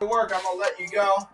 Work, I'm gonna let you go.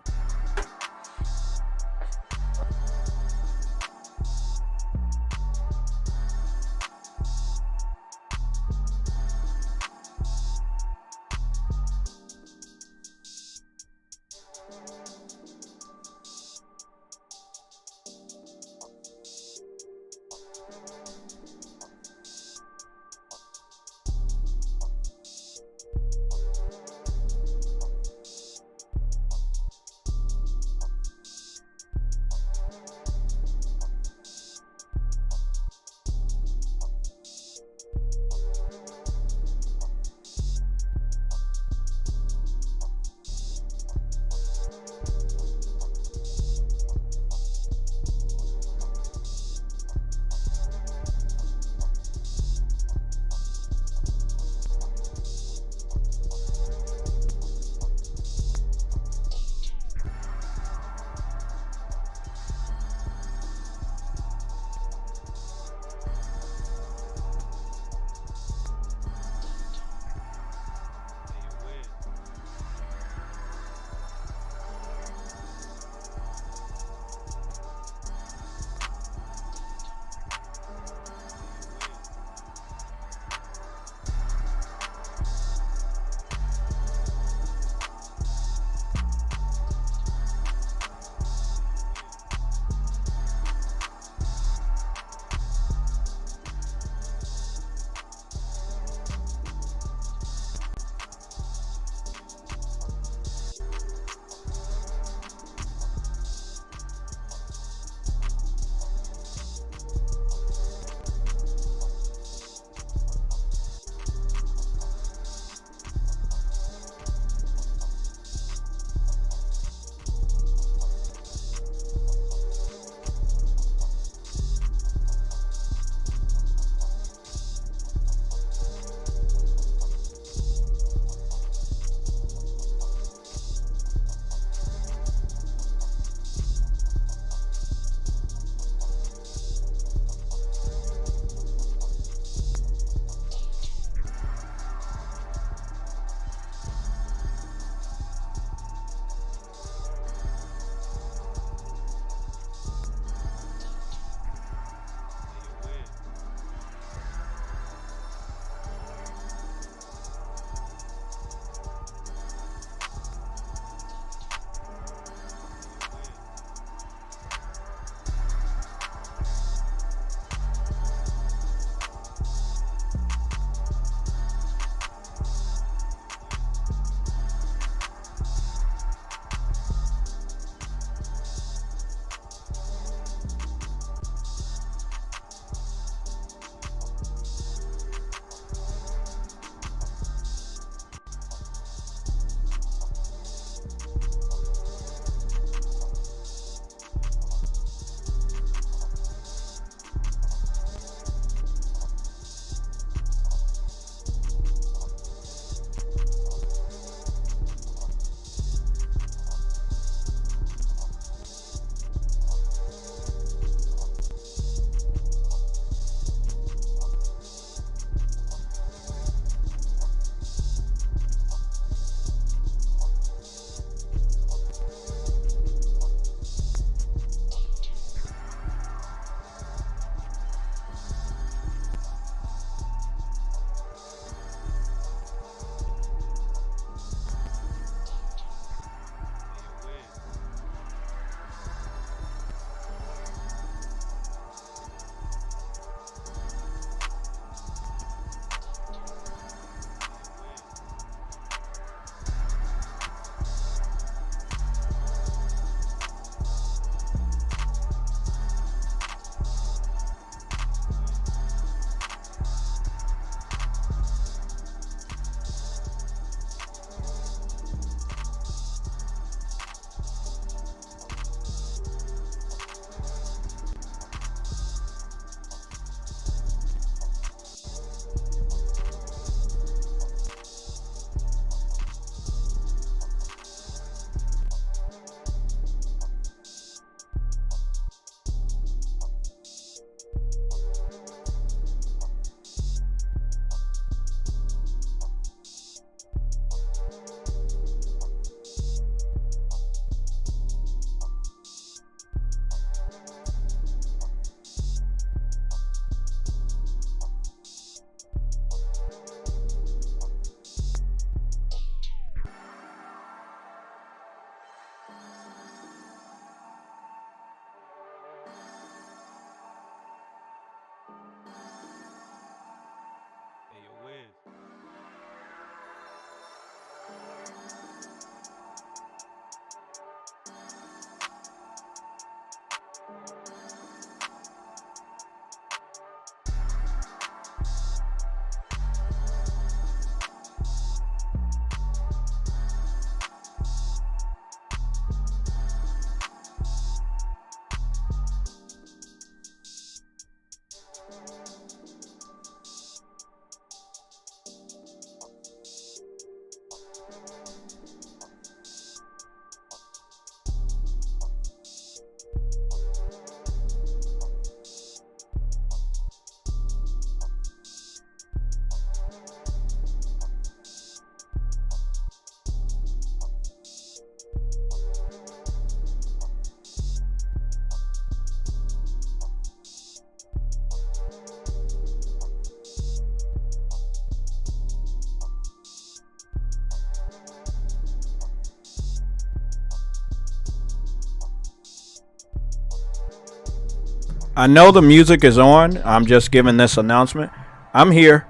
I know the music is on. I'm just giving this announcement. I'm here.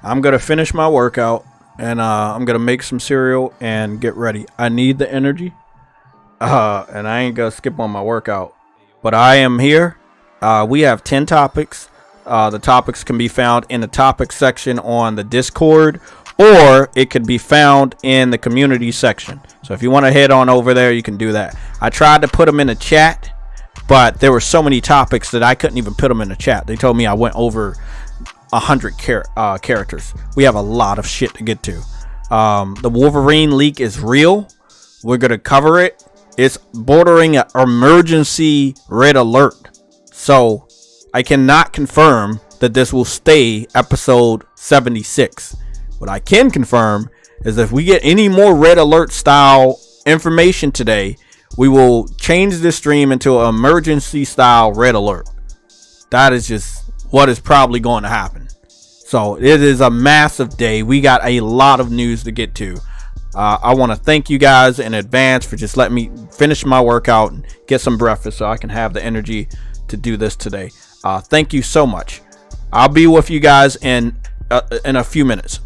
I'm going to finish my workout. And I'm going to make some cereal and get ready. I need the energy. And I ain't going to skip on my workout. But I am here. We have 10 topics. The topics can be found in the topics section on the Discord. Or it could be found in the community section. So if you want to head on over there, you can do that. I tried to put them in the chat. But there were so many topics that I couldn't even put them in the chat. They told me I went over 100 characters. We have a lot of shit to get to. The Wolverine leak is real. We're going to cover it. It's bordering an emergency red alert. So I cannot confirm that this will stay episode 76. What I can confirm is if we get any more red alert style information today, we will change this stream into an emergency style red alert. That is just what is probably going to happen. So it is a massive day. We got a lot of news to get to. I want to thank you guys in advance for just letting me finish my workout and get some breakfast so I can have the energy to do this today. Thank you so much. I'll be with you guys in a few minutes.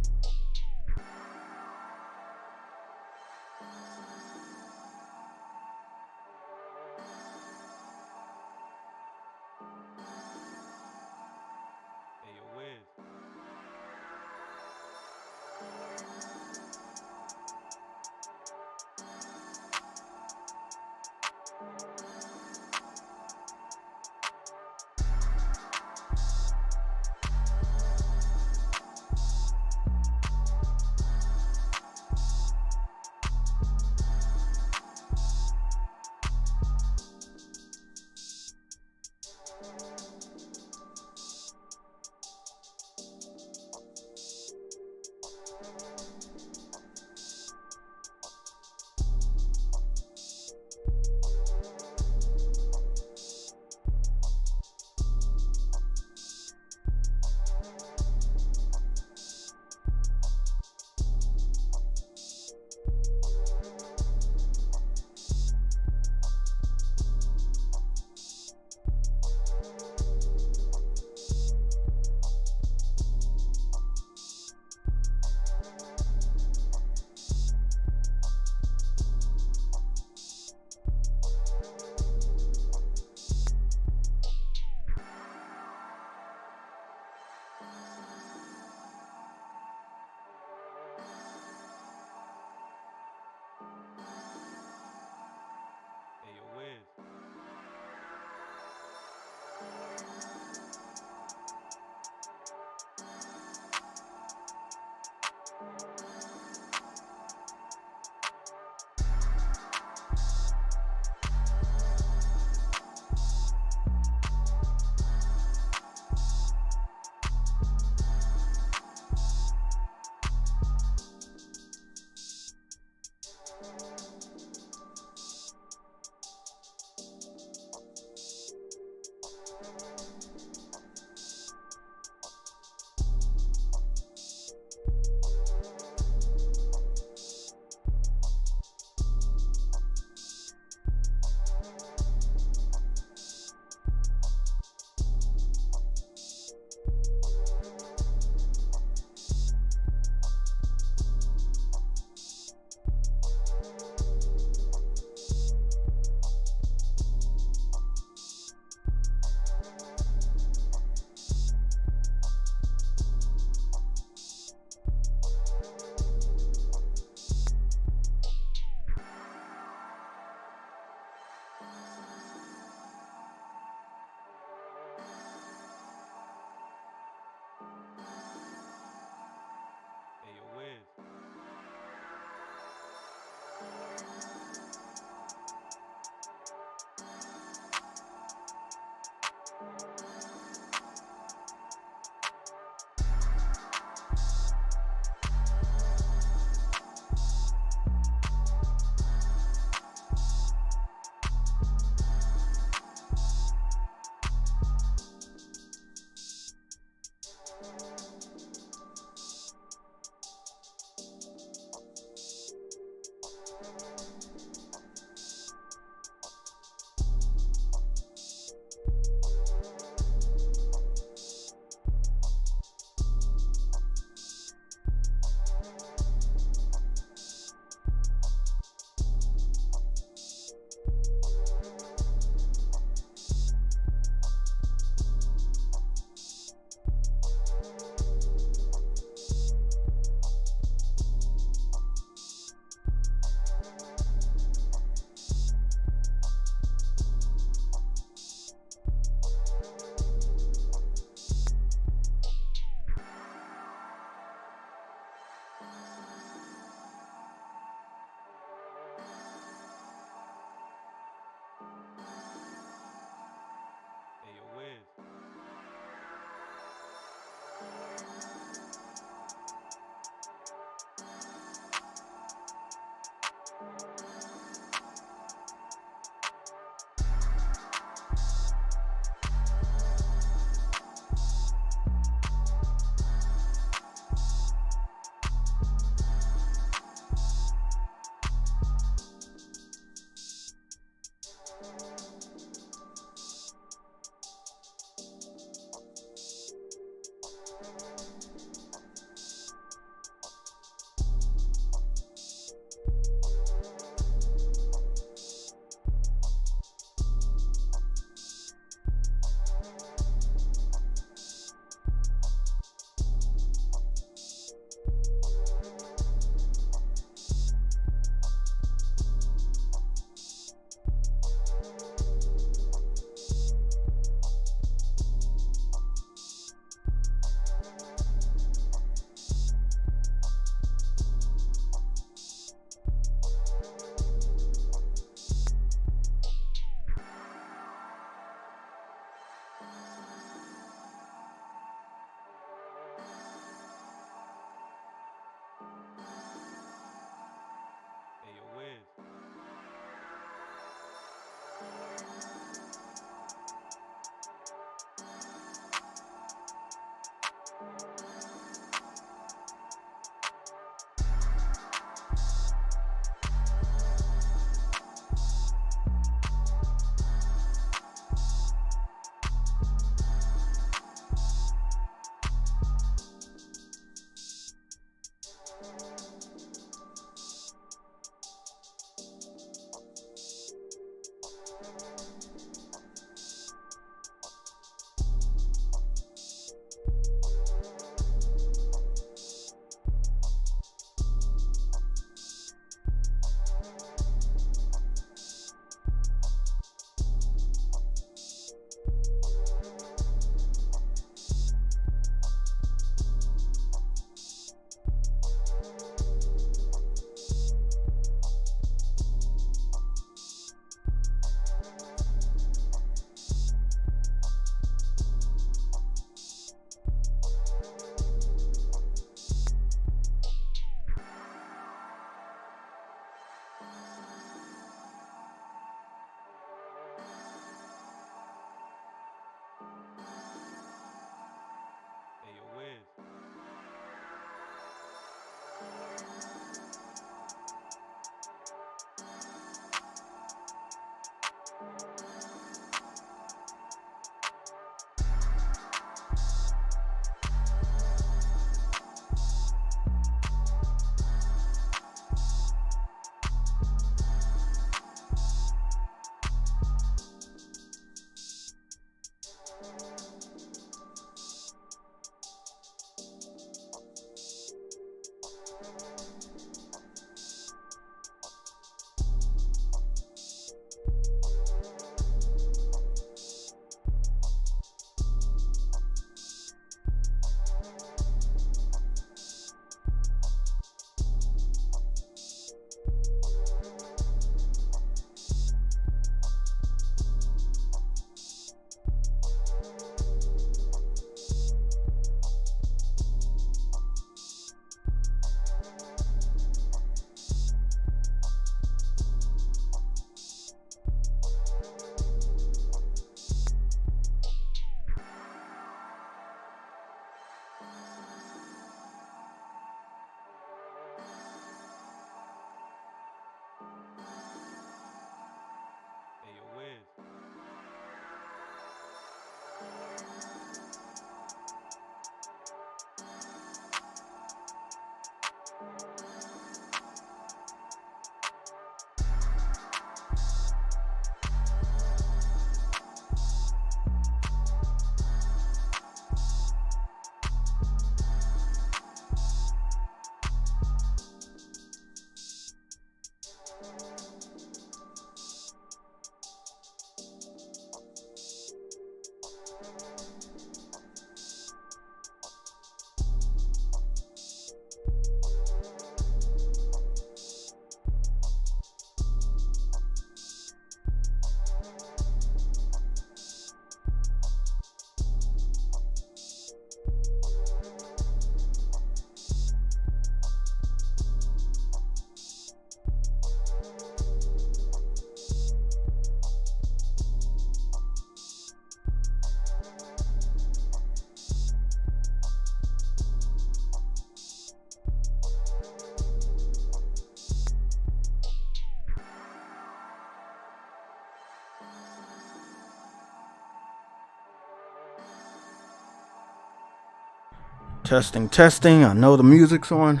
Testing, testing. I know the music's on.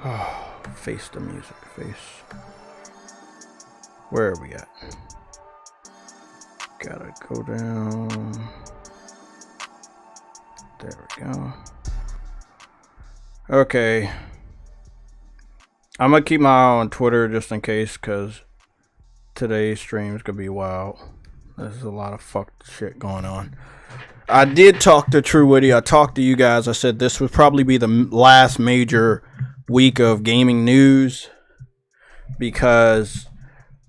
Oh, face the music, face. Where are we at? Gotta go down. There we go. Okay. I'm gonna keep my eye on Twitter just in case, because today's stream's gonna be wild. There's a lot of fucked shit going on. I did talk to True Witty. I talked to you guys. I said this would probably be the last major week of gaming news, because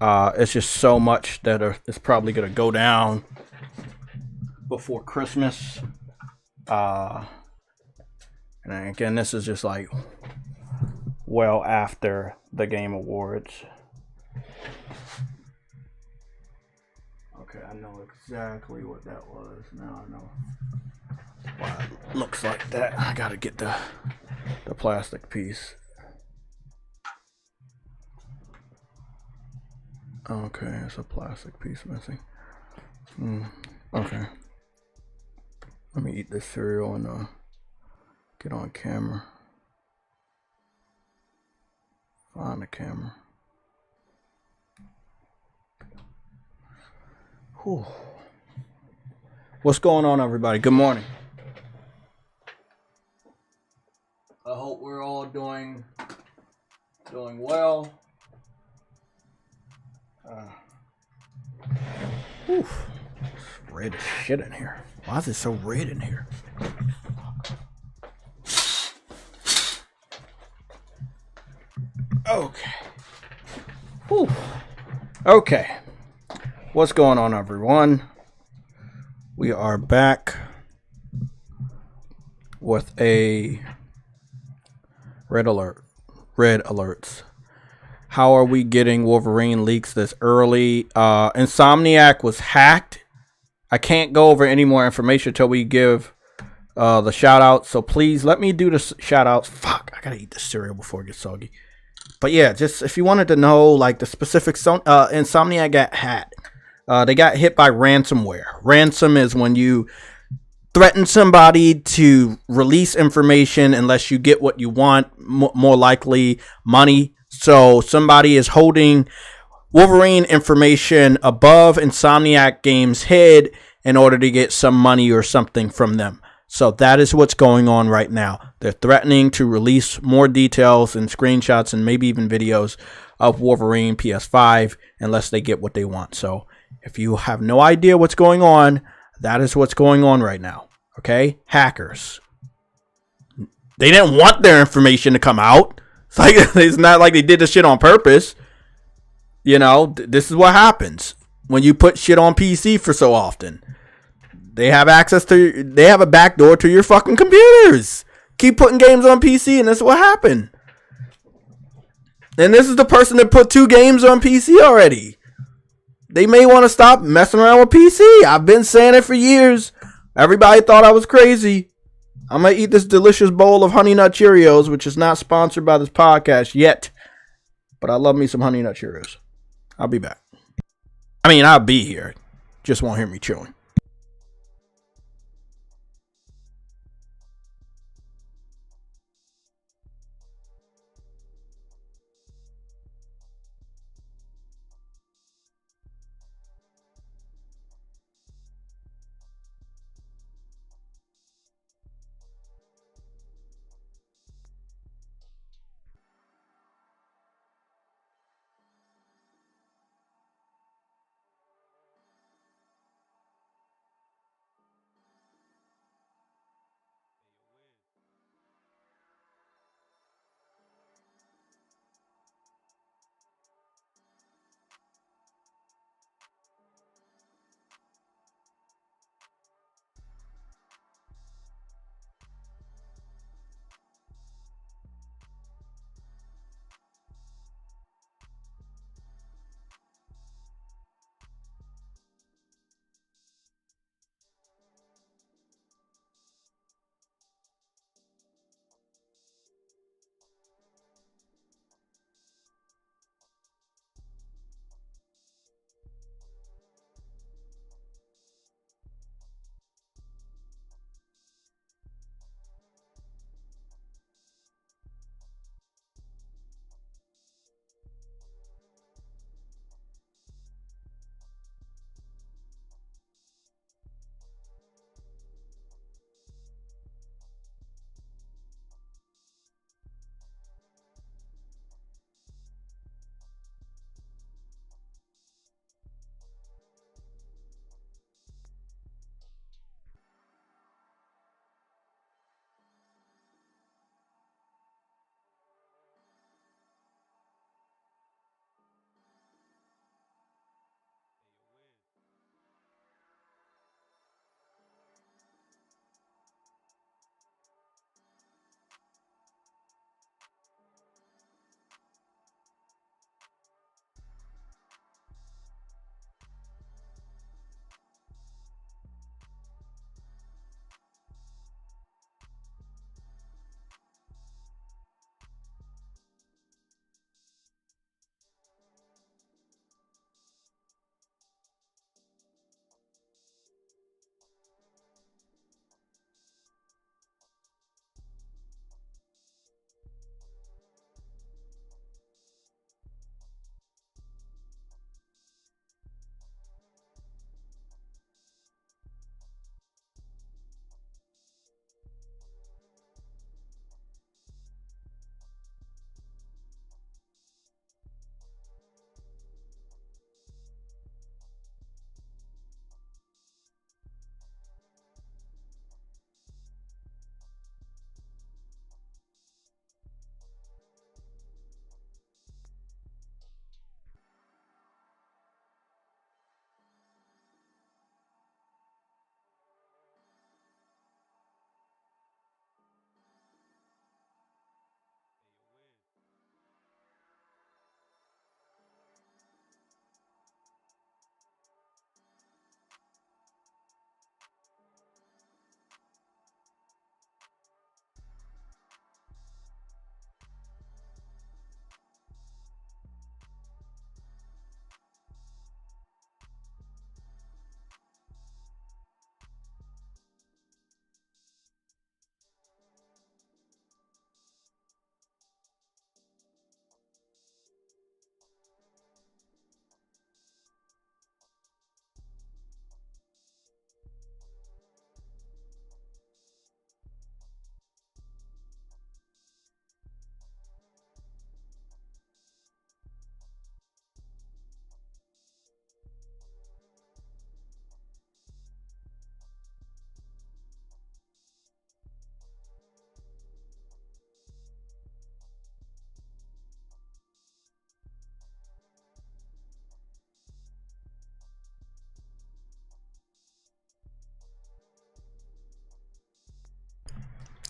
it's just so much that it's probably gonna go down before Christmas. And again, this is just like well after the Game Awards. Okay, I know exactly what that was. Now I know why it looks like that. I gotta get the plastic piece. Okay, it's a plastic piece missing. Okay. Let me eat this cereal and get on camera. Find the camera. Whew. What's going on, everybody? Good morning. I hope we're all doing well. It's red as shit in here. Why is it so red in here? Okay. Whew. Okay. What's going on, everyone? We are back with a red alerts. How are we getting Wolverine leaks this early? Insomniac was hacked. I can't go over any more information until we give the shout out. So please let me do the shout outs. Fuck, I gotta eat the cereal before it gets soggy. But yeah, just if you wanted to know like the specifics, Insomniac got hacked. They got hit by ransomware. Ransom is when you threaten somebody to release information unless you get what you want, more likely money. So somebody is holding Wolverine information above Insomniac Games' head in order to get some money or something from them. So that is what's going on right now. They're threatening to release more details and screenshots and maybe even videos of Wolverine PS5 unless they get what they want. So if you have no idea what's going on, that is what's going on right now. Okay? Hackers. They didn't want their information to come out. It's not like they did this shit on purpose. You know, this is what happens when you put shit on PC for so often. They have access to, they have a backdoor to your fucking computers. Keep putting games on PC and this is what happened. And this is the person that put 2 games on PC already. They may want to stop messing around with PC. I've been saying it for years. Everybody thought I was crazy. I'm going to eat this delicious bowl of Honey Nut Cheerios, which is not sponsored by this podcast yet. But I love me some Honey Nut Cheerios. I'll be back. I mean, I'll be here. Just won't hear me chewing.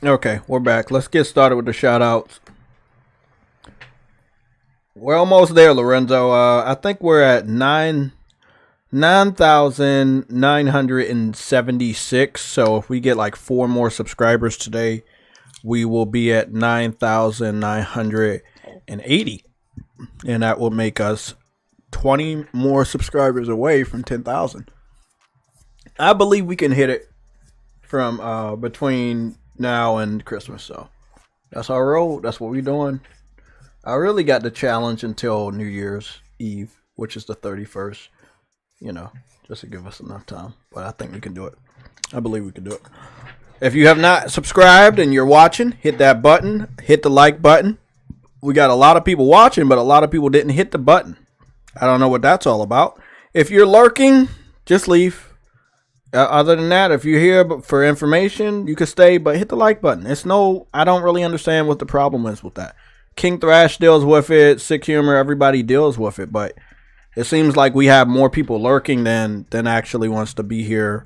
Okay, we're back. Let's get started with the shout outs. We're almost there, Lorenzo. I think we're at 9,976. So if we get like 4 more subscribers today, we will be at 9,980. And that will make us 20 more subscribers away from 10,000. I believe we can hit it from between now and Christmas. So that's our road. That's what we're doing. I really got the challenge until New Year's Eve, which is the 31st, you know, just to give us enough time. But I think we can do it. I believe we can do it. If you have not subscribed and you're watching, hit that button. Hit the like button. We got a lot of people watching, but a lot of people didn't hit the button. I don't know what that's all about. If you're lurking, just leave. Other than that, if you're here for information, you can stay, but hit the like button. I don't really understand what the problem is with that. King Thrash deals with it. Sick Humor, everybody deals with it, but it seems like we have more people lurking than actually wants to be here,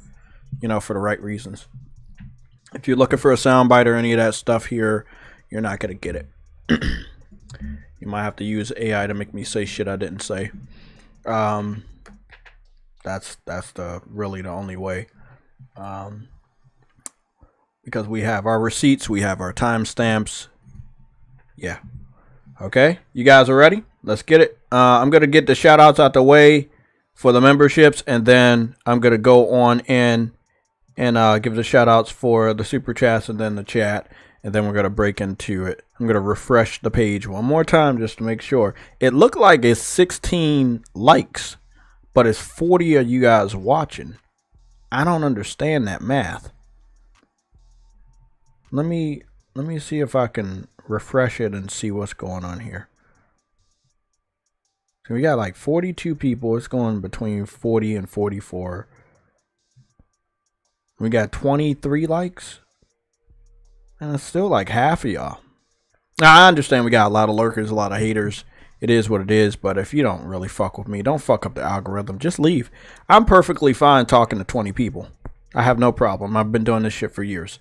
you know, for the right reasons. If you're looking for a soundbite or any of that stuff here, you're not going to get it. You might have to use AI to make me say shit I didn't say. That's really the only way. Because we have our receipts, we have our timestamps. Yeah. Okay, you guys are ready? Let's get it. I'm going to get the shout outs out the way for the memberships, and then I'm going to go on in and give the shout outs for the super chats and then the chat, and then we're going to break into it. I'm going to refresh the page one more time just to make sure. It looked like it's 16 likes, but it's 40 of you guys watching. I don't understand that math. Let me see if I can refresh it and see what's going on here. So we got like 42 people. It's going between 40 and 44. We got 23 likes. And it's still like half of y'all. Now, I understand we got a lot of lurkers, a lot of haters. It is what it is. But if you don't really fuck with me, don't fuck up the algorithm. Just leave. I'm perfectly fine talking to 20 people. I have no problem. I've been doing this shit for years.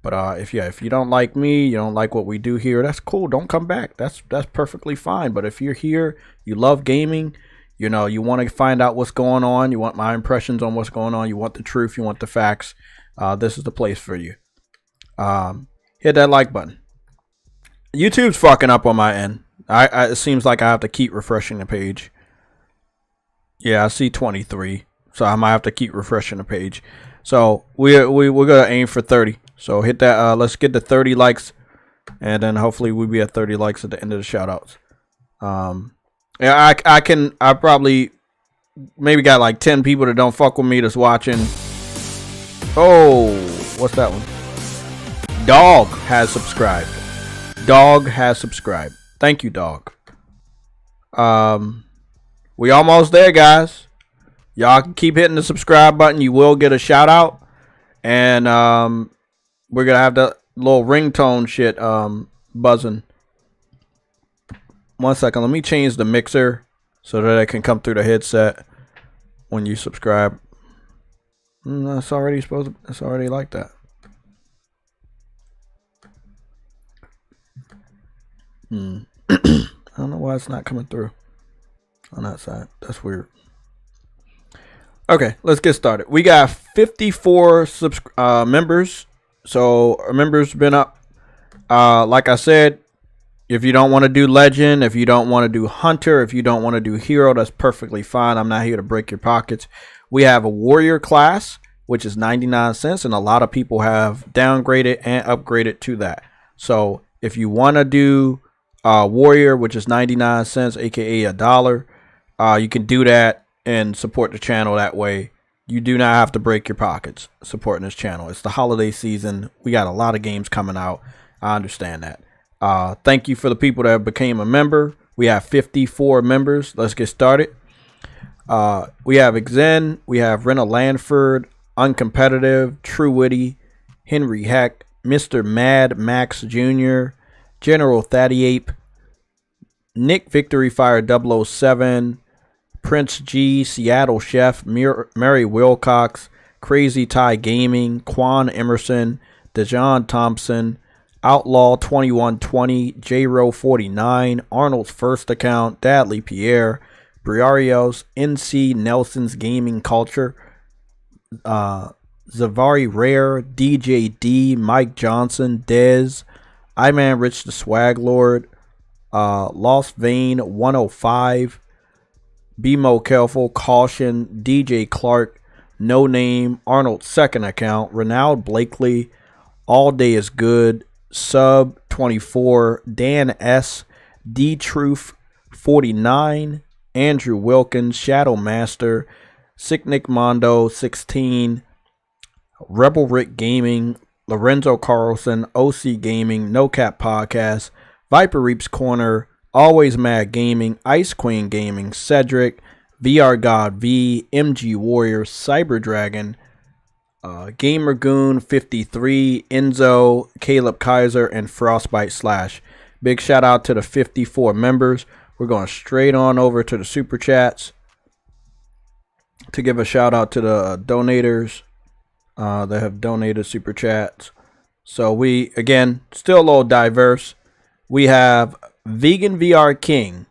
But if you don't like me, you don't like what we do here, that's cool. Don't come back. That's perfectly fine. But if you're here, you love gaming, you know, you want to find out what's going on, you want my impressions on what's going on, you want the truth, you want the facts, this is the place for you. Hit that like button. YouTube's fucking up on my end. It seems like I have to keep refreshing the page. Yeah, I see 23. So I might have to keep refreshing the page. So we're gonna aim for 30. So hit that. Let's get to 30 likes, and then hopefully we'll be at 30 likes at the end of the shout outs. Yeah, I probably maybe got like 10 people that don't fuck with me that's watching. Oh, what's that one? Dog has subscribed. Dog has subscribed. Thank you, dog. We almost there, guys. Y'all can keep hitting the subscribe button. You will get a shout out, and we're gonna have the little ringtone shit buzzing. 1 second, let me change the mixer so that it can come through the headset when you subscribe. It's already it's already like that. I don't know why it's not coming through on that side. That's weird. Okay, let's get started. We got 54 members. So our members been up. Like I said, if you don't want to do legend, if you don't want to do hunter, if you don't want to do hero, that's perfectly fine. I'm not here to break your pockets. We have a warrior class, which is 99 cents, and a lot of people have downgraded and upgraded to that. So if you want to do warrior, which is 99 cents, aka $1, you can do that and support the channel that way. You do not have to break your pockets supporting this channel. It's the holiday season. We got a lot of games coming out. I understand that. Thank you for the people that became a member. We have 54 members. Let's get started. We have Xen. We have Rena Lanford, Uncompetitive, True Witty, Henry Heck, Mr. Mad Max Jr., General Thaddeape, Nick Victory Fire 007, Prince G, Seattle Chef, Mary Wilcox, Crazy Ty Gaming, Quan Emerson, Dejon Thompson, Outlaw 2120, JRO49, Arnold's First Account, Dadley Pierre, Briarios, NC Nelson's Gaming Culture, Zavari Rare, DJ D, Mike Johnson, Dez, Iman Rich the Swag Lord, Lost Vein 105, BMO Careful, Caution, DJ Clark, No Name, Arnold's Second Account, Ronald Blakely, All Day is Good, Sub 24, Dan S, D Truth 49, Andrew Wilkins, Shadow Master, Sicknick Mondo 16, Rebel Rick Gaming, Lorenzo Carlson, OC Gaming, No Cap Podcast, Viper Reaps Corner, Always Mad Gaming, Ice Queen Gaming, Cedric, VR God V, MG Warrior, Cyber Dragon, Gamer Goon 53, Enzo, Caleb Kaiser, and Frostbite Slash. Big shout out to the 54 members. We're going straight on over to the super chats to give a shout out to the donators that have donated super chats. So we, again, still a little diverse. We have Vegan VR King,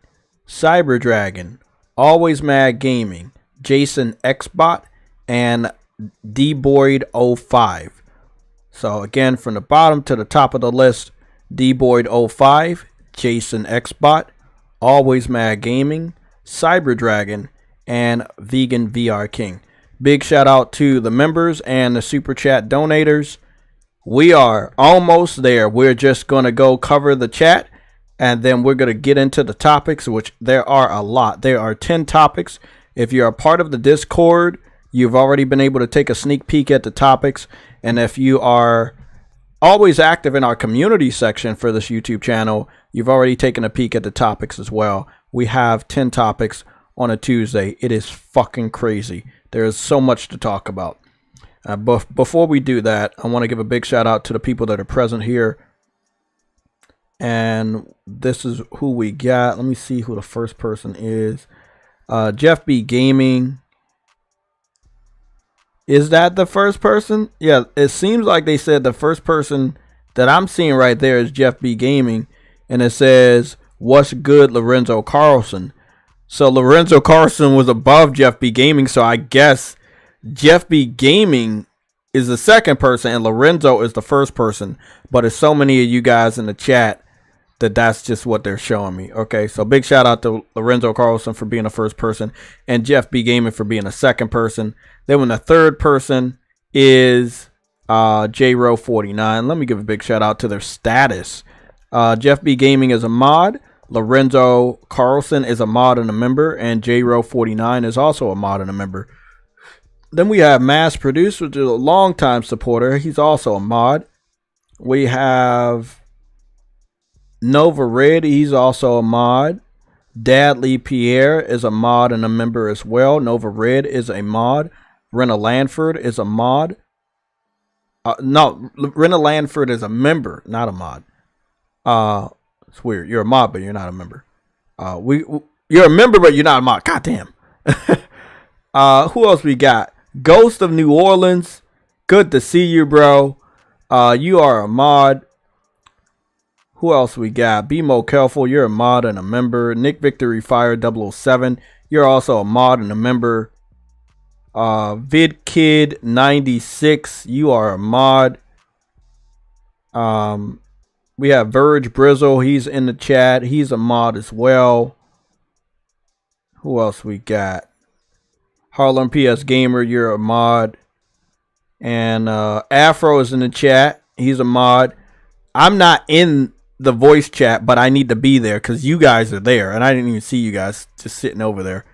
Cyber Dragon, Always Mad Gaming, Jason Xbot, and DBoyd05. So again, from the bottom to the top of the list, DBoyd05, Jason Xbot, Always Mad Gaming, Cyber Dragon, and Vegan VR King. Big shout out to the members and the super chat donators. We are almost there. We're just going to go cover the chat, and then we're going to get into the topics, which there are a lot. There are 10 topics. If you're a part of the Discord, you've already been able to take a sneak peek at the topics. And if you are always active in our community section for this YouTube channel, you've already taken a peek at the topics as well. We have 10 topics on a Tuesday. It is fucking crazy. There is so much to talk about. But before we do that, I want to give a big shout out to the people that are present here. And this is who we got. Let me see who the first person is. Jeff B Gaming. Is that the first person? Yeah, it seems like they said the first person that I'm seeing right there is Jeff B Gaming. And it says, "What's good, Lorenzo Carlson?" So Lorenzo Carlson was above Jeff B Gaming. So I guess Jeff B Gaming is the second person and Lorenzo is the first person. But there's so many of you guys in the chat that that's just what they're showing me. Okay, so big shout out to Lorenzo Carlson for being the first person and Jeff B Gaming for being the second person. Then when the third person is JRO49. Let me give a big shout out to their status. Jeff B Gaming is a mod. Lorenzo Carlson is a mod and a member, and JRO49 is also a mod and a member. Then we have Mass Produce, which is a longtime supporter. He's also a mod. We have Nova Red. He's also a mod. Dadley Pierre is a mod and a member as well. Nova Red is a mod. Rena Lanford is a mod. No, Rena Lanford is a member, not a mod. It's weird. You're a mod, but you're not a member. You're a member, but you're not a mod. God damn. Who else we got? Ghost of New Orleans. Good to see you, bro. You are a mod. Who else we got? BMO Careful. You're a mod and a member. Nick Victory Fire 007. You're also a mod and a member. VidKid 96. You are a mod. We have Verge Brizzle. He's in the chat. He's a mod as well. Who else we got? Harlem PS Gamer. You're a mod. And Afro is in the chat. He's a mod. I'm not in the voice chat, but I need to be there because you guys are there. And I didn't even see you guys just sitting over there.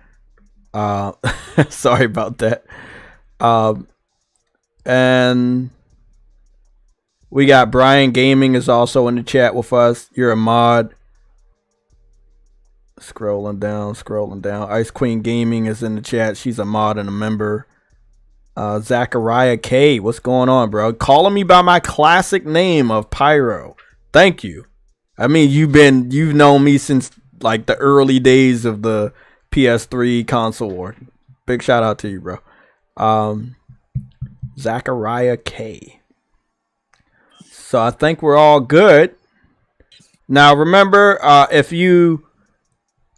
Sorry about that. And we got Brian Gaming is also in the chat with us. You're a mod. Scrolling down. Ice Queen Gaming is in the chat. She's a mod and a member. Zachariah K, what's going on, bro? Calling me by my classic name of Pyro. Thank you. I mean, you've known me since like the early days of the PS3 console war. Big shout out to you, bro. Zachariah K. So I think we're all good. Now remember, if you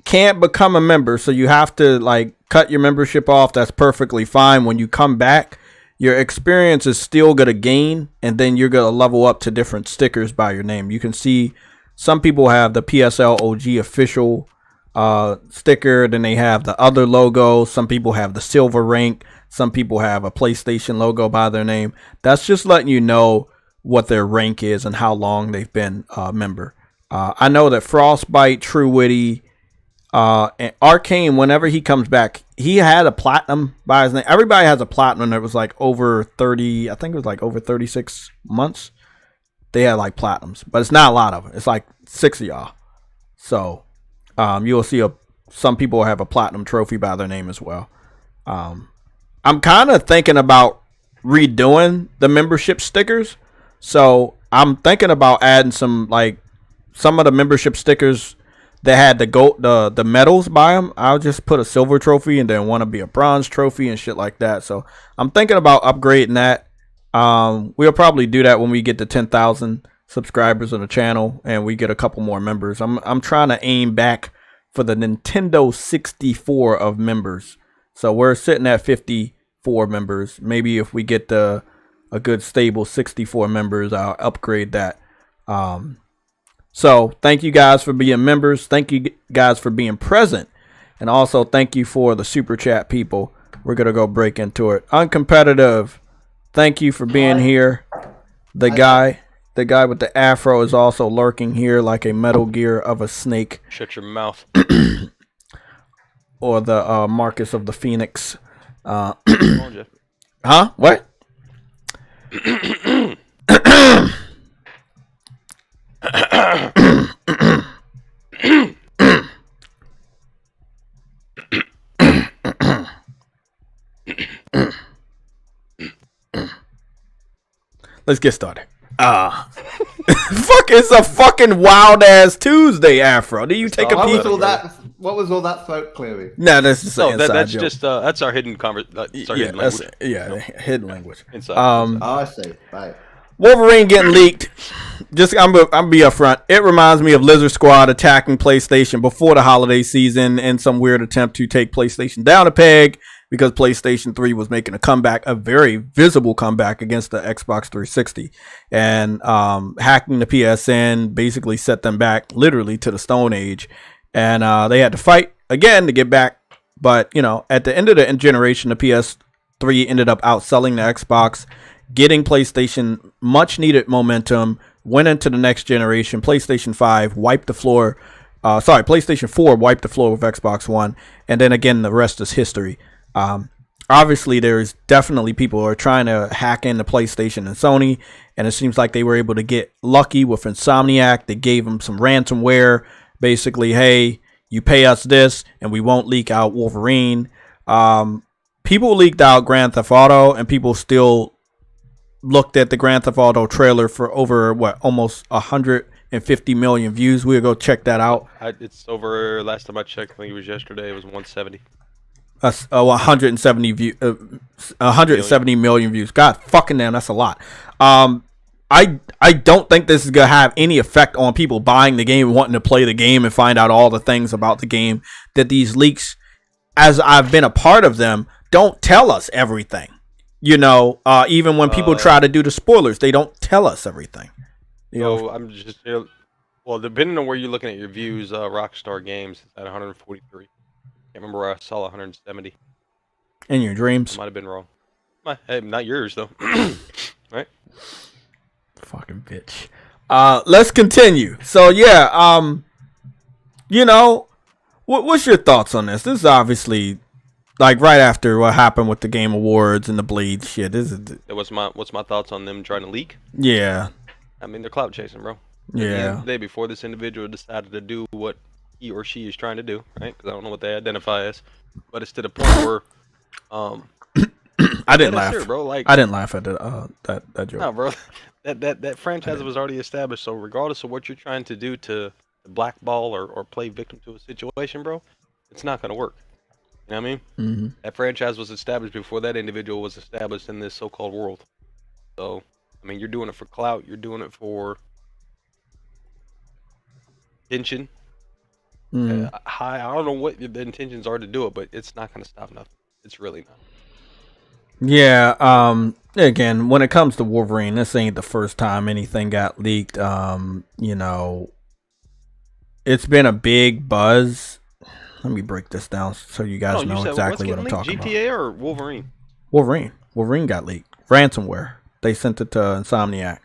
can't become a member, so you have to like cut your membership off, that's perfectly fine. When you come back, your experience is still going to gain, and then you're going to level up to different stickers by your name. You can see some people have the PSLOG official sticker, then they have the other logo. Some people have the silver rank. Some people have a PlayStation logo by their name. That's just letting you know what their rank is and how long they've been a member. I know that Frostbite, True Witty, and Arcane, whenever he comes back, he had a platinum by his name. Everybody has a platinum that was like over 30, I think it was like over 36 months. They had like platinums, but it's not a lot of it. It's like 6 of y'all. So you'll see some people have a platinum trophy by their name as well. I'm kind of thinking about redoing the membership stickers. So I'm thinking about adding some of the membership stickers that had the medals by them. I'll just put a silver trophy and then want to be a bronze trophy and shit like that. So I'm thinking about upgrading that. We'll probably do that when we get to 10,000 subscribers on the channel and we get a couple more members. I'm trying to aim back for the Nintendo 64 of members. So we're sitting at 54 members. Maybe if we get a good stable 64 members, I'll upgrade that. So thank you guys for being members. Thank you guys for being present. And also thank you for the super chat people. We're going to go break into it. Uncompetitive, thank you for being here. The guy with the afro is also lurking here like a Metal Gear of a snake. Shut your mouth. Or the Marcus of the Phoenix. Huh? What? Let's get started. Fuck, it's a fucking wild ass Tuesday, Afro. Do you take a peek? What was all that throat clearing? No, that's just that's joke. just that's our hidden hidden language. Hidden language. Inside. I see. Right. Wolverine getting leaked. Just I'm gonna be upfront. It reminds me of Lizard Squad attacking PlayStation before the holiday season in some weird attempt to take PlayStation down a peg because PlayStation 3 was making a comeback, a very visible comeback against the Xbox 360, and hacking the PSN basically set them back literally to the Stone Age, and they had to fight again to get back. But you know, at the end of the generation, the PS3 ended up outselling the Xbox, getting PlayStation much needed momentum, went into the next generation. PlayStation 5 wiped the floor. PlayStation 4 wiped the floor with Xbox One. And then again, the rest is history. Obviously, there's definitely people who are trying to hack into PlayStation and Sony. And it seems like they were able to get lucky with Insomniac. They gave them some ransomware. Basically, hey, you pay us this and we won't leak out Wolverine. People leaked out Grand Theft Auto and people still looked at the Grand Theft Auto trailer for over almost 150 million views. We'll go check that out. It's over. Last time I checked, I think it was yesterday. It was 170. 170 million views. God fucking damn, that's a lot. I don't think this is gonna have any effect on people buying the game, wanting to play the game, and find out all the things about the game. That these leaks, as I've been a part of them, don't tell us everything. You know, even when people try to do the spoilers, they don't tell us everything. You know? I'm just, well, depending on where you're looking at your views, Rockstar Games is at 143. Can't remember where I saw 170. In your dreams? Might have been wrong. Hey, not yours though. Right? Fucking bitch. Let's continue. So yeah, you know, what's your thoughts on this? This is obviously like right after what happened with the Game Awards and the Blade shit. This is what's my thoughts on them trying to leak? Yeah. I mean, they're clout chasing, bro. Yeah. At the end of the day, before this individual decided to do what he or she is trying to do, right? Because I don't know what they identify as, but it's to the point where, I didn't laugh, serious, bro. Like, I didn't laugh at that joke. No, bro. That franchise was already established. So regardless of what you're trying to do to blackball or play victim to a situation, bro, it's not gonna work. You know what I mean? Mm-hmm. That franchise was established before that individual was established in this so-called world. So, I mean, you're doing it for clout. You're doing it for attention. I don't know what the intentions are to do it, but it's not going to stop nothing. It's really not. Yeah. Again, when it comes to Wolverine, this ain't the first time anything got leaked. You know, it's been a big buzz. Let me break this down so you guys know exactly what I'm talking about. GTA or Wolverine? Wolverine got leaked. Ransomware. They sent it to Insomniac.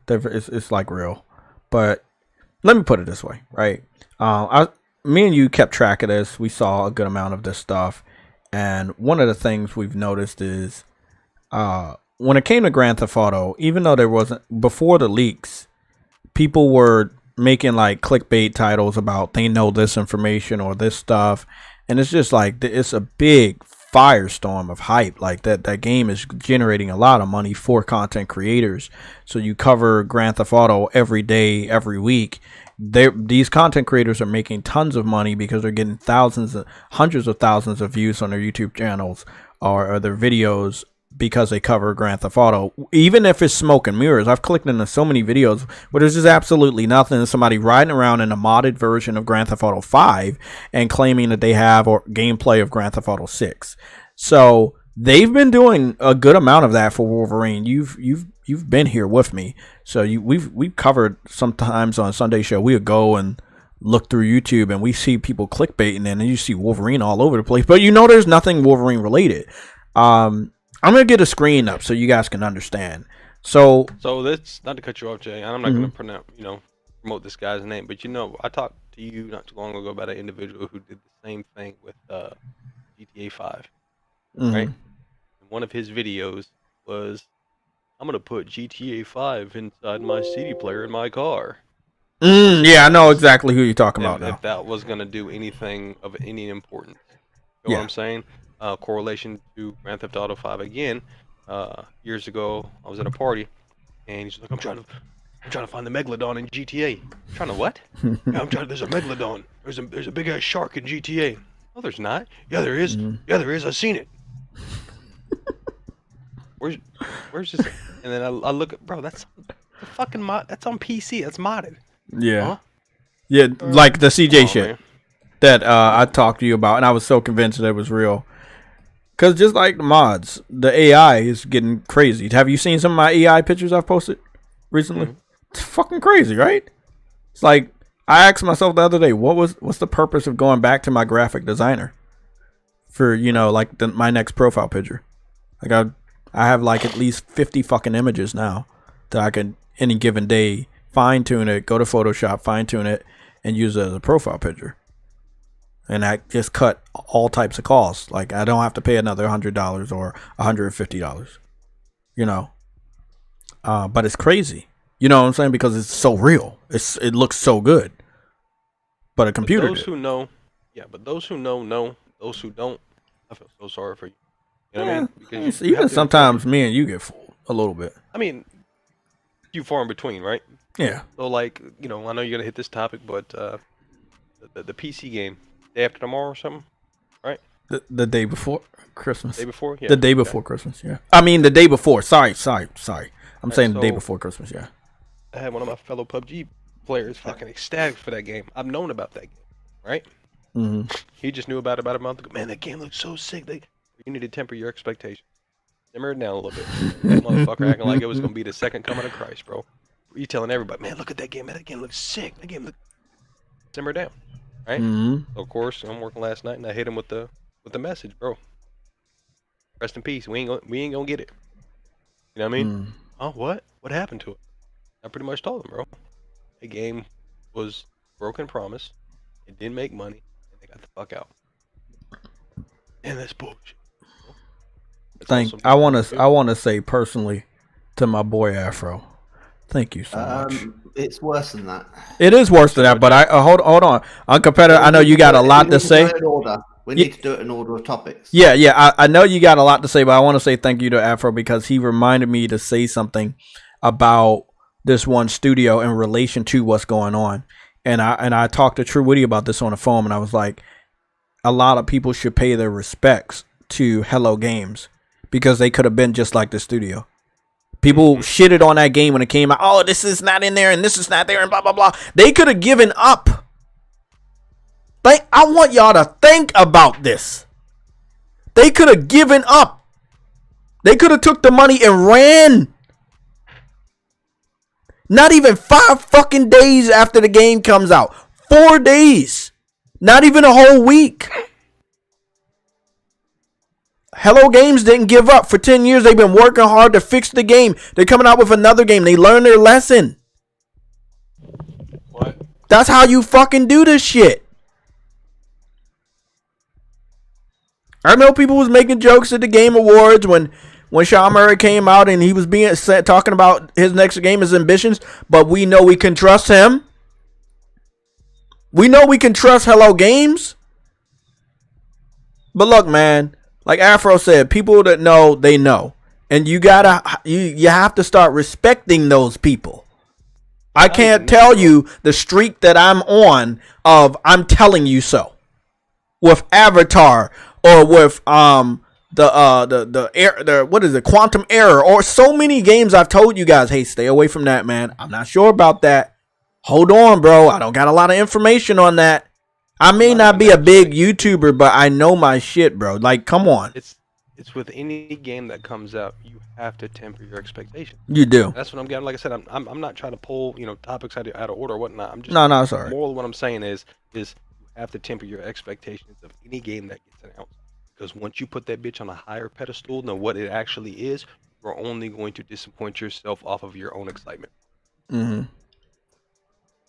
It's like real. But let me put it this way, right? Me and you kept track of this. We saw a good amount of this stuff. And one of the things we've noticed is when it came to Grand Theft Auto, even though there wasn't, before the leaks, people were making like clickbait titles about they know this information or this stuff. And it's just like, it's a big firestorm of hype. Like that game is generating a lot of money for content creators. So you cover Grand Theft Auto every day, every week. These content creators are making tons of money because they're getting hundreds of thousands of views on their YouTube channels or their videos because they cover Grand Theft Auto. Even if it's smoke and mirrors, I've clicked into so many videos where there's just absolutely nothing. There's somebody riding around in a modded version of Grand Theft Auto 5 and claiming that they have gameplay of Grand Theft Auto 6. So they've been doing a good amount of that for Wolverine. You've been here with me. So we've covered sometimes on Sunday show. We'll go and look through YouTube and we see people clickbaiting and then you see Wolverine all over the place. But you know there's nothing Wolverine related. I'm gonna get a screen up so you guys can understand. So that's not to cut you off, Jay. I'm not gonna promote this guy's name, but I talked to you not too long ago about an individual who did the same thing with GTA 5. Right? And one of his videos was, I'm gonna put GTA 5 inside my CD player in my car. Yeah, I know exactly who you're talking about now. If that was gonna do anything of any importance, you know what I'm saying? Correlation to Grand Theft Auto 5 again. Years ago, I was at a party, and he's like, "I'm trying to find the Megalodon in GTA." I'm trying to what? Yeah, there's a Megalodon. There's a big ass shark in GTA. Oh, there's not. Yeah, there is. Yeah, there is. I've seen it. Where's this? And then I look at, bro, that's the fucking mod. That's on PC. That's modded. Yeah. Huh? Yeah, like the CJ shit that I talked to you about, and I was so convinced that it was real. Because just like the mods, the AI is getting crazy. Have you seen some of my AI pictures I've posted recently? It's fucking crazy, right? It's like, I asked myself the other day, what's the purpose of going back to my graphic designer for, like my next profile picture? Like I have like at least 50 fucking images now that I can any given day fine tune it, go to Photoshop, fine tune it, and use it as a profile picture. And I just cut all types of costs. Like I don't have to pay another $100 or $150. But it's crazy. You know what I'm saying? Because it's so real. It looks so good. But a computer. But those who know. Those who don't, I feel so sorry for you. You know what I mean? Because even sometimes me and you get fooled a little bit. I mean, few far in between, right? Yeah. So like, I know you're gonna hit this topic, but the PC game, day after tomorrow or something, right? The day before Christmas. Day before, yeah. The day before Christmas, yeah. I mean the day before. Sorry. I'm saying the day before Christmas, yeah. I had one of my fellow PUBG players fucking ecstatic for that game. I've known about that game, right? He just knew about it about a month ago. Man, that game looks so sick. You need to temper your expectations. Simmer it down a little bit. That motherfucker acting like it was gonna be the second coming of Christ, bro. You telling everybody, man, look at that game. Man, that game looks sick. That game looks. Simmer down, right? So of course, I'm working last night and I hit him with the message, bro. Rest in peace. We ain't gonna get it. You know what I mean? Oh, what? What happened to it? I pretty much told him, bro. The game was broken promise. It didn't make money, and they got the fuck out. And that's bullshit. I want to say personally to my boy Afro, thank you so much. It's worse than that. It is worse than that, but I hold on. On competitor, I know you got a lot to say. We need to do it in order of topics. Yeah. I know you got a lot to say, but I want to say thank you to Afro because he reminded me to say something about this one studio in relation to what's going on. And I talked to True Witty about this on the phone, and I was like, a lot of people should pay their respects to Hello Games because they could have been just like the studio. People shitted on that game when it came out. Oh, this is not in there and this is not there and blah, blah, blah. They could have given up. Like, I want y'all to think about this. They could have given up. They could have took the money and ran. Not even 5 fucking days after the game comes out. 4 days. Not even a whole week. Hello Games didn't give up. For 10 years, they've been working hard to fix the game. They're coming out with another game. They learned their lesson. What? That's how you fucking do this shit. I know people was making jokes at the Game Awards when Sean Murray came out and he was talking about his next game, his ambitions, but we know we can trust him. We know we can trust Hello Games. But look, man, like Afro said, people that know, they know. And you have to start respecting those people. I can't tell you the streak that I'm on of I'm telling you so. With Avatar or with what is it, Quantum Error, or so many games I've told you guys, hey, stay away from that, man. I'm not sure about that. Hold on, bro. I don't got a lot of information on that. I may not be a big YouTuber, but I know my shit, bro. Like, come on. It's with any game that comes out, you have to temper your expectations. You do. That's what I'm getting. Like I said, I'm not trying to pull topics out of order or whatnot. I'm just no, sorry. More what I'm saying is you have to temper your expectations of any game that gets announced. Because once you put that bitch on a higher pedestal than what it actually is, you're only going to disappoint yourself off of your own excitement. Mm-hmm.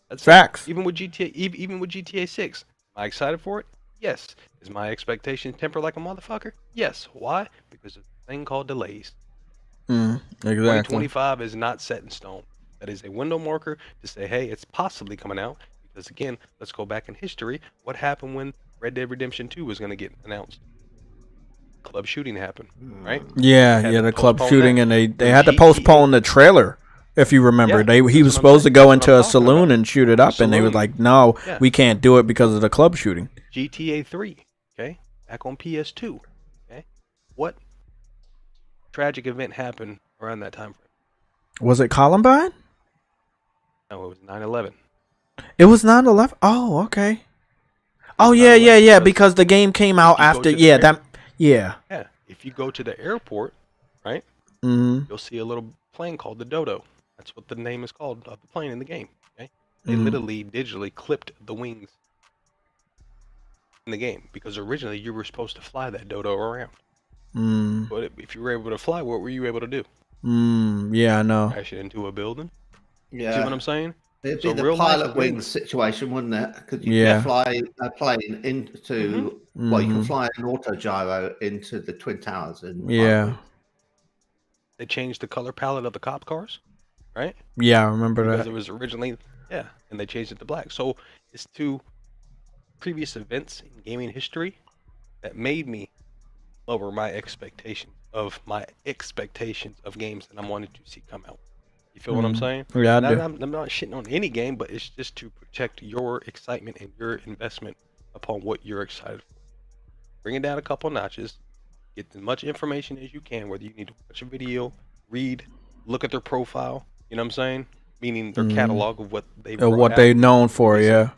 That's facts. Even with GTA 6, am I excited for it? Yes. Is my expectation tempered like a motherfucker? Yes. Why? Because of a thing called delays. Exactly. 2025 is not set in stone. That is a window marker to say, hey, it's possibly coming out. Because again, let's go back in history. What happened when Red Dead Redemption 2 was going to get announced? Club shooting happened, right? Yeah, the club shooting, and they had to postpone the trailer. If you remember, he was supposed to go into a saloon and shoot it up, and they were like, "No, we can't do it because of the club shooting." GTA 3, okay, back on PS2, okay. What tragic event happened around that time frame? Was it Columbine? No, it was 9/11. It was 9/11. Oh, okay. Oh yeah. Because the game came out after. Yeah. If you go to the airport, right? Mm-hmm. You'll see a little plane called the Dodo. That's what the name is called of the plane in the game. Okay, they literally digitally clipped the wings in the game because originally you were supposed to fly that Dodo around. But if you were able to fly, what were you able to do? Yeah, I know. Crash it into a building. Yeah. See what I'm saying? It'd be the pilot wings situation, wouldn't it? Because you can fly a plane into, well, you can fly an auto gyro into the Twin Towers. They changed the color palette of the cop cars, right? Yeah, I remember because that. it was originally, and they changed it to black. So it's two previous events in gaming history that made me lower my expectations of games that I'm wanting to see come out. You feel what I'm saying? Yeah, I do. I'm not shitting on any game, but it's just to protect your excitement and your investment upon what you're excited for. Bring it down a couple notches. Get as much information as you can, whether you need to watch a video, read, look at their profile. You know what I'm saying? Meaning their catalog of what they're known for, and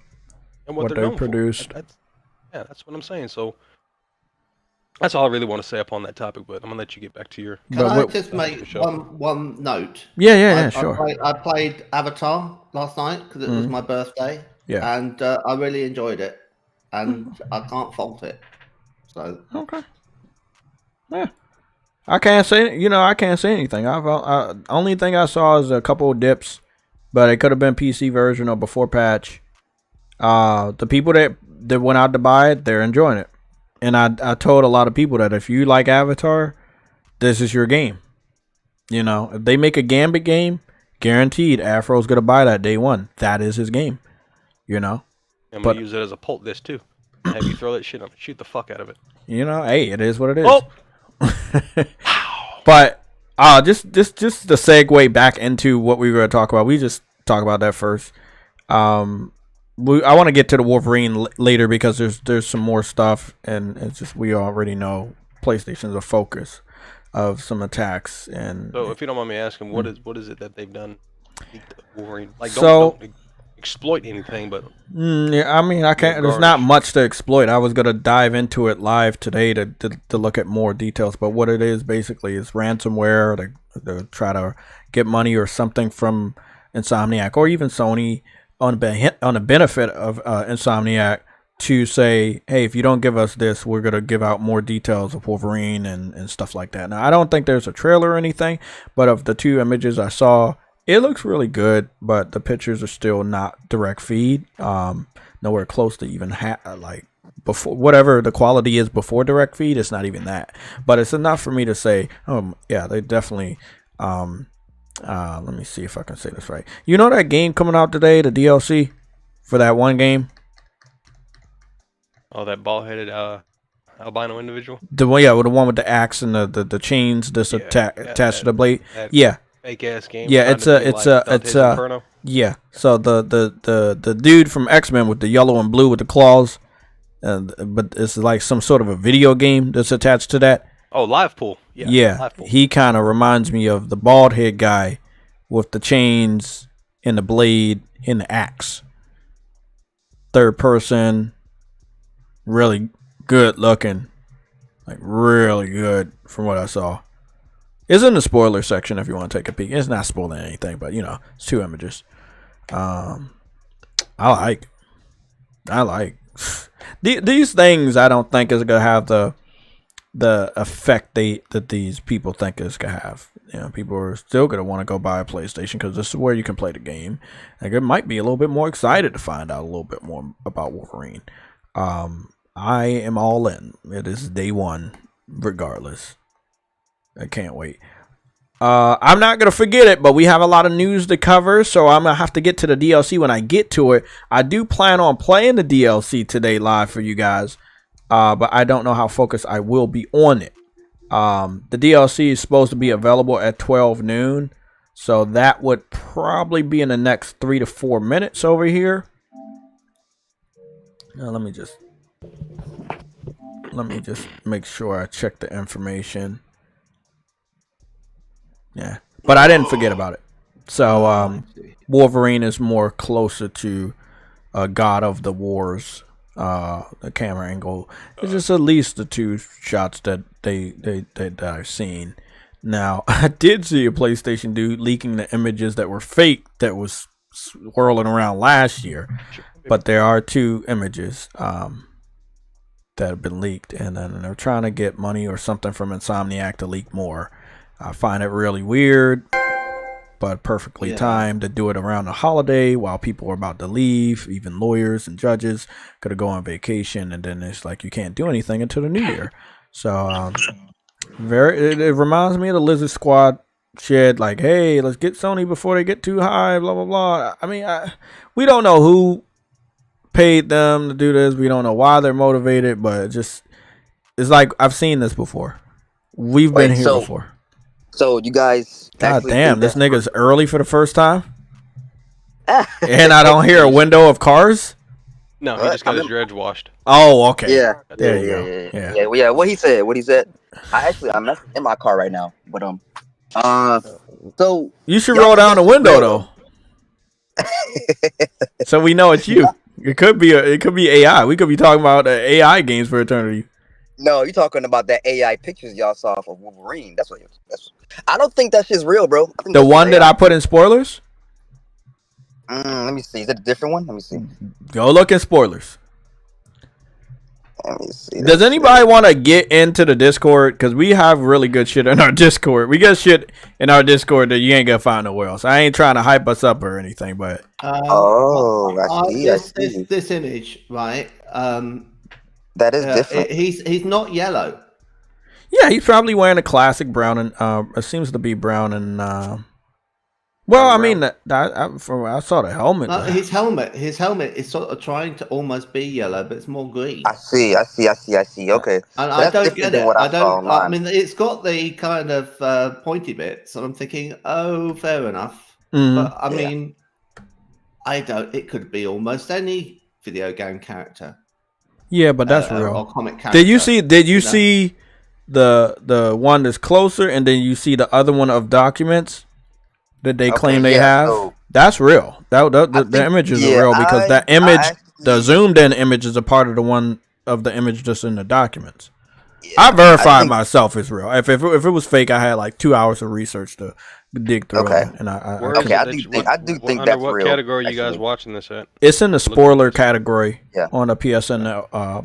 what they produce. That's what I'm saying. So that's all I really want to say upon that topic, but I'm gonna let you get back to your. Can I just make one note? Yeah, sure. I played Avatar last night because it was my birthday. Yeah, and I really enjoyed it, and I can't fault it. So okay. Yeah, I can't say anything. Only thing I saw is a couple of dips, but it could have been PC version or before patch. The people that went out to buy it, they're enjoying it. And I told a lot of people that if you like Avatar, this is your game. You know, if they make a Gambit game, guaranteed Afro's going to buy that day one. That is his game. You know? I'm going to use it as a pult disc too. Have you throw that shit on, shoot the fuck out of it. You know, hey, it is what it is. Oh! But just to segue back into what we were going to talk about, we just talk about that first. I want to get to the Wolverine later because there's some more stuff, and it's just we already know PlayStation's a focus of some attacks. And so, if you don't mind me asking, what is it that they've done? Wolverine, like, so, don't exploit anything, but yeah, I mean, I can't. There's not much to exploit. I was gonna dive into it live today to look at more details. But what it is basically is ransomware to try to get money or something from Insomniac or even Sony on the benefit of Insomniac to say, hey, if you don't give us this, we're gonna give out more details of Wolverine and stuff like that. Now, I don't think there's a trailer or anything, but of the 2 images I saw, it looks really good, but the pictures are still not direct feed. Nowhere close to even like before, whatever the quality is before direct feed. It's not even that, but it's enough for me to say, yeah, they definitely. Let me see if I can say this right. You know that game coming out today, the DLC for that one game. Oh, that bald-headed albino individual. The one with the axe and the chains that's attached to the blade. Yeah. Fake ass game. Yeah, it's yeah. So the dude from X-Men with the yellow and blue with the claws, but it's like some sort of a video game that's attached to that. Oh, Live Pool. Yeah. Live Pool. He kind of reminds me of the bald head guy with the chains and the blade and the axe. Third person, really good looking, like really good from what I saw. It's in the spoiler section if you want to take a peek. It's not spoiling anything, but you know, it's 2 images. I like these things. I don't think is gonna have the effect that these people think it's gonna have. You know, people are still gonna want to go buy a PlayStation because this is where you can play the game. Like, it might be a little bit more excited to find out a little bit more about Wolverine. I am all in. It is day one, regardless. I can't wait. I'm not going to forget it, but we have a lot of news to cover, so I'm going to have to get to the DLC when I get to it. I do plan on playing the DLC today live for you guys, but I don't know how focused I will be on it. The DLC is supposed to be available at 12 noon, so that would probably be in the next 3 to 4 minutes over here. Now, let me just make sure I check the information. Yeah, but I didn't forget about it. So Wolverine is more closer to God of the Wars. The camera angle is just at least the 2 shots that that I've seen. Now, I did see a PlayStation dude leaking the images that were fake that was swirling around last year, but there are 2 images that have been leaked, and then they're trying to get money or something from Insomniac to leak more. I find it really weird, but perfectly timed to do it around the holiday while people are about to leave. Even lawyers and judges could go on vacation, and then it's like you can't do anything until the new year. So it reminds me of the Lizard Squad shit. Like, hey, let's get Sony before they get too high. Blah blah blah. I mean, we don't know who paid them to do this. We don't know why they're motivated, but it's like I've seen this before. We've been here before. So you guys, God damn, this nigga's early for the first time, and I don't hear a window of cars. No, he just got his dreads washed. Oh, okay. Yeah, there you go. Yeah. What he said. I'm in my car right now, but so you should roll down the window though, so we know it's you. It could be AI. We could be talking about AI games for eternity. No, you're talking about that AI pictures y'all saw for Wolverine. That's I don't think that shit's real, bro. I think the one that I put in spoilers? Let me see. Is it a different one? Let me see. Go look in spoilers. Let me see. Does anybody want to get into the Discord? Because we have really good shit in our Discord. We got shit in our Discord that you ain't going to find nowhere else. I ain't trying to hype us up or anything, but... I see. This image, right? That is different. He's not yellow. Yeah, he's probably wearing a classic brown and it seems to be brown and well, I mean, I saw the helmet. His helmet is sort of trying to almost be yellow, but it's more green. I see. Okay, and I don't get it. I mean, it's got the kind of pointy bits, and I'm thinking, oh, fair enough. But I mean, it could be almost any video game character. Yeah, but that's real. Or comic character. Did you see the one that's closer, and then you see the other one of documents that they claim they have. So that's real. The images are real because that image, the zoomed in image, is a part of the one of the image just in the documents. Yeah, I verified myself it's real. If it was fake, I had like 2 hours of research to dig through it. And I do think that's real. Under what category are you guys watching this at? It's in the spoiler category on the PSN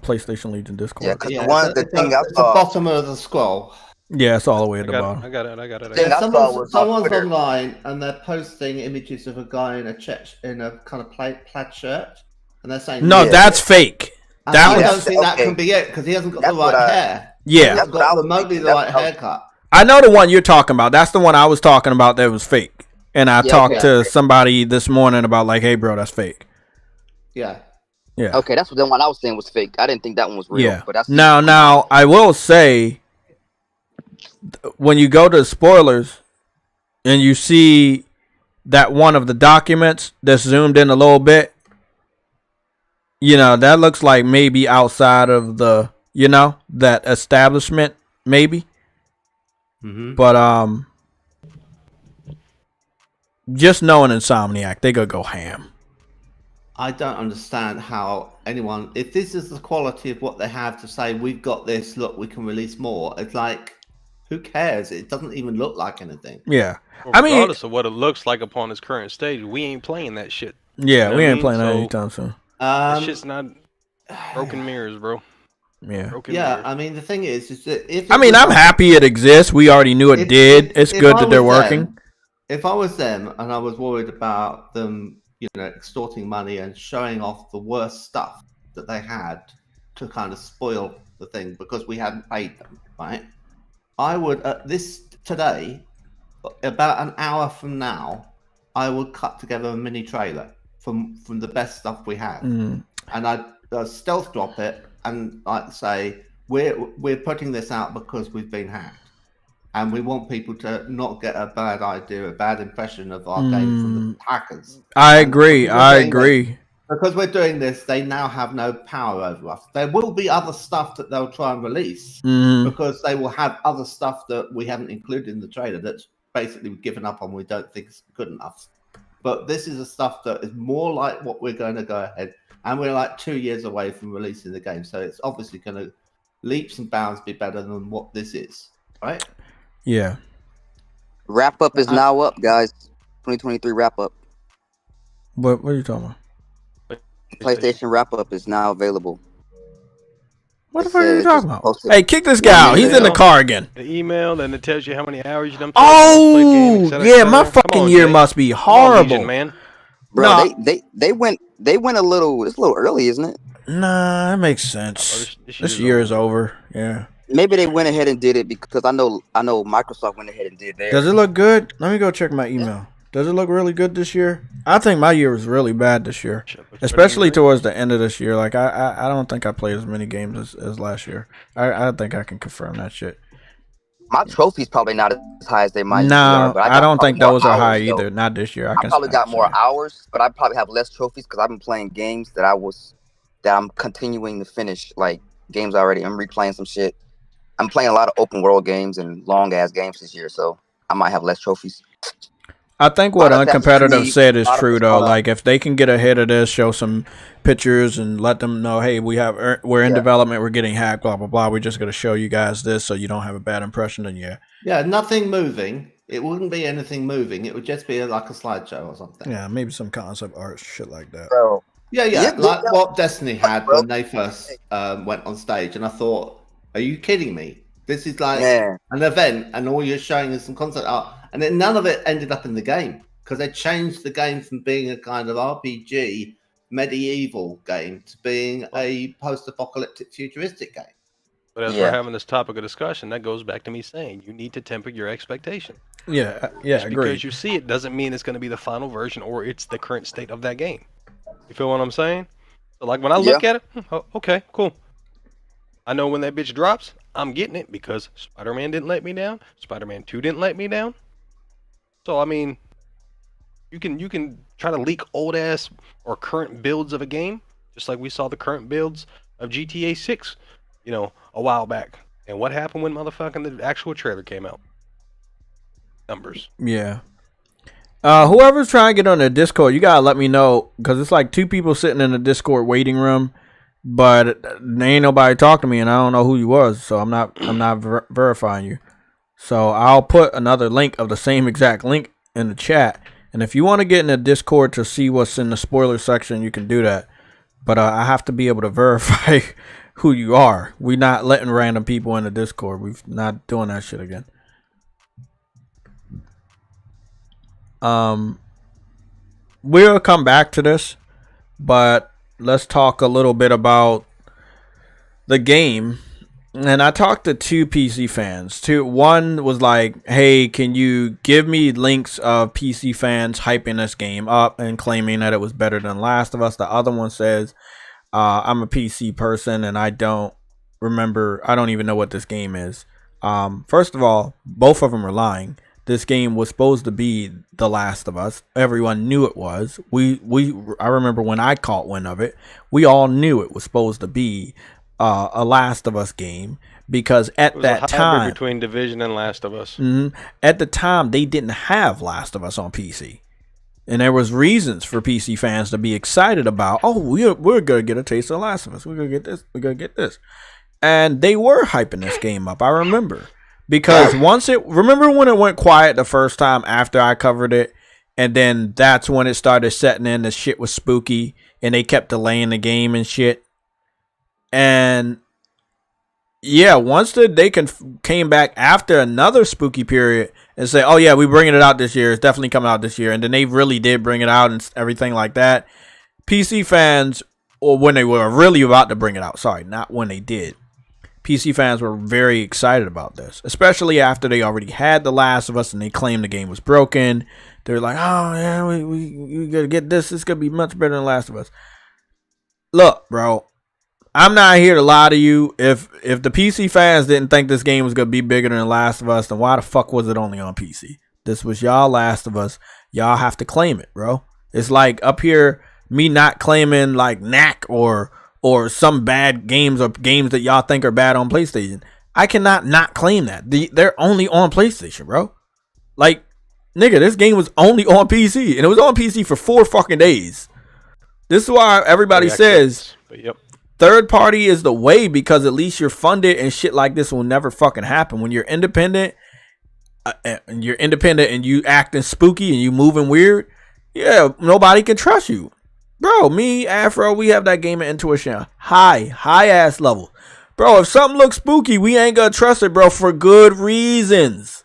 PlayStation Legion Discord. Yeah, because the thing I saw, the bottom of the scroll. Yeah, it's all the way at the bottom. I got it. Yeah, someone's online and they're posting images of a guy in a kind of plaid shirt, and they're saying no, that's fake. I don't think that can be it because he hasn't got the right hair. Yeah, he hasn't got remotely the right haircut. I know the one you're talking about. That's the one I was talking about that was fake. And I talked to somebody this morning about like, hey, bro, that's fake. Yeah. Yeah. Okay, that's the one I was saying was fake. I didn't think that one was real. Yeah. But that's now I will say, when you go to spoilers and you see that one of the documents that's zoomed in a little bit, that looks like maybe outside of the, that establishment, maybe. Mm-hmm. But just knowing Insomniac, they gonna go ham. I don't understand how anyone, if this is the quality of what they have to say, we've got this, look, we can release more. It's like, who cares? It doesn't even look like anything. Yeah. Well, regardless of what it looks like upon its current stage, we ain't playing that shit. Yeah, we ain't playing that anytime soon. That shit's not broken mirrors, bro. Yeah. Mirrors. I mean, the thing is that I'm happy it exists. We already knew it did. It's good that they're working. If I was them and I was worried about them, extorting money and showing off the worst stuff that they had to kind of spoil the thing because we hadn't paid them, right? I would, today, about an hour from now, I would cut together a mini trailer from the best stuff we had. And I'd stealth drop it and like say, we're putting this out because we've been hacked. And we want people to not get a bad idea, a bad impression of our game from the hackers. I agree. Because we're doing this, they now have no power over us. There will be other stuff that they'll try and release because they will have other stuff that we haven't included in the trailer that's basically given up on. We don't think it's good enough. But this is the stuff that is more like what we're going to go ahead. And we're like 2 years away from releasing the game. So it's obviously going to leaps and bounds be better than what this is. Right? Yeah. Wrap up is now up, guys. 2023 wrap up. What are you talking about? PlayStation wrap up is now available. What the fuck are you talking about? Hey, kick this guy out. He's in the car again. The email, then it tells you how many hours you done. Oh, yeah, my fucking year must be horrible, man. Bro, they went a little. It's a little early, isn't it? Nah, that makes sense. This year is over. Yeah. Maybe they went ahead and did it because I know Microsoft went ahead and did theirs. Does it look good? Let me go check my email. Does it look really good this year? I think my year was really bad this year, especially towards the end of this year. Like I don't think I played as many games as last year. I think I can confirm that shit. My trophy's probably not as high as they might. No, I don't think those are high either. Not this year. I probably got more hours, but I probably have less trophies because I've been playing games that I'm continuing to finish. Like games already. I'm replaying some shit. I'm playing a lot of open world games and long ass games this year, so I might have less trophies. I think what Uncompetitive said is true though. Like if they can get ahead of this, show some pictures and let them know, hey, we're in development, we're getting hacked, blah blah blah. We're just gonna show you guys this so you don't have a bad impression. Then yeah, nothing moving. It wouldn't be anything moving. It would just be like a slideshow or something. Yeah, maybe some concept art, shit like that. Bro. Yeah, like what Destiny had when they first went on stage, and I thought, are you kidding me? This is like an event, and all you're showing is some concept art. And then none of it ended up in the game because they changed the game from being a kind of RPG medieval game to being a post-apocalyptic futuristic game. But as we're having this topic of discussion, that goes back to me saying you need to temper your expectation. Yeah, Just because you see it doesn't mean it's going to be the final version or it's the current state of that game. You feel what I'm saying? So like when I look at it, okay, cool. I know when that bitch drops, I'm getting it because Spider-Man didn't let me down. Spider-Man 2 didn't let me down. So I mean, you can try to leak old ass or current builds of a game, just like we saw the current builds of GTA 6, a while back. And what happened when motherfucking the actual trailer came out? Numbers. Yeah. Whoever's trying to get on the Discord, you gotta let me know, because it's like 2 people sitting in the Discord waiting room, but there ain't nobody talk to me, and I don't know who you was, so I'm not verifying you. So I'll put another link of the same exact link in the chat, and if you want to get in the Discord to see what's in the spoiler section, you can do that. But I have to be able to verify who you are. We're not letting random people in the Discord. We're not doing that shit again. We'll come back to this, but let's talk a little bit about the game. And I talked to 2 PC fans. One was like, hey, can you give me links of PC fans hyping this game up and claiming that it was better than Last of Us? The other one says, I'm a PC person and I don't even know what this game is. First of all, both of them are lying. This game was supposed to be The Last of Us. Everyone knew it was. I remember when I caught wind of it, we all knew it was supposed to be a Last of Us game, because at that time, between Division and Last of Us, at the time they didn't have Last of Us on PC, and there was reasons for PC fans to be excited about. Oh, we're gonna get a taste of Last of Us. We're gonna get this. We're gonna get this, and they were hyping this game up. I remember. Because remember when it went quiet the first time after I covered it, and then that's when it started setting in, the shit was spooky, and they kept delaying the game and shit. And yeah, once they came back after another spooky period and say, oh yeah, we're bringing it out this year, it's definitely coming out this year, and then they really did bring it out and everything like that. PC fans, or when they were really about to bring it out, sorry, not when they did. PC fans were very excited about this, especially after they already had The Last of Us and they claimed the game was broken. They're like, oh, yeah, we gotta get this. It's gonna be much better than Last of Us. Look, bro, I'm not here to lie to you. If the PC fans didn't think this game was gonna be bigger than Last of Us, then why the fuck was it only on PC? This was y'all Last of Us. Y'all have to claim it, bro. It's like up here, me not claiming like Knack or some bad games or games that y'all think are bad on PlayStation. I cannot not claim that. They're only on PlayStation, bro. Like, nigga, this game was only on PC, and it was on PC for 4 fucking days. This is why everybody says third party is the way, because at least you're funded and shit like this will never fucking happen. When you're independent, and you acting spooky and you moving weird, yeah, nobody can trust you. Bro, me, Afro, we have that game of intuition. High ass level. Bro, if something looks spooky, we ain't gonna trust it, bro, for good reasons.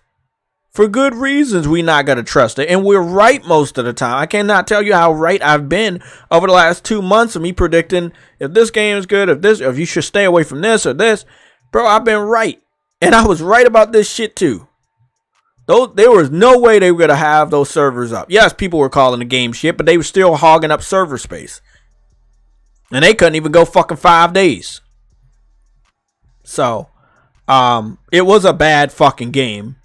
For good reasons, we not gonna trust it. And we're right most of the time. I cannot tell you how right I've been over the last 2 months of me predicting if this game is good, if you should stay away from this or this. Bro, I've been right. And I was right about this shit too. There was no way they were going to have those servers up. Yes, people were calling the game shit, but they were still hogging up server space. And they couldn't even go fucking 5 days. So, it was a bad fucking game.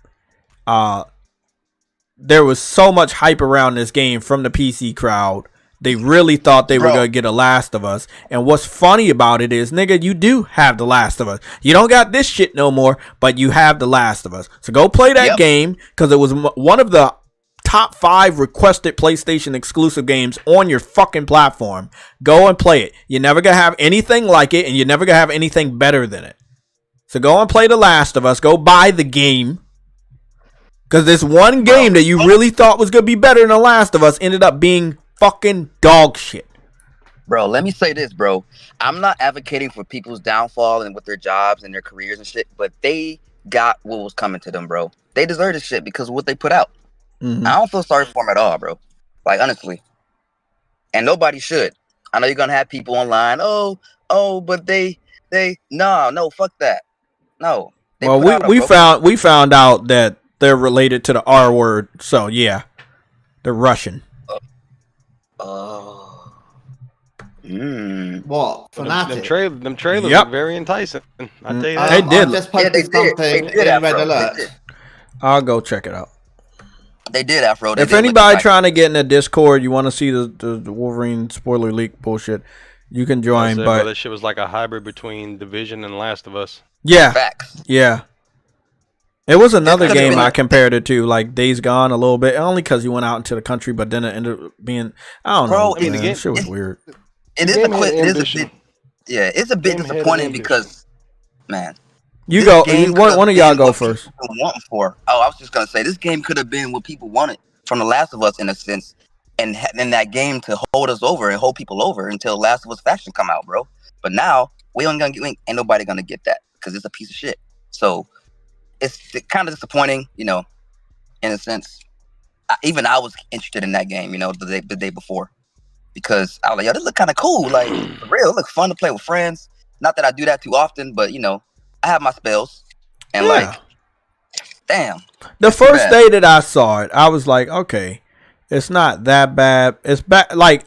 There was so much hype around this game from the PC crowd. They really thought they were going to get a Last of Us. And what's funny about it is, nigga, you do have the Last of Us. You don't got this shit no more, but you have the Last of Us. So go play that game, because it was one of the top 5 requested PlayStation exclusive games on your fucking platform. Go and play it. You're never going to have anything like it, and you're never going to have anything better than it. So go and play the Last of Us. Go buy the game. Because this one game that you really thought was going to be better than the Last of Us ended up being fucking dog shit. Bro, let me say this, bro. I'm not advocating for people's downfall and with their jobs and their careers and shit, but they got what was coming to them, bro. They deserve this shit because of what they put out. I don't feel sorry for them at all, bro. Like, honestly. And nobody should. I know you're gonna have people online, oh, but they no, fuck that. No. Well, we found out that they're related to the R word, so yeah. They're Russian. What? FANTAZY? Them trailers look very enticing. I tell you that. They did. Just posted something in Red Alert. I'll go check it out. They did, Afro. If anybody trying to get in the Discord, you want to see the Wolverine spoiler leak bullshit, you can join. But that shit was like a hybrid between Division and Last of Us. Yeah. Facts. Yeah. It was another game I compared it to, like Days Gone, a little bit, only because you went out into the country, but then it ended up being, I don't know. I mean, the game, shit was weird. It is a bit, yeah, it's a bit disappointing because, man. You go. One of y'all go first. Wanting for. Oh, I was just gonna say this game could have been what people wanted from The Last of Us in a sense, and in that game to hold us over and hold people over until Last of Us Faction come out, bro. But now ain't nobody gonna get that because it's a piece of shit. So it's kind of disappointing, you know, in a sense. Even I was interested in that game, you know, the day before, because I was like, yo, this look kind of cool, like for real. It looks fun to play with friends. Not that I do that too often, but you know, I have my spells, and like, damn. The first day that I saw it, I was like, okay, it's not that bad. It's bad. Like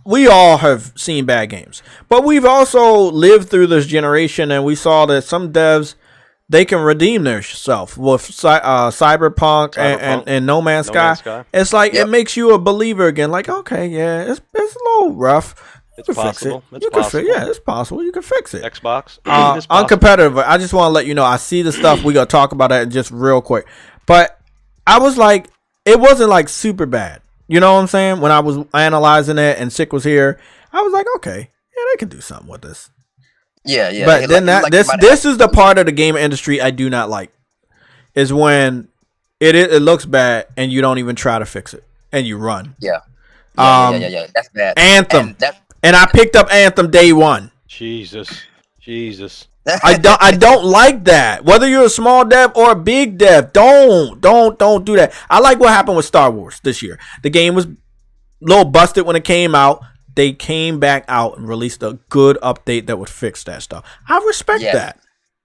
we all have seen bad games, but we've also lived through this generation, and we saw that some devs, they can redeem themselves with Cyberpunk and No Man's Sky. It's like it makes you a believer again. Like, okay, yeah, it's a little rough. It's possible. It's possible. You can fix it. Xbox. Uncompetitive. I just want to let you know. I see the stuff. We gonna talk about that just real quick. But I was like, it wasn't like super bad. You know what I'm saying? When I was analyzing it and Sick was here, I was like, okay, yeah, they can do something with this. Yeah, yeah. But then this is the part of the game industry I do not like, is when it looks bad and you don't even try to fix it and you run. Yeah. Yeah. That's bad. Anthem. And I picked up Anthem day one. Jesus. I don't like that. Whether you're a small dev or a big dev, don't do that. I like what happened with Star Wars this year. The game was a little busted when it came out. They came back out and released a good update that would fix that stuff. I respect that.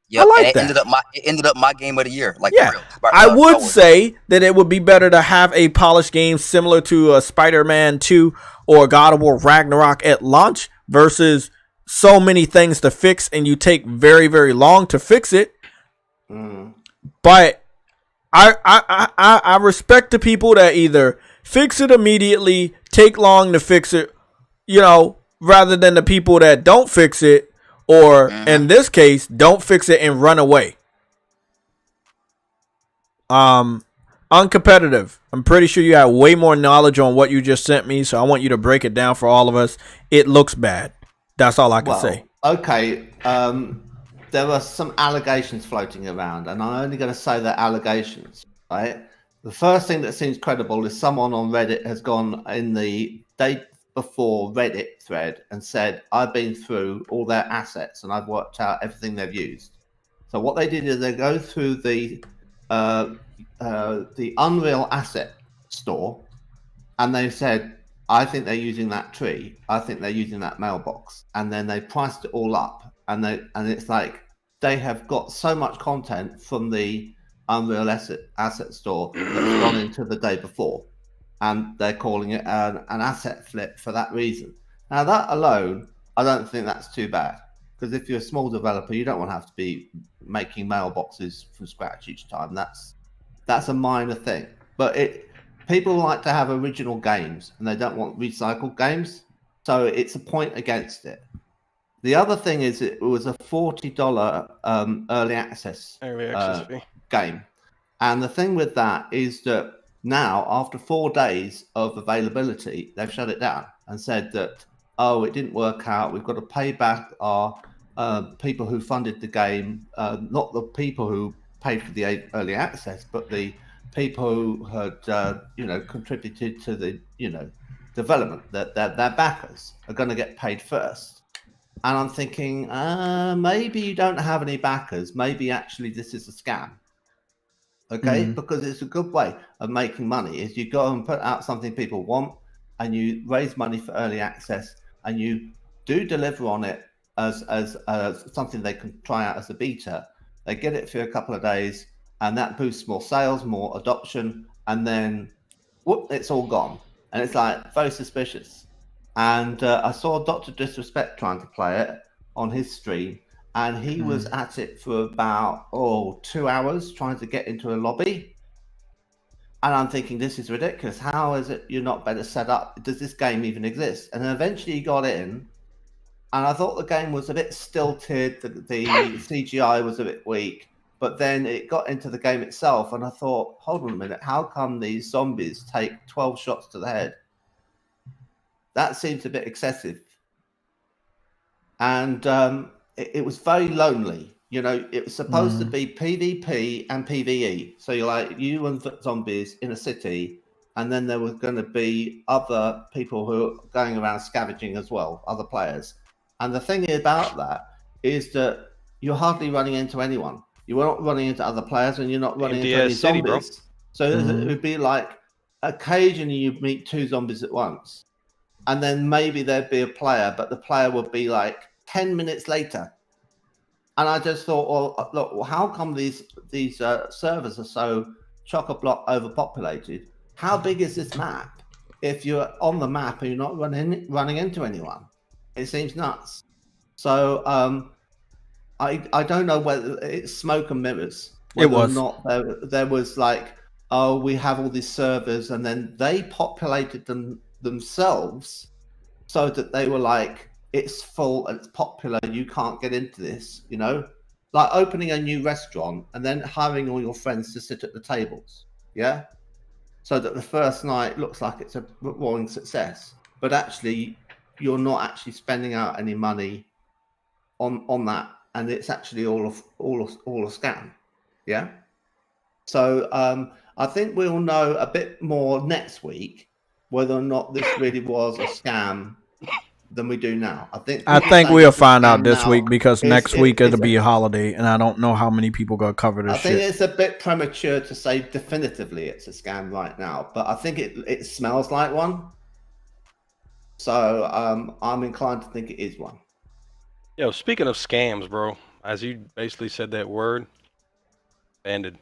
Yep. I like that. It ended up my game of the year. Like, yeah, I would say that it would be better to have a polished game similar to Spider-Man 2 or God of War Ragnarok at launch versus so many things to fix and you take very, very long to fix it. But I respect the people that either fix it immediately, take long to fix it, you know, rather than the people that don't fix it, or in this case, don't fix it and run away. Uncompetitive. I'm pretty sure you have way more knowledge on what you just sent me, so I want you to break it down for all of us. It looks bad. That's all I can say. Okay. There were some allegations floating around, and I'm only going to say they're allegations, right? The first thing that seems credible is someone on Reddit has gone in the day before Reddit thread and said, I've been through all their assets and I've worked out everything they've used. So what they did is they go through the Unreal Asset Store, and they said, I think they're using that tree. I think they're using that mailbox. And then they priced it all up, and it's like they have got so much content from the Unreal Asset Store that's gone into the day before, and they're calling it an asset flip for that reason. Now, that alone, I don't think that's too bad, because if you're a small developer, you don't want to have to be making mailboxes from scratch each time. That's a minor thing. But people like to have original games, and they don't want recycled games, so it's a point against it. The other thing is it was a $40 early access game. And the thing with that is that now, after 4 days of availability, they've shut it down and said that, oh, it didn't work out. We've got to pay back our people who funded the game, not the people who paid for the early access, but the people who had, contributed to the, development. That their backers are going to get paid first. And I'm thinking, maybe you don't have any backers. Maybe actually this is a scam. Okay, because it's a good way of making money. Is you go and put out something people want, and you raise money for early access, and you do deliver on it as something they can try out as a beta. They get it for a couple of days, and that boosts more sales, more adoption, and then whoop, it's all gone. And it's like very suspicious. And I saw Dr. Disrespect trying to play it on his stream, and he was at it for about 2 hours trying to get into a lobby. And I'm thinking, this is ridiculous. How is it you're not better set up? Does this game even exist? And then eventually he got in, and I thought the game was a bit stilted. The CGI was a bit weak, but then it got into the game itself, and I thought, hold on a minute, how come these zombies take 12 shots to the head? That seems a bit excessive. And it was very lonely. You know, it was supposed to be PvP and PvE. So you're like, you and zombies in a city, and then there was going to be other people who are going around scavenging as well, other players. And the thing about that is that you're hardly running into anyone. You're not running into other players, and you're not running into any zombies. Bro. So it would be like, occasionally you'd meet 2 zombies at once. And then maybe there'd be a player, but the player would be like 10 minutes later. And I just thought, well, look, how come these servers are so chock-a-block overpopulated? How big is this map? If you're on the map and you're not running into anyone, it seems nuts. So I don't know whether it's smoke and mirrors. It was not. There was like, oh, we have all these servers, and then they populated them themselves so that they were like, it's full and it's popular, you can't get into this, you know, like opening a new restaurant and then hiring all your friends to sit at the tables, yeah, so that the first night looks like it's a roaring success, but actually you're not actually spending out any money on that, and it's actually all a scam, yeah. So I think we'll know a bit more next week whether or not this really was a scam than we do now. I think we'll find out this week, because next week it'll be a holiday, and I don't know how many people gonna cover this shit. I think it's a bit premature to say definitively it's a scam right now, but I think it smells like one. So I'm inclined to think it is one. Yo, speaking of scams, bro, as you basically said that word, banded.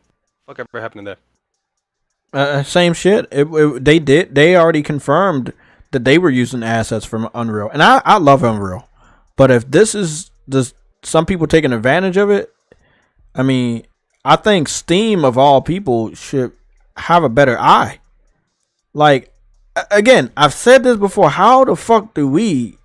Fuck ever happened to that? Same shit. They already confirmed that they were using assets from Unreal. And I love Unreal. But if this is some people taking advantage of it, I mean, I think Steam, of all people, should have a better eye. Like, again, I've said this before. How the fuck do we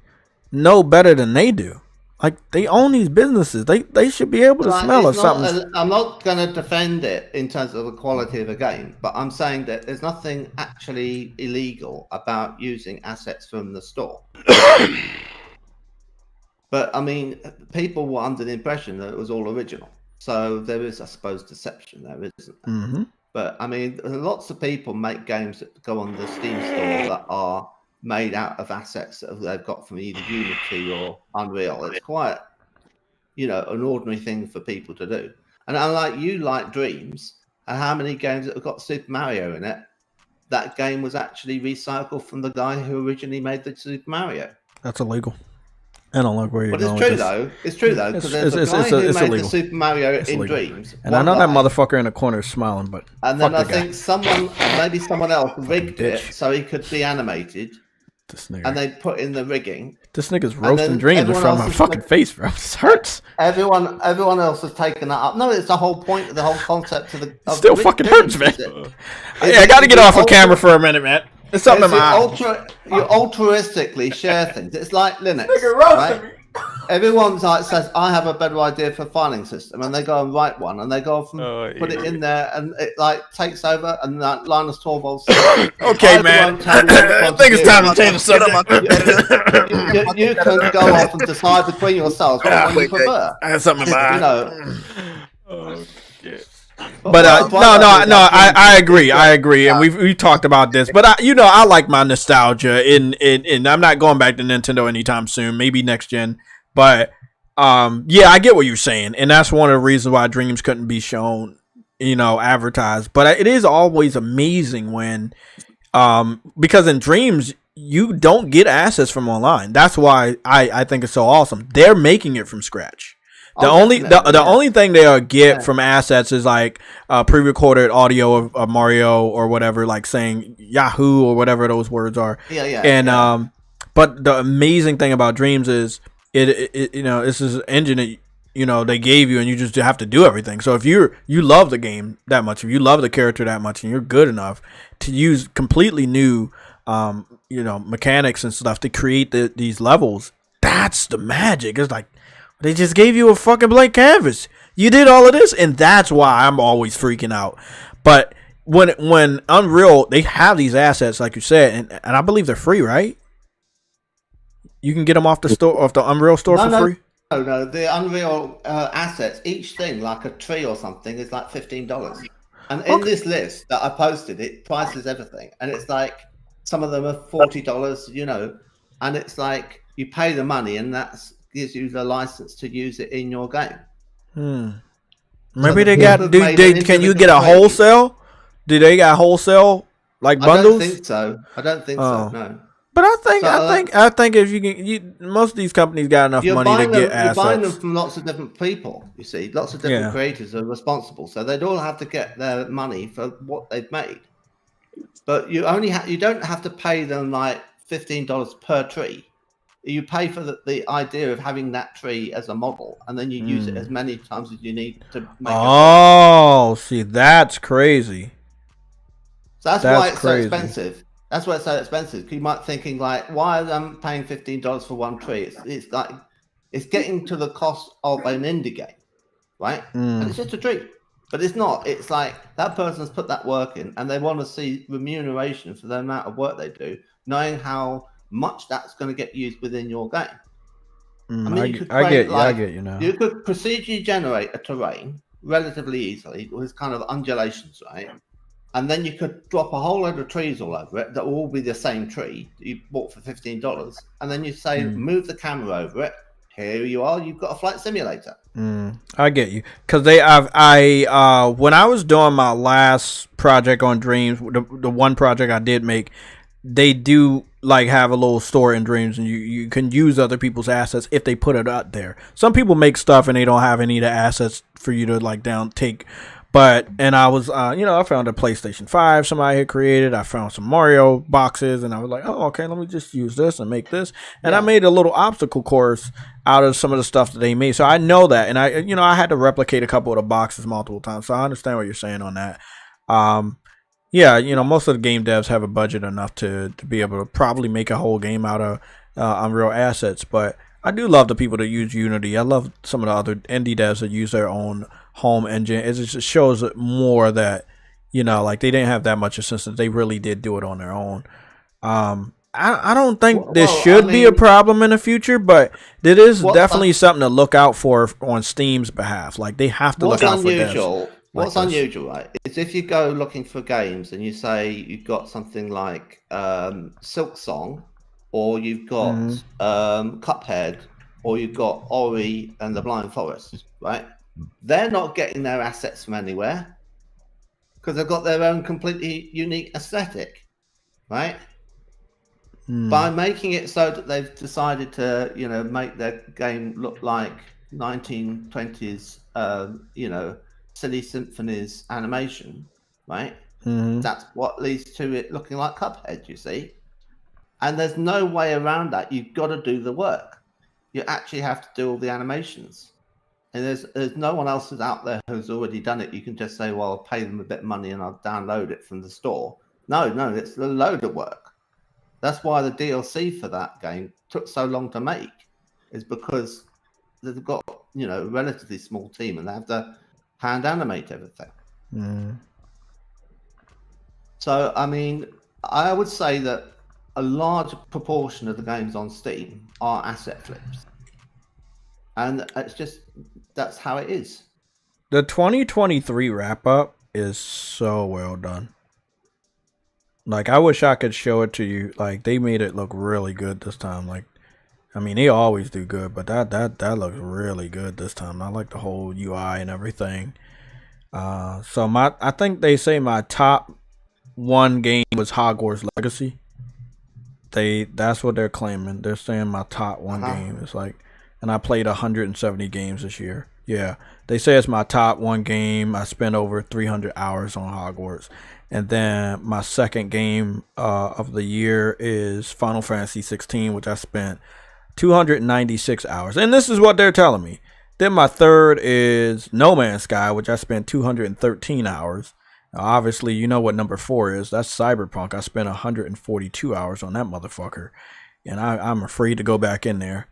know better than they do? Like, they own these businesses. They should be able to smell if something. I'm not going to defend it in terms of the quality of the game, but I'm saying that there's nothing actually illegal about using assets from the store. But, I mean, people were under the impression that it was all original. So there is, I suppose, deception there, isn't there? Mm-hmm. But, I mean, lots of people make games that go on the Steam store that are made out of assets that they've got from either Unity or Unreal. It's quite, you know, an ordinary thing for people to do. And unlike you like Dreams, and how many games that have got Super Mario in it, that game was actually recycled from the guy who originally made the Super Mario. That's illegal. I don't like where you're going. But it's true though, because there's a guy who made the Super Mario in Dreams. And I know that motherfucker in the corner is smiling, but and then I think maybe someone else rigged it so he could be animated. This nigga. And they put in the rigging. This nigga's roasting Dreams in front of my fucking face, bro. This hurts. Everyone else has taken that up. No, it's the whole point of the whole concept of the. Still fucking hurts, man. Hey, I gotta get off of camera for a minute, man. It's something in my eye. You altruistically share things. It's like Linux, right? Everyone says, I have a better idea for a filing system, and they go and write one, and they go off and put it in there, and it like takes over, and Linus Torvalds says, okay, man. I think it's time to change the subject. You can go off and decide between yourselves what you prefer. I have something in my eye. You know. Oh, shit. But no, I agree. And we've talked about this. But I like my nostalgia. And I'm not going back to Nintendo anytime soon. Maybe next gen. But yeah, I get what you're saying, and that's one of the reasons why Dreams couldn't be shown, advertised. But it is always amazing when, because in Dreams you don't get assets from online. That's why I think it's so awesome. They're making it from scratch. The only thing they get from assets is like pre-recorded audio of Mario or whatever, like saying Yahoo or whatever those words are. And but the amazing thing about Dreams is it this is an engine that they gave you, and you just have to do everything. So if you love the game that much, if you love the character that much, and you're good enough to use completely new mechanics and stuff to create these levels, that's the magic. It's like they just gave you a fucking blank canvas. You did all of this, and that's why I'm always freaking out. But when Unreal, they have these assets, like you said, and I believe they're free, right? You can get them off the store, off the Unreal store for free. No, the Unreal assets, each thing, like a tree or something, is like $15. And in this list that I posted, it prices everything, and it's like some of them are $40, you know, and it's like you pay the money, and that gives you the license to use it in your game. Maybe they got. Can you get a wholesale? Do they got wholesale like bundles? I don't think so. No. But I think if you can, most of these companies got enough money to get assets. You're buying them from lots of different people. You see, lots of different creators are responsible, so they'd all have to get their money for what they've made. But you don't have to pay them like $15 per tree. You pay for the idea of having that tree as a model, and then you use it as many times as you need to make. Oh, see, that's crazy. So that's why it's crazy. So expensive. That's why it's so expensive. You might be thinking like, why am I paying $15 for one tree? It's like it's getting to the cost of an indie game, right? And it's just a tree, but it's not. It's like that person's put that work in, and they want to see remuneration for the amount of work they do, knowing how much that's going to get used within your game. I mean, I get you now. You could procedurally generate a terrain relatively easily with kind of undulations, right? And then you could drop a whole load of trees all over it that will all be the same tree that you bought for $15. And then you say, move the camera over it. Here you are. You've got a flight simulator. I get you. Because when I was doing my last project on Dreams, the one project I did make, they do like have a little store in Dreams, and you can use other people's assets if they put it out there. Some people make stuff and they don't have any of the assets for you to like take. And I was, I found a PlayStation 5 somebody had created. I found some Mario boxes, and I was like, oh, okay, let me just use this and make this. And I made a little obstacle course out of some of the stuff that they made. So I know that. And I had to replicate a couple of the boxes multiple times. So I understand what you're saying on that. Most of the game devs have a budget enough to be able to probably make a whole game out of Unreal assets. But I do love the people that use Unity. I love some of the other indie devs that use their own home engine. It just shows more that, like they didn't have that much assistance. They really did do it on their own. I don't think this should be a problem in the future, but it is definitely something to look out for on Steam's behalf. Like they have to look out for devs. What's unusual, right, is if you go looking for games and you say you've got something like Silk Song, or you've got Cuphead, or you've got Ori and the Blind Forest, right? They're not getting their assets from anywhere because they've got their own completely unique aesthetic, right? By making it so that they've decided to, make their game look like 1920s, silly symphonies animation, right? That's what leads to it looking like Cuphead, you see? And there's no way around that. You've got to do the work. You actually have to do all the animations. And there's no one else who's out there who's already done it. You can just say, well, I'll pay them a bit of money and I'll download it from the store. No, it's a load of work. That's why the DLC for that game took so long to make, is because they've got, a relatively small team and they have to hand animate everything. So, I mean, I would say that a large proportion of the games on Steam are asset flips. And it's just, that's how it is. The 2023 wrap up is so well done. Like, I wish I could show it to you. Like, they made it look really good this time. Like, I mean, they always do good, but that looks really good this time. I like the whole UI and everything. I think they say my top one game was Hogwarts Legacy. That's what they're claiming. They're saying my top one game is like, and I played 170 games this year. Yeah, they say it's my top one game. I spent over 300 hours on Hogwarts. And then my second game of the year is Final Fantasy 16, which I spent 296 hours. And this is what they're telling me. Then my third is No Man's Sky, which I spent 213 hours. Now, obviously, you know what number 4 is. That's Cyberpunk. I spent 142 hours on that motherfucker. And I'm afraid to go back in there.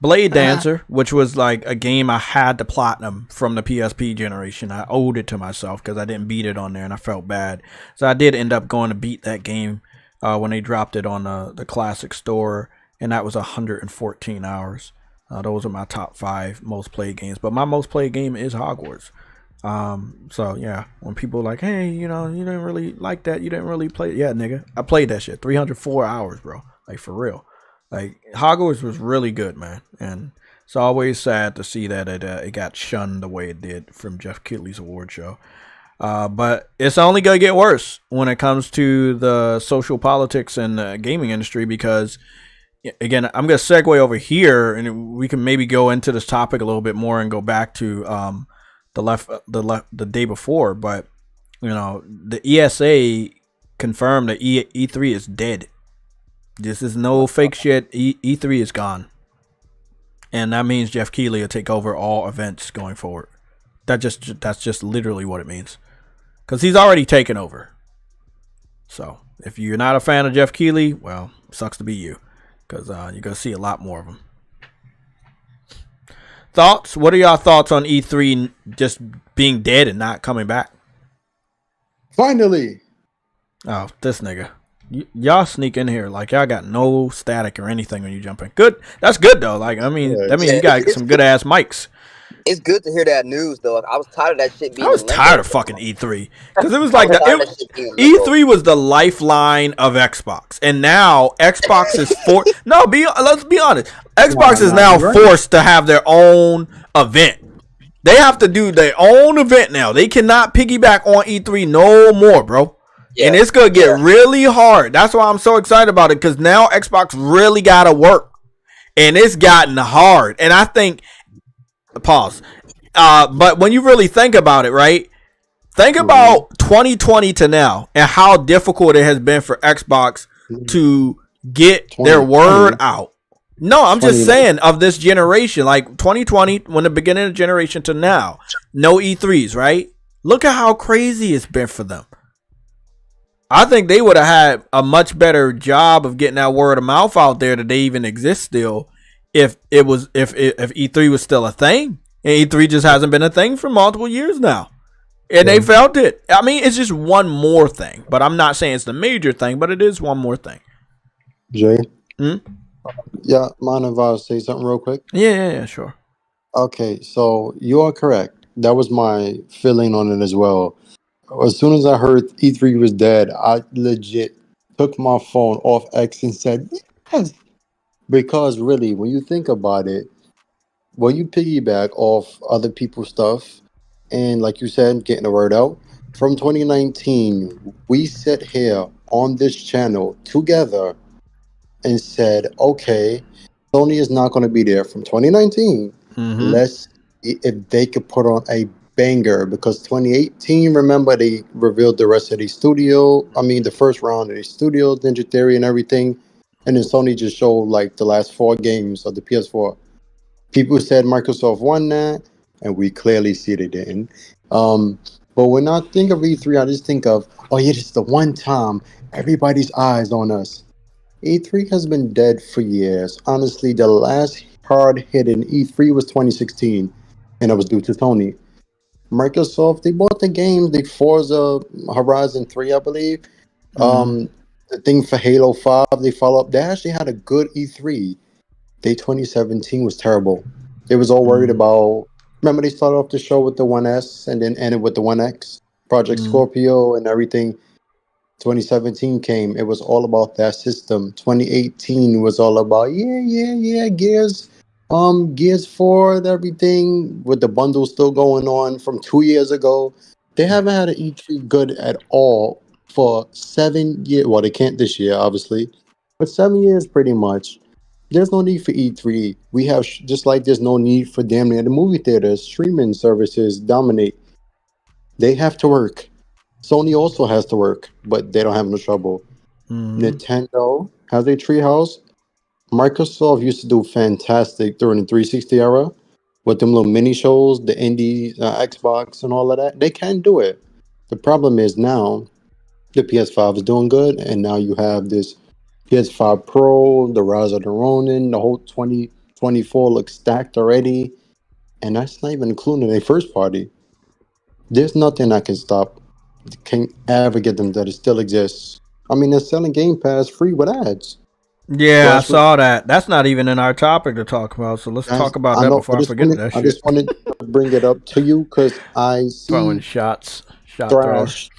Blade Dancer, which was like a game I had to platinum from the PSP generation. I owed it to myself because I didn't beat it on there and I felt bad. So I did end up going to beat that game when they dropped it on the classic store, and that was 114 hours. Those are my top 5 most played games, but my most played game is Hogwarts. So yeah, when people are like, hey, you know, you didn't really like that, you didn't really play it. Yeah, nigga, I played that shit 304 hours, bro. Like, for real. Like, Hogwarts was really good, man, and it's always sad to see that it got shunned the way it did from Jeff Keighley's award show. But it's only gonna get worse when it comes to the social politics and the gaming industry, because, again, I'm gonna segue over here, and we can maybe go into this topic a little bit more and go back to the day before. But you know, the ESA confirmed that E3 is dead. This is no fake shit. E3 is gone. And that means Jeff Keighley will take over all events going forward. That's just literally what it means. Because he's already taken over. So, if you're not a fan of Jeff Keighley, well, sucks to be you. Because you're going to see a lot more of him. Thoughts? What are y'all thoughts on E3 just being dead and not coming back? Finally. Oh, this nigga. Y'all sneak in here like y'all got no static or anything when you jump in. Good. That's good though. Like, I mean, that means you got some good ass mics. It's good to hear that news though. I was tired of that shit being. I was tired of fucking E3 because it was like E3 was the lifeline of Xbox, and now Xbox is let's be honest. Xbox is now forced to have their own event. They have to do their own event now. They cannot piggyback on E3 no more, bro. Yeah, and it's going to get really hard. That's why I'm so excited about it, because now Xbox really got to work. And it's gotten hard. And I think, pause. But when you really think about it, right? Think about 2020 to now and how difficult it has been for Xbox to get their word out. No, I'm just saying of this generation, like 2020, when the beginning of the generation to now, no E3s, right? Look at how crazy it's been for them. I think they would have had a much better job of getting that word of mouth out there that they even exist still if E3 was still a thing. And E3 just hasn't been a thing for multiple years now. And they felt it. I mean, it's just one more thing. But I'm not saying it's the major thing, but it is one more thing. Jay? Yeah, mind if I say something real quick? Yeah, sure. Okay, so you are correct. That was my feeling on it as well. As soon as I heard E3 was dead, I legit took my phone off X and said, yes. Because really, when you think about it, when you piggyback off other people's stuff, and like you said, getting the word out, from 2019, we sit here on this channel together and said, okay, Sony is not going to be there from 2019. Let's, if they could put on a banger, because 2018, remember, they revealed the rest of the first round of the studio, Ninja Theory and everything, and then Sony just showed like the last 4 games of the PS4. People said Microsoft won that, and we clearly see they didn't. But when I think of E3, I just think of, oh yeah, this is the one time everybody's eyes on us. E3 has been dead for years. Honestly, the last hard hit in E3 was 2016, and it was due to Sony. Microsoft, they bought the game, the Forza Horizon 3, I believe. The thing for Halo 5, they follow up. They actually had a good E3. Day 2017 was terrible. They was all worried about, remember they started off the show with the 1S and then ended with the 1X, Project Scorpio and everything. 2017 came, it was all about that system. 2018 was all about, Gears. Gears 4 and everything, with the bundle still going on from 2 years ago. They haven't had an E3 good at all for 7 years. Well, they can't this year, obviously, but 7 years pretty much. There's no need for E3. We have, just like there's no need for damn near the movie theaters. Streaming services dominate. They have to work. Sony also has to work, but they don't have no trouble. Nintendo has a treehouse. Microsoft used to do fantastic during the 360 era with them little mini shows, the indie Xbox and all of that. They can do it. The problem is now the PS5 is doing good, and now you have this PS5 Pro, the Rise of the Ronin, the whole 24 looks stacked already, and that's not even including a first party. There's nothing I can stop. Can't ever get them that it still exists. I mean, they're selling Game Pass free with ads. Yeah, I saw that. That's not even in our topic to talk about. So let's talk about that before I forget that shit. I just wanted to bring it up to you because I see throwing shots. Thrash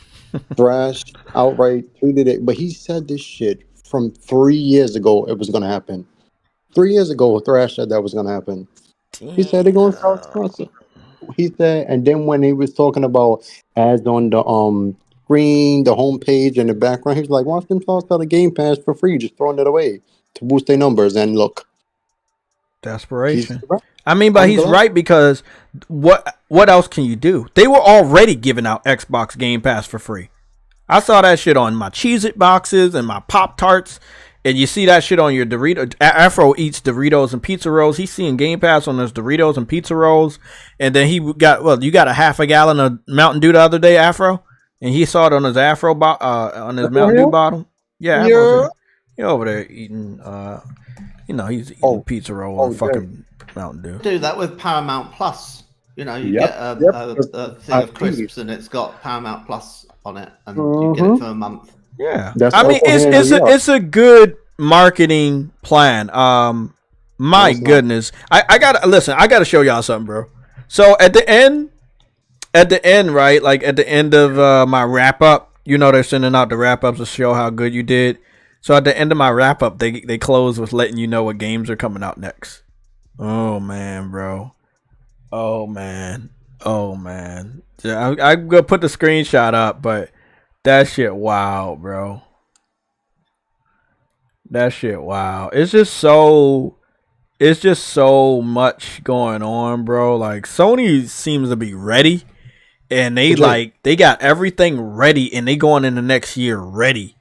outright tweeted it, but he said this shit from 3 years ago. It was going to happen. 3 years ago, Thrash said that was going to happen. Damn. He said they're going to sell sponsor. He said, and then when he was talking about ads on the screen, the homepage, and the background, he was like, "Watch them sell the Game Pass for free, just throwing it away to boost their numbers." And look, desperation. I mean, but he's right, because what else can you do? They were already giving out Xbox Game Pass for free. I saw that shit on my Cheez-It boxes and my Pop-Tarts. And you see that shit on your Doritos. Afro eats Doritos and pizza rolls. He's seeing Game Pass on his Doritos and pizza rolls. And then he got, well, you got a half a gallon of Mountain Dew the other day, Afro. And he saw it on his on his Mountain Dew bottle. Yeah. You're over there eating, he's eating pizza roll and fucking Mountain Dew. Do that with Paramount Plus. You know, you get a thing of crisps and it's got Paramount Plus on it, and you get it for a month. Yeah, I mean, it's a good marketing plan. My goodness, I gotta show y'all something, bro. So at the end, right? Like at the end of my wrap up, they're sending out the wrap ups to show how good you did. So at the end of my wrap up, they close with letting you know what games are coming out next. Oh man, bro. Oh man. Yeah, I'm gonna put the screenshot up, but that shit wow, bro. That shit wow. It's just so much going on, bro. Like Sony seems to be ready, and they got everything ready, and they going in the next year ready.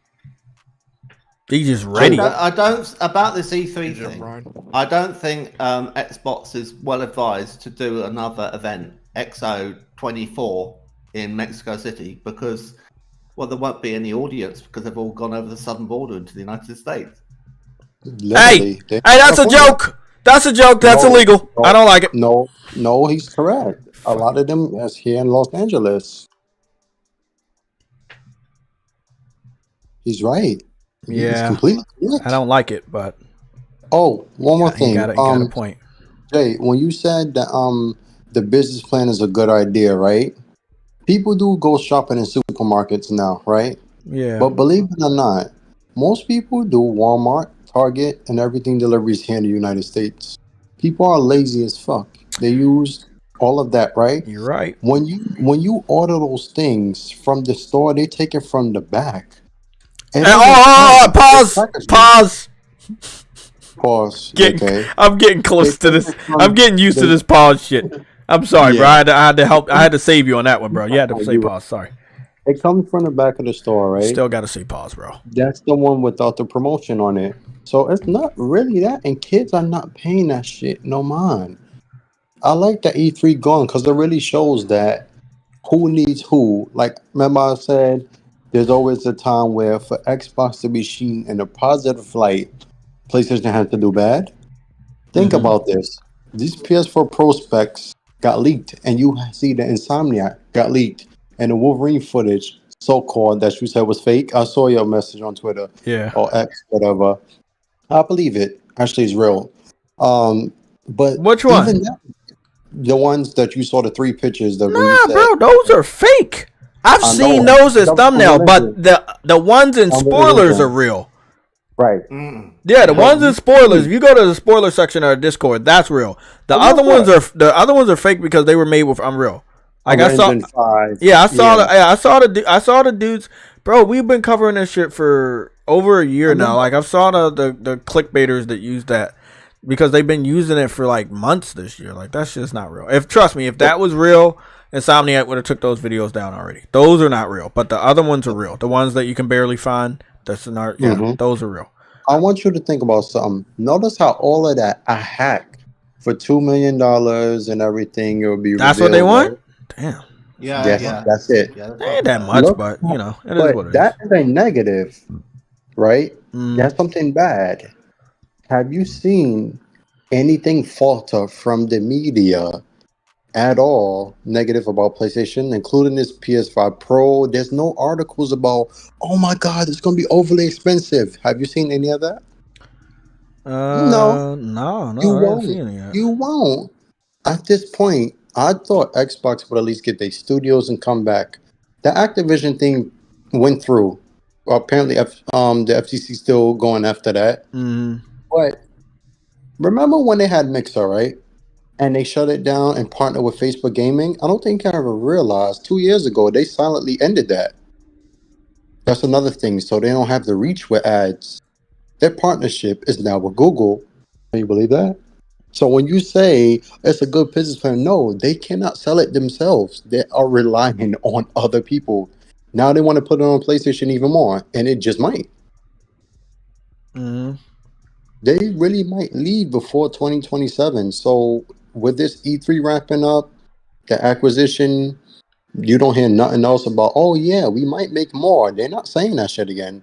They just ready. I don't about this E3 thing. I don't think Xbox is well advised to do another event, XO 24 in Mexico City, because there won't be any audience because they've all gone over the southern border into the United States. Hey, that's a joke. That's a joke. That's illegal. I don't like it. No, he's correct. A lot of them is here in Los Angeles. He's right. Yeah, completely I don't like it, but one more thing. You got a point. Jay, when you said that the business plan is a good idea, right? People do go shopping in supermarkets now, right? Yeah. But believe it or not, most people do Walmart, Target, and everything deliveries here in the United States. People are lazy as fuck. They use all of that, right? You're right. When you order those things from the store, they take it from the back. Pause. Okay. I'm getting close to this. I'm getting used to this pause shit. I'm sorry, bro. I had to help. I had to save you on that one, bro. You had to say pause. Sorry. It comes from the back of the store, right? Still got to say pause, bro. That's the one without the promotion on it. So it's not really that, and kids are not paying that shit no mind. I like the E3 going because it really shows that who needs who. Like, remember I said, there's always a time where for Xbox to be seen in a positive light, PlayStation has to do bad. Think about this. These PS4 Pro specs got leaked, and you see the Insomniac got leaked, and the Wolverine footage, so-called, that you said was fake. I saw your message on Twitter. Yeah. Or X, whatever. I believe it. Actually, it's real. But which one? The ones that you saw, the 3 pictures. Bro, those are fake. I've seen those as thumbnail, but the ones in spoilers are real. Right. Yeah, the ones in spoilers. If you go to the spoiler section of our Discord, that's real. The other ones are fake because they were made with Unreal. Like I saw the dudes. Bro, we've been covering this shit for over a year now. Like I saw the clickbaiters that use that because they've been using it for like months this year. Like that's just not real. Trust me, if that was real, Insomniac would have took those videos down already. Those are not real, but the other ones are real. The ones that you can barely find, those are real. I want you to think about something. Notice how all of that a hack for $2 million and everything. It will be. That's what they want. Damn. Yeah. That's it. Yeah, ain't that much, but it is what it is. That is a negative, right? That's something bad. Have you seen anything falter from the media at all negative about PlayStation, including this PS5 Pro. There's no articles about, oh my God, it's going to be overly expensive. Have you seen any of that? No, No, you I haven't won't. seen it yet. You won't. At this point, I thought Xbox would at least get their studios and come back. The Activision thing went through. Apparently, the FCC still going after that. But remember when they had Mixer, right? And they shut it down and partnered with Facebook Gaming? I don't think I ever realized 2 years ago they silently ended that. That's another thing. So they don't have the reach with ads. Their partnership is now with Google. Can you believe that? So when you say it's a good business plan, no, they cannot sell it themselves. They are relying on other people. Now they want to put it on PlayStation even more, and it just might. They really might leave before 2027. So with this E3 wrapping up, the acquisition, you don't hear nothing else about, oh yeah, we might make more. They're not saying that shit again.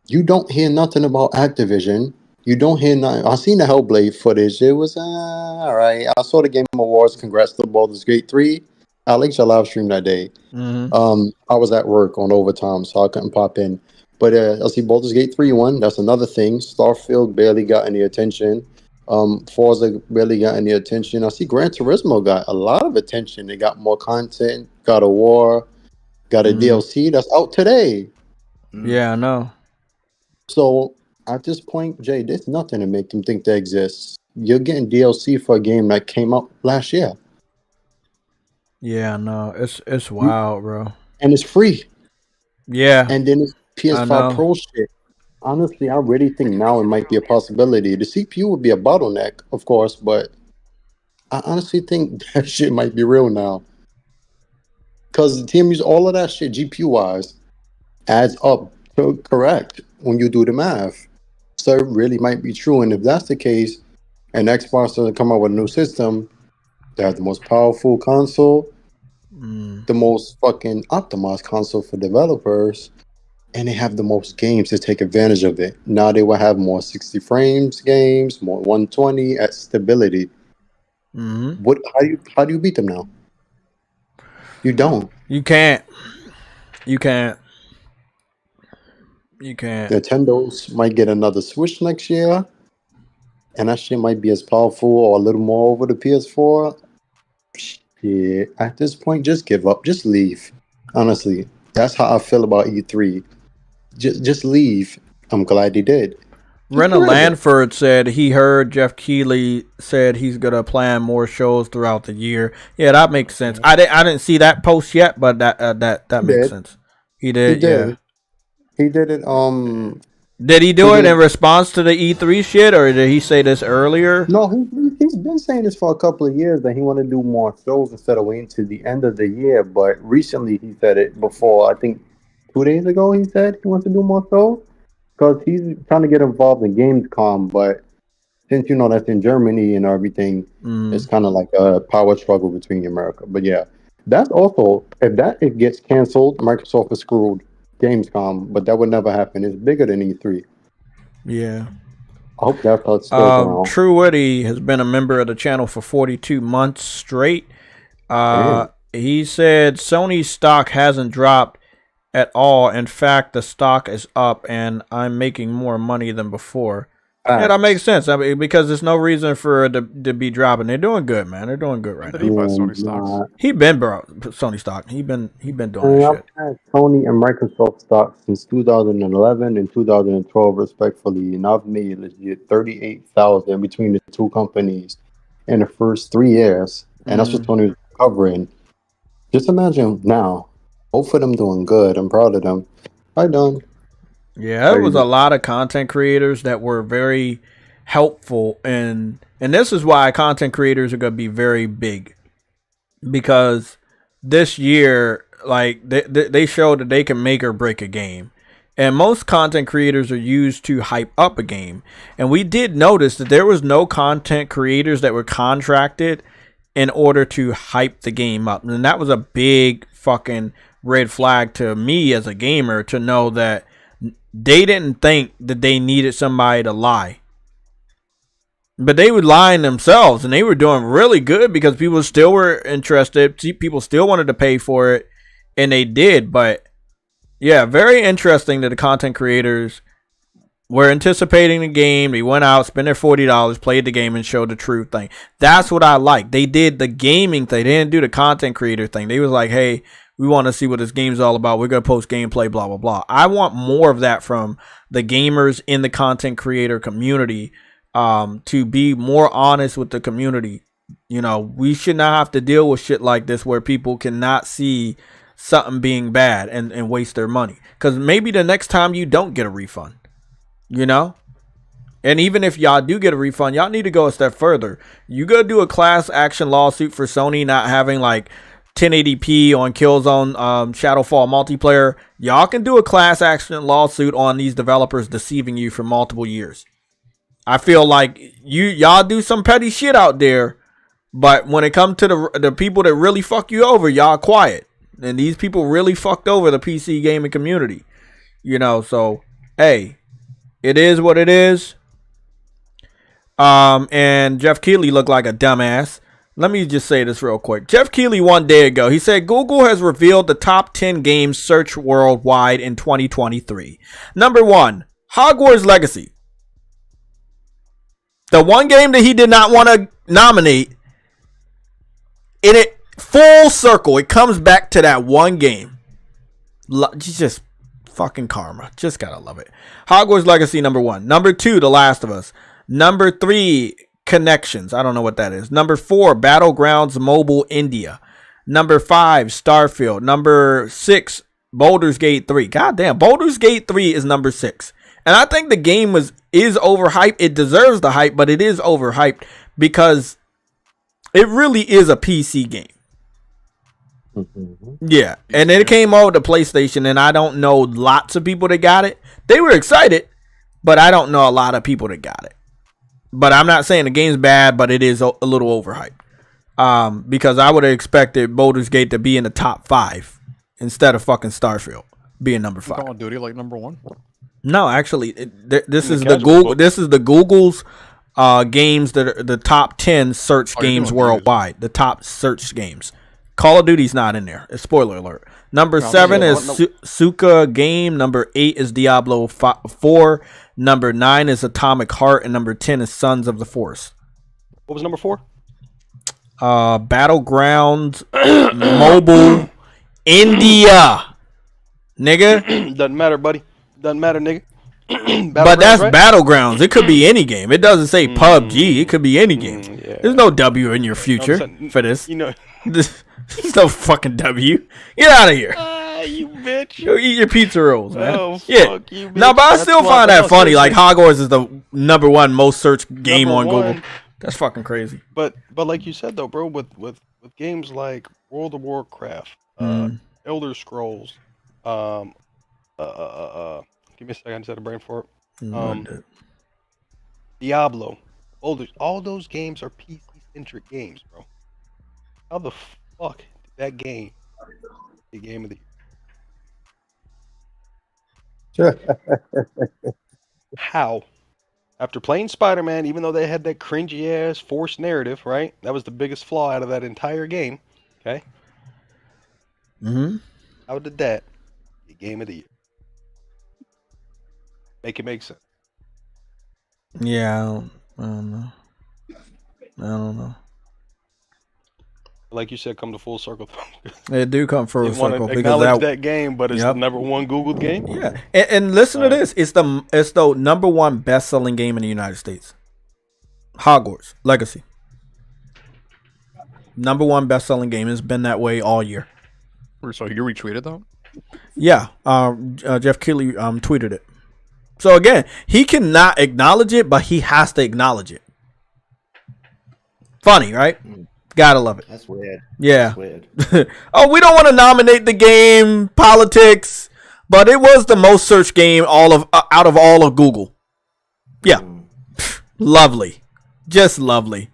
You don't hear nothing about Activision. You don't hear nothing. I seen the Hellblade footage. It was all right. I saw the Game Awards. Congrats to Baldur's Gate 3. I linked your live stream that day. I was at work on overtime, so I couldn't pop in. But I see Baldur's Gate 3 won. That's another thing. Starfield barely got any attention. Forza barely got any attention. I see Gran Turismo got a lot of attention. They got more content. Got a War. Got a DLC that's out today. Yeah, I know. So at this point, Jay, there's nothing to make them think they exist. You're getting DLC for a game that came out last year. Yeah, no, it's wild, bro. And it's free. Yeah. And then it's PS5 Pro shit. Honestly, I really think now it might be a possibility. The CPU would be a bottleneck, of course, but I honestly think that shit might be real now. Because the TMUs, all of that shit, GPU-wise, adds up to correct when you do the math. So it really might be true. And if that's the case, and Xbox doesn't come out with a new system, they have the most powerful console, the most fucking optimized console for developers, and they have the most games to take advantage of it. Now they will have more 60 frames games, more 120 at stability. How do you beat them now? You don't. You can't. You can't. You can't. Nintendo's might get another Switch next year, and that shit might be as powerful or a little more over the PS4. Yeah, at this point, just give up. Just leave. Honestly, that's how I feel about E3. Just leave. I'm glad he did. Rena Lanford said he heard Jeff Keighley said he's gonna plan more shows throughout the year. Yeah, that makes sense. I didn't see that post yet, but that makes sense. He did. Yeah. He did it. Did he do it in response to the E3 shit, or did he say this earlier? No, he's been saying this for a couple of years that he want to do more shows instead of waiting to the end of the year. But recently he said it before. I think 2 days ago he said he wants to do more shows because he's trying to get involved in Gamescom. But since that's in Germany and everything, it's kind of like a power struggle between America. But yeah, that's also if it gets canceled, Microsoft is screwed. Gamescom, but that would never happen. It's bigger than E3. Yeah. I hope that's how it's still around. True Woody has been a member of the channel for 42 months straight. He said Sony's stock hasn't dropped at all. In fact, the stock is up, and I'm making more money than before. Yeah, that makes sense. I mean, because there's no reason for it to be dropping. They're doing good, man. They're doing good right now. He bought Sony stocks. He been Sony stock. He been doing that shit. I've had Sony and Microsoft stocks since 2011 and 2012, respectfully, and I've made legit $38,000 between the two companies in the first 3 years, and that's what Sony was covering. Just imagine now, both of them doing good. I'm proud of them. I done. Yeah, there was a lot of content creators that were very helpful, and this is why content creators are going to be very big, because this year, like they showed that they can make or break a game, and most content creators are used to hype up a game, and we did notice that there was no content creators that were contracted in order to hype the game up, and that was a big fucking red flag to me as a gamer to know that they didn't think that they needed somebody to lie. But they were lying themselves, and they were doing really good because people still were interested. People still wanted to pay for it, and they did. But yeah, very interesting that the content creators were anticipating the game. They went out, spent their $40, played the game, and showed the true thing. That's what I like. They did the gaming thing. They didn't do the content creator thing. They was like, hey, we want to see what this game's all about. We're going to post gameplay, blah, blah, blah. I want more of that from the gamers in the content creator community. To be more honest with the community. You know, we should not have to deal with shit like this where people cannot see something being bad and waste their money. Because maybe the next time you don't get a refund, you know? And even if y'all do get a refund, y'all need to go a step further. You go do a class action lawsuit for Sony not having like 1080p on Killzone Shadowfall multiplayer. Y'all can do a class action lawsuit on these developers deceiving you for multiple years. I feel like y'all do some petty shit out there, but when it comes to the people that really fuck you over, y'all quiet. And these people really fucked over the PC gaming community. You know, so hey, it is what it is. And Jeff Keighley looked like a dumbass. Let me just say this real quick. Jeff Keighley one day ago, he said Google has revealed the top 10 games searched worldwide in 2023. Number 1, Hogwarts Legacy. The one game that he did not want to nominate, in it full circle, it comes back to that one game. Just fucking karma. Just gotta love it. Hogwarts Legacy, number 1. Number 2, The Last of Us. Number 3, Connections. I don't know what that is. Number 4, Battlegrounds Mobile India. Number 5, Starfield. Number 6, Baldur's Gate 3. God damn, Baldur's Gate 3 is number 6. And I think the game is overhyped. It deserves the hype, but it is overhyped because it really is a PC game. Yeah. And then it came over to PlayStation, and I don't know lots of people that got it. They were excited, but I don't know a lot of people that got it. But I'm not saying the game's bad, but it is a little overhyped. Because I would have expected Baldur's Gate to be in the top 5 instead of fucking Starfield being number 5. Call of Duty like number 1? No, actually, this is the Google. This is the Google's games that are the top 10 search games worldwide. The top search games. Call of Duty's not in there. Spoiler alert. Number 7 is Suka Game. Number 8 is Diablo 4. Number 9 is Atomic Heart, and number 10 is Sons of the Forest. What was number 4? Battlegrounds Mobile India. Nigga. Doesn't matter, buddy. Doesn't matter, nigga. But that's right? Battlegrounds. It could be any game. It doesn't say PUBG. It could be any game. Yeah. There's no W in your future for this. You know, there's no fucking W. Get out of here. You bitch. Go eat your pizza rolls, man. Oh, yeah. Fuck you, bitch. No, but I still find that funny. Like Hogwarts is the number 1 most searched game on Google. That's fucking crazy. But like you said though, bro, with games like World of Warcraft, Elder Scrolls, give me a second, I just had a brain for it. Diablo, all those games are PC centric games, bro. How the fuck did that game be game of the year? How? After playing Spider-Man, even though they had that cringy ass forced narrative, right? That was the biggest flaw out of that entire game. Okay. How did that be game of the year? Make it make sense. Yeah, I don't know. Like you said, come to full circle. They do come full circle because that game, but it's the number 1 Googled game. Yeah, and listen to this: it's the number 1 best-selling game in the United States. Hogwarts Legacy, number 1 best-selling game, has been that way all year. So you retweeted that? Yeah, Jeff Keighley tweeted it. So again, he cannot acknowledge it, but he has to acknowledge it. Funny, right? Gotta love it. That's weird. Yeah. That's weird. Oh, we don't want to nominate the game, politics, but it was the most searched game out of all of Google. Yeah. Lovely. Just lovely.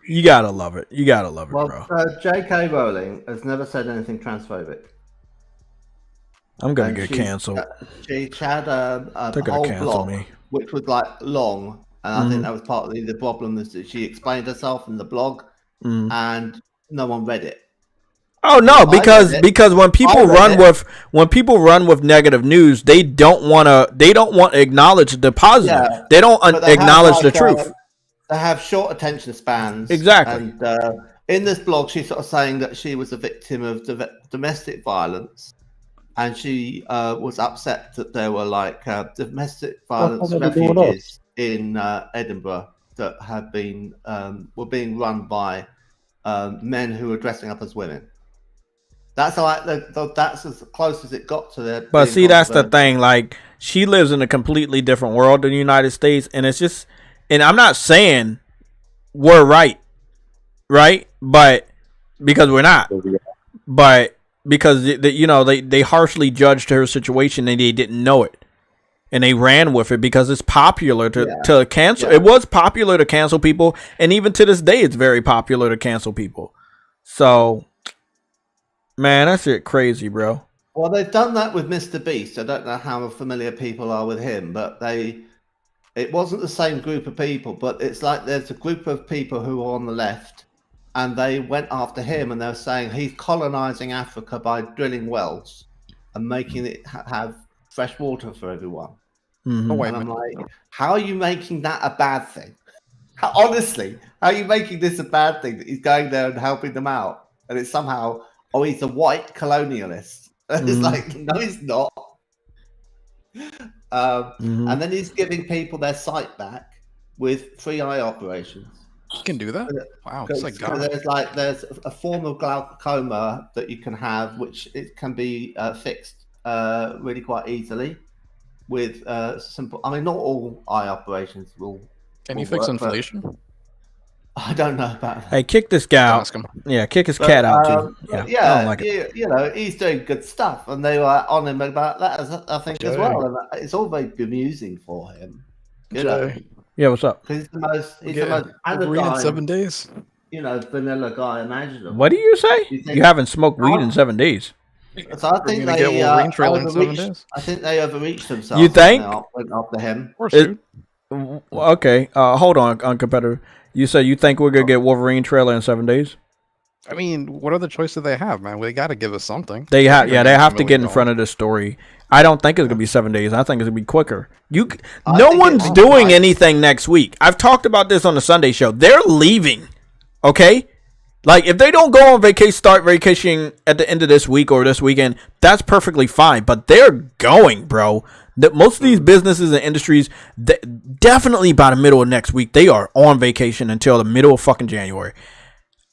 You gotta love it. You gotta love it, bro. J.K. Rowling has never said anything transphobic. I'm gonna get canceled. She had a whole blog, which was like long, and I think that was partly the problem is that she explained herself in the blog, and no one read it. Oh no, because when people run with negative news, they don't want to acknowledge the positive. Yeah, they don't acknowledge the truth. They have short attention spans. Exactly. And in this blog, she's sort of saying that she was a victim of domestic violence. And she was upset that there were like domestic violence refugees in Edinburgh that had been were being run by men who were dressing up as women. That's like that's as close as it got to their. But see, that's the thing. Like, she lives in a completely different world than the United States, and it's just. And I'm not saying we're right? But because we're not, but. Because they harshly judged her situation and they didn't know it, and they ran with it because it's popular to cancel. Yeah. It was popular to cancel people, and even to this day, it's very popular to cancel people. So, man, that shit crazy, bro. Well, they've done that with Mr. Beast. I don't know how familiar people are with him, but it wasn't the same group of people, but it's like there's a group of people who are on the left. And they went after him, and they were saying he's colonizing Africa by drilling wells and making it have fresh water for everyone. And I'm like, how are you making that a bad thing? Honestly, how are you making this a bad thing that he's going there and helping them out? And it's somehow, he's a white colonialist. It's like, no, he's not. And then he's giving people their sight back with free eye operations. You can do that? Wow. It's like God. There's a form of glaucoma that you can have, which it can be fixed really quite easily with simple. I mean, not all eye operations will. Can you fix inflation? I don't know about that. Hey, kick this guy out. Yeah, kick his cat out too. Yeah, I don't like it. He's doing good stuff, and they were on him about that, I think, as well. And it's all very bemusing for him. You know. Yeah, what's up? He's the most in 7 days. Vanilla guy imaginable. What do you say? You haven't smoked weed in 7 days. So I think they get Wolverine trailer in 7 days. I think they overreached themselves. You think? Went after him. Okay. Hold on, competitor. You said you think we're gonna get Wolverine trailer in 7 days? I mean, what other choice do they have, man? They got to give us something. They have to get in front of the story. I don't think it's gonna be 7 days. I think it's gonna be quicker. No one's doing anything next week. I've talked about this on the Sunday show. They're leaving. Okay, like if they don't go on vacation, start vacationing at the end of this week or this weekend, that's perfectly fine. But they're going, bro. Most of these businesses and industries, definitely by the middle of next week, they are on vacation until the middle of fucking January.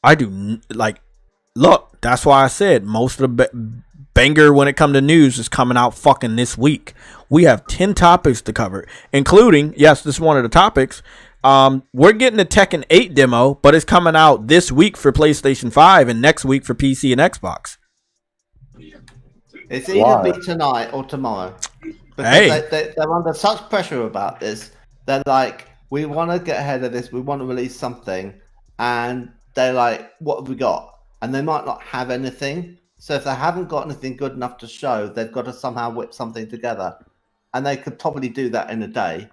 Look, that's why I said most of the banger when it comes to news is coming out fucking this week. We have 10 topics to cover, including, yes, this is one of the topics. We're getting the Tekken 8 demo, but it's coming out this week for PlayStation 5 and next week for PC and Xbox. It's either be tonight or tomorrow. Because they're under such pressure about this. They're like, we want to get ahead of this. We want to release something. And they're like, what have we got? And they might not have anything. So if they haven't got anything good enough to show, they've got to somehow whip something together. And they could probably do that in a day.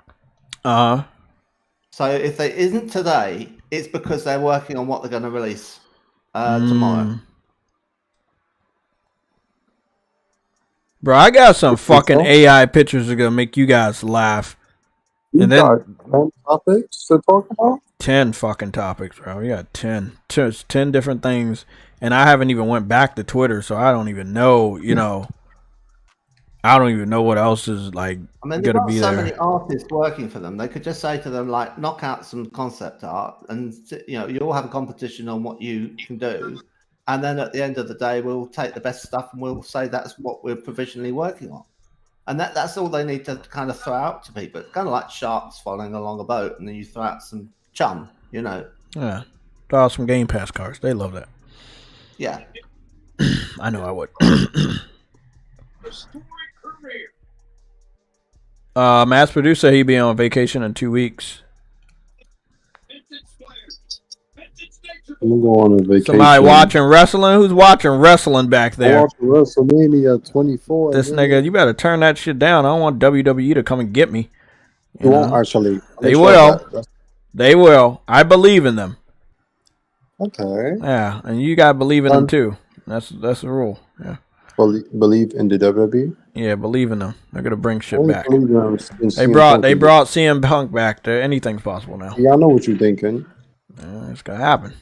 So if it isn't today, it's because they're working on what they're going to release tomorrow. Bro, I got some fucking AI pictures that are going to make you guys laugh. And then 10 topics to talk about? 10 fucking topics, bro. We got 10 different things. And I haven't even went back to Twitter, so I don't even know, I don't even know what else is like going to be there. So many artists working for them. They could just say to them, like, knock out some concept art and, you all have a competition on what you can do. And then at the end of the day, we'll take the best stuff and we'll say that's what we're provisionally working on. And that's all they need to kind of throw out to people. It's kind of like sharks following along a boat, and then you throw out some chum, Yeah. Throw out some Game Pass cards. They love that. Yeah. I know I would. Mass producer, he'd be on vacation in 2 weeks. I'm going on a vacation. Somebody watching wrestling? Who's watching wrestling back there? WrestleMania 24. This nigga, you better turn that shit down. I don't want WWE to come and get me. They won't actually. They will. They will. I believe in them. Okay. Yeah, and you gotta believe in them too. That's the rule. Yeah. Believe in the WWE. Yeah, believe in them. They're gonna bring shit back. They brought CM Punk back. There, anything's possible now. Yeah, I know what you're thinking. Yeah, it's gonna happen.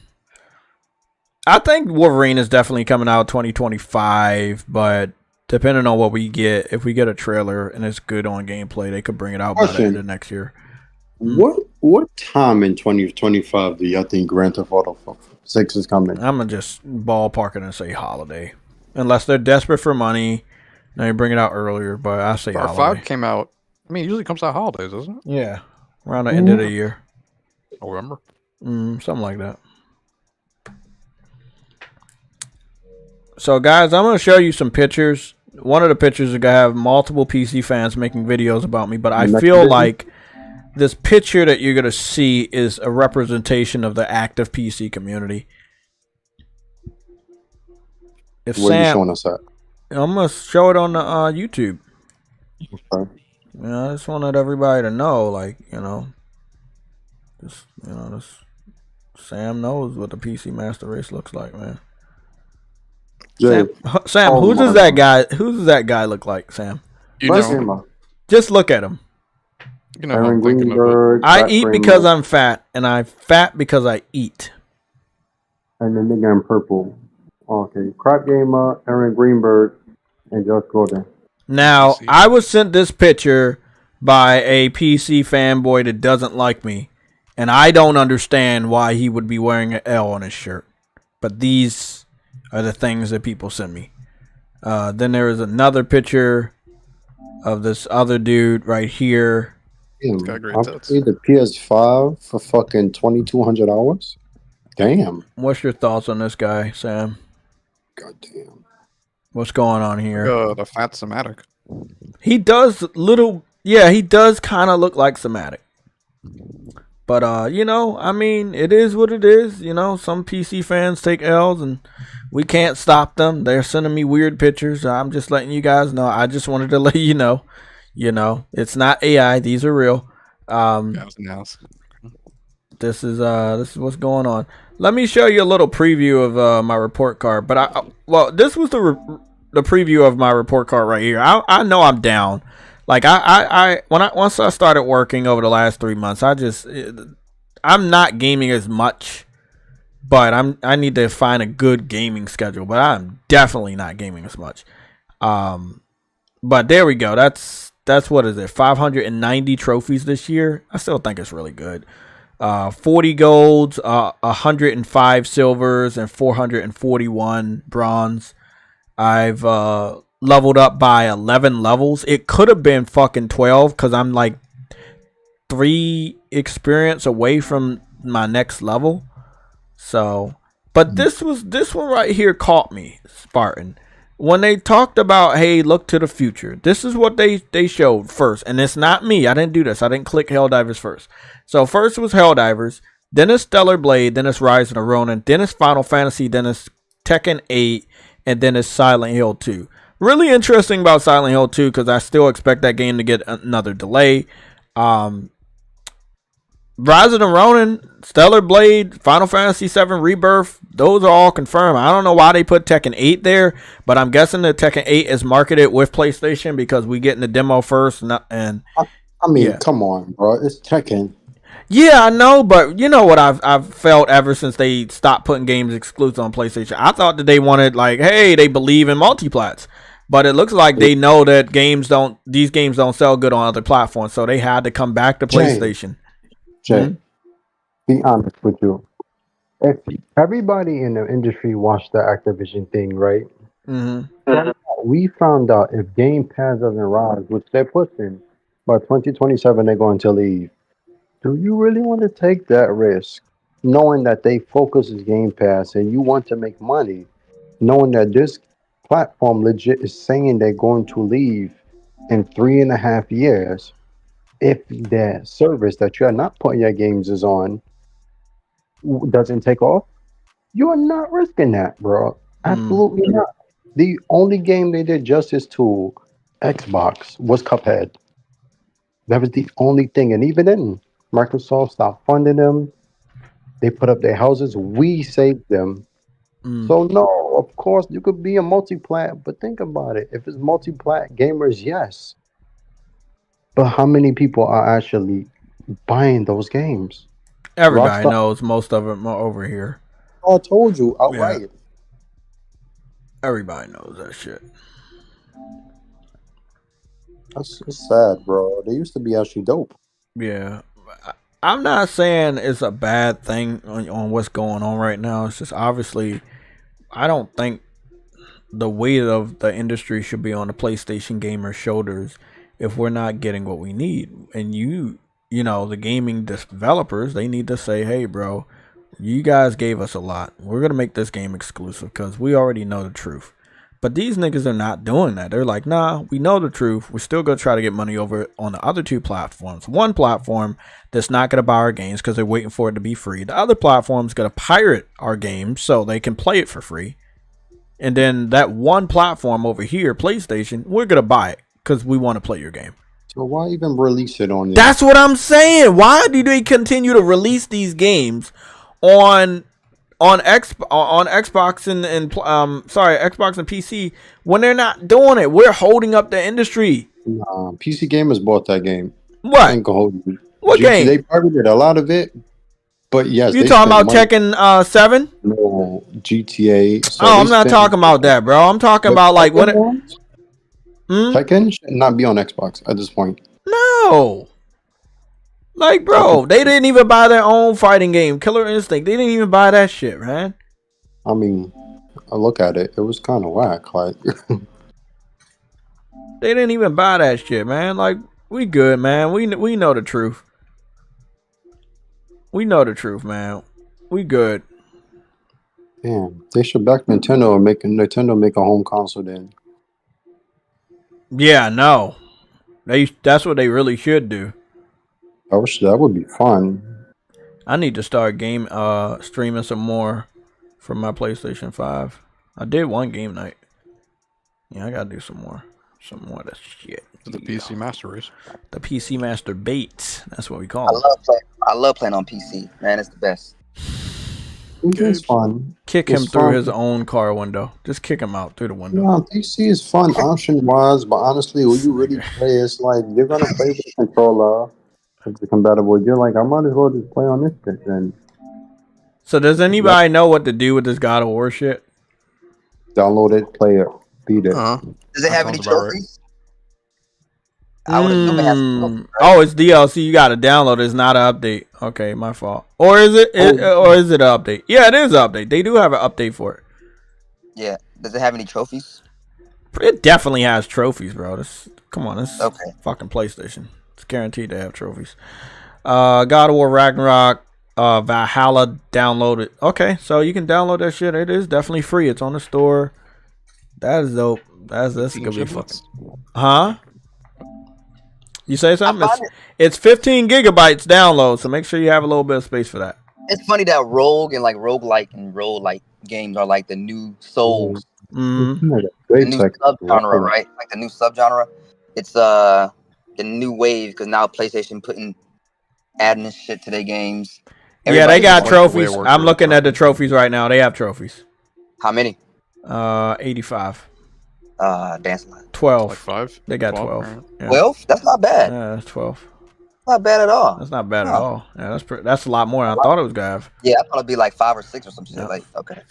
I think Wolverine is definitely coming out 2025, but depending on what we get, if we get a trailer and it's good on gameplay, they could bring it out by the end of next year. What time in 2025 do y'all think Grand Theft Auto 6 is coming? I'm gonna just ballpark it and say holiday, unless they're desperate for money. They bring it out earlier, but I say holiday. 5 came out. I mean, it usually comes out holidays, doesn't it? Yeah, around the end of the year. November. Something like that. So, guys, I'm going to show you some pictures. One of the pictures is going to have multiple PC fans making videos about me, but I feel like this picture that you're going to see is a representation of the active PC community. If Where are you showing us at? I'm going to show it on the YouTube. Okay. I just wanted everybody to know, like, this Sam knows what the PC Master Race looks like, man. Sam, who does that guy look like, Sam? Just look at him. You know, I'm thinking of it. I eat because I'm fat, and I'm fat because I eat. And the nigga in purple. Okay, Crap Gamer, Aaron Greenberg, and Josh Gordon. Now, I was sent this picture by a PC fanboy that doesn't like me, and I don't understand why he would be wearing an L on his shirt. But these are the things that people send me. Then there is another picture of this other dude right here. Damn, I played the PS5 for fucking 2,200 hours. Damn. What's your thoughts on this guy, Sam? Goddamn. What's going on here? The fat somatic. He does he does kind of look like somatic. But, I mean, it is what it is. Some PC fans take L's and we can't stop them. They're sending me weird pictures. I'm just letting you guys know. I just wanted to let you know. It's not AI. These are real. This is what's going on. Let me show you a little preview of my report card. But this was the preview of my report card right here. I know I'm down. Like once I started working over the last 3 months, I'm not gaming as much, but I need to find a good gaming schedule. But I'm definitely not gaming as much. But there we go. That's what is it? 590 trophies this year. I still think it's really good. 40 golds, 105 silvers, and 441 bronze. I've leveled up by 11 levels. It could have been fucking 12 because I'm like 3 experience away from my next level. So, but this one right here caught me, Spartan. When they talked about, hey, look to the future, this is what they showed first. And it's not me. I didn't do this. I didn't click Helldivers first. So first was Helldivers, then it's Stellar Blade, then it's Rise of the Ronin, then it's Final Fantasy, then it's Tekken 8, and then it's Silent Hill 2. Really interesting about Silent Hill 2 because I still expect that game to get another delay. Rise of the Ronin, Stellar Blade, Final Fantasy 7 Rebirth, those are all confirmed. I don't know why they put Tekken 8 there, but I'm guessing that Tekken 8 is marketed with PlayStation because we get in the demo first. Come on, bro. It's Tekken. Yeah, I know, but you know what I've felt ever since they stopped putting games exclusive on PlayStation. I thought that they wanted, like, hey, they believe in multiplats. But it looks like they know that these games don't sell good on other platforms, so they had to come back to PlayStation. Jay, be honest with you. If everybody in the industry watched the Activision thing, right? Mm-hmm. We found out if Game Pass doesn't rise, which they're pushing, by 2027 they're going to leave. Do you really want to take that risk, knowing that they focus is Game Pass and you want to make money, knowing that this platform legit is saying they're going to leave in 3.5 years if the service that you're not putting your games is on doesn't take off? You are not risking that, bro. Absolutely not. The only game they did justice to Xbox was Cuphead. That was the only thing. And even then, Microsoft stopped funding them. They put up their houses. We saved them. So, no, of course, you could be a multi-plat, but think about it. If it's multi-plat gamers, yes. But how many people are actually buying those games? Everybody knows most of them are over here. I told you outright. Yeah. Everybody knows that shit. That's sad, bro. They used to be actually dope. Yeah. I'm not saying it's a bad thing on what's going on right now. It's just obviously, I don't think the weight of the industry should be on the PlayStation gamer's shoulders if we're not getting what we need. And you know, the gaming developers, they need to say, hey, bro, you guys gave us a lot. We're going to make this game exclusive because we already know the truth. But these niggas are not doing that. They're like, nah, we know the truth. We're still going to try to get money over it on the other two platforms. One platform that's not going to buy our games because they're waiting for it to be free. The other platform is going to pirate our games so they can play it for free. And then that one platform over here, PlayStation, we're going to buy it because we want to play your game. So why even release it on? That's what I'm saying. Why do they continue to release these games on Xbox and Xbox and PC when they're not doing it? We're holding up the industry. PC gamers bought that game. What? What game? They pirated a lot of it, but yes. You talking about Tekken 7? No, GTA. So I'm not talking about that, bro. I'm talking about like what? Tekken should not be on Xbox at this point. No. Like, bro, they didn't even buy their own fighting game, Killer Instinct. They didn't even buy that shit, man. I mean, I look at it, it was kind of whack. Like, they didn't even buy that shit, man. Like, we good, man. We know the truth. We know the truth, man. We good. Damn, they should back Nintendo and make Nintendo make a home console then. Yeah, no. That's what they really should do. I wish that would be fun. I need to start streaming some more from my PlayStation 5. I did one game night. Yeah, I gotta do some more. Some more of that shit. The PC Master Race. The PC Master Bates. That's what we call it. I love playing on PC. Man, it's the best. It's fun. Kick him through his own car window. Just kick him out through the window. Yeah, PC is fun option-wise, but honestly, when you really play, it's like you're gonna play with the controller. If it's compatible, you're like, I might as well just play on this shit then. So does anybody know what to do with this God of War shit? Download it, play it, beat it. Does it have any trophies? I would assume it has trophies, right? Oh, it's DLC. You got to download it. It's not an update. Okay, my fault. Or is it? Or is it an update? Yeah, it is an update. They do have an update for it. Yeah. Does it have any trophies? It definitely has trophies, bro. Come on, this okay. Fucking PlayStation. It's guaranteed to have trophies. God of War Ragnarok Valhalla downloaded. Okay, so you can download that shit. It is definitely free. It's on the store. That is dope. That's gonna be fucking. Huh? You say something? It's 15 gigabytes download, so make sure you have a little bit of space for that. It's funny that rogue and like roguelike and roguelike games are like the new Souls. Mm-hmm. The new subgenre, right? Like the new subgenre. It's the new wave because now PlayStation adding this shit to their games. Yeah, they got trophies. I'm looking at the trophies right now. They have trophies. How many? 85. Dancing line. 12. Like 5? They got 12. Yeah. 12? That's not bad. Yeah, that's 12. Not bad at all. That's not bad at all. Yeah, that's a lot more than I thought it was gonna have. Yeah, I thought it'd be like 5 or 6 or something. Yeah. Like, okay.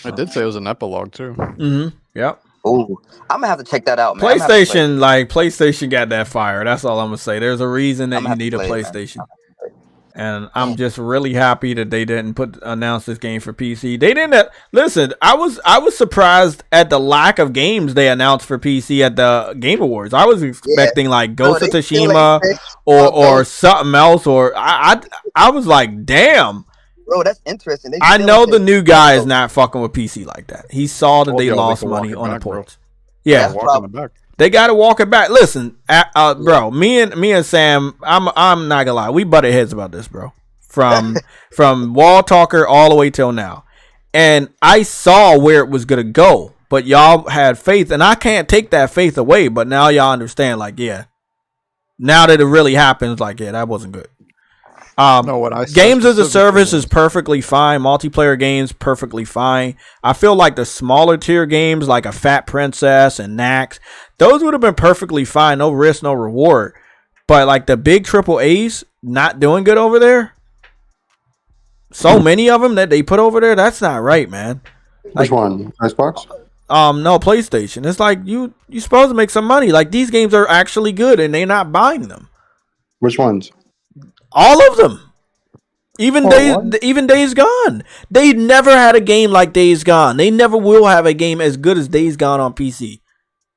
I did say it was an epilogue too. Mm-hmm. Yep. Ooh, I'm gonna have to check that out, man. PlayStation got that fire. That's all I'm gonna say. There's a reason that you need a PlayStation. And I'm just really happy that they didn't announce this game for PC. They didn't listen. I was surprised at the lack of games they announced for PC at the Game Awards. I was expecting like Ghost of Tsushima or something else. Or I was like, damn. Bro, that's interesting. I know the new guy is not fucking with PC like that. He saw that they lost money on the ports. Yeah, they got to walk it back. Listen, bro, me and Sam, I'm not gonna lie, we butted heads about this, bro. From Wall Talker all the way till now, And I saw where it was going to go. But y'all had faith. And I can't take that faith away. But now y'all understand, like, yeah. Now that it really happens, like, yeah, that wasn't good. No, what I said games as a service specifically is perfectly fine. Multiplayer games, perfectly fine. I feel like the smaller tier games, like a Fat Princess and Nax, those would have been perfectly fine. No risk, no reward. But like the big triple A's not doing good over there. So many of them that they put over there, that's not right, man. Which one? Xbox? No, PlayStation. It's like you're supposed to make some money. Like these games are actually good and they're not buying them. Which ones? All of them. Even Days Gone. They never had a game like Days Gone. They never will have a game as good as Days Gone on PC.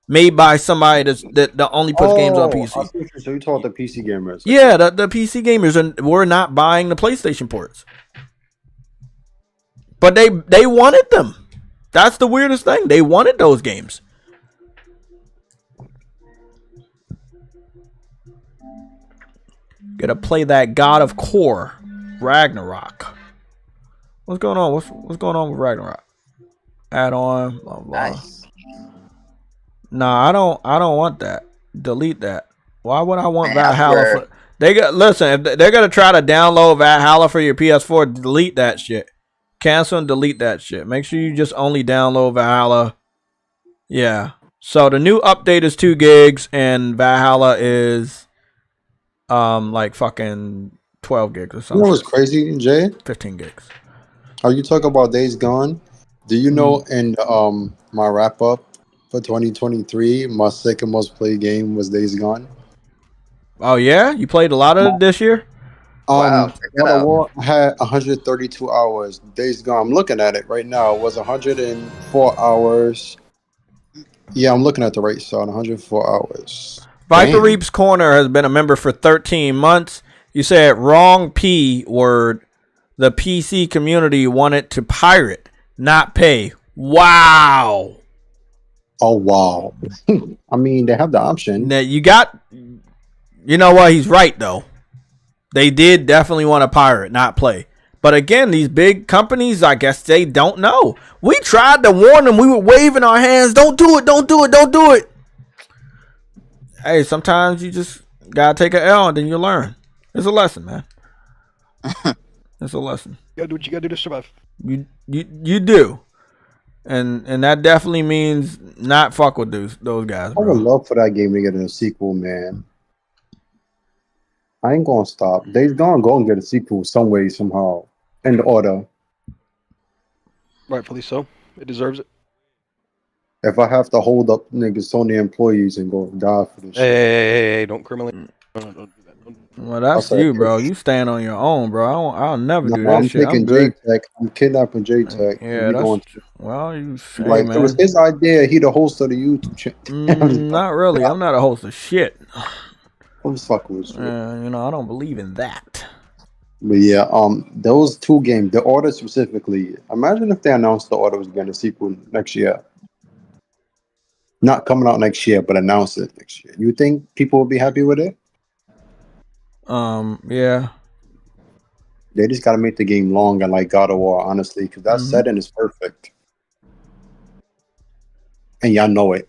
Made by somebody that only puts games on PC. So you told the PC gamers. Yeah, the PC gamers were not buying the PlayStation ports. But they wanted them. That's the weirdest thing. They wanted those games. Gotta play that God of War Ragnarok. What's going on? What's going on with Ragnarok? Add on. Blah, blah. Nice. Nah, I don't want that. Delete that. Why would I want Man, Valhalla? Listen. If they're gonna try to download Valhalla for your PS4, delete that shit. Cancel and delete that shit. Make sure you just only download Valhalla. Yeah. So the new update is 2 gigs and Valhalla is like fucking 12 gigs or something. You know what's crazy, Jay? 15 gigs. Are you talking about Days Gone? Do you know in my wrap up for 2023, my second most played game was Days Gone? Oh yeah? You played a lot of it this year? Wow, check it out. War had 132 hours. Days Gone, I'm looking at it right now. It was 104 hours. Yeah, I'm looking at the right side. 104 hours. Viper Damn. Reap's Corner has been a member for 13 months. You said wrong P word. The PC community wanted to pirate, not pay. Wow. Oh, wow. I mean, they have the option. Now you know what? He's right though. They did definitely want to pirate, not play. But again, these big companies, I guess they don't know. We tried to warn them. We were waving our hands. Don't do it. Don't do it. Don't do it. Hey, sometimes you just gotta take an L and then you learn. It's a lesson, man. It's a lesson. You gotta do what you gotta do to survive. You do. And that definitely means not fuck with those guys, I bro. would love for that game to get a sequel, man. I ain't gonna stop. Days Gone go and get a sequel some way, somehow. In the order. Rightfully so. It deserves it. If I have to hold up niggas Sony employees and go die for this shit. Hey, don't criminally. Don't do that. Don't do that. Well, that's you, bro. You stand on your own, bro. I'll never do that I'm shit. taking I'm good. JayTech. I'm kidnapping JayTech. Yeah, well, you say, like, man. it was his idea. He the host of the YouTube channel. Not really. I'm not a host of shit. I'm just fucking with you. I don't believe in that. But yeah, those 2 games, the Order specifically. Imagine if they announced the Order was getting a sequel next year. Not coming out next year, but announce it next year. You think people would be happy with it? Yeah. They just gotta make the game long and like God of War, honestly, because that setting is perfect. And y'all know it.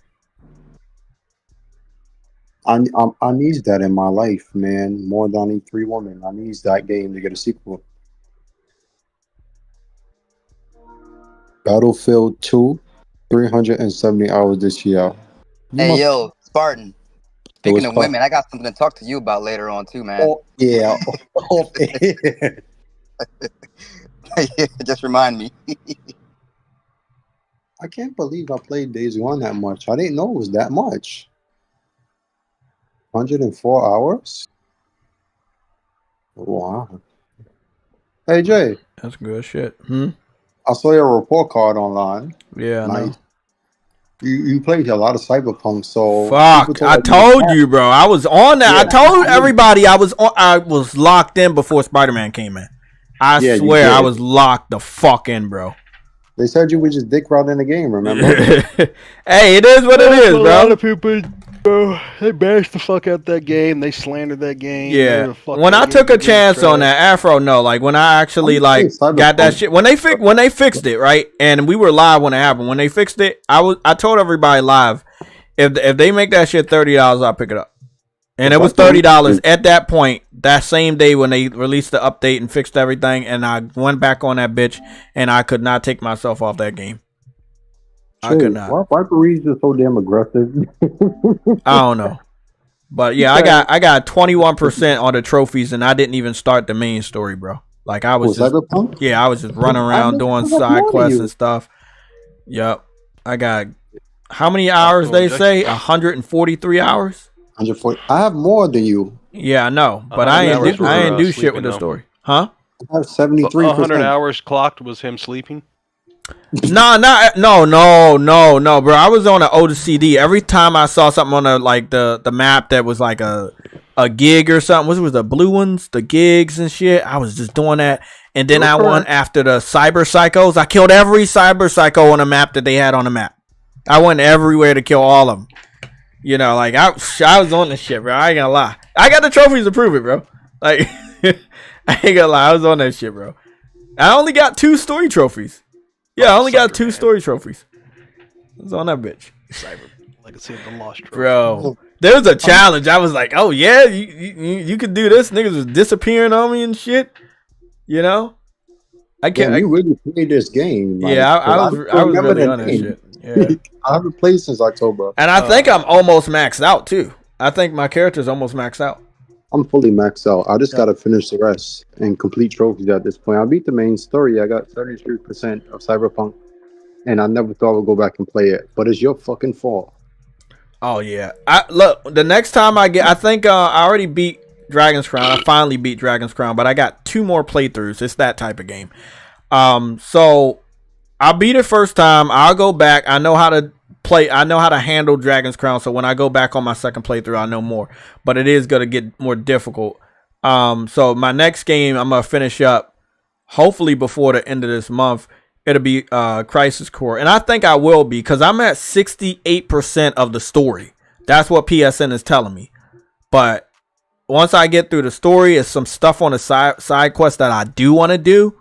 I need that in my life, man. More than I need 3 women. I need that game to get a sequel. Battlefield 2, 370 hours this year. Yo, Spartan. Speaking of women, I got something to talk to you about later on too, man. Oh, yeah. Just remind me. I can't believe I played Days Gone that much. I didn't know it was that much. 104 hours? Wow. Hey, Jay. That's good shit. I saw your report card online. Yeah, nice. You played a lot of Cyberpunk, so fuck. I told you, bro. I was on that. Yeah. I told everybody I was locked in before Spider-Man came in. I swear I was locked the fuck in, bro. They said you were just dick riding the game, remember? Hey, it is what it is, bro. A lot of people Bro, they bashed the fuck out that game. They slandered that game. Yeah. When I took a chance on that, Afro, no, like when I actually like got that shit when they fixed it, right? And we were live when it happened. When they fixed it, I told everybody live, if they make that shit $30, I'll pick it up. And it was $30 at that point, that same day when they released the update and fixed everything, and I went back on that bitch and I could not take myself off that game. I could not. Why Breeze is so damn aggressive? I don't know. But yeah, I got 21% on the trophies, and I didn't even start the main story, bro. Like I was just, I was just running around doing side quests and stuff. Yep. I got how many hours they say? 143 hours? 140. I have more than you. Yeah, I know. But I ain't do shit with the story. Huh? I have 73%. 100 hours clocked was him sleeping. No, bro. I was on an OCD. Every time I saw something on the map that was like a gig or something, what was the blue ones, the gigs and shit, I was just doing that. And then I went after the cyber psychos. I killed every cyber psycho on the map that they had on the map. I went everywhere to kill all of them. You know, like I was on this shit, bro. I ain't gonna lie. I got the trophies to prove it, bro. Like I ain't gonna lie. I was on that shit, bro. I only got 2 story trophies. Yeah, I only got 2 story trophies. I was on that bitch. Cyber Legacy of the Lost Trophy. Bro, there was a challenge. I was like, oh yeah, you could do this. Niggas was disappearing on me and shit. You know? I can't. You really played this game. Like, yeah, I was really on that shit. Yeah. I haven't played since October. And I think I'm almost maxed out too. I think my character's almost maxed out. I'm fully maxed out. I just gotta finish the rest and complete trophies at this point. I beat the main story. I got 33% of Cyberpunk, and I never thought I would go back and play it. But it's your fucking fault. Oh yeah. Look, the next time I think I already beat Dragon's Crown. I finally beat Dragon's Crown, but I got 2 more playthroughs. It's that type of game. So I beat it first time. I'll go back. I know how to play. I know how to handle Dragon's Crown. So when I go back on my second playthrough, I know more. But it is gonna get more difficult. So my next game, I'm gonna finish up hopefully before the end of this month. It'll be Crisis Core, and I think I will be because I'm at 68% of the story. That's what PSN is telling me. But once I get through the story, it's some stuff on the side quest that I do want to do.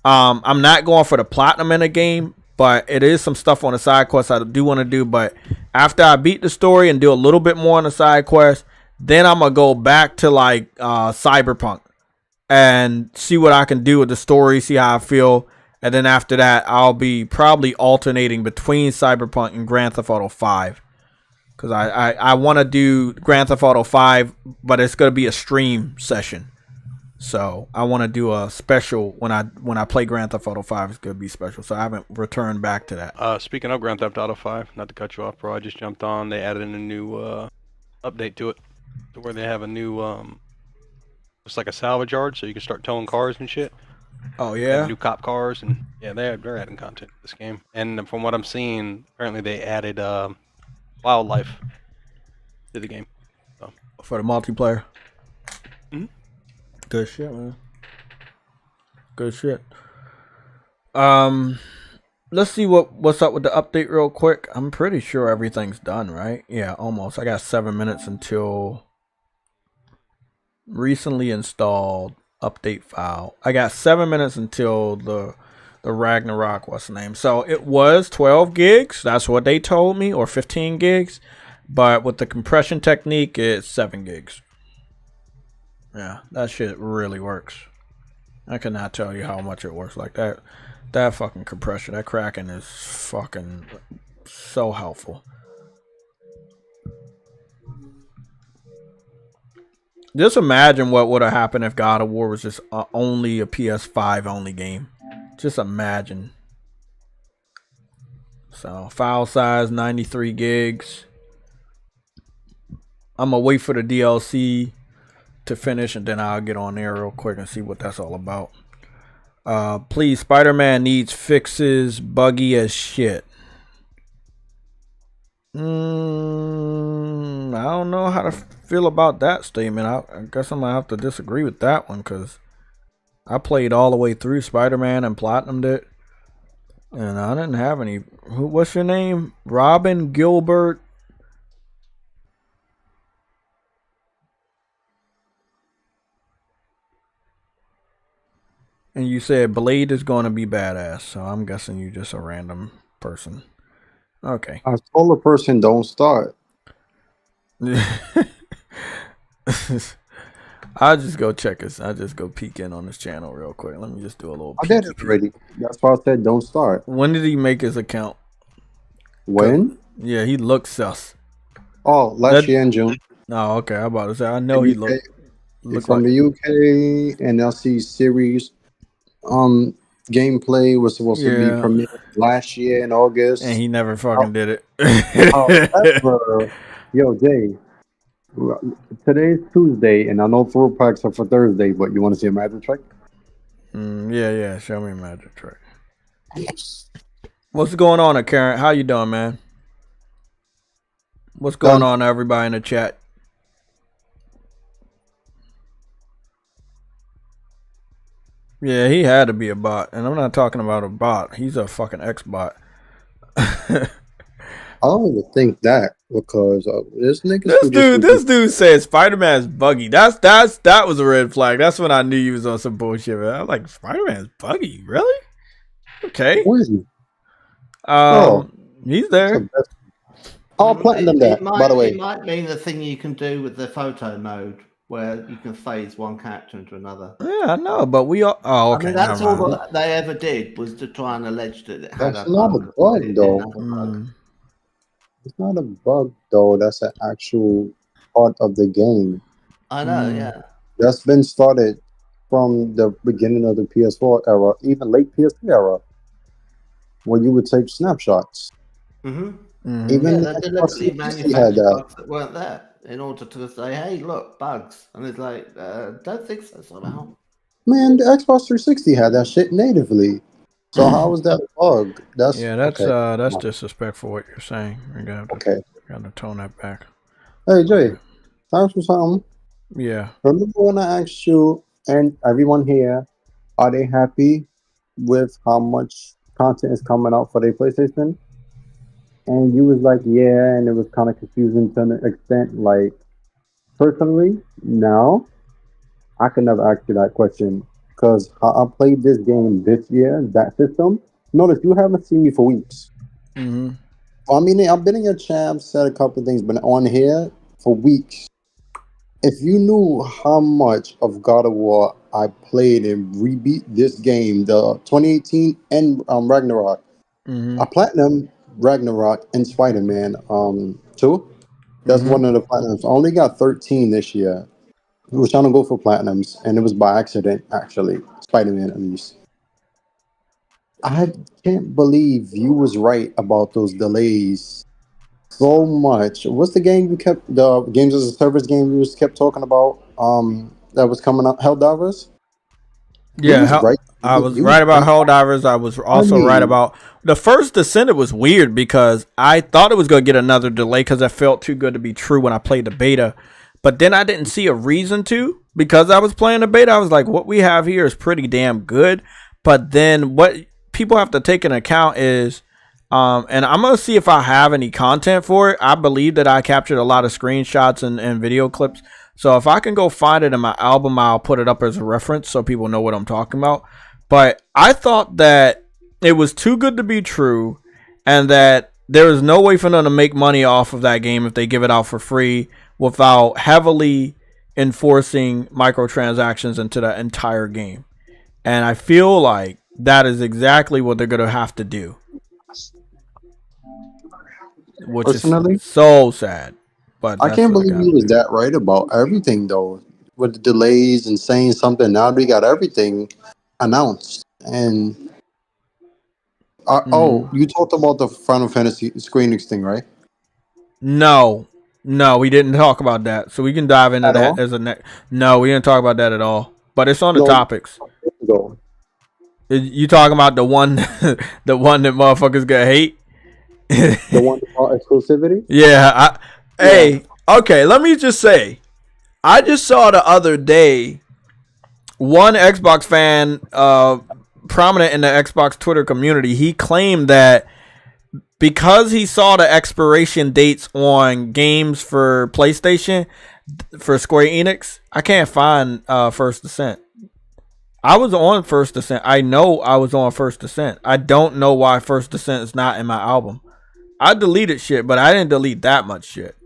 I'm not going for the platinum in the game, but it is some stuff on the side quest I do want to do. But after I beat the story and do a little bit more on the side quest, then I'm gonna go back to like Cyberpunk and see what I can do with the story, see how I feel. And then after that, I'll be probably alternating between Cyberpunk and Grand Theft Auto 5. Because I want to do Grand Theft Auto 5, but it's going to be a stream session. So I want to do a special when I play Grand Theft Auto 5. It's going to be special. So I haven't returned back to that. Speaking of Grand Theft Auto 5, not to cut you off, bro, I just jumped on. They added in a new update to it, to where they have a new, it's like a salvage yard, so you can start towing cars and shit. Oh yeah, new cop cars, and yeah, they're adding content to this game. And from what I'm seeing, apparently they added wildlife to the game. So. For the multiplayer. Mm-hmm. Good shit, man. Good shit. Let's see what's up with the update real quick. I'm pretty sure everything's done, right? Yeah, almost. I got 7 minutes until recently installed update file. I got 7 minutes until the Ragnarok, what's the name? So it was 12 gigs. That's what they told me, or 15 gigs. But with the compression technique, it's 7 gigs. Yeah, that shit really works. I cannot tell you how much it works like that. That fucking compression, that cracking is fucking so helpful. Just imagine what would have happened if God of War was just only a PS5 only game. Just imagine. So file size 93 gigs. I'm gonna wait for the DLC to finish and then I'll get on there real quick and see what that's all about. Please, Spider-Man needs fixes, buggy as shit. I don't know how to feel about that statement. I guess I'm gonna have to disagree with that one because I played all the way through Spider-Man and platinumed it, and I didn't have any. What's your name? Robin Gilbert And you said Blade is going to be badass, so I'm guessing you just a random person. Okay. I told a person don't start. I'll just go check this. I'll just go peek in on this channel real quick. Let me just do a little I did it already. That's why I said don't start. When did he make his account? When? Yeah, he looks sus. Oh, last year in June. Oh, okay. I'm about to say, I know he looked from like the UK, and LC series. Gameplay was supposed to be premiered last year in August, and he never fucking did it. However, yo, Jay, today's Tuesday, and I know throw packs are for Thursday, but you want to see a magic trick? Yeah. Show me a magic trick. What's going on, Karen? How you doing, man? What's going on, everybody in the chat? Yeah, he had to be a bot, and I'm not talking about a bot. He's a fucking X-bot. I don't even think that, because this dude said Spider-Man's buggy. That was a red flag. That's when I knew he was on some bullshit. Man. I'm like, Spider-Man's buggy, really? Okay. Where is he? He's there. Oh, platinum that. By the way, it might mean the thing you can do with the photo mode, where you can phase one character into another. Yeah, I know, but we all. Oh, okay. I mean, that's all that they ever did, was to try and allege that it had that's not a bug, though. It's not a bug, though. That's an actual part of the game. I know, yeah. That's been started from the beginning of the PS4 era, even late PS3 era, where you would take snapshots. Even they deliberately manufactured bugs that weren't there in order to say, hey, look, bugs. And it's like, don't think so somehow. Man, the Xbox 360 had that shit natively. So how was that a bug? That's disrespectful what you're saying. We gotta tone that back. Hey Jay, thanks for something. Yeah. Remember when I asked you and everyone here, are they happy with how much content is coming out for their PlayStation? And you was like, yeah, and it was kind of confusing to an extent. Like, personally, now, I can never ask you that question. Because I played this game this year, that system. Notice, you haven't seen me for weeks. I mean, I've been in your chat, said a couple of things, but on here for weeks. If you knew how much of God of War I played and rebeat this game, the 2018 and Ragnarok, I platinum Ragnarok and Spider-Man 2. That's one of the platinums. I only got 13 this year. I was trying to go for platinums, and it was by accident, actually. Spider-Man, at least. I can't believe you was right about those delays so much. What's the game the Games as a Service game you kept talking about that was coming up, Helldivers? Yeah, I was right about Helldivers. I was also right about the first Descendant was weird because I thought it was going to get another delay because it felt too good to be true when I played the beta. But then I didn't see a reason to because I was playing the beta. I was like, what we have here is pretty damn good. But then what people have to take into account is, and I'm going to see if I have any content for it. I believe that I captured a lot of screenshots and video clips. So if I can go find it in my album, I'll put it up as a reference so people know what I'm talking about. But I thought that it was too good to be true and that there is no way for them to make money off of that game if they give it out for free without heavily enforcing microtransactions into the entire game. And I feel like that is exactly what they're going to have to do. Which is so sad. But I can't believe you was that right about everything, though. With the delays and saying something, now we got everything announced. And you talked about the Final Fantasy screenings thing, right? No, we didn't talk about that. So we can dive into that as a next. No, we didn't talk about that at all. But it's on the topics. You talking about the one, the one that motherfuckers gonna hate? The one about exclusivity? Yeah. Hey, okay. Let me just say, I just saw the other day one Xbox fan, prominent in the Xbox Twitter community. He claimed that because he saw the expiration dates on games for PlayStation for Square Enix, I can't find First Descent. I was on First Descent. I know I was on First Descent. I don't know why First Descent is not in my album. I deleted shit, but I didn't delete that much shit.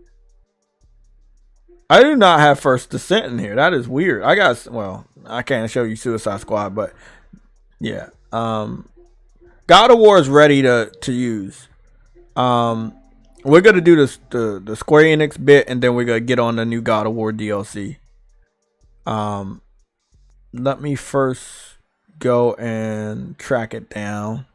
I do not have First Descent in here. That is weird. I can't show you Suicide Squad, but yeah. God of War is ready to use. We're gonna do this the Square Enix bit, and then we're gonna get on the new God of War DLC. Let me first go and track it down.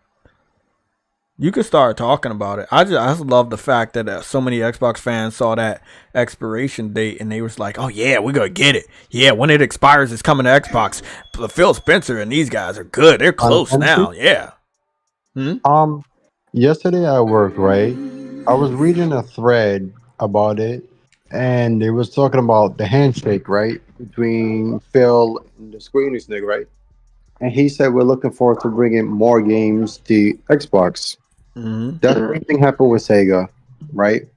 You can start talking about it. I just love the fact that so many Xbox fans saw that expiration date and they was like, "Oh yeah, we're gonna get it. Yeah, when it expires, it's coming to Xbox." Phil Spencer and these guys are good. They're close now. Yeah. Yesterday at work, right? I was reading a thread about it, and they was talking about the handshake, right, between Phil and the Square Enix nigga, right? And he said we're looking forward to bringing more games to Xbox. That same thing happened with Sega, right?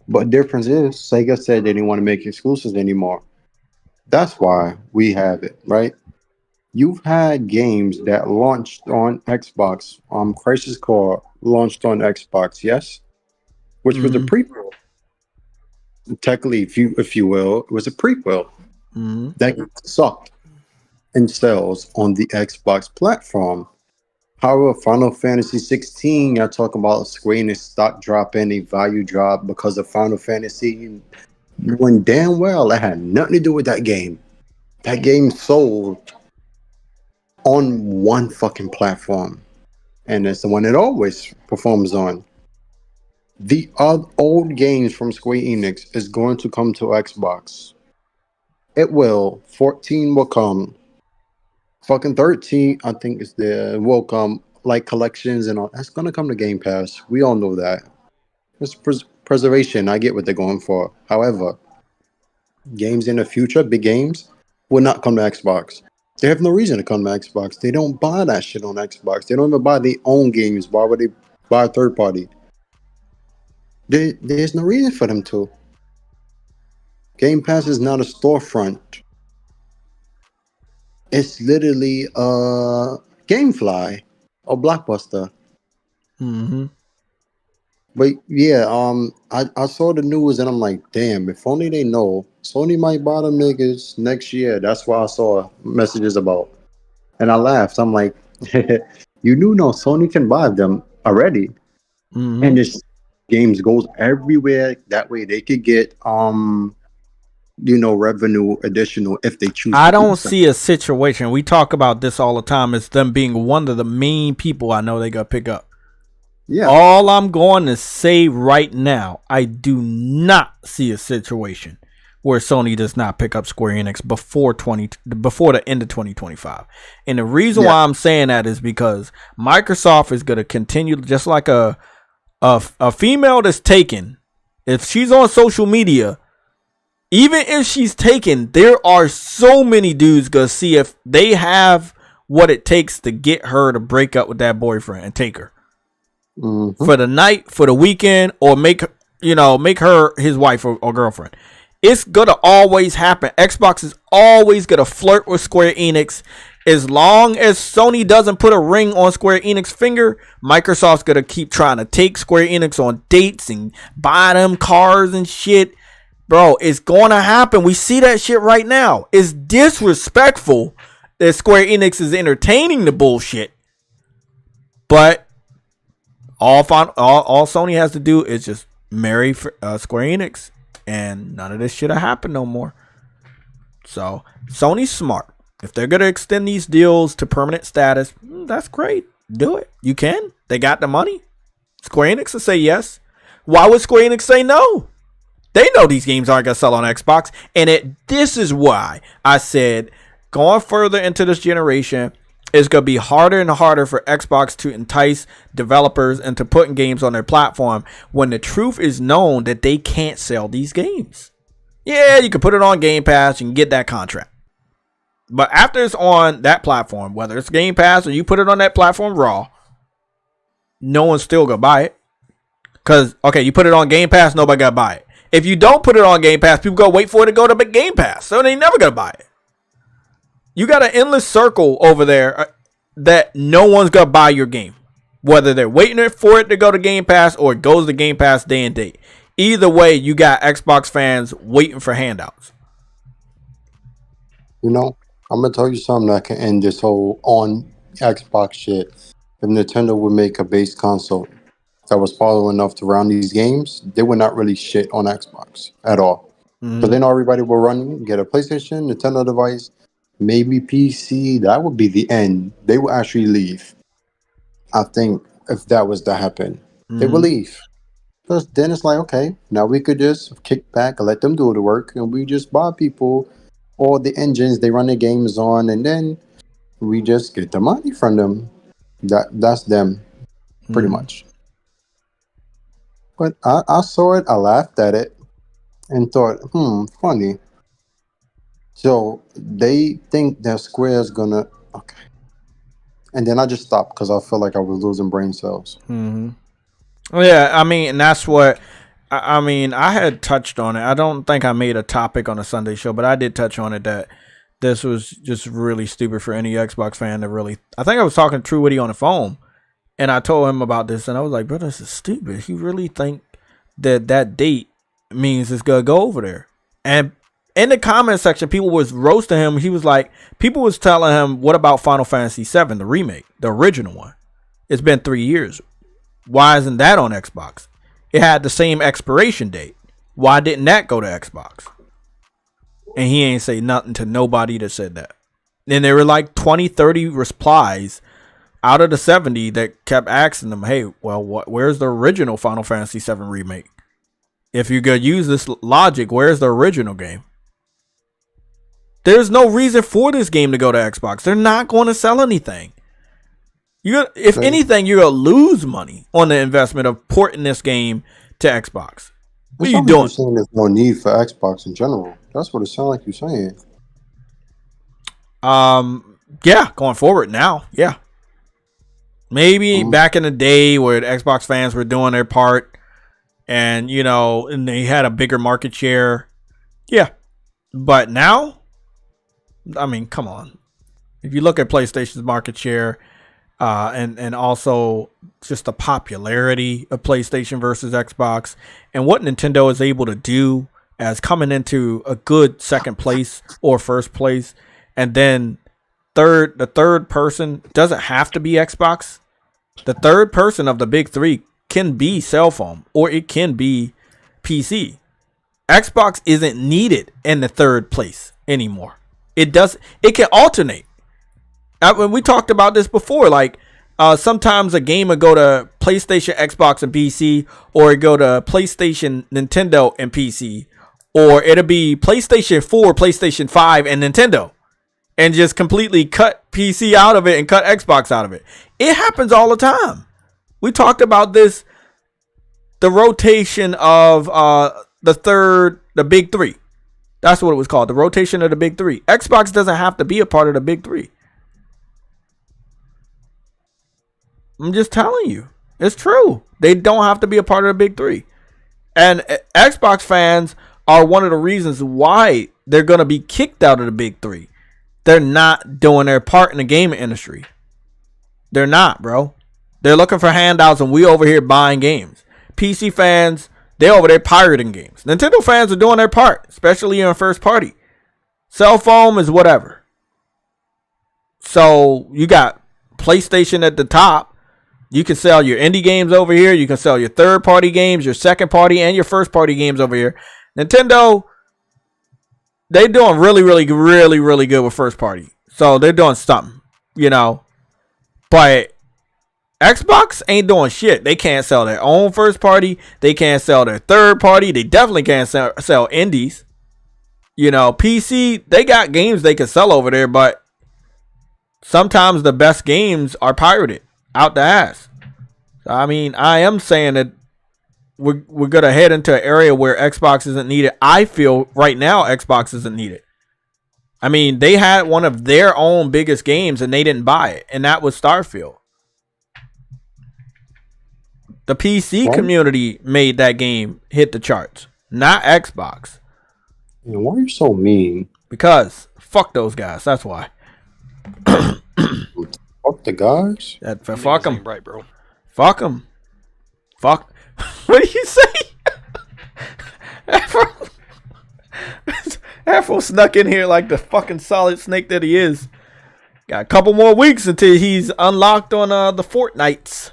But difference is Sega said they didn't want to make exclusives anymore. That's why we have it, right? You've had games that launched on Xbox. Crisis Core launched on Xbox, yes, which was a prequel. Technically, if you will, it was a prequel that sucked in sales on the Xbox platform. However, Final Fantasy 16, you're talking about Square Enix stock dropping, a value drop because of Final Fantasy. When damn well it had nothing to do with that game. That game sold on one fucking platform, and it's the one it always performs on. The old games from Square Enix is going to come to Xbox. It will. 14 will come. Fucking 13, I think is there. Will come, like collections and all. That's gonna come to Game Pass. We all know that. It's preservation. I get what they're going for. However, games in the future, big games, will not come to Xbox. They have no reason to come to Xbox. They don't buy that shit on Xbox. They don't even buy their own games. Why would they buy a third party? There's no reason for them to. Game Pass is not a storefront. It's literally a GameFly or Blockbuster. But yeah, I saw the news and I'm like, damn, if only they know. Sony might buy them niggas next year. That's what I saw messages about. And I laughed. I'm like, you do know Sony can buy them already. And this games goes everywhere. That way they could get revenue additional if they choose. I don't see a situation. We talk about this all the time. It's them being one of the main people I know they got to pick up. Yeah. All I'm going to say right now, I do not see a situation where Sony does not pick up Square Enix before the end of 2025. And the reason why I'm saying that is because Microsoft is going to continue, just like a female that's taken. If she's on social media, even if she's taken, there are so many dudes gonna see if they have what it takes to get her to break up with that boyfriend and take her for the night, for the weekend, or make her his wife or girlfriend. It's gonna always happen. Xbox is always gonna flirt with Square Enix. As long as Sony doesn't put a ring on Square Enix's finger, Microsoft's gonna keep trying to take Square Enix on dates and buy them cars and shit. Bro, it's going to happen. We see that shit right now. It's disrespectful that Square Enix is entertaining the bullshit. But all Sony has to do is just marry Square Enix, and none of this shit will happen no more. So Sony's smart. If they're going to extend these deals to permanent status, that's great. Do it. You can. They got the money. Square Enix will say yes. Why would Square Enix say no? They know these games aren't going to sell on Xbox. And this is why I said going further into this generation, it's going to be harder and harder for Xbox to entice developers into putting games on their platform when the truth is known that they can't sell these games. Yeah, you can put it on Game Pass. You can get that contract. But after it's on that platform, whether it's Game Pass or you put it on that platform raw, no one's still going to buy it. Because, okay, you put it on Game Pass, nobody got to buy it. If you don't put it on Game Pass, people go wait for it to go to Game Pass. So they never going to buy it. You got an endless circle over there that no one's gonna buy your game, whether they're waiting for it to go to Game Pass or it goes to Game Pass day and date. Either way, you got Xbox fans waiting for handouts. You know, I'm gonna tell you something that can end this whole on Xbox shit. If Nintendo would make a base console that was powerful enough to run these games, they would not really shit on Xbox at all. So then everybody will run, get a PlayStation, Nintendo device, maybe PC. That would be the end. They will actually leave. I think if that was to happen, they will leave. Because then it's like, okay, now we could just kick back and let them do the work, and we just buy people all the engines they run their games on, and then we just get the money from them. That's them, pretty much. But I saw it, I laughed at it, and thought, funny. So they think that Square's gonna okay, and then I just stopped because I felt like I was losing brain cells. Yeah, I mean, and that's what I mean. I had touched on it. I don't think I made a topic on a Sunday show, but I did touch on it that this was just really stupid for any Xbox fan to really. I think I was talking to True Witty on the phone, and I told him about this, and I was like, "Bro, this is stupid. You really think that date means it's gonna go over there?" And in the comment section, people was roasting him. He was like, people was telling him, "What about Final Fantasy VII, the remake, the original one? It's been 3 years. Why isn't that on Xbox? It had the same expiration date. Why didn't that go to Xbox?" And he ain't say nothing to nobody that said that. And there were like 20, 30 replies out of the 70 that kept asking them, "Hey, well, where's the original Final Fantasy VII remake? If you're going to use this logic, where's the original game?" There's no reason for this game to go to Xbox. They're not going to sell anything. If anything, you're going to lose money on the investment of porting this game to Xbox. What are you doing? Saying there's no need for Xbox in general. That's what it sounds like you're saying. Yeah, going forward now, yeah. Maybe back in the day where the Xbox fans were doing their part and, and they had a bigger market share. Yeah. But now, I mean, come on. If you look at PlayStation's market share, and also just the popularity of PlayStation versus Xbox and what Nintendo is able to do as coming into a good second place or first place, and then the third person doesn't have to be Xbox. The third person of the big three can be cell phone or it can be PC. Xbox isn't needed in the third place anymore. It can alternate. When we talked about this before, like sometimes a game will go to PlayStation, Xbox, and PC, or it go to PlayStation, Nintendo, and PC, or it'll be PlayStation 4, PlayStation 5, and Nintendo, and just completely cut PC out of it and cut Xbox out of it. It happens all the time. We talked about this, the rotation of the big three. That's what it was called, the rotation of the big three. Xbox doesn't have to be a part of the big three. I'm just telling you. It's true. They don't have to be a part of the big three. And Xbox fans are one of the reasons why they're going to be kicked out of the big three. They're not doing their part in the gaming industry. They're not, bro. They're looking for handouts and we over here buying games. PC fans, they're over there pirating games. Nintendo fans are doing their part, especially in first party. Cell phone is whatever. So you got PlayStation at the top. You can sell your indie games over here. You can sell your third party games, your second party, and your first party games over here. Nintendo, they're doing really, really, really, really good with first party. So they're doing something, But Xbox ain't doing shit. They can't sell their own first party. They can't sell their third party. They definitely can't sell indies. PC, they got games they can sell over there, but sometimes the best games are pirated out the ass. I mean, I am saying that we're going to head into an area where Xbox isn't needed. I feel right now Xbox isn't needed. I mean, they had one of their own biggest games and they didn't buy it, and that was Starfield. The PC community made that game hit the charts, not Xbox. Why are you so mean? Because fuck those guys. That's why. Fuck the guys. Fuck them. Right, bro. Fuck them. Fuck. What did you say? Afro snuck in here like the fucking solid snake that he is. Got a couple more weeks until he's unlocked on the FORTNITEs.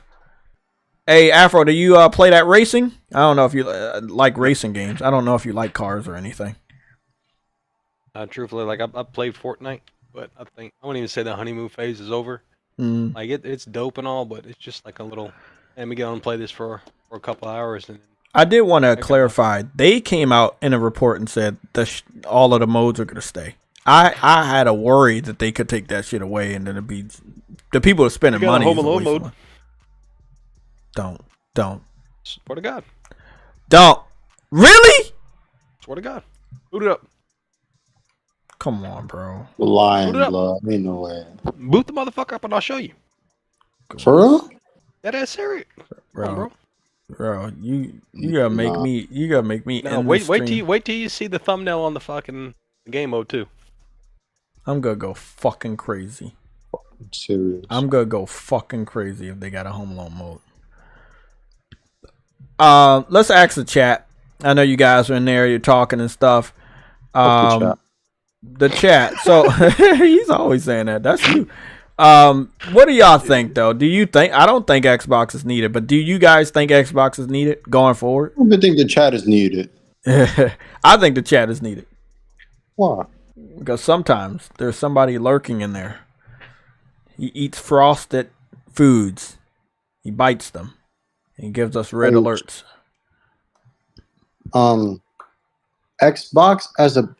Hey, Afro, do you play that racing? I don't know if you like racing games. I don't know if you like cars or anything. Truthfully, like I played FORTNITE, but I wouldn't even say the honeymoon phase is over. Like it's dope and all, but it's just like a little. Let me get on and play this for a couple hours. And I did want to clarify. They came out in a report and said all of the modes are going to stay. I had a worry that they could take that shit away and then it'd be the people are spending money. Home Alone mode. Don't. Swear to God. Don't. Really? Swear to God. Boot it up. Come on, bro. Lying, blood. Ain't no way. Boot the motherfucker up and I'll show you. For real? That ass serious. Bro, you gotta make me. You gotta make me. No, wait till you see the thumbnail on the fucking game mode too. I'm gonna go fucking crazy. Serious. I'm gonna go fucking crazy if they got a Home Alone mode. Let's ask the chat. I know you guys are in there. You're talking and stuff. The chat. So he's always saying that. That's you. What do y'all think though? Do you think? I don't think Xbox is needed, but do you guys think Xbox is needed going forward? I don't think the chat is needed. I think the chat is needed. Why? Because sometimes there's somebody lurking in there. He eats frosted foods. He bites them. He gives us red alerts. Xbox as a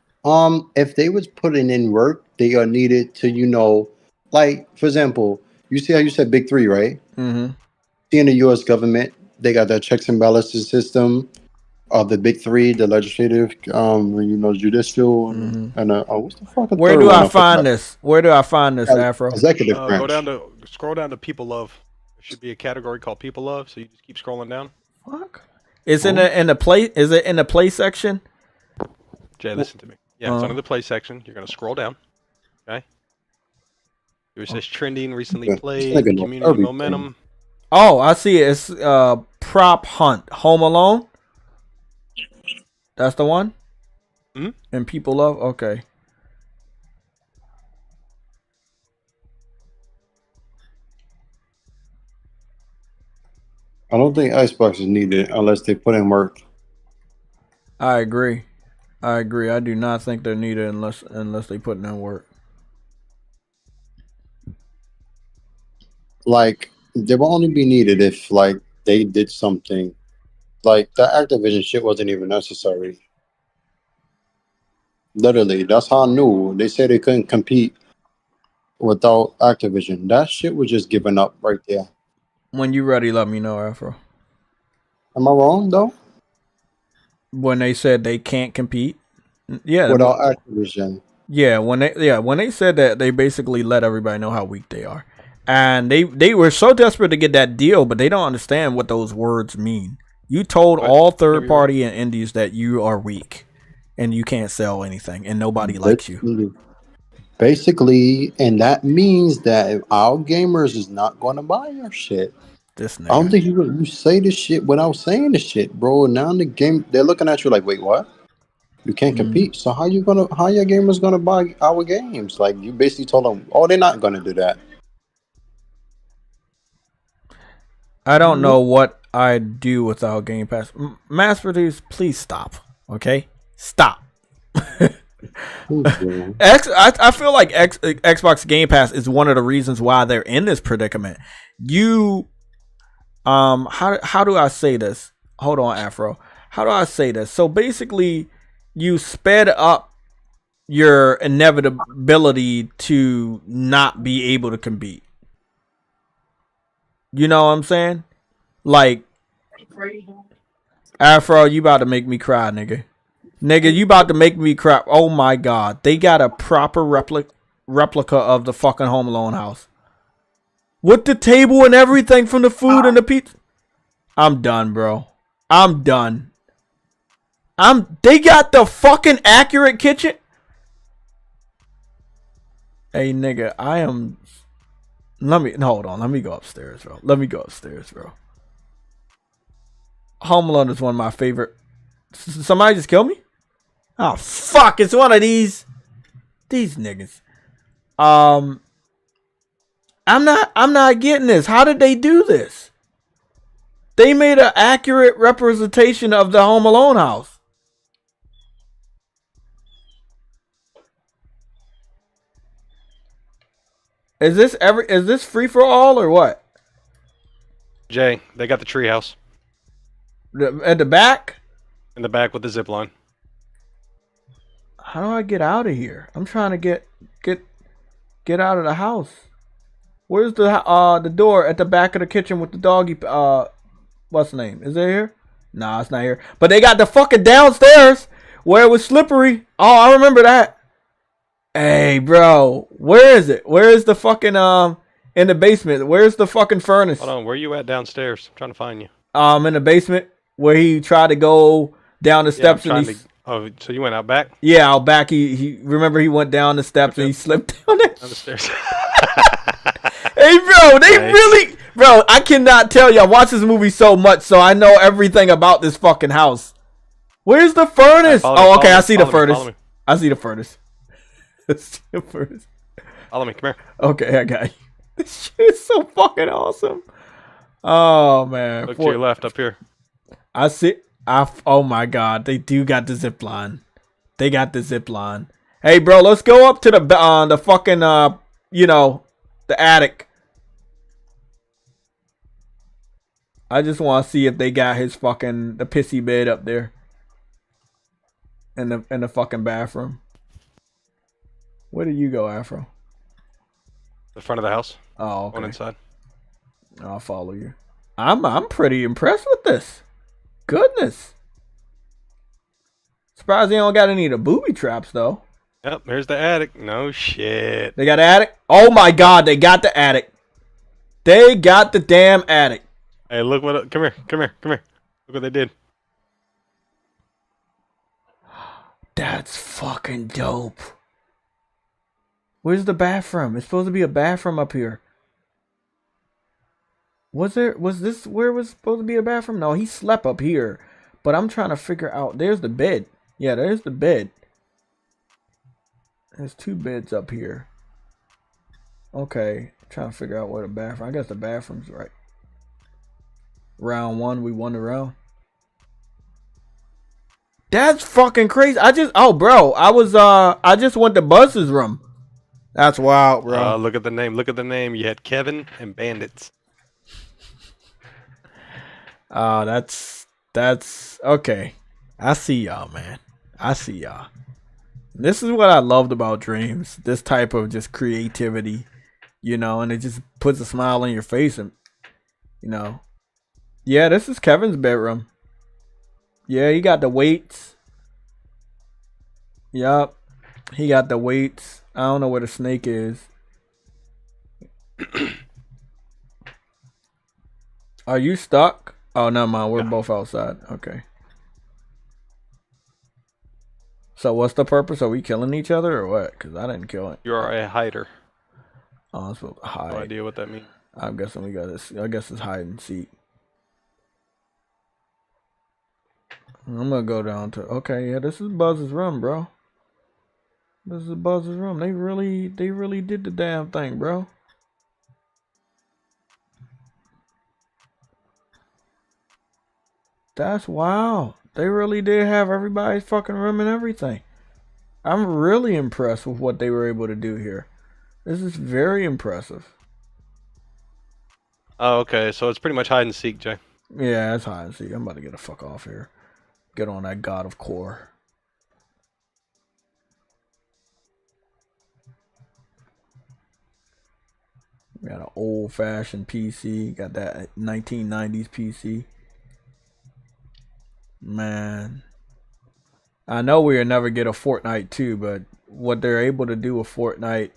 if they was putting in work, they are needed to, like, for example, you see how you said big three, right? Mm-hmm. See, in the U.S. government, they got that checks and balances system of the big three, the legislative, judicial, and what's the fuck? Where do I find this? Where do I find this, Afro? Executive branch. Scroll down to People Love. There should be a category called People Love, so you just keep scrolling down. Fuck. Is in the play? Is it in the play section? Jay, listen to me. Yeah, it's under the play section. You're gonna scroll down. Okay. It says trending, recently played, community momentum. Oh, I see it. It's prop hunt, Home Alone. That's the one. Mm-hmm. And People Love. Okay. I don't think Xbox is needed unless they put in work. I agree. I do not think they're needed unless they put in work. Like, they will only be needed if, like, they did something. Like, the Activision shit wasn't even necessary. Literally, that's how I knew. They said they couldn't compete without Activision. That shit was just given up right there. When you ready, let me know, Afro. Am I wrong, though? When they said they can't compete, without Activision. Yeah, when they said that, they basically let everybody know how weak they are, and they were so desperate to get that deal, but they don't understand what those words mean. You told all third party and indies that you are weak, and you can't sell anything, and nobody likes you. Basically, and that means that if our gamers is not going to buy your shit. This nigga. I don't think you say this shit without saying this shit, bro. Now in the game, they're looking at you like, wait, what? You can't compete. So how your gamers gonna buy our games? Like, you basically told them, oh, they're not gonna do that. I don't know what I'd do without Game Pass. Mass produce, please stop. Okay, stop. I feel like Xbox Game Pass is one of the reasons why they're in this predicament. How do I say this? Hold on, Afro. How do I say this? So basically, you sped up your inevitability to not be able to compete. You know what I'm saying? Like, Afro, you about to make me cry, nigga. Nigga, you about to make me cry. Oh my God. They got a proper replica of the fucking Home Alone house. With the table and everything from the food and the pizza. I'm done, bro. I'm done. They got the fucking accurate kitchen. Hey, nigga, I am. Hold on. Let me go upstairs, bro. Let me go upstairs, bro. Home Alone is one of my favorite. Somebody just killed me? Oh, fuck. It's one of these niggas. I'm not getting this. How did they do this? They made an accurate representation of the Home Alone house. Is this free for all or what? Jay, they got the treehouse. At the back? In the back with the zip line. How do I get out of here? I'm trying to get out of the house. Where's the door at the back of the kitchen with the doggy? What's the name? Is it here? Nah, it's not here. But they got the fucking downstairs where it was slippery. Oh, I remember that. Hey, bro, where is it? Where is the fucking in the basement? Where's the fucking furnace? Hold on, where you at downstairs? I'm trying to find you. In the basement where he tried to go down the steps Oh, so you went out back? Yeah, out back. He remember he went down the steps and he slipped down there. Down the stairs. Hey, bro, bro, I cannot tell you. I watch this movie so much, so I know everything about this fucking house. Where's the furnace? Oh, okay, I see the furnace. I see the furnace. Follow me, come here. Okay, I got you. This shit is so fucking awesome. Oh man. Look to your left up here. I see. Oh my god, they do got the zip line. They got the zip line. Hey bro, let's go up to the fucking the attic. I just want to see if they got his fucking the pissy bed up there. In the fucking bathroom. Where did you go, Afro? The front of the house. Oh, okay. One inside. I'll follow you. I'm pretty impressed with this. Goodness. Surprised they don't got any of the booby traps though. Yep, here's the attic. No shit. They got the attic? Oh my god, they got the attic. They got the damn attic. Hey, look what come here. Look what they did. That's fucking dope. Where's the bathroom? It's supposed to be a bathroom up here. Was this where it was supposed to be a bathroom? No, he slept up here. But I'm trying to figure out. There's the bed. Yeah, there's the bed. There's two beds up here. Okay. Trying to figure out where the bathroom. I guess the bathroom's right. Round one, we won the round. That's fucking crazy. I just went to Buzz's room. That's wild, bro. Look at the name. Look at the name. You had Kevin and Bandits. That's okay. I see y'all, man. I see y'all. This is what I loved about Dreams. This type of just creativity, and it just puts a smile on your face, and yeah, this is Kevin's bedroom. Yeah, he got the weights. Yup, he got the weights. I don't know where the snake is. Are you stuck? Oh, never mind. We're both outside. Okay. So what's the purpose? Are we killing each other or what? Because I didn't kill it. You are a hider. Oh, I'm supposed to hide. No idea what that means. I'm guessing we got this. I guess it's hide and seek. I'm gonna go down to. Okay, yeah, this is Buzz's room, bro. This is Buzz's room. They really did the damn thing, bro. That's wow. They really did have everybody's fucking room and everything. I'm really impressed with what they were able to do here. This is very impressive. Oh, okay. So it's pretty much hide and seek, Jay. Yeah, it's hide and seek. I'm about to get the fuck off here. Get on that God of Core. We got an old-fashioned PC. Got that 1990s PC. Man. I know we'll never get a FORTNITE 2, but what they're able to do with FORTNITE,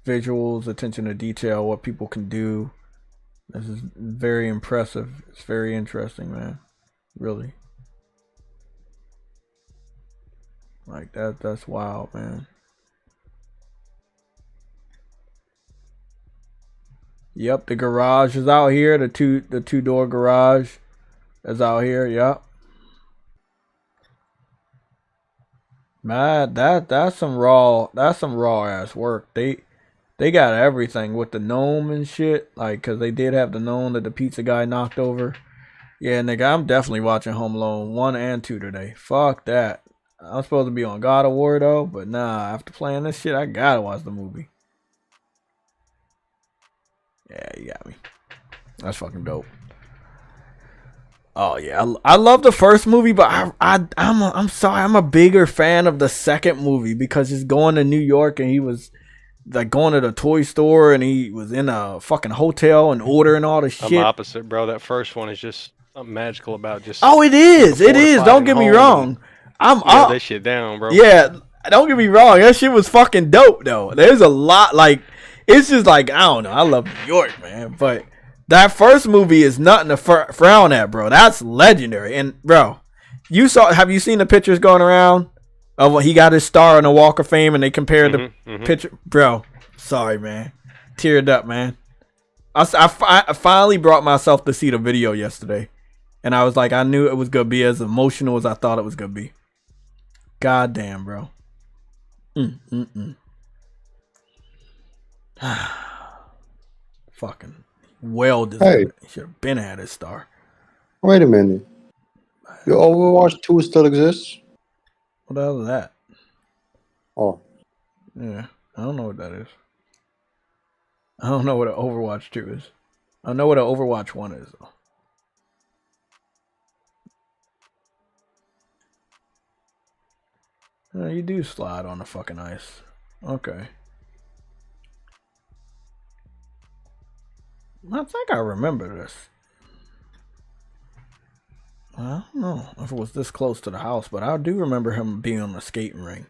visuals, attention to detail, what people can do, this is very impressive. It's very interesting, man. Really. Like that's wild, man. Yep, the garage is out here. The two-door garage is out here. Yep. Man, that's some raw ass work. They got everything with the gnome and shit. Like, cause they did have the gnome that the pizza guy knocked over. Yeah, nigga, I'm definitely watching Home Alone 1 and 2 today. Fuck that. I'm supposed to be on God of War though, but nah, after playing this shit, I gotta watch the movie. Yeah, you got me. That's fucking dope. Oh yeah, I love the first movie, but I'm sorry, I'm a bigger fan of the second movie because he's going to New York and he was like going to the toy store and he was in a fucking hotel and ordering all the shit. I'm opposite, bro. That first one is just something magical about just. Oh, it is. It is. Don't get me wrong. I'm up that shit down, bro. Yeah, don't get me wrong. That shit was fucking dope though. There's a lot like it's just like I don't know. I love New York, man, but that first movie is nothing to frown at, bro. That's legendary. And bro, have you seen the pictures going around of when he got his star on the Walk of Fame and they compared the picture? Bro, sorry, man. Teared up, man. I finally brought myself to see the video yesterday. And I was like, I knew it was going to be as emotional as I thought it was going to be. God damn, bro. Fucking well deserved. Hey. He should have been at his star. Wait a minute. Your Overwatch 2 still exists? What the hell is that? Oh. Yeah, I don't know what that is. I don't know what an Overwatch 2 is. I know what an Overwatch 1 is, though. You do slide on the fucking ice. Okay. I think I remember this. I don't know if it was this close to the house, but I do remember him being on the skating ring.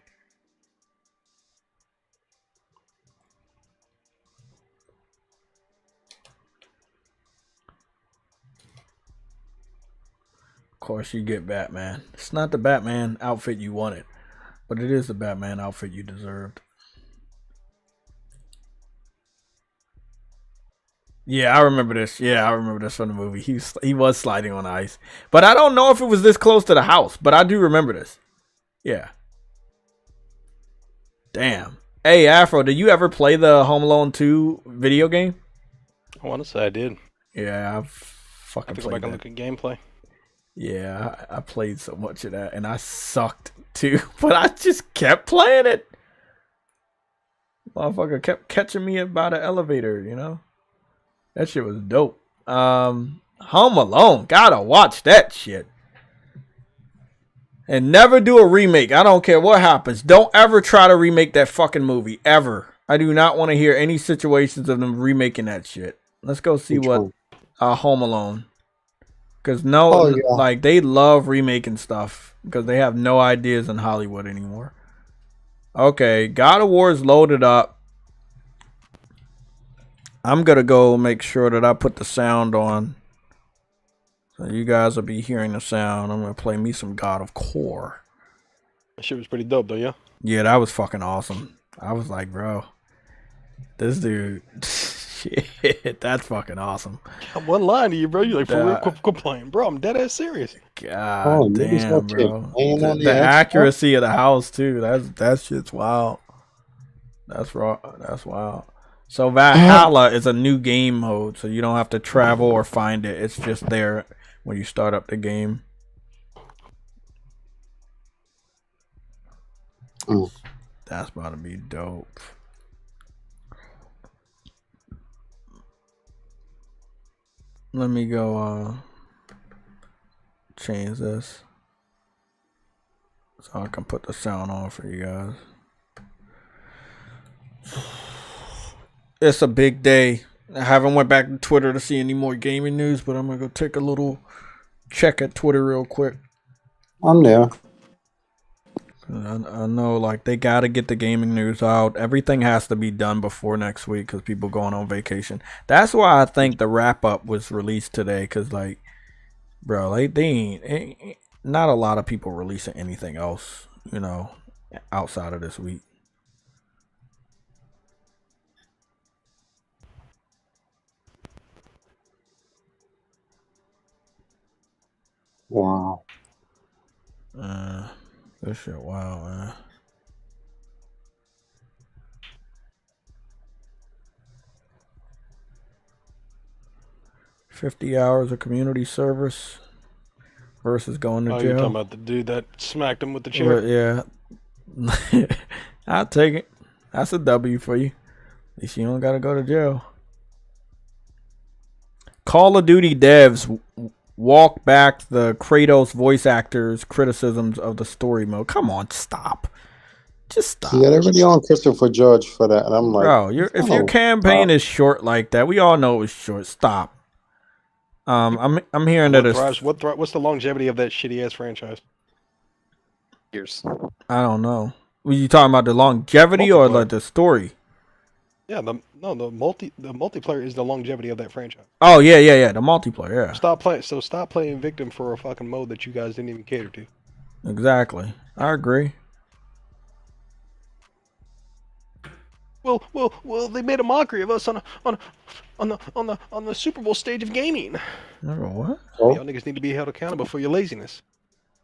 Of course, you get Batman. It's not the Batman outfit you wanted, but it is the Batman outfit you deserved. Yeah, I remember this. Yeah, I remember this from the movie. He was sliding on ice. But I don't know if it was this close to the house, but I do remember this. Yeah. Damn. Hey, Afro, did you ever play the Home Alone 2 video game? I want to say I did. Yeah, I've fucking played that. I have to go back and look at gameplay. Yeah, I played so much of that, and I sucked too, but I just kept playing it. Motherfucker kept catching me by the elevator, you know? That shit was dope. Home Alone. Gotta watch that shit. And never do a remake. I don't care what happens. Don't ever try to remake that fucking movie. Ever. I do not want to hear any situations of them remaking that shit. Let's go see what Home Alone. Because like they love remaking stuff. Because they have no ideas in Hollywood anymore. Okay, God of War is loaded up. I'm going to go make sure that I put the sound on. So you guys will be hearing the sound. I'm going to play me some God of War. That shit was pretty dope, though, yeah? Yeah, that was fucking awesome. I was like, bro, this dude, shit, that's fucking awesome. I wasn't lying to you, bro. You're like, for real, quit playing. Bro, I'm dead ass serious. God damn, bro. The accuracy of the house, too. That shit's wild. That's raw. That's wild. So Valhalla is a new game mode, so you don't have to travel or find it. It's just there when you start up the game. Ooh. That's about to be dope. Let me go change this so I can put the sound on for you guys. It's a big day. I haven't went back to Twitter to see any more gaming news, but I'm going to go take a little check at Twitter real quick. I'm there. I know, like, they got to get the gaming news out. Everything has to be done before next week because people going on vacation. That's why I think the wrap-up was released today because, like, bro, like, they ain't not a lot of people releasing anything else, you know, outside of this week. Wow. This shit, wow, man. $50 hours of community service versus going to jail. You're talking about the dude that smacked him with the chair? Yeah. I'll take it. That's a W for you. At least you don't gotta go to jail. Call of Duty devs walk back the Kratos voice actors' criticisms of the story mode. Come on, stop. Just stop. Yeah, everybody on Christopher Judge for that, and I'm like, bro, if your campaign is short like that, we all know it was short. Stop. I'm hearing that it's what's the longevity of that shitty ass franchise? Years. I don't know. Were you talking about the longevity or like the story? Yeah, the multiplayer is the longevity of that franchise. Oh yeah. The multiplayer, yeah. Stop playing victim for a fucking mode that you guys didn't even cater to. Exactly. I agree. Well, they made a mockery of us on the Super Bowl stage of gaming. What? Oh. Y'all niggas need to be held accountable for your laziness.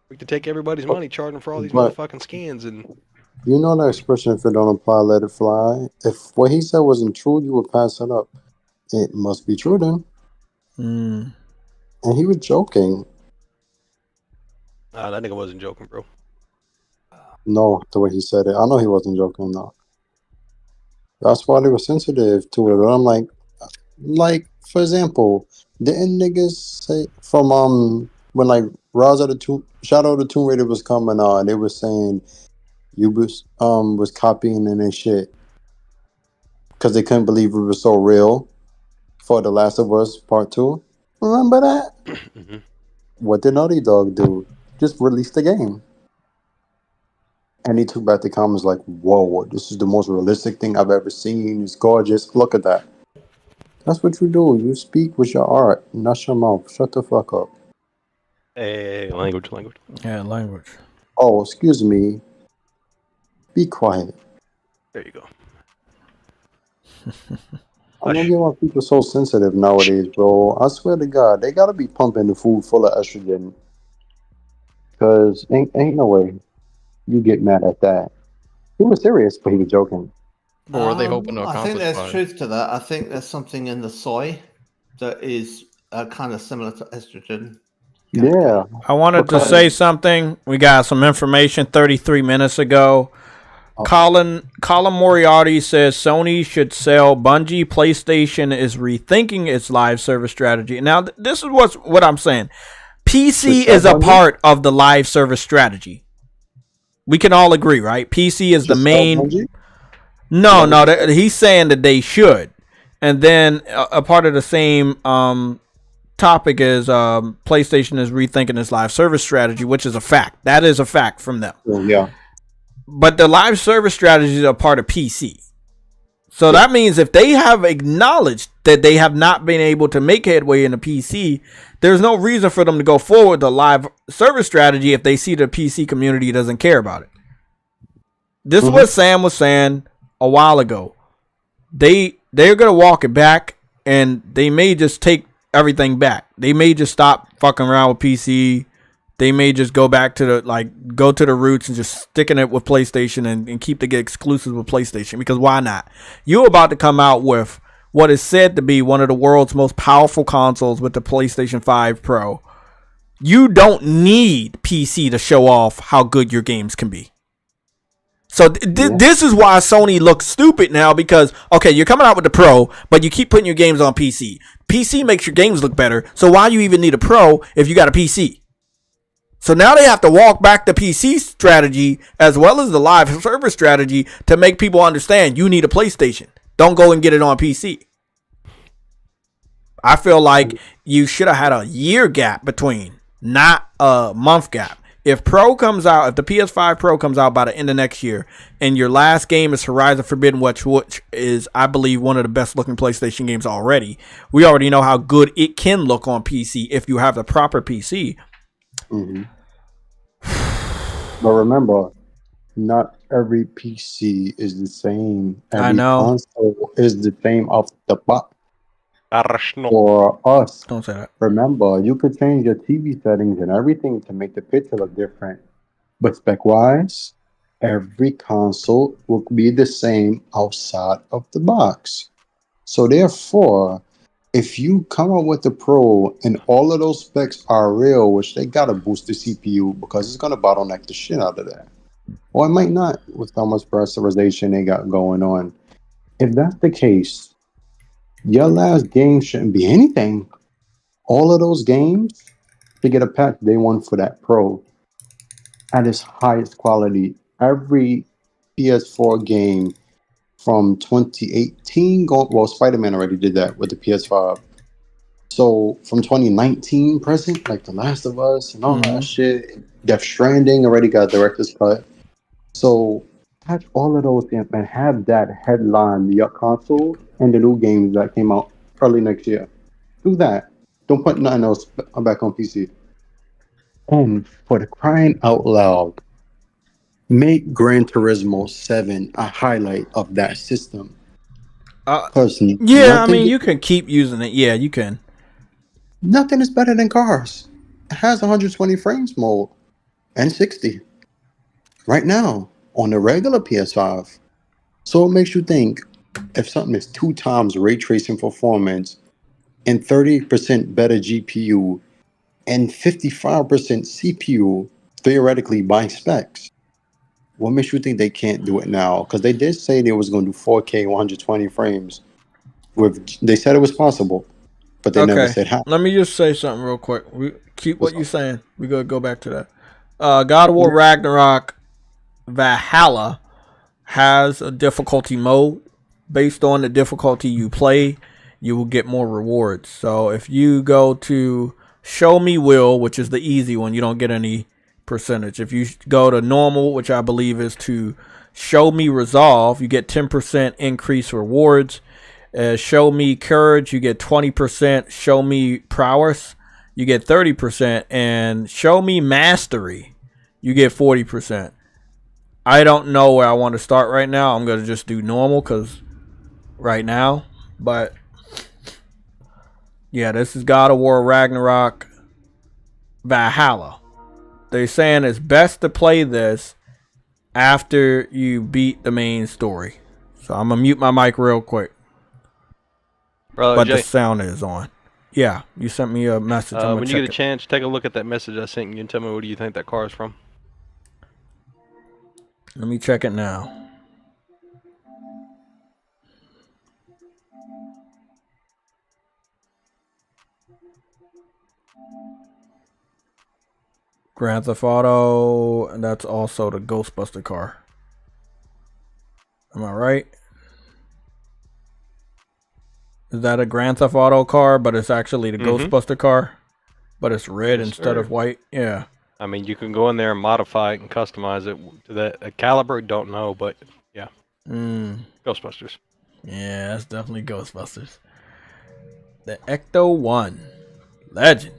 We can take everybody's money, charge them for all these motherfucking scans, and you know that expression, if it don't apply, let it fly. If what he said wasn't true, you would pass it up. It must be true then. And he was joking. Nah, that nigga wasn't joking, bro. No, the way he said it. I know he wasn't joking, though. That's why they were sensitive to it. But I'm like, for example, didn't niggas say from when like Shadow of the Tomb Raider was coming on, they were saying you was copying and shit because they couldn't believe it was so real for The Last of Us Part 2. Remember that? What did Naughty Dog do? Just release the game. And he took back the comments like, whoa, this is the most realistic thing I've ever seen. It's gorgeous. Look at that. That's what you do. You speak with your art, not your mouth. Shut the fuck up. Hey, language. Yeah, language. Oh, excuse me. Be quiet. There you go. I don't get why people are so sensitive nowadays, bro. I swear to God, they gotta be pumping the food full of estrogen. Because ain't no way you get mad at that. He was serious, but he was joking. Or were they hoping to accomplish? I think there's truth to that. I think there's something in the soy that is kind of similar to estrogen. Yeah. I wanted to say something. We got some information 33 minutes ago. Colin Moriarty says Sony should sell Bungie. PlayStation is rethinking its live service strategy. Now, this is what I'm saying. PC is a part of the live service strategy. We can all agree, right? PC is the main. No, he's saying that they should. And then a part of the same topic is PlayStation is rethinking its live service strategy, which is a fact. That is a fact from them. Yeah. But the live service strategy is a part of PC. So that means if they have acknowledged that they have not been able to make headway in the PC, there's no reason for them to go forward the live service strategy if they see the PC community doesn't care about it. This is what Sam was saying a while ago. They're going to walk it back, and they may just take everything back. They may just stop fucking around with PC. They may just go back to go to the roots and just sticking it with PlayStation and keep the exclusives with PlayStation, because why not? You're about to come out with what is said to be one of the world's most powerful consoles with the PlayStation 5 Pro. You don't need PC to show off how good your games can be. So this is why Sony looks stupid now, because, okay, you're coming out with the Pro, but you keep putting your games on PC. PC makes your games look better, so why you even need a Pro if you got a PC? So now they have to walk back the PC strategy as well as the live server strategy to make people understand you need a PlayStation. Don't go and get it on PC. I feel like you should have had a year gap between, not a month gap. If the PS5 Pro comes out by the end of next year, and your last game is Horizon Forbidden West, which is, I believe, one of the best looking PlayStation games already. We already know how good it can look on PC if you have the proper PC. But remember, not every PC is the same. Every I know. console is the same off the box. Arsenal. For us, Don't say that. remember, you could change your TV settings and everything to make the picture look different. But spec-wise, every console will be the same outside of the box. So therefore, if you come up with the Pro and all of those specs are real, which they gotta boost the CPU because it's gonna bottleneck the shit out of that. Or it might not with how much pressurization they got going on. If that's the case, your last game shouldn't be anything. All of those games to get a patch day one for that Pro at its highest quality. Every PS4 game from 2018, well, Spider-Man already did that with the PS5. So from 2019 present, like The Last of Us and all that shit, Death Stranding already got director's cut. So patch all of those and have that headline your console and the new games that came out early next year. Do that. Don't put nothing else back on PC. And for the crying out loud, make Gran Turismo 7 a highlight of that system. Because yeah, I mean, you can keep using it. Yeah, you can. Nothing is better than cars. It has 120 frames mode and 60 right now on the regular PS5. So it makes you think if something is 2 times ray tracing performance and 30% better GPU and 55% CPU, theoretically by specs, what makes you think they can't do it now? Because they did say they was going to do 4K 120 frames. They said it was possible, but they never said how. Let me just say something real quick. Keep what you're saying. We're going to go back to that. God of War Ragnarok Valhalla has a difficulty mode. Based on the difficulty you play, you will get more rewards. So if you go to Show Me Will, which is the easy one, you don't get any percentage. If you go to normal, which I believe is to Show Me Resolve, you get 10% increase rewards. Show Me Courage, you get 20%. Show Me Prowess, you get 30%. And Show Me Mastery, you get 40%. I don't know where I want to start right now. I'm going to just do normal because right now. But yeah, this is God of War Ragnarok Valhalla. They're saying it's best to play this after you beat the main story. So I'm going to mute my mic real quick. Brother But Jay, the sound is on. Yeah, you sent me a message. when you get a chance, take a look at that message I sent you and tell me what do you think that car is from. Let me check it now. Grand Theft Auto, and that's also the Ghostbuster car. Am I right? Is that a Grand Theft Auto car, but it's actually the Ghostbuster car? But it's red instead of white? Yeah. I mean, you can go in there and modify it and customize it to that caliber. Don't know, but yeah. Ghostbusters. Yeah, that's definitely Ghostbusters. The Ecto 1. Legend.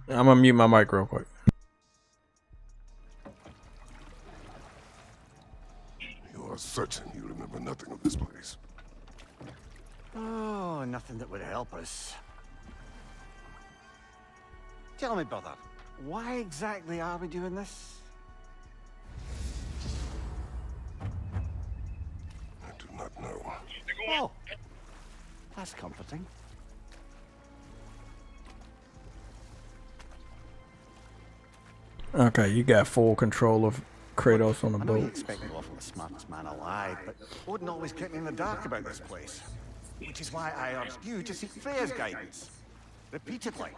I'm going to mute my mic real quick. You are certain you remember nothing of this place? Oh, nothing that would help us. Tell me, brother, why exactly are we doing this? I do not know. Oh, that's comforting. Okay, you got full control of Kratos on the I know you boat. expect me to offer the smartest man alive, but Odin always kept me in the dark about this place. Which is why I urged you to seek Freya's guidance. Repeatedly.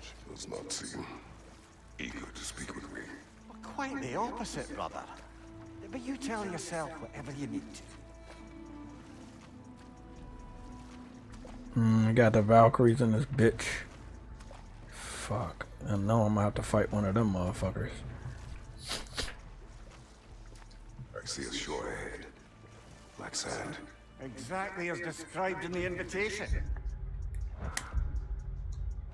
She does not seem eager to speak with me. Well, quite the opposite, brother. But you tell yourself whatever you need to. I got the Valkyries in this bitch. Fuck. I know I'm gonna have to fight one of them motherfuckers. I see a shore ahead. Black sand. Exactly as described in the invitation.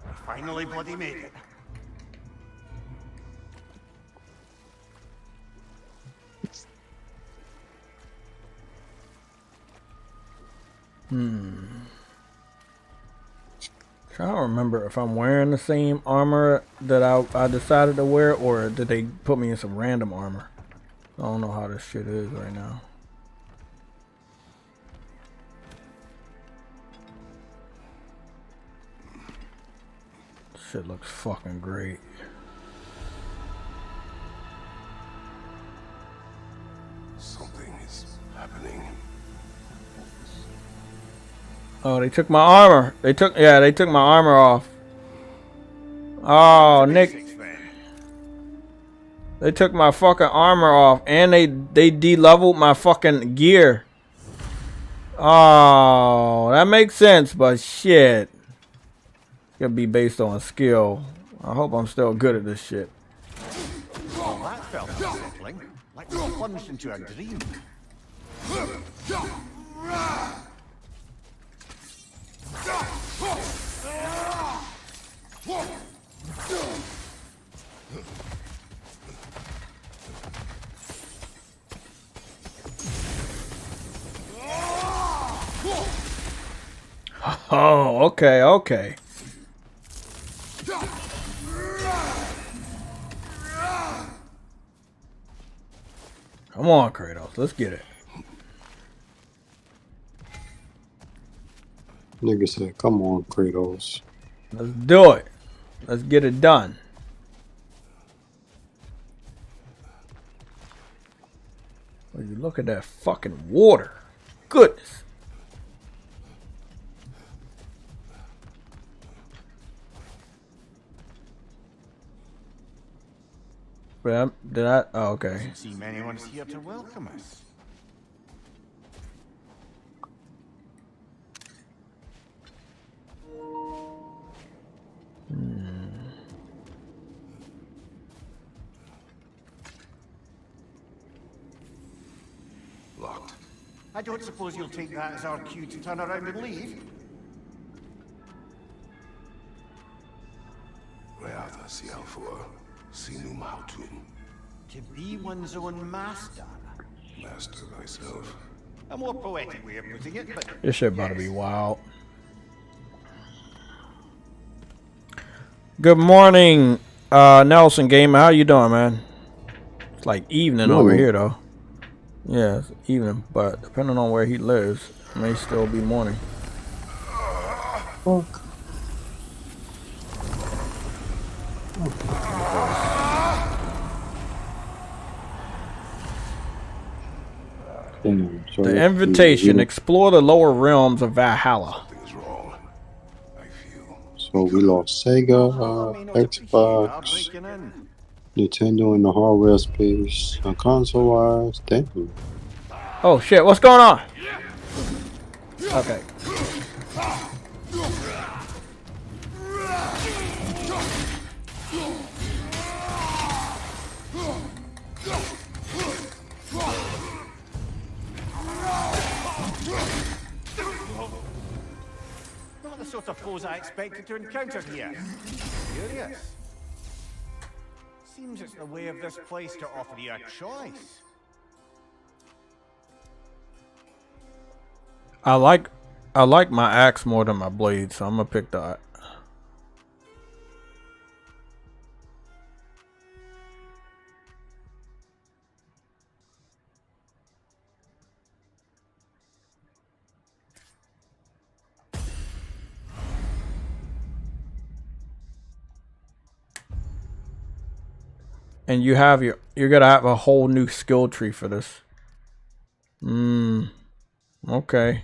We finally bloody made it. I don't remember if I'm wearing the same armor that I decided to wear, or did they put me in some random armor? I don't know how this shit is right now. Shit looks fucking great. Something is happening. Oh, they took my armor. They took my armor off. Oh, Nick. They took my fucking armor off, and they de-leveled my fucking gear. Oh, that makes sense, but shit. It's gonna be based on skill. I hope I'm still good at this shit. Well, that felt unsettling. Like we were plunged into a dream. Oh, okay, okay. Come on, Kratos, let's get it. Nigga said, come on, Kratos. Let's do it. Let's get it done. Well, you look at that fucking water. Goodness. Did I? Oh, okay. Doesn't seem anyone's here to welcome us. Locked. I don't suppose you'll take that as our cue to turn around and leave? Reatha Sialfur, Sinum Hautum. To be one's own master. Master thyself. A more poetic way of putting it, but This shit about to be wild. Good morning, Nelson Gamer. How you doing, man? It's like evening over here, though. Yeah, it's evening, but depending on where he lives, it may still be morning. Fuck. Damn, The invitation: explore the lower realms of Valhalla. Something is wrong. I feel. So we lost Sega, Xbox, Nintendo in the hardware space, console wise. Damn. Oh shit! What's going on? Okay. not the sort of foes I expected to encounter here. Curious. Seems it's the way of this place to offer you a choice. I like my axe more than my blade, so I'm gonna pick that. And you're gonna have a whole new skill tree for this. Okay.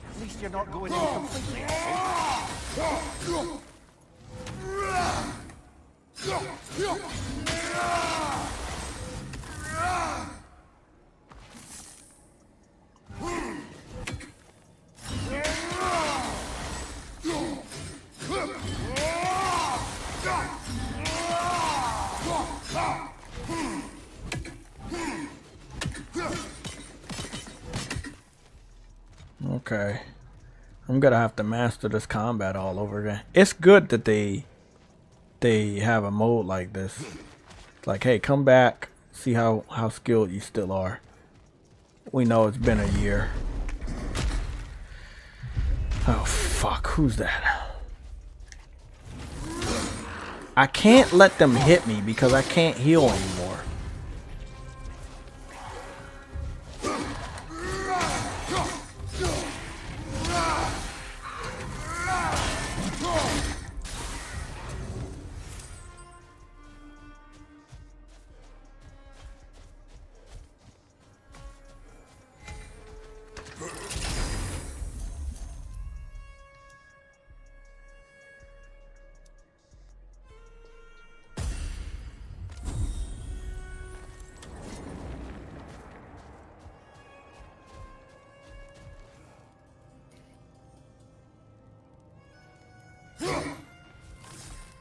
At least you're not going in completely. Eh? Okay. I'm gonna have to master this combat all over again. It's good that they have a mode like this. Like, hey, come back, see how skilled you still are. We know it's been a year. Oh fuck, who's that? I can't let them hit me because I can't heal anymore.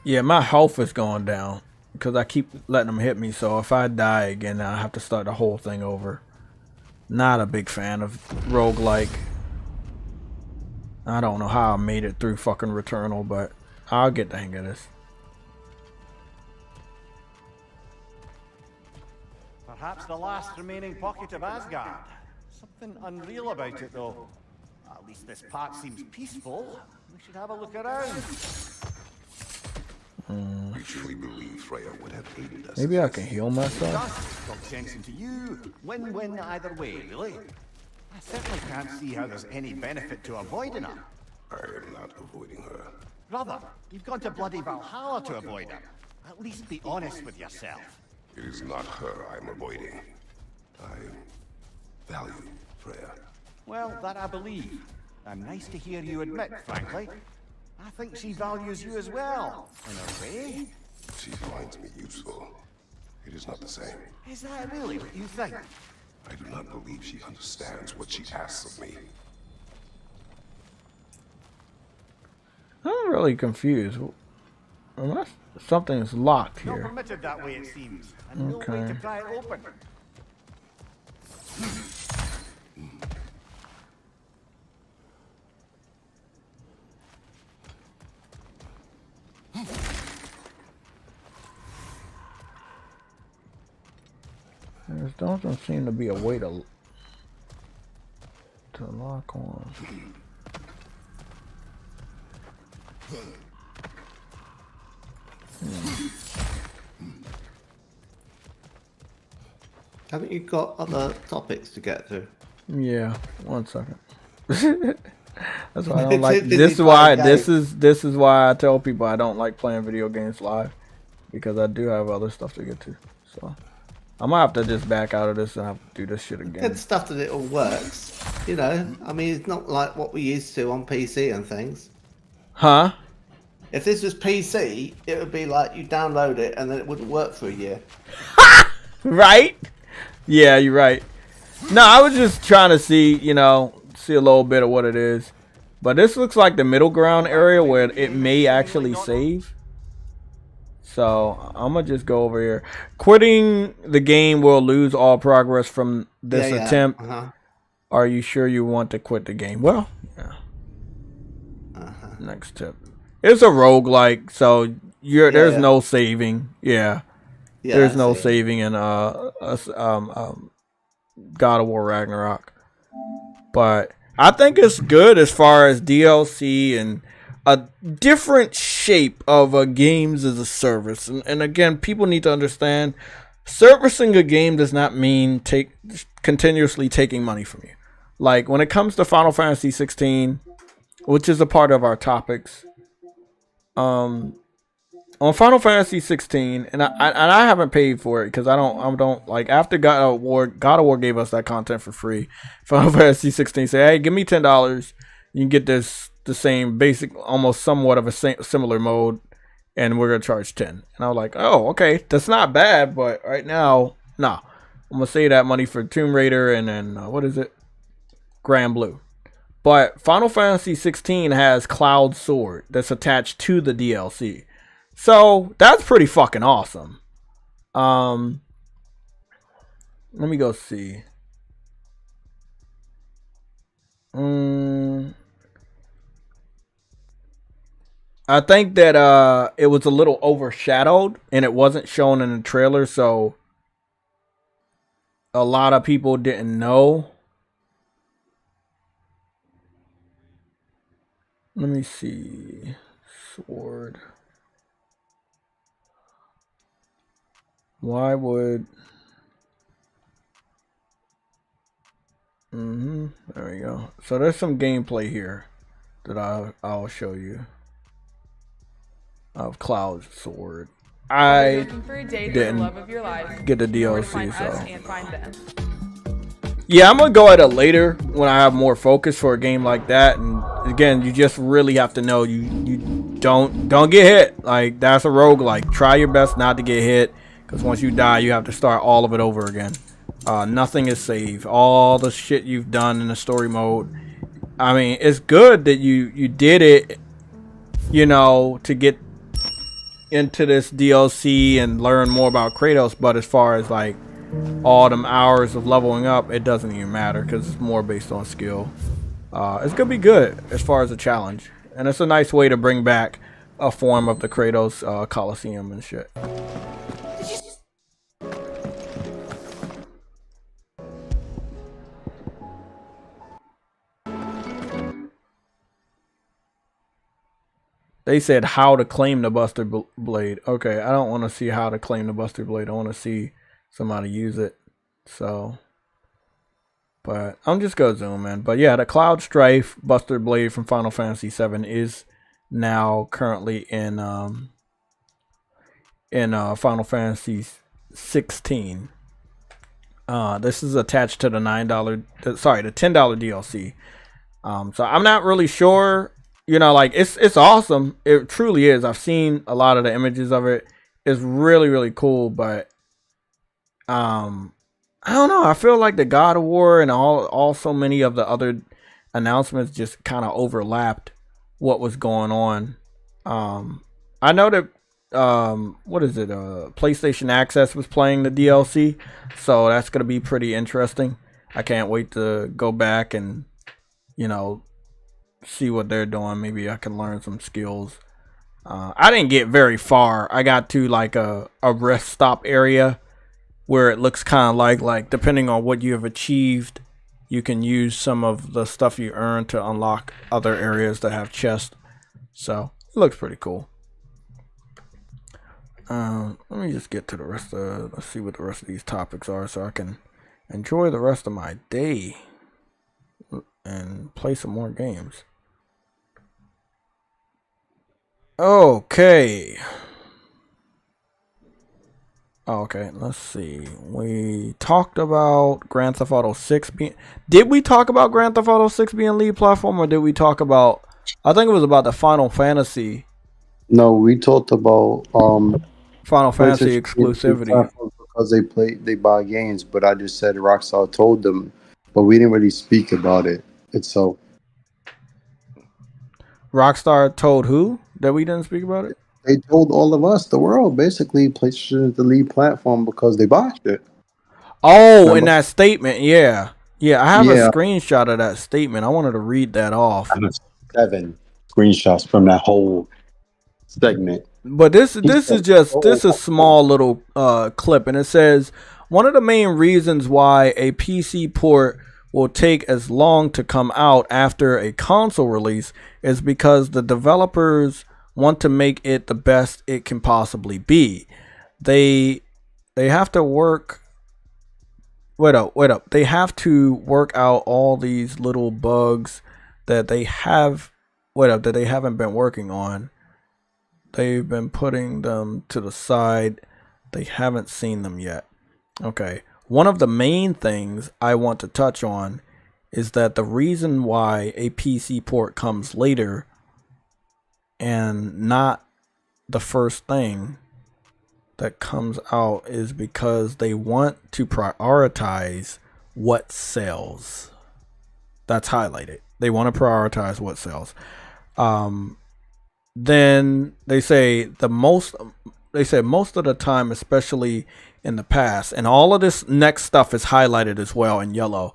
Yeah, my health is going down because I keep letting them hit me. So if I die again, I have to start the whole thing over. Not a big fan of roguelike. I don't know how I made it through fucking Returnal, but I'll get the hang of this. Perhaps the last remaining pocket of Asgard. Something unreal about it, though. At least this part seems peaceful. We should have a look around. I truly believe Freya would have aided us. Maybe I can heal myself. Just talk sense into you. Win-win either way, really. I certainly can't see how there's any benefit to avoiding her. I am not avoiding her. Brother, you've gone to bloody Valhalla to avoid her. At least be honest with yourself. It is not her I'm avoiding. I value Freya. Well, that I believe. And nice to hear you admit, frankly. I think she values you as well, in a way. She finds me useful. It is not the same. Is that really what you think? I do not believe she understands what she asks of me. I'm really confused. Unless something's locked Not here. permitted that way, it seems. And no way to pry it open. There doesn't seem to be a way to lock on. Haven't you got other topics to get through? Yeah, 1 second. That's why I don't like. This is why I tell people I don't like playing video games live, because I do have other stuff to get to. So I'm gonna have to just back out of this and have to do this shit again. Good stuff that it all works. You know, I mean, it's not like what we used to on PC and things. Huh? If this was PC, it would be like you download it and then it wouldn't work for a year. Right? Yeah, you're right. No, I was just trying to see, you know, see a little bit of what it is. But this looks like the middle ground area where it may actually save. So I'm gonna just go over here. Quitting the game will lose all progress from this attempt. Are you sure you want to quit the game? Well, yeah. Next tip. It's a roguelike, so there's no saving. There's no saving in God of War Ragnarok. But I think it's good as far as DLC and a different shape of a games as a service. And again, people need to understand, servicing a game does not mean continuously taking money from you. Like when it comes to Final Fantasy 16, which is a part of our topics, on Final Fantasy 16, and I haven't paid for it because I don't like, after God of War gave us that content for free. Final Fantasy 16 said, hey, give me $10, you can get the same basic, almost somewhat of a similar mode, and we're gonna charge 10. And I was like, oh, okay, that's not bad, but right now, nah, I'm gonna save that money for Tomb Raider and then what is it, Grand Blue. But Final Fantasy 16 has Cloud Sword that's attached to the DLC. So that's pretty fucking awesome. Let me go see. I think that it was a little overshadowed and it wasn't shown in the trailer, so a lot of people didn't know. Let me see. Sword. Why would... There we go. So there's some gameplay here that I'll show you of Cloud's sword. I didn't get the DLC, so yeah, I'm gonna go at it later when I have more focus for a game like that. And again, you just really have to know you don't get hit. Like, that's a roguelike. Try your best not to get hit, because once you die, you have to start all of it over again. Nothing is saved. All the shit you've done in the story mode. I mean, it's good that you did it, you know, to get into this DLC and learn more about Kratos, but as far as like all them hours of leveling up, it doesn't even matter because it's more based on skill. It's gonna be good as far as a challenge, and it's a nice way to bring back a form of the Kratos Coliseum and shit. They said how to claim the Buster Blade. Okay, I don't want to see how to claim the Buster Blade. I want to see somebody use it. So, but I'm just gonna zoom in. But yeah, the Cloud Strife Buster Blade from Final Fantasy VII is now currently in Final Fantasy 16. This is attached to the the $10 DLC. So I'm not really sure. You know, like, it's awesome. It truly is. I've seen a lot of the images of it. It's really, really cool. But I don't know. I feel like the God of War and so many of the other announcements just kind of overlapped what was going on. I know that what is it? PlayStation Access was playing the DLC, so that's gonna be pretty interesting. I can't wait to go back and, you know, see what they're doing. Maybe I can learn some skills. I didn't get very far. I got to like a rest stop area where it looks kind of like depending on what you have achieved, you can use some of the stuff you earn to unlock other areas that have chests. So it looks pretty cool. Let me just get to the rest of, let's see what the rest of these topics are so I can enjoy the rest of my day and play some more games. Okay. Okay, let's see. We talked about Grand Theft Auto 6 being... Did we talk about Grand Theft Auto 6 being lead platform, or did we talk about... I think it was about the Final Fantasy. No, we talked about Final Fantasy exclusivity. Because they buy games, but I just said Rockstar told them, but we didn't really speak about it itself. Rockstar told who that we didn't speak about it? They told all of us, the world, basically, PlayStation is the lead platform because they buy shit. Oh, remember? In that statement, yeah. Yeah, I have a screenshot of that statement. I wanted to read that off. I have 7 screenshots from that whole segment. But this is just a small little clip, and it says one of the main reasons why a PC port will take as long to come out after a console release is because the developers want to make it the best it can possibly be. They have to work. Wait up. They have to work out all these little bugs that they have. That they haven't been working on. They've been putting them to the side. They haven't seen them yet. Okay. One of the main things I want to touch on is that the reason why a PC port comes later and not the first thing that comes out is because they want to prioritize what sells. That's highlighted. They want to prioritize what sells. Then they say the most they said most of the time, especially in the past, and all of this next stuff is highlighted as well in yellow.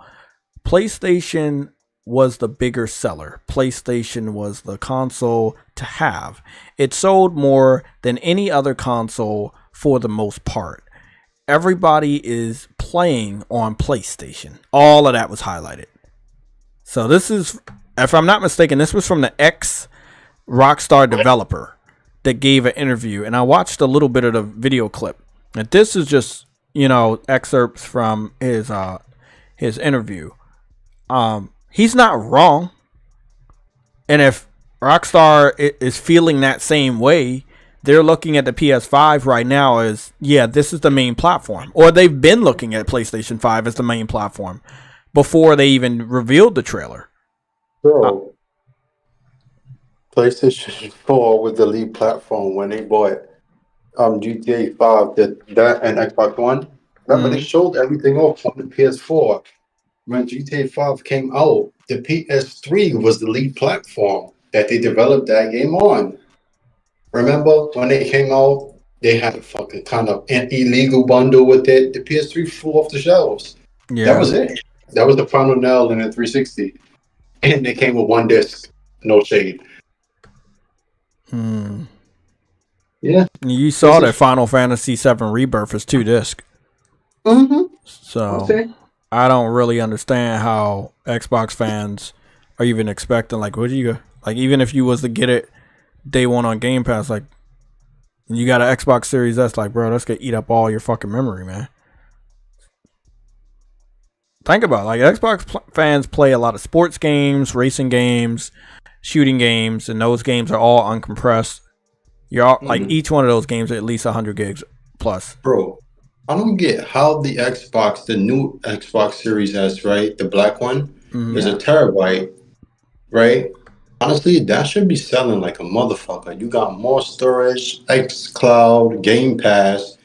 PlayStation was the bigger seller. PlayStation was the console to have. It sold more than any other console for the most part. Everybody is playing on PlayStation. All of that was highlighted. So this is, if I'm not mistaken, this was from the ex-Rockstar developer that gave an interview. And I watched a little bit of the video clip. And this is just, excerpts from his interview. He's not wrong. And if Rockstar is feeling that same way, they're looking at the PS5 right now as, this is the main platform. Or they've been looking at PlayStation 5 as the main platform before they even revealed the trailer. Bro, PlayStation 4 was the lead platform when they bought GTA 5, that and Xbox One. Remember, they showed everything off on the PS4. When GTA 5 came out, the PS3 was the lead platform that they developed that game on. Remember when they came out, they had a fucking kind of an illegal bundle with it. The PS3 flew off the shelves. Yeah. That was it. That was the final nail in the 360. And they came with one disc. No shade. Yeah. You saw that Final Fantasy VII Rebirth is 2 disc. So okay. I don't really understand how Xbox fans are even expecting, even if you was to get it day one on Game Pass, you got an Xbox Series S, bro, that's gonna eat up all your fucking memory, man. Think about it. Xbox fans play a lot of sports games, racing games, shooting games, and those games are all uncompressed. You're all, each one of those games are at least 100 gigs plus. Bro, I don't get how the new Xbox Series S, right, the black one, is a terabyte, right? Honestly, that should be selling like a motherfucker. You got more storage, xCloud, Game Pass.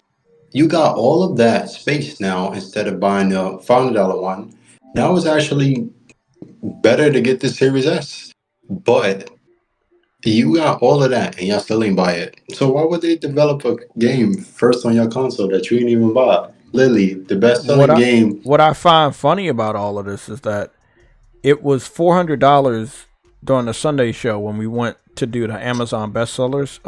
You got all of that space now instead of buying the $500 one. Now it's actually better to get the Series S. But you got all of that and y'all still ain't buy it. So why would they develop a game first on your console that you ain't even buy? Literally, the best-selling game. What I find funny about all of this is that it was $400 during the Sunday show when we went to do the Amazon bestsellers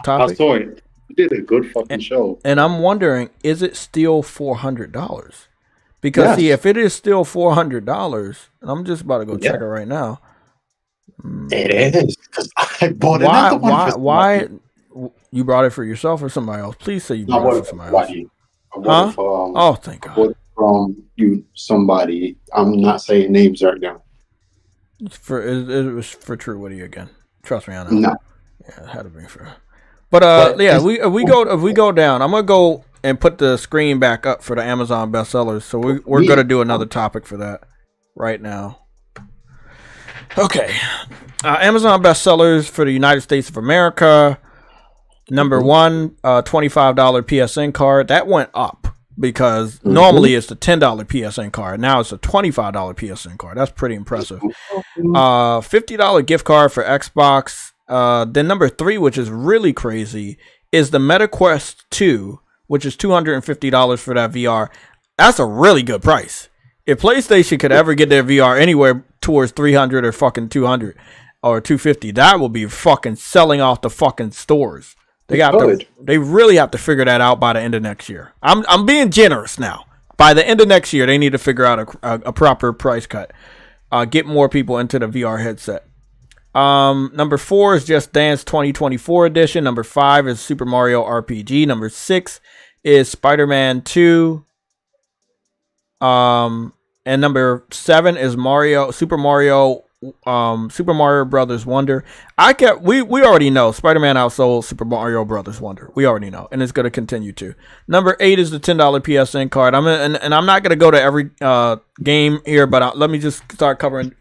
topic. I saw it. You did a good fucking show. And I'm wondering, is it still $400? Because see, if it is still $400, and I'm just about to go check it right now. It is, because I bought another one. Why? You brought it for yourself or somebody else? Please say you brought it for somebody else. I bought it from, thank God. I bought it from somebody. I'm not saying names right now. It was for True Woody again. Trust me, I know. No. Yeah, it had to be for. But if we go down, I'm gonna go and put the screen back up for the Amazon bestsellers. So we're gonna do another topic for that right now. Okay, Amazon bestsellers for the United States of America. Number one, $25 PSN card. That went up because normally it's the $10 PSN card. Now it's a $25 PSN card. That's pretty impressive. $50 gift card for Xbox. Then number 3, which is really crazy, is the MetaQuest 2, which is $250 for that VR. That's a really good price. If PlayStation could ever get their VR anywhere towards 300 or fucking 200 or 250, that will be fucking selling off the fucking stores. They really have to figure that out by the end of next year. I'm being generous now. By the end of next year, they need to figure out a proper price cut. Get more people into the VR headset. Number 4 is Just Dance 2024 edition. Number 5 is Super Mario RPG. Number 6 is Spider-Man 2. And number 7 is Super Mario Brothers Wonder. We already know Spider-Man outsold Super Mario Brothers Wonder. We already know, and it's going to continue to. Number 8 is the $10 PSN card. I'm not going to go to every game here, but let me just start covering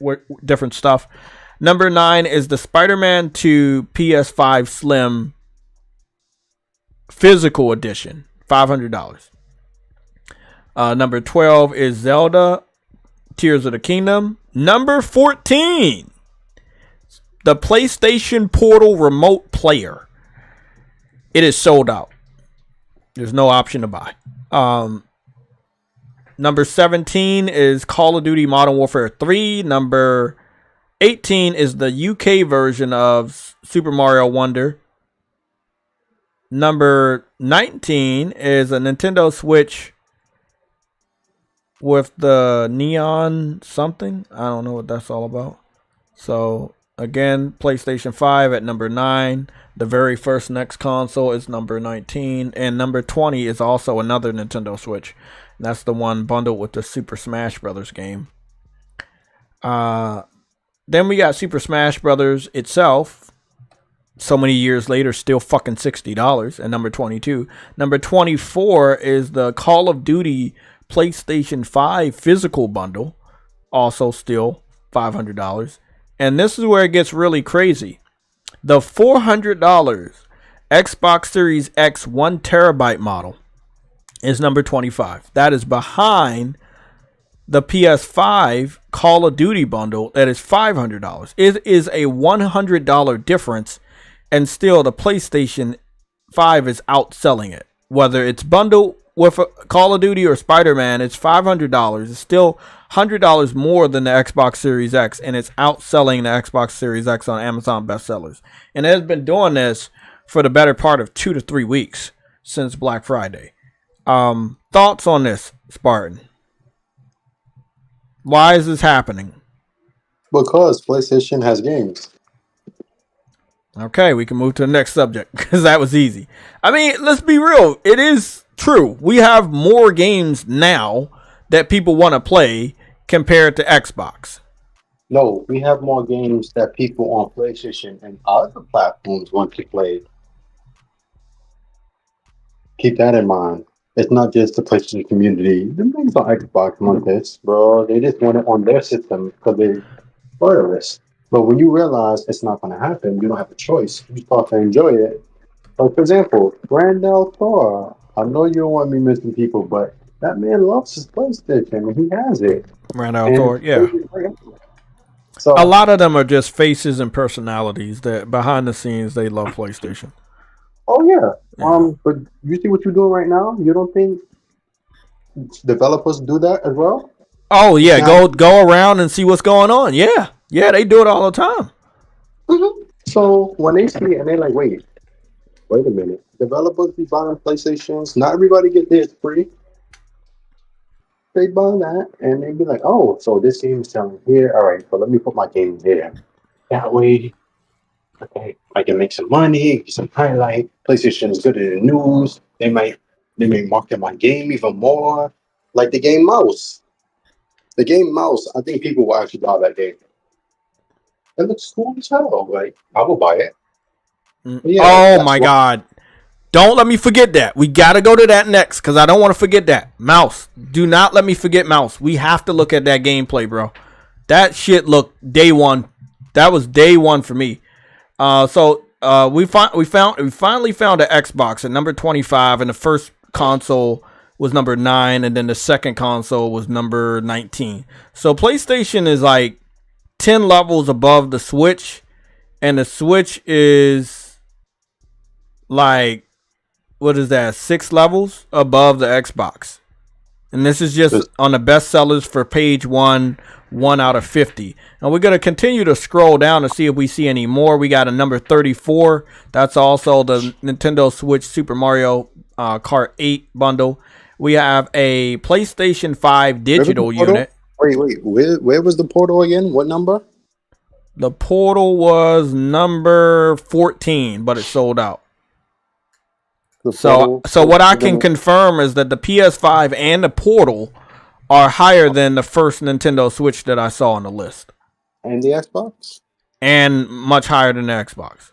different stuff. Number 9 is the Spider-Man 2 PS5 Slim physical edition, $500. Number 12 is Zelda Tears of the Kingdom. Number 14, the PlayStation Portal Remote Player. It is sold out. There's no option to buy. Number 17 is Call of Duty Modern Warfare 3. Number 18 is the UK version of Super Mario Wonder. Number 19 is a Nintendo Switch with the neon something. I don't know what that's all about. So, again, PlayStation 5 at number 9. The very first next console is number 19. And number 20 is also another Nintendo Switch. And that's the one bundled with the Super Smash Brothers game. Then we got Super Smash Brothers itself. So many years later, still fucking $60 at number 22. Number 24 is the Call of Duty PlayStation 5 physical bundle. Also still $500. And this is where it gets really crazy. The $400 Xbox Series X 1 terabyte model is number 25. That is behind the PS5 Call of Duty bundle that is $500. It is a $100 difference, and still the PlayStation 5 is outselling it. Whether it's bundled with a Call of Duty or Spider-Man, it's $500. It's still $100 more than the Xbox Series X, and it's outselling the Xbox Series X on Amazon bestsellers. And it has been doing this for the better part of 2 to 3 weeks since Black Friday. Thoughts on this, Spartan? Why is this happening? Because PlayStation has games. Okay, we can move to the next subject because that was easy. I mean, let's be real. It is true. We have more games now that people want to play compared to Xbox. No, we have more games that people on PlayStation and other platforms want to play. Keep that in mind. It's not just the PlayStation community. The things on Xbox want this, bro. They just want it on their system because they're loyalists. But when you realize it's not going to happen, you don't have a choice. You start to enjoy it. Like, for example, Randall Thor. I know you don't want me missing people, but that man loves his PlayStation and he has it. Randall Thor, yeah. So a lot of them are just faces and personalities that behind the scenes they love PlayStation. Oh yeah. But you see what you're doing right now? You don't think developers do that as well? Oh yeah, go around and see what's going on. Yeah, they do it all the time. Mm-hmm. So when they see it and they're like, wait a minute, developers be buying PlayStations. Not everybody get theirs free. They buy that and they be like, oh, so this game is selling here. All right, so let me put my game there. That way, okay, I can make some money, get some highlight. PlayStation is good in the news. They may market my game even more. Like the game Mouse. The game Mouse, I think people will actually buy that game. It looks cool as hell. Like, I will buy it. Yeah, oh my God. Don't let me forget that. We got to go to that next because I don't want to forget that. Mouse. Do not let me forget Mouse. We have to look at that gameplay, bro. That shit looked day one. That was day one for me. So we finally found an Xbox at number 25, and the first console was number 9, and then the second console was number 19. So PlayStation is like 10 levels above the Switch, and the Switch is like, what is that, 6 levels above the Xbox. And this is just on the bestsellers for page 1 out of 50. And we're going to continue to scroll down to see if we see any more. We got a number 34. That's also the Nintendo Switch Super Mario Kart 8 bundle. We have a PlayStation 5 digital unit. Wait. Where was the portal again? What number? The portal was number 14, but it sold out. So what I can confirm is that the PS5 and the Portal are higher than the first Nintendo Switch that I saw on the list. And the Xbox? And much higher than the Xbox.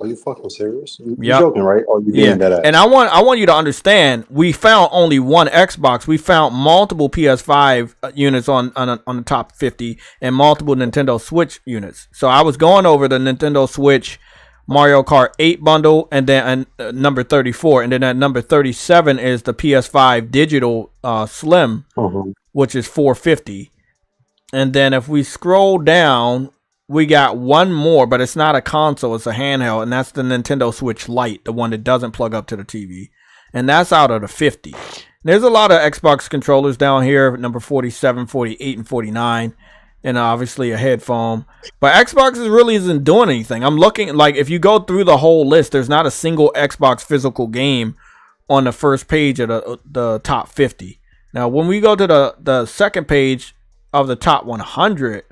Are you fucking serious? You're joking, right? Or you being that ass? And I want you to understand, we found only one Xbox. We found multiple PS5 units on the top 50 and multiple Nintendo Switch units. So I was going over the Nintendo Switch Mario Kart 8 bundle, and then number 34, and then at number 37 is the PS5 digital slim, which is $450. And then if we scroll down, we got one more, but it's not a console, it's a handheld, and that's the Nintendo Switch Lite, the one that doesn't plug up to the TV. And that's out of the 50. There's a lot of Xbox controllers down here, number 47, 48, and 49, and obviously a headphone. But Xbox really isn't doing anything. I'm looking, like, if you go through the whole list, there's not a single Xbox physical game on the first page of the top 50. Now, when we go to the second page of the top 100,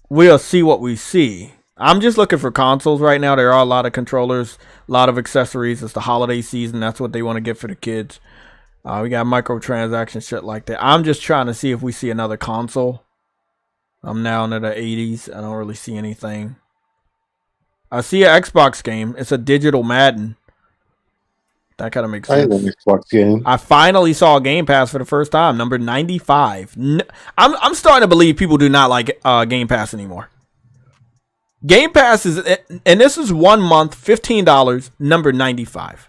we'll see what we see. I'm just looking for consoles right now. There are a lot of controllers, a lot of accessories. It's the holiday season. That's what they want to get for the kids. We got microtransactions, shit like that. I'm just trying to see if we see another console. I'm now into the 80s. I don't really see anything. I see an Xbox game. It's a digital Madden. That kind of makes sense. An Xbox game. I finally saw Game Pass for the first time. Number 95. I'm starting to believe people do not like Game Pass anymore. Game Pass is, and this is 1 month, $15, number 95.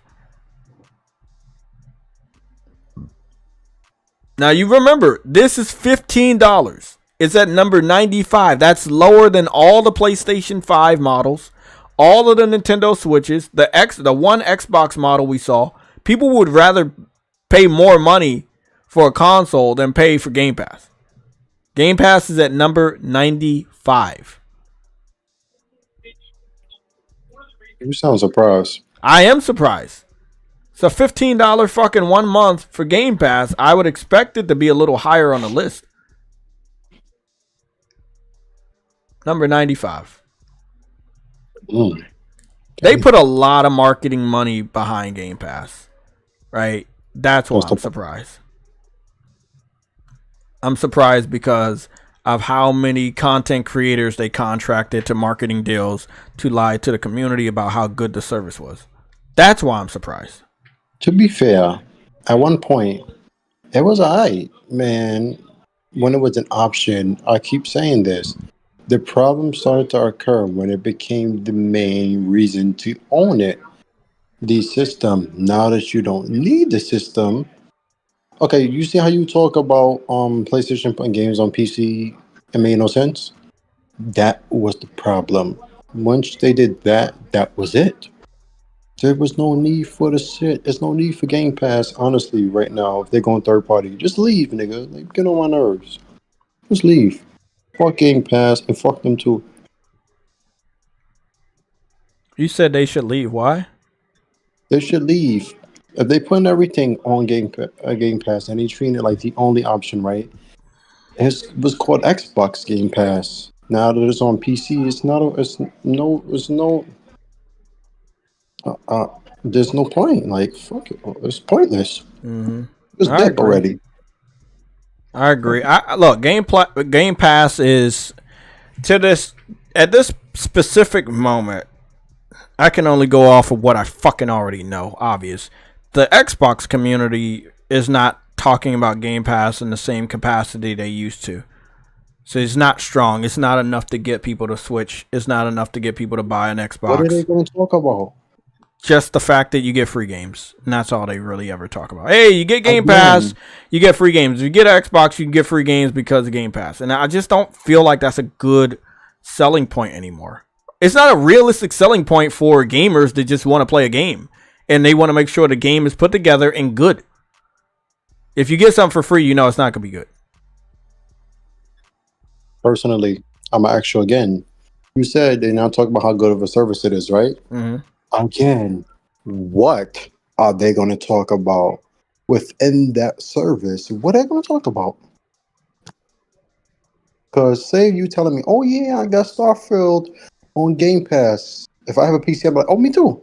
Now you remember, this is $15. It's at number 95. That's lower than all the PlayStation 5 models, all of the Nintendo Switches, the one Xbox model we saw. People would rather pay more money for a console than pay for Game Pass. Game Pass is at number 95. You sound surprised. I am surprised. It's a $15 fucking 1 month for Game Pass. I would expect it to be a little higher on the list. Number 95. They put a lot of marketing money behind Game Pass, right? That's why I'm surprised. I'm surprised because of how many content creators they contracted to marketing deals to lie to the community about how good the service was. That's why I'm surprised. To be fair, at one point, it was alright, man. When it was an option, I keep saying this. The problem started to occur when it became the main reason to own it. The system. Now that you don't need the system. Okay, you see how you talk about PlayStation putting games on PC? It made no sense. That was the problem. Once they did that, that was it. There was no need for the shit. There's no need for Game Pass, honestly, right now. If they're going third party, just leave, nigga. Like, get on my nerves. Just leave. Fuck Game Pass and fuck them too. You said they should leave. Why? They should leave. If they put everything on Game Pass and they treat it like the only option, right? It was called Xbox Game Pass. Now that it's on PC, there's no point. Like, fuck it, it's pointless. It's dead already. I agree. Look, Game Pass is at this specific moment. I can only go off of what I fucking already know. Obvious. The Xbox community is not talking about Game Pass in the same capacity they used to. So it's not strong. It's not enough to get people to switch. It's not enough to get people to buy an Xbox. What are they going to talk about? Just the fact that you get free games. And that's all they really ever talk about. Hey, you get Game Pass, you get free games. If you get an Xbox, you can get free games because of Game Pass. And I just don't feel like that's a good selling point anymore. It's not a realistic selling point for gamers that just want to play a game. And they want to make sure the game is put together and good. If you get something for free, you know it's not going to be good. Personally, I'm going to ask you again. You said they now talk about how good of a service it is, right? Again, what are they going to talk about within that service? What are they going to talk about? Because say you telling me, oh yeah, I got Starfield on Game Pass. If I have a PC, I'm like, oh, me too.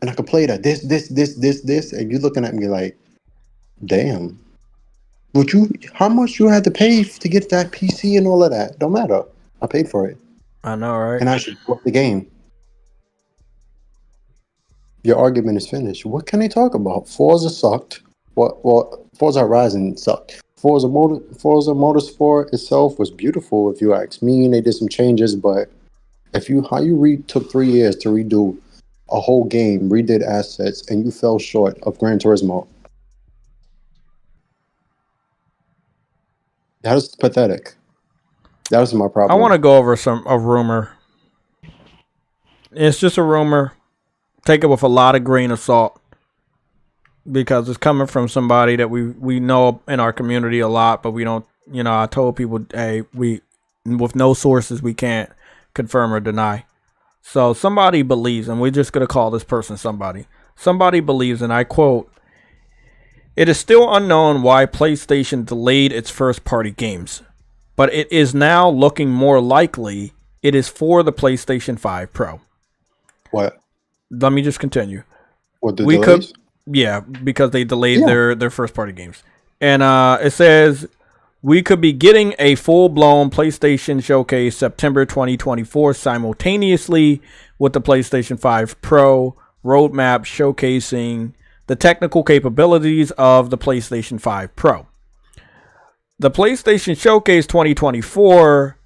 And I can play that. This. And you're looking at me like, damn. How much you had to pay to get that PC and all of that? Don't matter. I paid for it. I know, right? And I should play the game. Your argument is finished. What can they talk about? Forza sucked. Well, Forza Horizon sucked. Forza Motorsport itself was beautiful, if you ask me. And they did some changes, but took 3 years to redo a whole game, redid assets, and you fell short of Gran Turismo. That is pathetic. That was my I problem. want to go over a rumor. It's just a rumor. Take it with a lot of grain of salt, because it's coming from somebody that we know in our community a lot, but we don't. I told people, hey, we with no sources we can't confirm or deny. So somebody believes, and we're just gonna call this person somebody. Somebody believes, and I quote, "It is still unknown why PlayStation delayed its first-party games, but it is now looking more likely it is for the PlayStation 5 Pro." What? Let me just continue. What, the delays? Because they delayed their first-party games. And it says, we could be getting a full-blown PlayStation showcase September 2024 simultaneously with the PlayStation 5 Pro roadmap showcasing the technical capabilities of the PlayStation 5 Pro. The PlayStation Showcase 2024,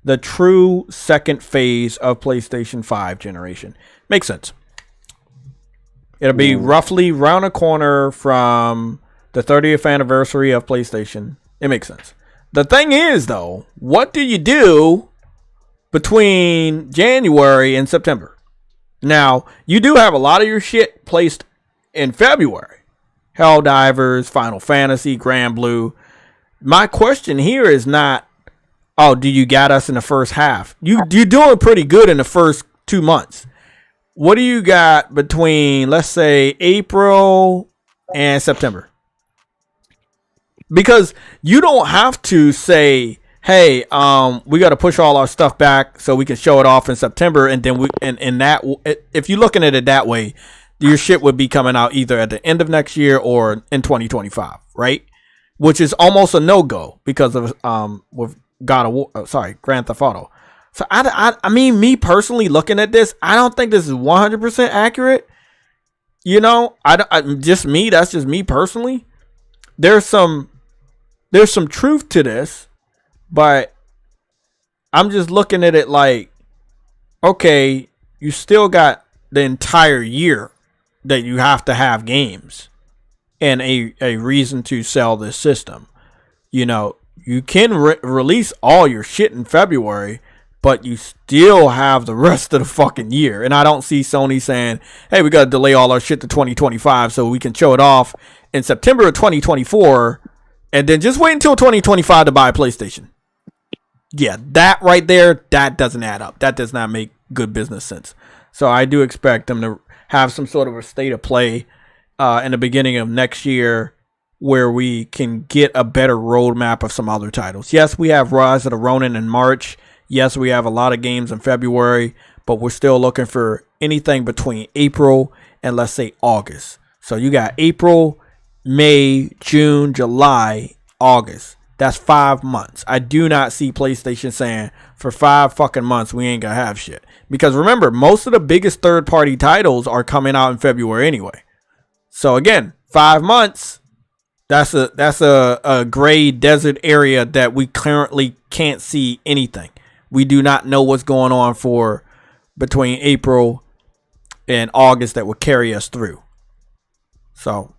the true second phase of PlayStation 5 generation. Makes sense. It'll be roughly round a corner from the 30th anniversary of PlayStation. It makes sense. The thing is, though, what do you do between January and September? Now, you do have a lot of your shit placed in February. Helldivers, Final Fantasy, Grand Blue. My question here is not, oh, do you got us in the first half? You're doing pretty good in the first 2 months. What do you got between, let's say, April and September? Because you don't have to say, hey, we got to push all our stuff back so we can show it off in September, and then if you're looking at it that way, your shit would be coming out either at the end of next year or in 2025, right? Which is almost a no-go because of with Grand Theft Auto. So I mean, me personally looking at this, I don't think this is 100% accurate. Just me. That's just me personally. There's some truth to this, but I'm just looking at it like, okay, you still got the entire year that you have to have games and a reason to sell this system. You can release all your shit in February, but you still have the rest of the fucking year. And I don't see Sony saying, hey, we got to delay all our shit to 2025 so we can show it off in September of 2024 and then just wait until 2025 to buy a PlayStation. Yeah, that right there, that doesn't add up. That does not make good business sense. So I do expect them to have some sort of a state of play in the beginning of next year where we can get a better roadmap of some other titles. Yes, we have Rise of the Ronin in March. Yes, we have a lot of games in February, but we're still looking for anything between April and, let's say, August. So you got April, May, June, July, August. That's 5 months. I do not see PlayStation saying for 5 fucking months we ain't gonna have shit. Because remember, most of the biggest third-party titles are coming out in February anyway. So again, 5 months, that's a gray desert area that we currently can't see anything. We do not know what's going on for between April and August that would carry us through. So,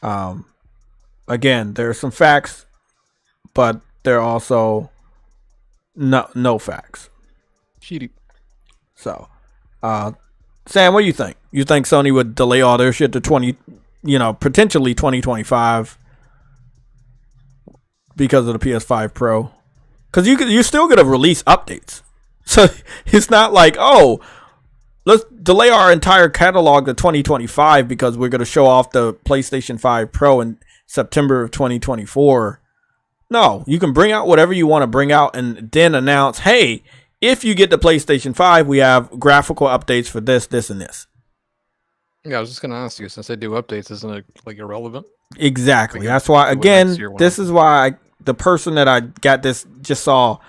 again, there are some facts, but there are also no facts. Shitty. So, Sam, what do you think? You think Sony would delay all their shit to potentially 2025 because of the PS5 Pro? Because you're still going to release updates. So it's not like, oh, let's delay our entire catalog to 2025 because we're going to show off the PlayStation 5 Pro in September of 2024. No, you can bring out whatever you want to bring out and then announce, hey, if you get the PlayStation 5, we have graphical updates for this, this, and this. Yeah, I was just going to ask you, since they do updates, isn't it like irrelevant? Exactly. That's why, again, this is why the person that I got this just saw,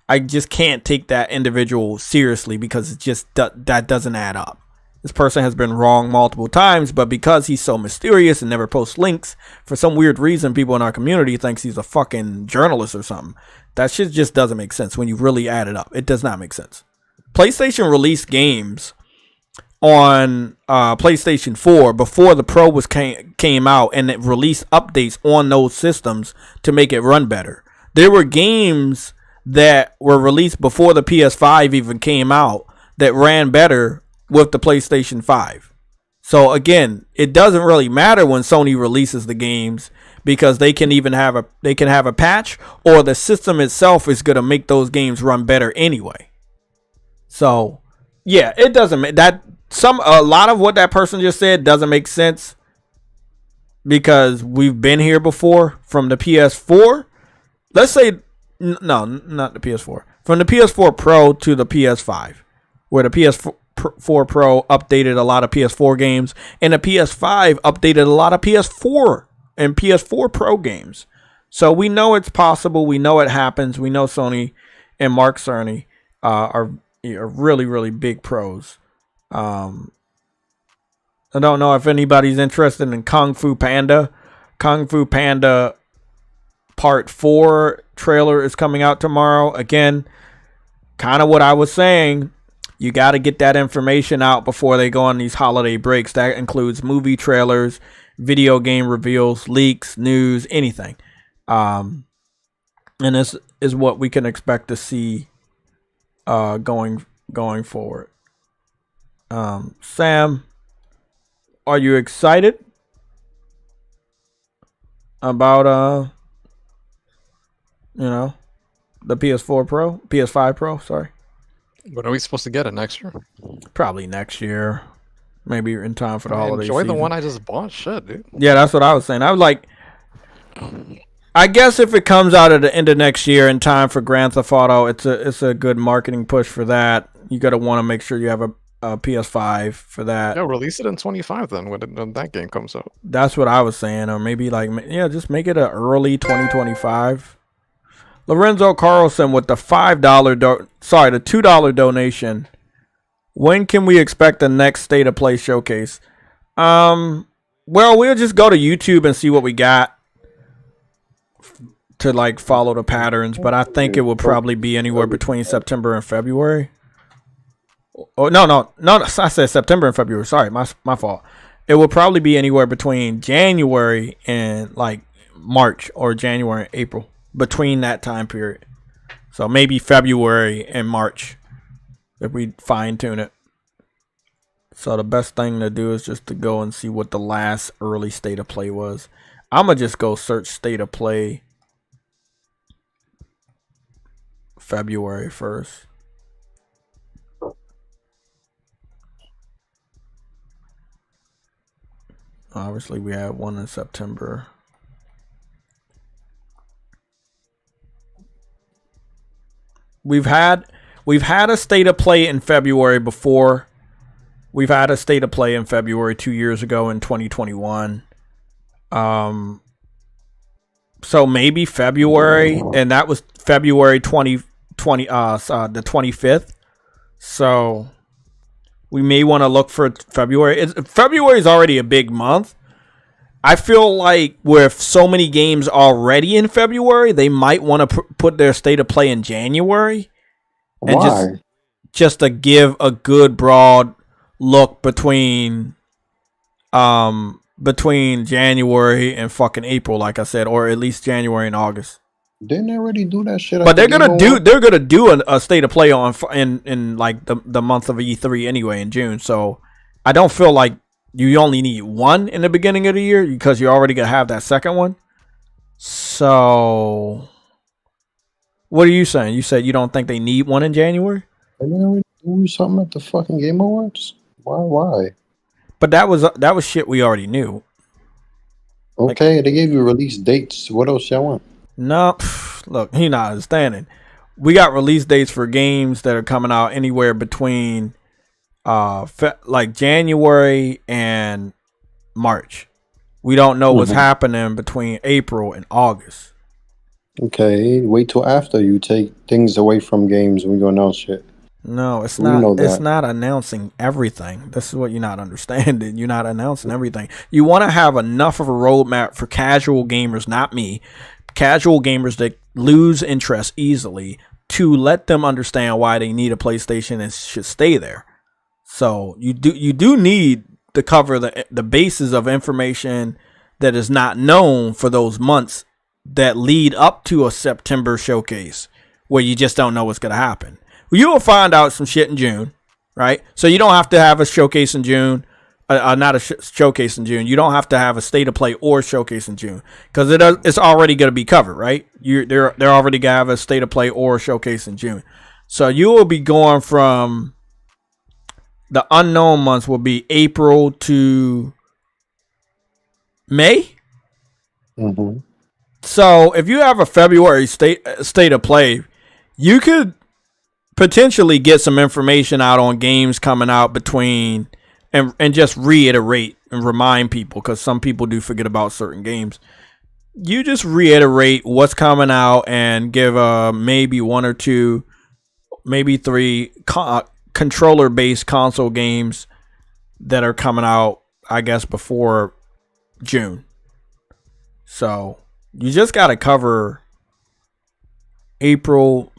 I just can't take that individual seriously because it just that doesn't add up. This person has been wrong multiple times, but because he's so mysterious and never posts links, for some weird reason, people in our community thinks he's a fucking journalist or something. That shit just doesn't make sense when you really add it up. It does not make sense. PlayStation released games on PlayStation 4 before the Pro was came out, and it released updates on those systems to make it run better. There were games that were released before the PS5 even came out that ran better with the PlayStation 5. So again, it doesn't really matter when Sony releases the games because they can have a patch, or the system itself is going to make those games run better anyway. So yeah, it doesn't make a lot of what that person just said doesn't make sense because we've been here before from the PS4. Let's say no, not the PS4. From the PS4 Pro to the PS5, where the PS4 Pro updated a lot of PS4 games, and the PS5 updated a lot of PS4 and PS4 Pro games. So we know it's possible. We know it happens. We know Sony and Mark Cerny are really, really big pros. I don't know if anybody's interested in Kung Fu Panda. Kung Fu Panda Part 4 trailer is coming out tomorrow. Again, kind of what I was saying. You got to get that information out before they go on these holiday breaks. That includes movie trailers, video game reveals, leaks, news, anything. And this is what we can expect to see going forward. Sam, are you excited about the PS5 Pro, sorry? When are we supposed to get it, next year? Probably next year. Maybe in time for the holiday enjoy season. The one I just bought. Shit, dude. Yeah, that's what I was saying. I was like, I guess if it comes out at the end of next year in time for Grand Theft Auto, it's a good marketing push for that. You gotta want to make sure you have a PS5 for that. Yeah, release it in 25 then when that game comes out. That's what I was saying, or maybe just make it an early 2025. Lorenzo Carlson with the the $2 donation. When can we expect the next State of Play showcase? Well, we'll just go to YouTube and see what we got to follow the patterns, but I think it will probably be anywhere between September and February. Oh no, I said September and February. Sorry, my fault. It will probably be anywhere between January and March, or January and April, between that time period. So maybe February and March if we fine tune it. So the best thing to do is just to go and see what the last early State of Play was. I'm going to just go search State of Play February 1st. Obviously, we had one in September. We've had a State of Play in February before. We've had a State of Play in February 2 years ago in 2021. So maybe February, and that was February 2020, the 25th. So we may want to look for February. February is already a big month. I feel like with so many games already in February, they might want to put their State of Play in January. And Why? just to give a good broad look between January and fucking April, like I said, or at least January and August. Didn't they already do that shit? But they're gonna do a State of Play in the month of E3 anyway in June. So I don't feel like you only need one in the beginning of the year because you're already gonna have that second one. So what are you saying? You said you don't think they need one in January? Didn't they already do something at the fucking Game Awards? Why? But that was shit we already knew. Okay, they gave you release dates. What else y'all want? No, look, he not understanding. We got release dates for games that are coming out anywhere between January and March. We don't know what's happening between April and August. Okay, wait till after you take things away from games and we go announce shit. No, it's not. It's not announcing everything. This is what you're not understanding. You're not announcing everything. You want to have enough of a roadmap for casual gamers, not me, casual gamers that lose interest easily, to let them understand why they need a PlayStation and should stay there. So you do need to cover the basis of information that is not known for those months that lead up to a September showcase, where you just don't know what's going to happen. You will find out some shit in June, right? So you don't have to have a showcase in June. Not a showcase in June. You don't have to have a state of play or showcase in June because it's already going to be covered, right? They're already going to have a state of play or a showcase in June. So you will be going from the unknown months will be April to May. Mm-hmm. So if you have a February state of play, you could potentially get some information out on games coming out between and just reiterate and remind people, because some people do forget about certain games. You just reiterate what's coming out and give maybe 1 or 2, maybe 3 controller-based console games that are coming out, I guess, before June. So you just got to cover April.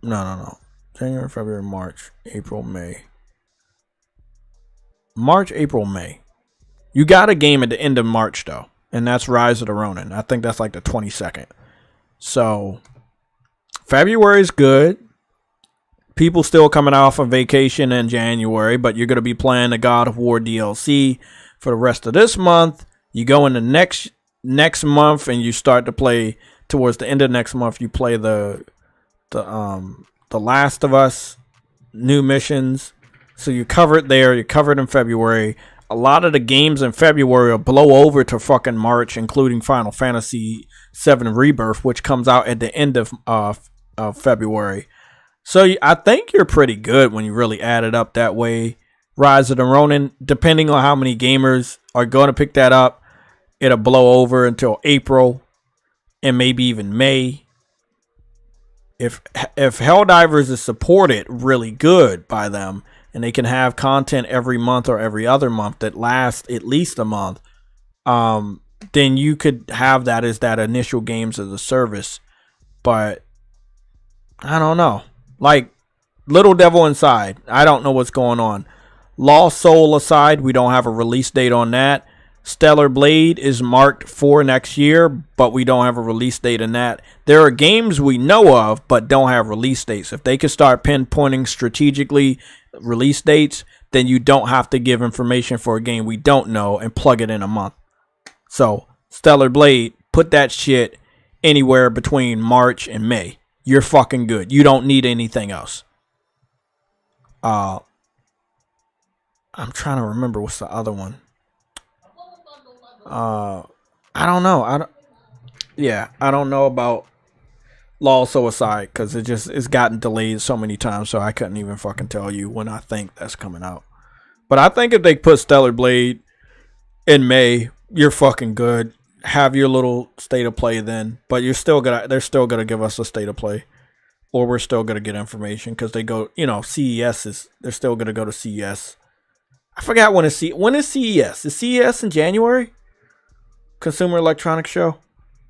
No. January, February, March, April, May. March, April, May. You got a game at the end of March, though. And that's Rise of the Ronin. I think that's like the 22nd. So February is good. People still coming off of vacation in January, but you're going to be playing the God of War DLC for the rest of this month. You go into next month and you start to play towards the end of next month. You play the Last of Us new missions. So you cover it there. You cover it in February. A lot of the games in February will blow over to fucking March, including Final Fantasy VII Rebirth, which comes out at the end of February. So I think you're pretty good when you really add it up that way. Rise of the Ronin, depending on how many gamers are going to pick that up, it'll blow over until April and maybe even May. If Helldivers is supported really good by them, and they can have content every month or every other month that lasts at least a month, then you could have that as that initial games as a service. But I don't know. Like, Little Devil Inside, I don't know what's going on. Lost Soul aside, we don't have a release date on that. Stellar Blade is marked for next year, but we don't have a release date in that. There are games we know of, but don't have release dates. If they could start pinpointing strategically release dates, then you don't have to give information for a game we don't know and plug it in a month. So, Stellar Blade, put that shit anywhere between March and May. You're fucking good. You don't need anything else. I'm trying to remember what's the other one. I don't know. I don't know about Lost Soul aside, because it's gotten delayed so many times, so I couldn't even fucking tell you when I think that's coming out. But I think if they put Stellar Blade in May, you're fucking good. Have your little state of play then, but they're still gonna give us a state of play, or we're still gonna get information because they go, CES they're still gonna go to CES. I forgot when is CES? Is CES in January? Consumer Electronics Show,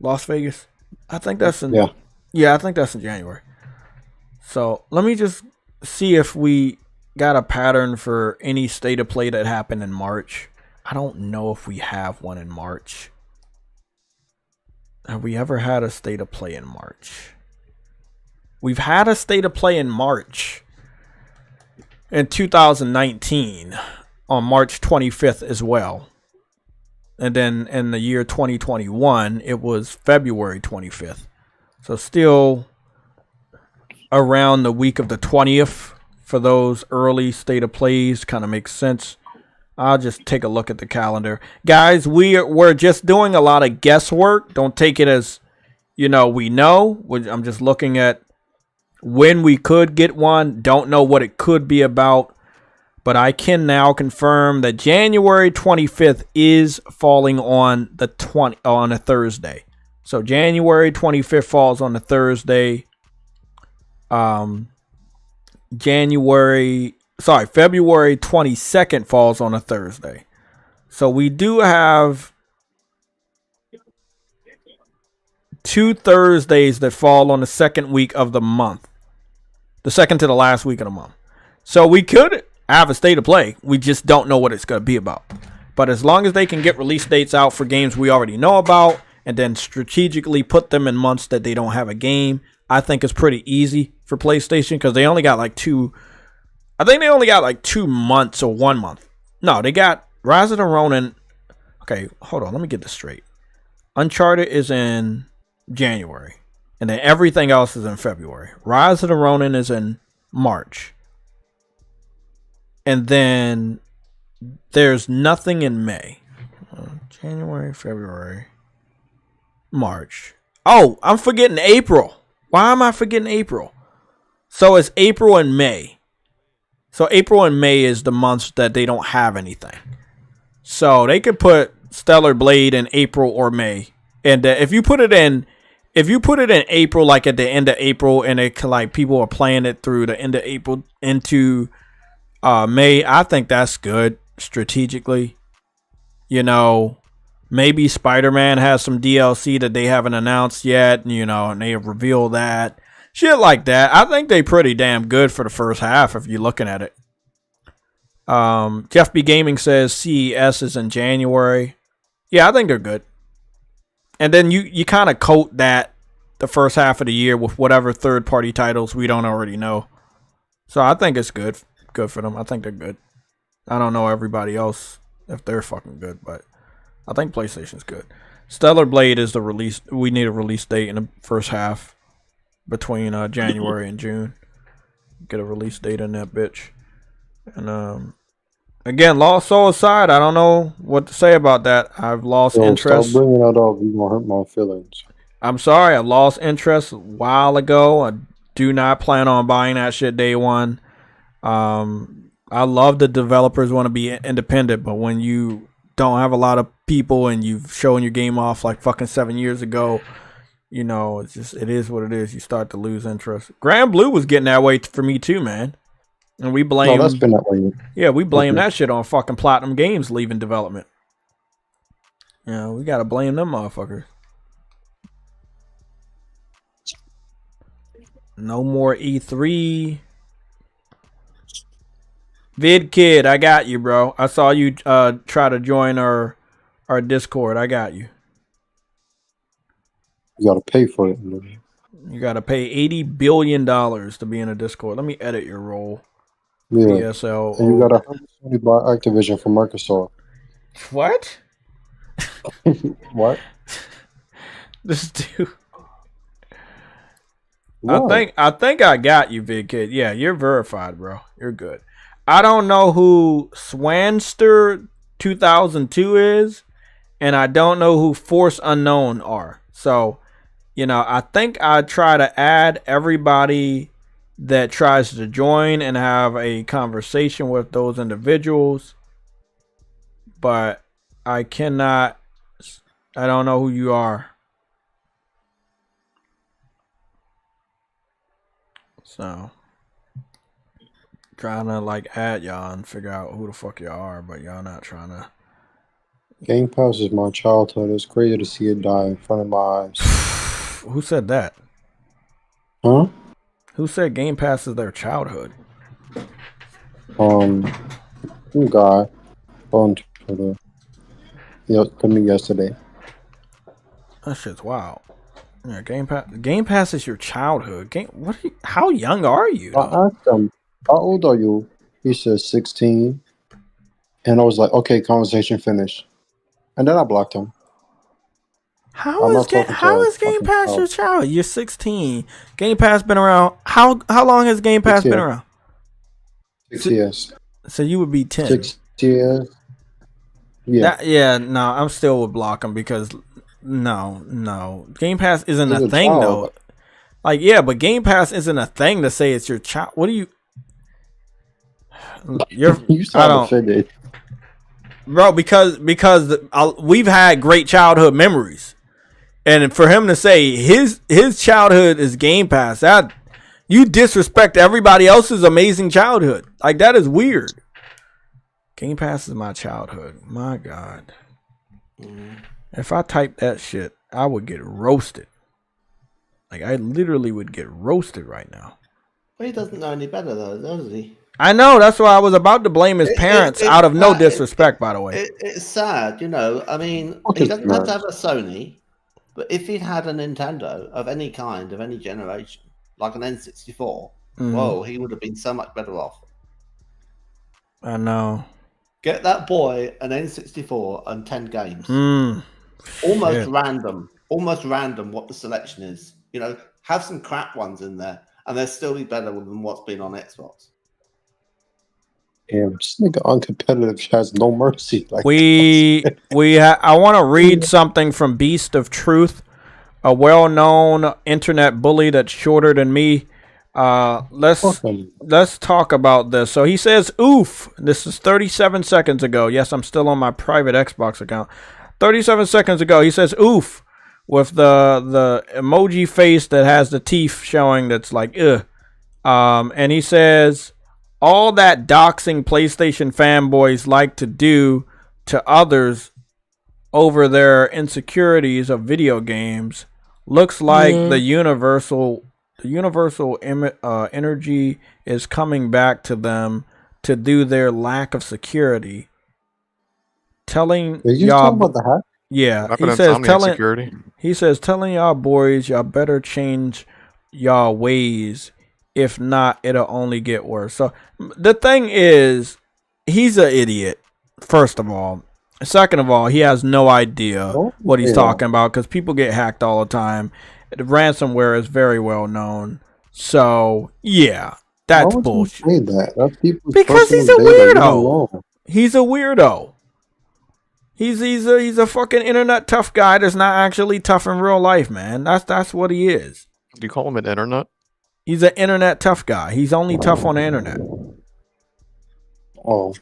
Las Vegas. I think that's in I think that's in January. So let me just see if we got a pattern for any state of play that happened in March. I don't know if we have one in March. Have we ever had a state of play in March? We've had a state of play in March in 2019 on March 25th as well. And then in the year 2021, it was February 25th. So still around the week of the 20th for those early state of plays. Kind of makes sense. I'll just take a look at the calendar. Guys, we're just doing a lot of guesswork. Don't take it as, we know. I'm just looking at when we could get one. Don't know what it could be about. But I can now confirm that January 25th is falling on on a Thursday. So January 25th falls on a Thursday. February 22nd falls on a Thursday. So we do have 2 Thursdays that fall on the second week of the month. The second to the last week of the month. So we could have a state of play. We just don't know what it's going to be about. But as long as they can get release dates out for games we already know about and then strategically put them in months that they don't have a game, I think is pretty easy for PlayStation because they only got like 2. I think they only got like 2 months or 1 month. No, they got Rise of the Ronin. Okay, hold on. Let me get this straight. Uncharted is in January. And then everything else is in February. Rise of the Ronin is in March. And then there's nothing in May. January, February, March. Oh, I'm forgetting April. Why am I forgetting April? So it's April and May. So April and May is the months that they don't have anything. So they could put Stellar Blade in April or May. And if you put it in April, like at the end of April, and it like people are playing it through the end of April into May, I think that's good strategically. You know, maybe Spider-Man has some DLC that they haven't announced yet, you know, and they have revealed that. Shit like that. I think they pretty damn good for the first half if you're looking at it. Jeff B Gaming says CES is in January. Yeah, I think they're good. And then you kind of coat that the first half of the year with whatever third-party titles we don't already know. So I think it's good for them. I think they're good. I don't know everybody else if they're fucking good, but I think PlayStation's good. Stellar Blade is the release. We need a release date in the first half between January and June. Get a release date in that bitch. And again, Lost Soul aside, I don't know what to say about that. I've lost interest. Stop bringing that up. You're gonna hurt my feelings. I'm sorry. I lost interest a while ago. I do not plan on buying that shit day one. I love the developers want to be independent, but when you don't have a lot of people and you've shown your game off like fucking 7 years ago, you know, it's just, it is what it is. You start to lose interest. Grand Blue was getting that way for me too, man. And we blame. No, that's been that way. Yeah, we blame that shit on fucking Platinum Games leaving development. You know, we gotta blame them motherfuckers. No more E3. Vid Kid, I got you, bro. I saw you try to join our Discord. I got you. You gotta pay for it. You gotta pay $80 billion to be in a Discord. Let me edit your role. Yeah. PSL. And you gotta buy Activision from Microsoft. What? What? This dude. What? I think I got you, Big Kid. Yeah, you're verified, bro. You're good. I don't know who Swanster 2002 is, and I don't know who Force Unknown are. So, you know, I think I try to add everybody that tries to join and have a conversation with those individuals, but I don't know who you are. So, trying to like add y'all and figure out who the fuck y'all are, but y'all not trying to. Game Pass is my childhood. It's crazy to see it die in front of my eyes. Who said that? Huh? Who said Game Pass is their childhood? Some guy on Twitter. Yeah, told me yesterday. That shit's wild. Yeah, Game Pass is your childhood. How young are you? I asked him, how old are you? He said 16. And I was like, okay, conversation finished. And then I blocked him. How is Game Pass your child? You're 16. Game Pass been around. How long has Game Pass been around? 6 years. So you would be 10. 6 years. Yeah. No, I'm still would block them because no. Game Pass isn't a thing though. Like, yeah, but Game Pass isn't a thing to say it's your child. What do you? You sound offended. Bro, because we've had great childhood memories. And for him to say his childhood is Game Pass, that you disrespect everybody else's amazing childhood. Like, that is weird. Game Pass is my childhood. My God. If I typed that shit, I would get roasted. Like, I literally would get roasted right now. Well, he doesn't know any better, though, does he? I know. That's why I was about to blame his parents out of no disrespect, by the way. It's sad, you know. I mean, he doesn't have to have a Sony. But if he'd had a Nintendo of any kind, of any generation, like an N64, whoa, he would have been so much better off. I know. Get that boy an N64 and 10 games. Almost random what the selection is. You know, have some crap ones in there, and they'll still be better than what's been on Xbox. Damn, this nigga uncompetitive has no mercy. Like I want to read something from Beast of Truth, a well-known internet bully that's shorter than me. Let's talk about this. So he says, "Oof." This is 37 seconds ago. Yes, I'm still on my private Xbox account. 37 seconds ago, he says, "Oof," with the emoji face that has the teeth showing. That's like, ugh. And he says, all that doxing PlayStation fanboys like to do to others over their insecurities of video games looks like the universal energy is coming back to them to do their lack of security. Telling y'all, about the hack? Yeah, he says telling y'all boys y'all better change y'all ways. If not, it'll only get worse. So the thing is, he's an idiot, first of all. Second of all, he has no idea what he's talking about because people get hacked all the time. The ransomware is very well known. So, yeah, that's bullshit. Because he's a weirdo. He's a weirdo. He's a fucking internet tough guy that's not actually tough in real life, man. That's what he is. Do you call him an internet? He's an internet tough guy. He's only tough on the internet. Oh.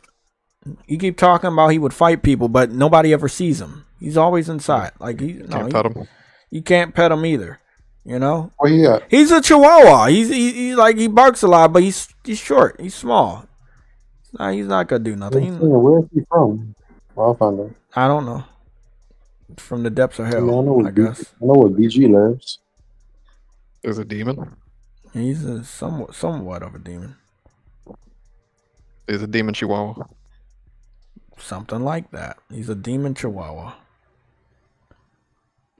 You keep talking about he would fight people, but nobody ever sees him. He's always inside. Like you can't pet him. You can't pet him either. You know? Oh yeah. He's a Chihuahua. He's like he barks a lot, but he's short. He's small. He's not gonna do nothing. Where is he from? Well, I'll find out. I don't know. From the depths of hell, I guess. I know where BG lives. Is a demon? He's a somewhat of a demon. He's a demon Chihuahua. Something like that. He's a demon Chihuahua.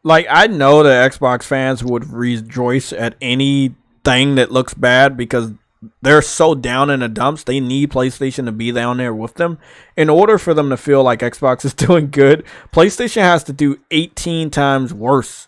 Like, I know that Xbox fans would rejoice at anything that looks bad because they're so down in the dumps. They need PlayStation to be down there with them. In order for them to feel like Xbox is doing good, PlayStation has to do 18 times worse.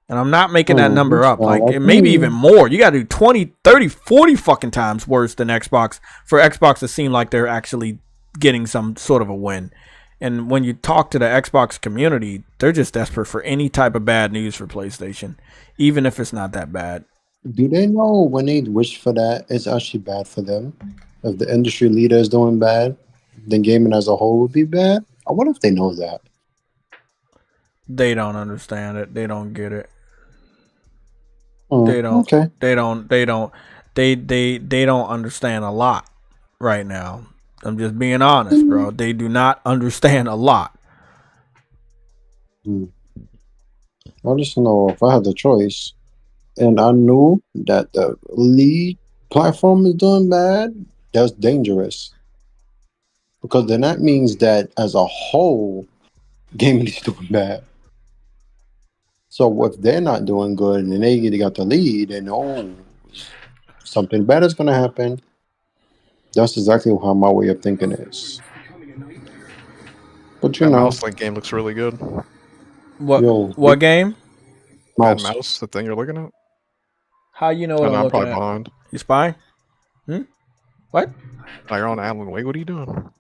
And I'm not making that number up. Like, it maybe even more. You got to do 20, 30, 40 fucking times worse than Xbox for Xbox to seem like they're actually getting some sort of a win. And when you talk to the Xbox community, they're just desperate for any type of bad news for PlayStation, even if it's not that bad. Do they know when they wish for that, it's actually bad for them? If the industry leader is doing bad, then gaming as a whole would be bad? I wonder if they know that. They don't understand it. They don't get it. They don't. Okay. They don't understand a lot right now. I'm just being honest, bro. They do not understand a lot. I just know if I had the choice and I knew that the lead platform is doing bad, that's dangerous. Because then that means that as a whole, gaming is doing bad. So if they're not doing good and they got the lead, and something bad is going to happen. That's exactly how my way of thinking is. But you know, Mouse Link game looks really good. What game? Mouse, the thing you're looking at. How you know what I'm looking at? Behind. You spying? What? Oh, you're on Alan Wake. What are you doing?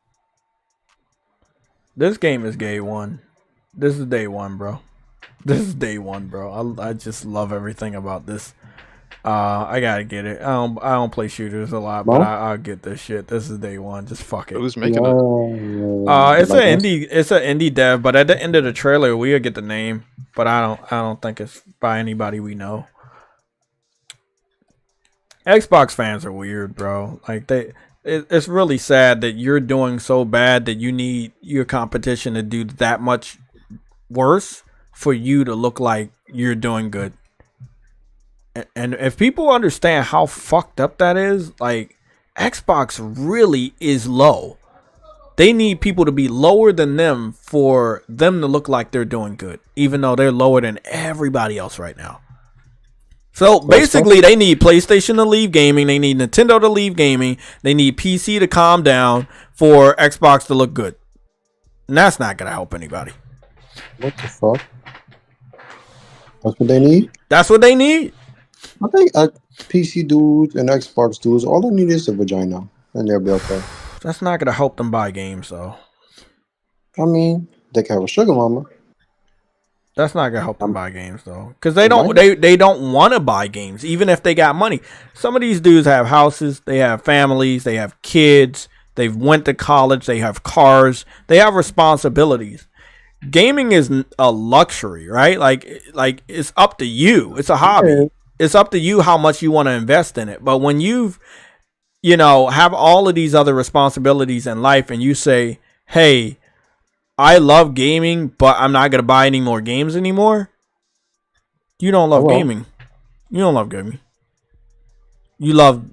This game is day one. This is day one, bro. This is day one, bro. I just love everything about this. I gotta get it. I don't play shooters a lot, but I'll get this shit. This is day one. Just fuck it. Who's making it? It's an indie dev, but at the end of the trailer we'll get the name. But I don't think it's by anybody we know. Xbox fans are weird, bro. Like it's really sad that you're doing so bad that you need your competition to do that much worse for you to look like you're doing good. And if people understand how fucked up that is, like, Xbox really is low. They need people to be lower than them for them to look like they're doing good, even though they're lower than everybody else right now. So basically, they need PlayStation to leave gaming. They need Nintendo to leave gaming. They need PC to calm down for Xbox to look good. And that's not going to help anybody. What the fuck? That's what they need? That's what they need. I think PC dudes and Xbox dudes, all they need is a vagina. And they'll be okay. That's not going to help them buy games, though. I mean, they can have a sugar mama. That's not gonna help them buy games though, because they don't want to buy games, even if they got money. Some of these dudes have houses, they have families, they have kids, they've went to college, they have cars, they have responsibilities. Gaming is a luxury, right? Like it's up to you. It's a hobby. Yeah. It's up to you how much you want to invest in it. But when you've, have all of these other responsibilities in life, and you say, "Hey, I love gaming, but I'm not going to buy any more games anymore." You don't love gaming. You don't love gaming. You love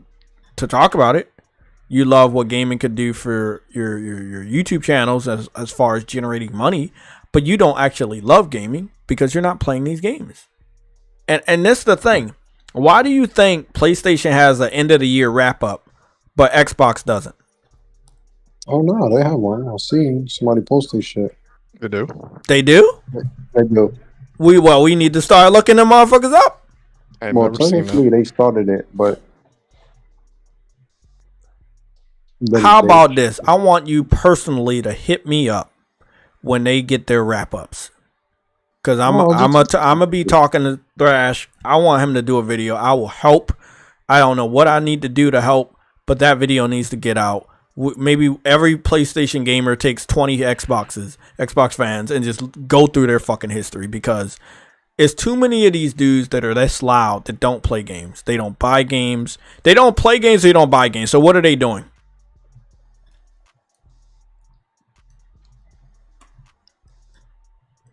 to talk about it. You love what gaming could do for your YouTube channels as far as generating money, but you don't actually love gaming because you're not playing these games. And this is the thing. Why do you think PlayStation has an end of the year wrap up, but Xbox doesn't? Oh no, they have one. I've seen somebody post this shit. They do. They do? They do. We need to start looking them motherfuckers up. Well, technically they started it, but how about this? I want you personally to hit me up when they get their wrap ups, because I'm gonna be talking to Thrash. I want him to do a video. I will help. I don't know what I need to do to help, but that video needs to get out. Maybe every PlayStation gamer takes 20 Xbox fans, and just go through their fucking history, because it's too many of these dudes that are this loud that don't play games. They don't buy games. They don't play games. They don't buy games. So what are they doing?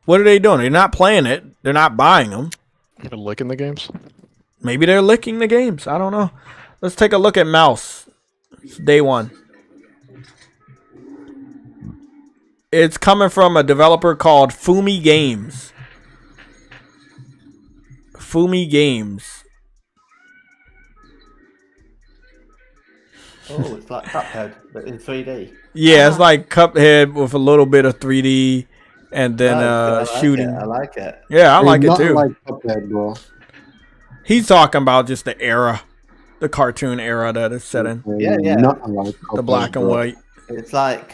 What are they doing? They're not playing it. They're not buying them. They're licking the games. Maybe they're licking the games. I don't know. Let's take a look at Mouse. It's day one. It's coming from a developer called Fumi Games. Fumi Games. Oh, it's like Cuphead, but in 3D. Yeah, it's like Cuphead with a little bit of 3D and then shooting. I like it. Yeah, I like it too. Like Cuphead, bro. He's talking about just the era, the cartoon era that it's set in. Yeah. Nothing like Cuphead, the black and white. It's like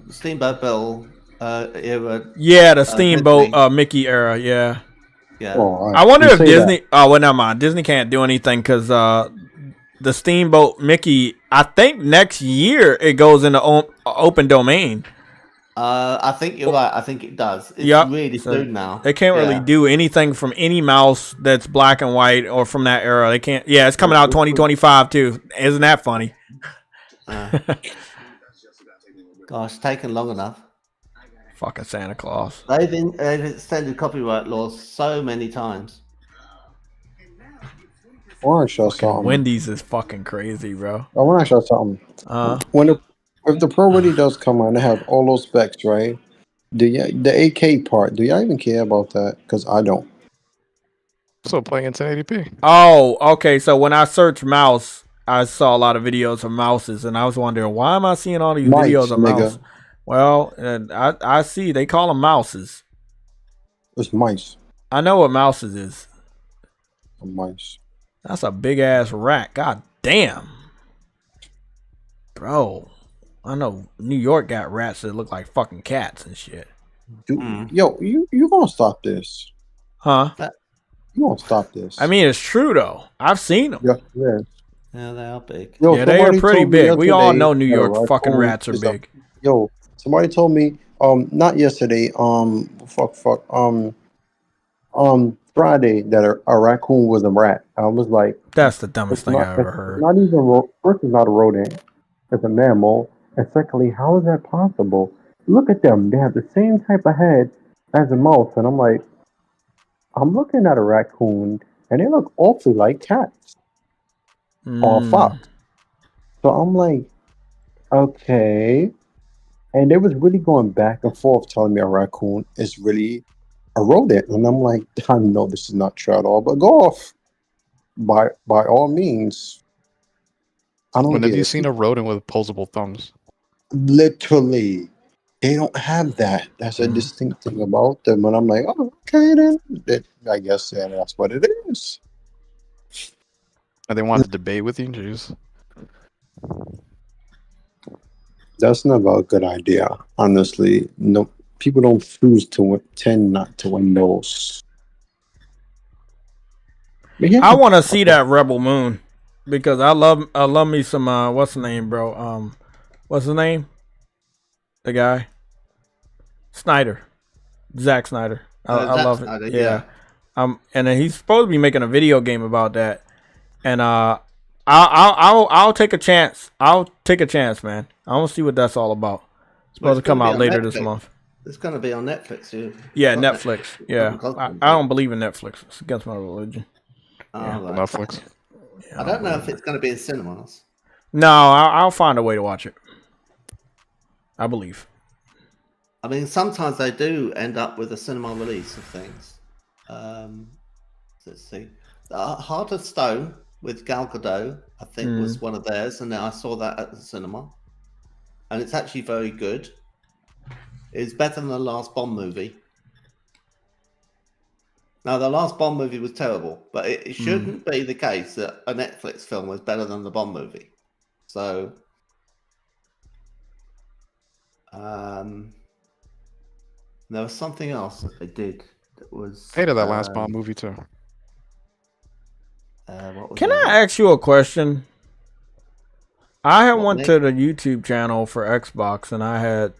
Steamboat Bill era. Yeah, the Steamboat Mickey era. Yeah. Yeah. Oh, I wonder if Disney. Oh, well, never mind. Disney can't do anything because the Steamboat Mickey. I think next year it goes into open domain. I think you're right. I think it does. It's really soon now. They can't really do anything from any mouse that's black and white or from that era. They can't. Yeah, it's coming out 2025 too. Isn't that funny? Gosh, it's taken long enough. Fucking Santa Claus. They've extended copyright laws so many times. I want to show something. Wendy's is fucking crazy, bro. I want to show something. If the Pro really does come on, they have all those specs, right? The 8K part, do y'all even care about that? Because I don't. Still playing in 1080p. Oh, okay. So when I searched mouse, I saw a lot of videos of mouses, and I was wondering, why am I seeing all these videos of mouse? Well, I see they call them mouses. It's mice. I know what mouses is. Mice. That's a big ass rat. God damn. Bro, I know New York got rats that look like fucking cats and shit. Dude, yo, you gonna stop this? Huh? You gonna stop this? I mean, it's true though. I've seen them. Yeah. Yeah, they are big. Yo, yeah, they are pretty big. We all know New York fucking rats are big. Yo, somebody told me, not yesterday, Friday that a raccoon was a rat. I was like, that's the dumbest thing I ever heard. Not even first, it's not a rodent. It's a mammal. And secondly, how is that possible? Look at them. They have the same type of head as a mouse. And I'm like, I'm looking at a raccoon, and they look awfully like cats. Or fox. So I'm like, okay. And they was really going back and forth telling me a raccoon is really a rodent. And I'm like, I know this is not true at all, but go off. By all means. I don't When get have you it. seen a rodent with opposable thumbs? Literally. They don't have that. That's a distinct thing about them. And I'm like, oh, okay then. I guess that's what it is. And they want to debate with you? Jeez. That's never a good idea, honestly. No, people don't choose to tend not to win those. Yeah. I want to see that Rebel Moon because I love me some what's the name, bro? What's his name? The guy, Snyder, Zack Snyder. I love it. Snyder, yeah. And then he's supposed to be making a video game about that, and I'll take a chance. I'll take a chance, man. I want to see what that's all about. It's supposed to come out later this month. It's going to be on Netflix, too. Yeah, Netflix. Yeah, I don't believe in Netflix. It's against my religion. Yeah. Right. Netflix. I don't know if it's going to be in cinemas. No, I'll find a way to watch it. I believe. I mean, sometimes they do end up with a cinema release of things. Let's see. Heart of Stone with Gal Gadot, I think, was one of theirs, and then I saw that at the cinema. And it's actually very good. It's better than the last Bond movie. Now, the last Bond movie was terrible, but it shouldn't be the case that a Netflix film was better than the Bond movie. So, there was something else that they did that was... Hated that last Bond movie, too. Can I ask you a question? I had went to the YouTube channel for Xbox, and I had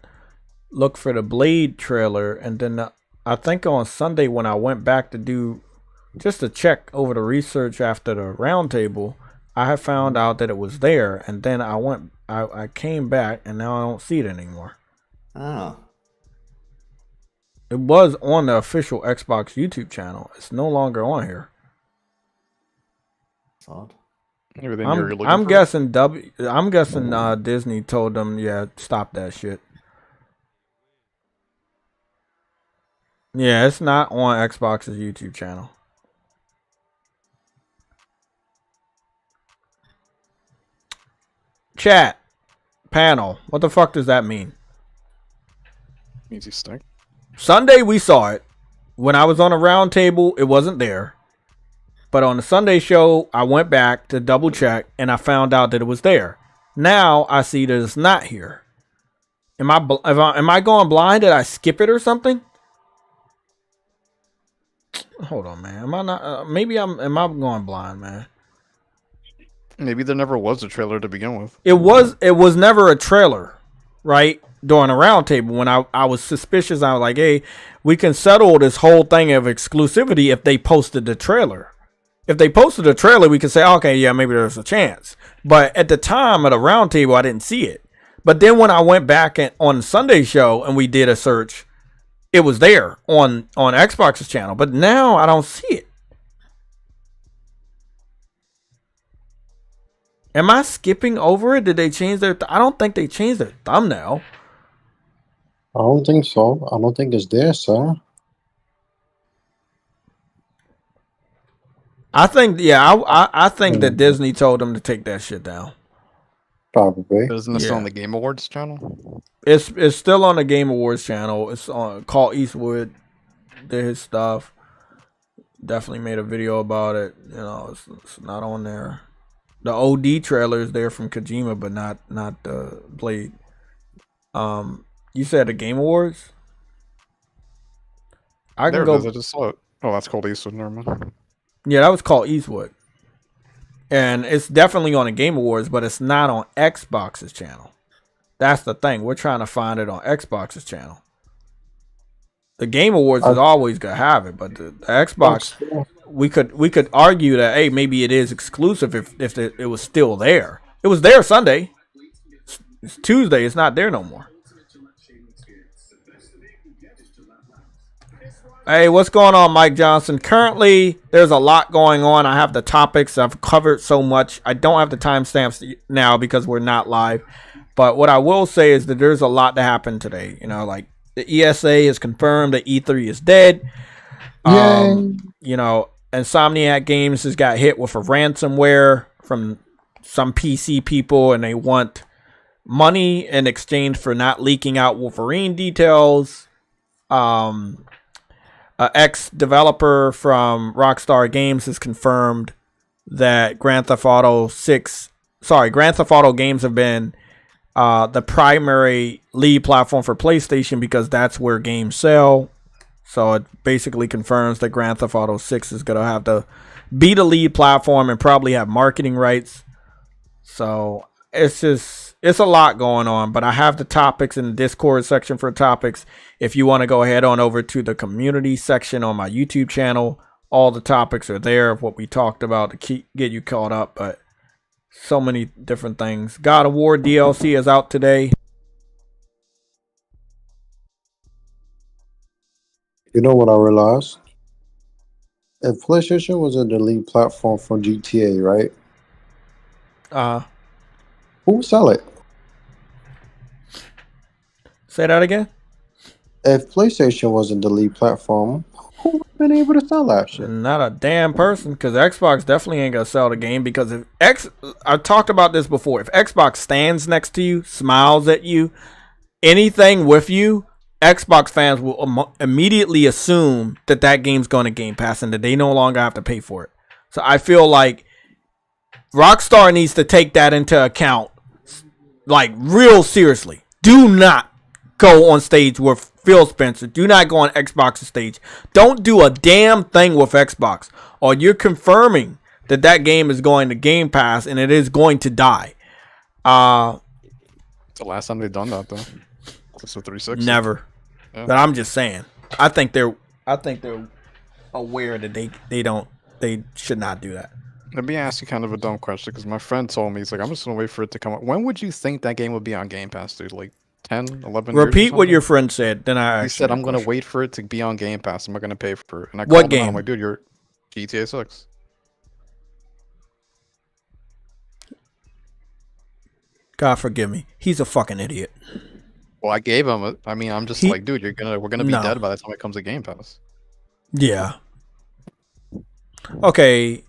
looked for the Blade trailer, and then I think on Sunday when I went back to do just to check over the research after the roundtable, I had found out that it was there, and then I came back, and now I don't see it anymore. Oh. It was on the official Xbox YouTube channel. It's no longer on here. That's odd. I'm guessing Disney told them, yeah, stop that shit. Yeah, it's not on Xbox's YouTube channel. Chat panel. What the fuck does that mean? Means you stink. Sunday we saw it. When I was on a round table, it wasn't there. But on the Sunday show, I went back to double check and I found out that it was there. Now I see that it's not here. Am I going blind? Did I skip it or something? Hold on, man. Am I not? Am I going blind, man? Maybe there never was a trailer to begin with. It was never a trailer, right? During a roundtable, when I was suspicious, I was like, hey, we can settle this whole thing of exclusivity if they posted the trailer. If they posted a trailer, we could say, okay, yeah, maybe there's a chance. But at the time of the roundtable, I didn't see it. But then when I went back on Sunday show and we did a search, it was there on Xbox's channel. But now I don't see it. Am I skipping over it? Did they change their... I don't think they changed their thumbnail. I don't think so. I don't think it's there, sir. I think, yeah, I think that Disney told them to take that shit down. Probably. Isn't this on the Game Awards channel? It's still on the Game Awards channel. It's on Call Eastwood. Did his stuff. Definitely made a video about it. You know, it's not on there. The OD trailer is there from Kojima, but not the Blade. You said the Game Awards? I can go. I just saw it. Oh, that's called Eastwood. Never mind. Yeah, that was called Eastwood. And it's definitely on the Game Awards, but it's not on Xbox's channel. That's the thing. We're trying to find it on Xbox's channel. The Game Awards is always gonna have it, but the Xbox, we could argue that, hey, maybe it is exclusive if it was still there. It was there Sunday. It's Tuesday. It's not there no more. Hey, what's going on, Mike Johnson? Currently, there's a lot going on. I have the topics. I've covered so much. I don't have the timestamps now because we're not live. But what I will say is that there's a lot to happen today. You know, like the ESA has confirmed that E3 is dead. You know, Insomniac Games has got hit with a ransomware from some PC people, and they want money in exchange for not leaking out Wolverine details. An ex-developer from Rockstar Games has confirmed that Grand Theft Auto games have been the primary lead platform for PlayStation because that's where games sell. So it basically confirms that Grand Theft Auto 6 is going to have to be the lead platform and probably have marketing rights. So it's a lot going on, but I have the topics in the Discord section for topics. If you want to go ahead on over to the community section on my YouTube channel, all the topics are there of what we talked about to get you caught up, but so many different things. God of War DLC is out today. You know what I realized? If PlayStation was a lead platform for GTA, right? Who would sell it? Say that again? If PlayStation wasn't the lead platform, who would have been able to sell that shit? Not a damn person, because Xbox definitely ain't gonna sell the game. Because I've talked about this before. If Xbox stands next to you, smiles at you, anything with you, Xbox fans will immediately assume that that game's going to Game Pass and that they no longer have to pay for it. So I feel like Rockstar needs to take that into account, like real seriously. Do not go on stage with Phil Spencer. Do not go on Xbox's stage. Don't do a damn thing with Xbox, or you're confirming that that game is going to Game Pass and it is going to die. It's the last time they've done that, though. It's a 360. Never. Yeah. But I'm just saying. I think they're aware that they should not do that. Let me ask you kind of a dumb question, because my friend told me, he's like, I'm just gonna wait for it to come out. When would you think that game would be on Game Pass, dude? Like 10, 11 years? Repeat what your friend said. Then I He said, I'm gonna wait for it to be on Game Pass. I'm not gonna pay for it. And I what called game? him, I'm like, dude, you're GTA 6. God forgive me. He's a fucking idiot. Well, I gave him I'm just like, dude, we're gonna be dead by the time it comes to Game Pass. Yeah. Okay.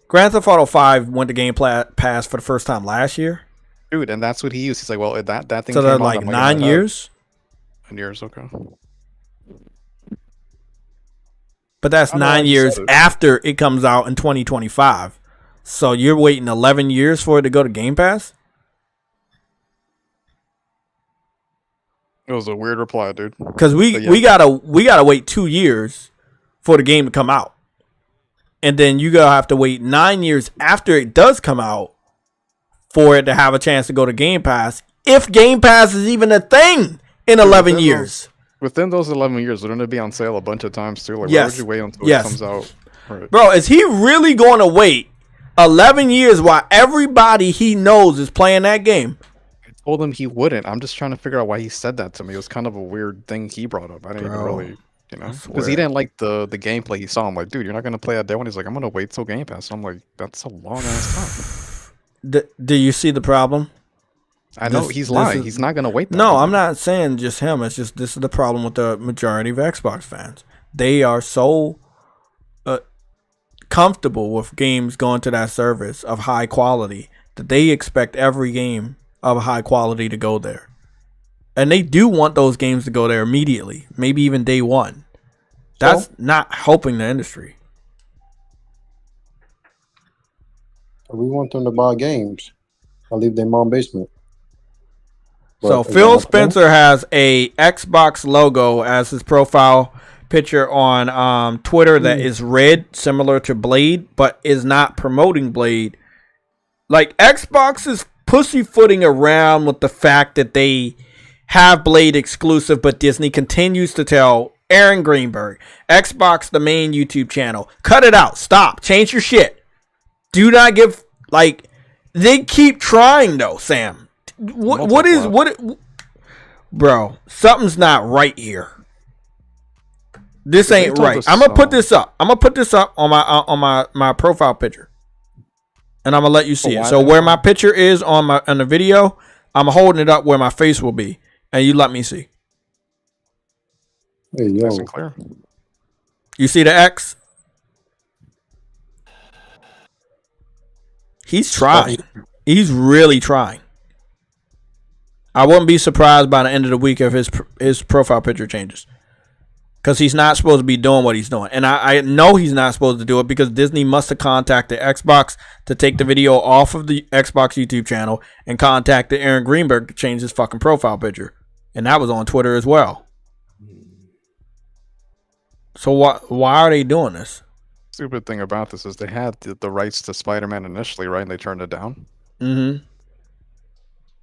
Grand Theft Auto 5 went to Game Pass for the first time last year. Dude, and that's what he used. He's like, well, that thing so came out like 9 years? 9 years, okay. But that's 9 years after it comes out in 2025. So you're waiting 11 years for it to go to Game Pass? It was a weird reply, dude. Because we gotta wait 2 years for the game to come out, and then you gotta have to wait 9 years after it does come out for it to have a chance to go to Game Pass. If Game Pass is even a thing in 11 years. Within those 11 years, they're gonna be on sale a bunch of times too. Like, yes. Why would you wait until it comes out? Right. Bro, is he really going to wait 11 years while everybody he knows is playing that game? Told him he wouldn't. I'm just trying to figure out why he said that to me. It was kind of a weird thing he brought up. I didn't even really, because he didn't like the gameplay he saw. I'm like, dude, you're not gonna play that day one. He's like, I'm gonna wait till Game Pass. I'm like, that's a long ass time. Do you see the problem? I know he's lying. He's not gonna wait. That no, long. I'm not saying just him. It's just this is the problem with the majority of Xbox fans. They are so comfortable with games going to that service of high quality that they expect every game of high quality to go there. And they do want those games to go there immediately, maybe even day one. That's not helping the industry. We want them to buy games. I leave their mom basement. But so Phil Spencer has a Xbox logo as his profile picture on Twitter that is red, similar to Blade, but is not promoting Blade. Like, Xbox is pussyfooting around with the fact that they have Blade exclusive, but Disney continues to tell Aaron Greenberg, Xbox, the main YouTube channel, cut it out, stop, change your shit. Do not give, like, they keep trying though, Sam. Bro, something's not right here. This ain't right. I'm gonna put this up. I'm gonna put this up on my profile picture. and I'm gonna let you see it. So where my picture is on the video, I'm holding it up where my face will be, and you let me see. Hey, yo. Nice and clear. You see the X? He's trying. He's really trying. I wouldn't be surprised by the end of the week if his profile picture changes. Because he's not supposed to be doing what he's doing. And I know he's not supposed to do it because Disney must have contacted Xbox to take the video off of the Xbox YouTube channel and contacted Aaron Greenberg to change his fucking profile picture. And that was on Twitter as well. So why are they doing this? Stupid thing about this is they had the rights to Spider-Man initially, right? And they turned it down. Mm-hmm.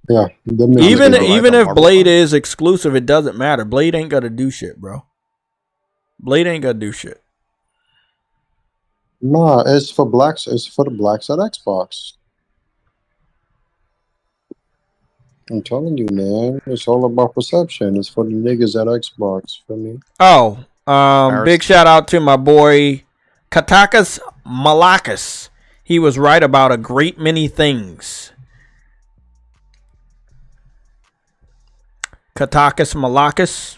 Yeah. Even if Blade is exclusive, it doesn't matter. Blade ain't got to do shit, bro. Blade ain't got to do shit. Nah, it's for blacks. It's for the blacks at Xbox. I'm telling you, man. It's all about perception. It's for the niggas at Xbox. For me. Oh, big shout out to my boy Katakas Malakas. He was right about a great many things. Katakas Malakas.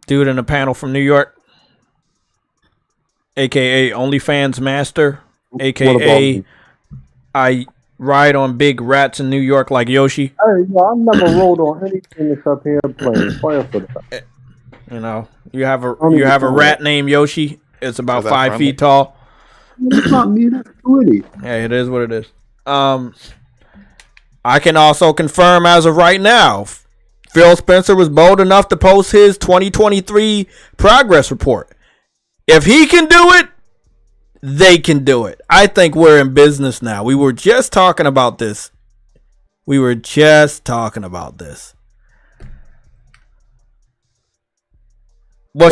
Dude in the panel from New York. AKA OnlyFans Master. AKA I ride on big rats in New York like Yoshi. Hey, yo, I never rode on anything that's up here playing. Fire for that. You know, you have a rat named Yoshi. It's about 5 feet tall. It's not me, that's Woody. Yeah, it is what it is. I can also confirm as of right now, Phil Spencer was bold enough to post his 2023 progress report. If he can do it, they can do it. I think we're in business now. We were just talking about this. What's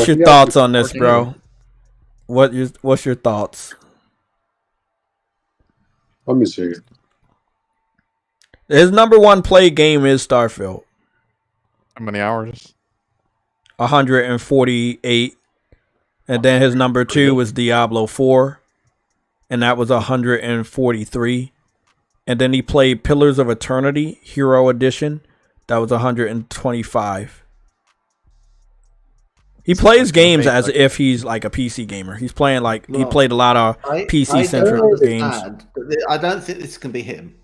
your thoughts on this, bro? What's your thoughts? Let me see. His number one play game is Starfield. How many hours? 148. And then his number 2 was Diablo 4. And that was 143. And then he played Pillars of Eternity, Hero Edition. That was 125. He plays games as if he's like a PC gamer. He's playing like he played a lot of PC-centric games. I don't think this can be him.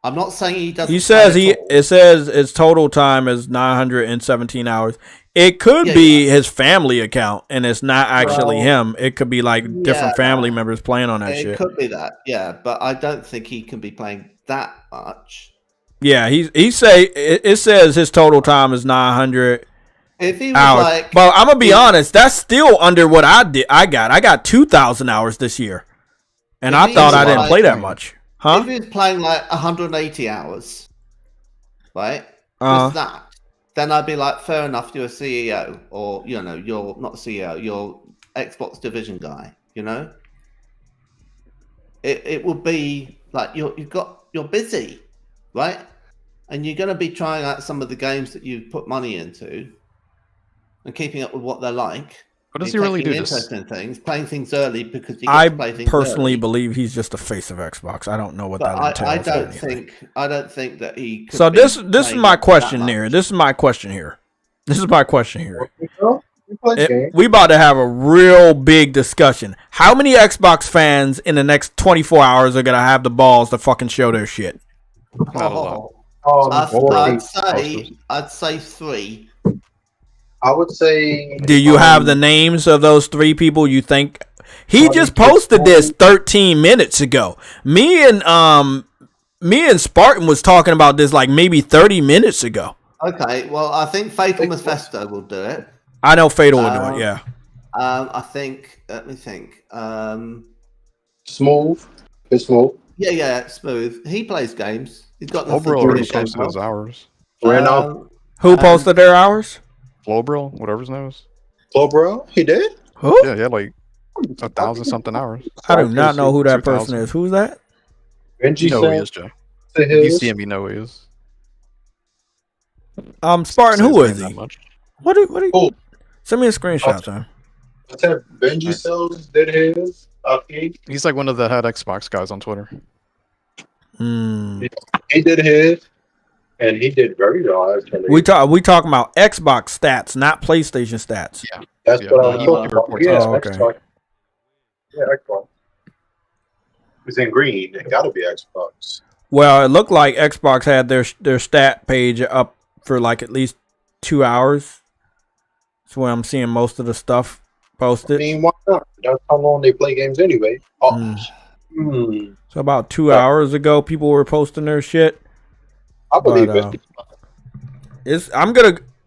I'm not saying he doesn't. He says it says his total time is 917 hours. It could be his family account, and it's not actually him. It could be like different family members playing on that shit. It could be that, yeah. But I don't think he can be playing that much. Yeah, it says his total time is 900. If he was hours. like, but I'm gonna be honest, that's still under what I did. I got 2,000 hours this year, and I thought I didn't play that much. Huh? If he was playing like 180 hours, right? Just that. Then I'd be like, fair enough, you're a CEO, or you're not a CEO, you're Xbox division guy. You know, it would be like you're busy, right? And you're gonna be trying out some of the games that you put money into, and keeping up with what they're like. What does he really do? Interesting things, playing things early because you get to play things personally early. believe he's just the face of Xbox. I don't know what that entails. I don't think that he. Could so this is my question here. This is my question here. We about to have a real big discussion. How many Xbox fans in the next 24 hours are gonna have the balls to fucking show their shit? Not a lot. I'd say 3. I would say. Do Do you have the names of those 3 people you think? He just posted this 13 minutes ago. Me and Spartan was talking about this like maybe 30 minutes ago. Okay, well, I think Fatal Mephisto will do it. I know Fatal will do it, yeah. I think, let me think. Smooth. It's Smooth. Yeah, Smooth. He plays games. He's got nothing Flobril to already do. posted his hours. Who posted their hours? Flobril, whatever his name is. Flobril? He did? Who? Yeah, he had like 1,000 something hours. I do not know who that person is. Who's that? Benji You know who he is, Joe. If you see him, you know who he is. Spartan, who is he? What? Oh. Send me a screenshot, son. I said Benji Sells did his. Okay. He's like one of the head Xbox guys on Twitter. He did his, and he did very well. Actually, we talking about Xbox stats, not PlayStation stats. Yeah, that's what I was he talking about. reports Yeah, Oh, okay. Xbox. Yeah, Xbox. It's in green. It got to be Xbox. Well, it looked like Xbox had their stat page up for like at least 2 hours. That's where I'm seeing most of the stuff posted. I mean, why not? That's how long they play games anyway. Oh. So about 2 hours ago, people were posting their shit. I believe it.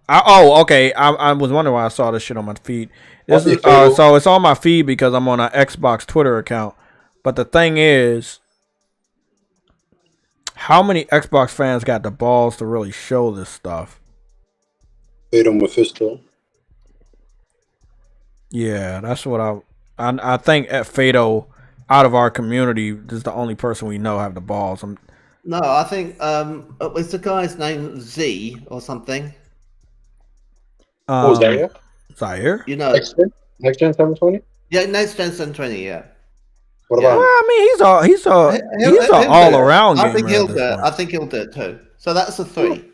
Okay. I was wondering why I saw this shit on my feed. This is so it's on my feed because I'm on an Xbox Twitter account. But the thing is, how many Xbox fans got the balls to really show this stuff? Fatal Mephisto. Yeah, that's what I think at Fado, out of our community, this is the only person we know have the balls. No, I think was the guy's name Z or something? Zaire? Zaire? You know, Next Gen 720? Yeah, Next Gen 720. Yeah. What about? Well, I mean, he's an all around gamer. I think he'll do it. I think he'll do it too. So that's the three.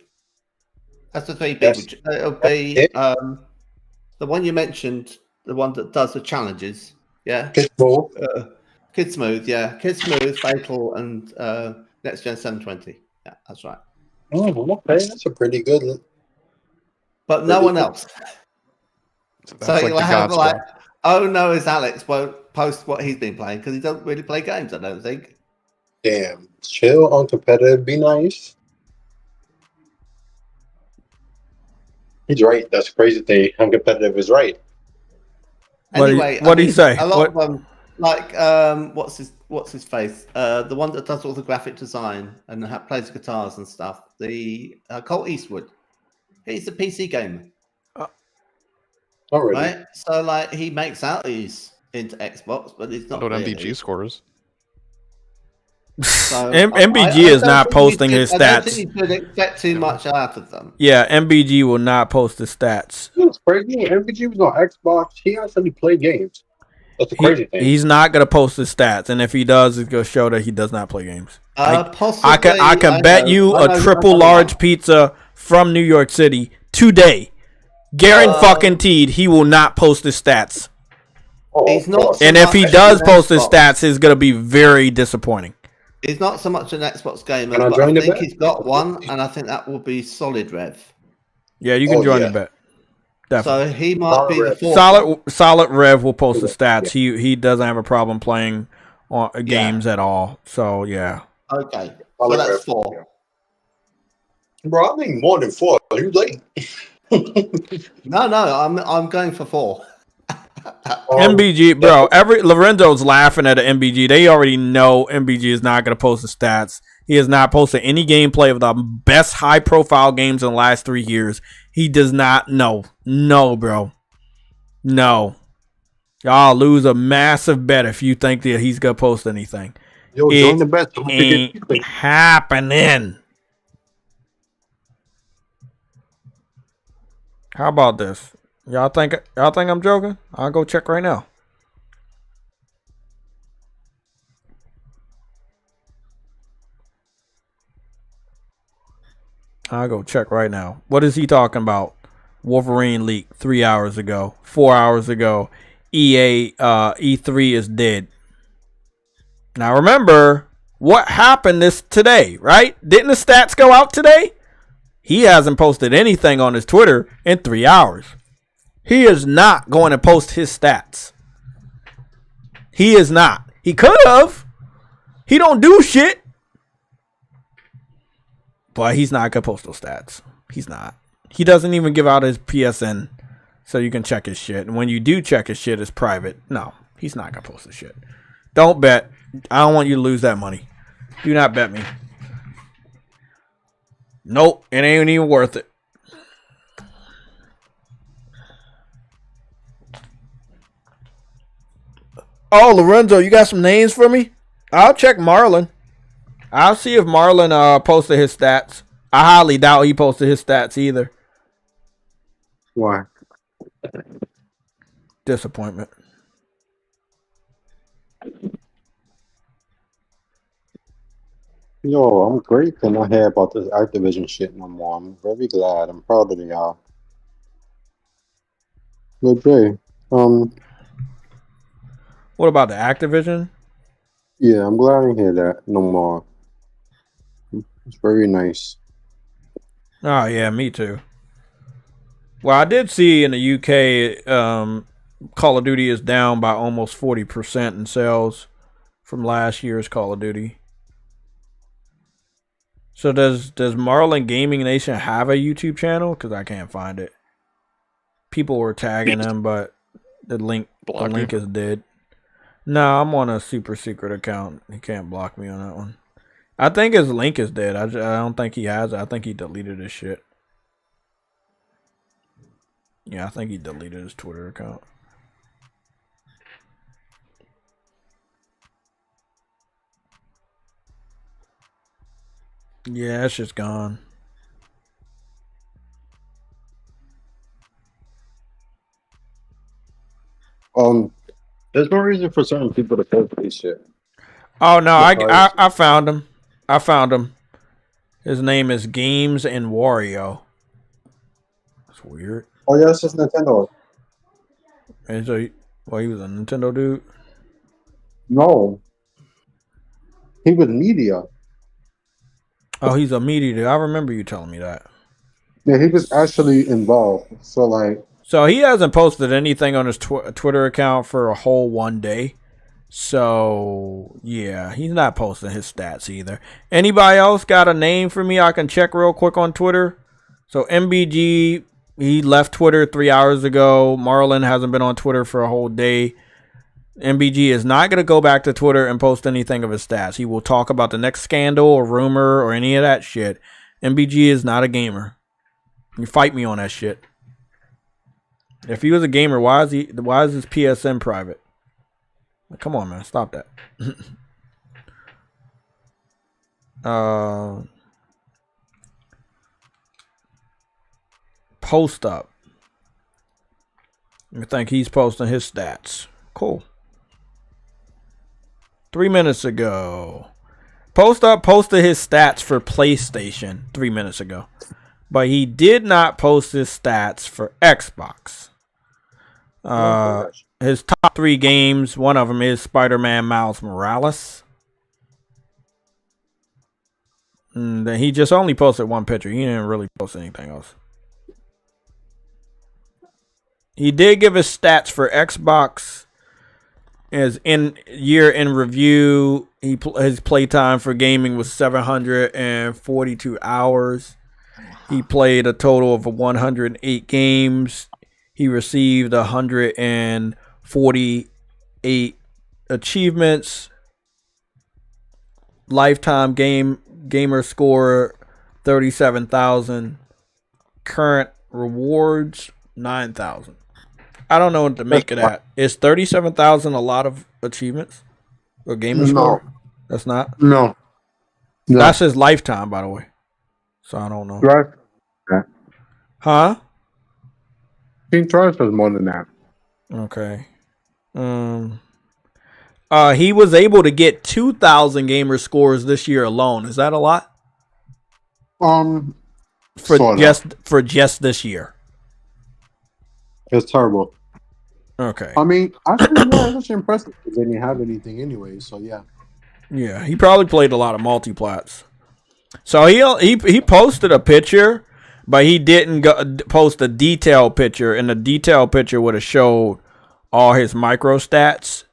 That's the three people. Yes. It'll be the one you mentioned, the one that does the challenges. Yeah. Kid Smooth. Kid Smooth. Yeah. Kid Smooth, Fatal, and Next Gen 720. Yeah, that's right. Oh, okay. That's a pretty good. But no one else. So like you'll have like, oh no, is Alex won't post what he's been playing because he doesn't really play games, I don't think. Damn. Chill on competitive. Be nice. He's right. That's the crazy thing. Uncompetitive is right. Anyway, what do you say? A lot of them, like what's his face? The one that does all the graphic design and plays guitars and stuff. The Colt Eastwood. He's a PC gamer. Already. Right? So like he makes out he's into Xbox, but he's not. What really. MVG scores? So MBG is not posting his stats. I don't think you should expect too much out of them. Yeah, MBG will not post his stats. It's crazy. MVG was on Xbox. He actually played games. That's the crazy thing. He's not gonna post his stats, and if he does, it's gonna show that he does not play games. Possibly, I can bet you a triple large pizza from New York City today. Guaranteed he will not post his stats. He's not. And if he does post his stats, it's gonna be very disappointing. He's not so much an Xbox gamer, but I think he's got one, and I think that will be Solid Rev. Yeah, you can join the bet. Definitely. So he might be the fourth. Solid Rev will post the stats. He doesn't have a problem playing on games at all. So yeah. Okay, so that's 4. Bro, I think more than 4. You late? No, I'm going for 4. MBG, bro. Lorenzo's laughing at the MBG. They already know MBG is not going to post the stats. He has not posted any gameplay of the best high-profile games in the last 3 years. He does not know. No, bro. No. Y'all lose a massive bet if you think that he's going to post anything. Yo, join the bet. Ain't happening. How about this? Y'all think I'm joking? I'll go check right now. I'll go check right now. What is he talking about? Wolverine leak 3 hours ago, 4 hours ago. EA E3 is dead. Now remember what happened today, right? Didn't the stats go out today? He hasn't posted anything on his Twitter in 3 hours. He is not going to post his stats. He is not. He could have. He don't do shit. But he's not going to post those stats. He's not. He doesn't even give out his PSN so you can check his shit. And when you do check his shit, it's private. No, he's not going to post his shit. Don't bet. I don't want you to lose that money. Do not bet me. Nope, it ain't even worth it. Oh, Lorenzo, you got some names for me? I'll check Marlon. I'll see if Marlon posted his stats. I highly doubt he posted his stats either. Why? Disappointment. Yo, I'm great to not hear about this Activision shit no more. I'm very glad. I'm proud of y'all. But Jay, What about the Activision? yeah, I'm glad I didn't hear that no more. It's very nice. Oh yeah, me too. Well, I did see in the UK, Call of Duty is down by almost 40% in sales from last year's Call of Duty. So does Marlin Gaming Nation have a YouTube channel? Because I can't find it. People were tagging him, but the link is dead. No, I'm on a super secret account. He can't block me on that one. I think his link is dead. I don't think he has it. I think he deleted his shit. Yeah, I think he deleted his Twitter account. Yeah, it's just gone. There's no reason for certain people to post this shit. Oh no, I found him. I found him. His name is Games and Wario. That's weird. Oh yeah, it's just Nintendo. And so, he was a Nintendo dude? No. He was media. Oh, he's a media dude. I remember you telling me that. Yeah, he was actually involved. So like. So he hasn't posted anything on his Twitter account for a whole 1 day. So yeah, he's not posting his stats either. Anybody else got a name for me I can check real quick on Twitter? So MBG, he left Twitter 3 hours ago. Marlon hasn't been on Twitter for a whole day. MBG is not going to go back to Twitter and post anything of his stats. He will talk about the next scandal or rumor or any of that shit. MBG is not a gamer. You fight me on that shit. If he was a gamer, why is his PSN private? Come on, man, stop that. Post up. I think he's posting his stats. Cool. 3 minutes ago. Post up posted his stats for PlayStation 3 minutes ago. But he did not post his stats for Xbox. His top 3 games, one of them is Spider-Man Miles Morales. And he just only posted one picture. He didn't really post anything else. He did give his stats for Xbox. His year in review, his playtime for gaming was 742 hours. He played a total of 108 games. He received 148 achievements. Lifetime gamer score 37,000. Current rewards 9,000. I don't know what to make of that. Is 37,000 a lot of achievements or gamer score? That's not. No. That's his lifetime, by the way. So I don't know. Right. Huh? King Charles was more than that. Okay. He was able to get 2,000 gamer scores this year alone. Is that a lot? For just this year. It's terrible. Okay. I mean, actually, yeah, it's impressive because they didn't have anything anyway. So yeah. Yeah, he probably played a lot of multiplats. So he posted a picture, but he didn't post a detailed picture, and the detailed picture would have showed all his micro stats.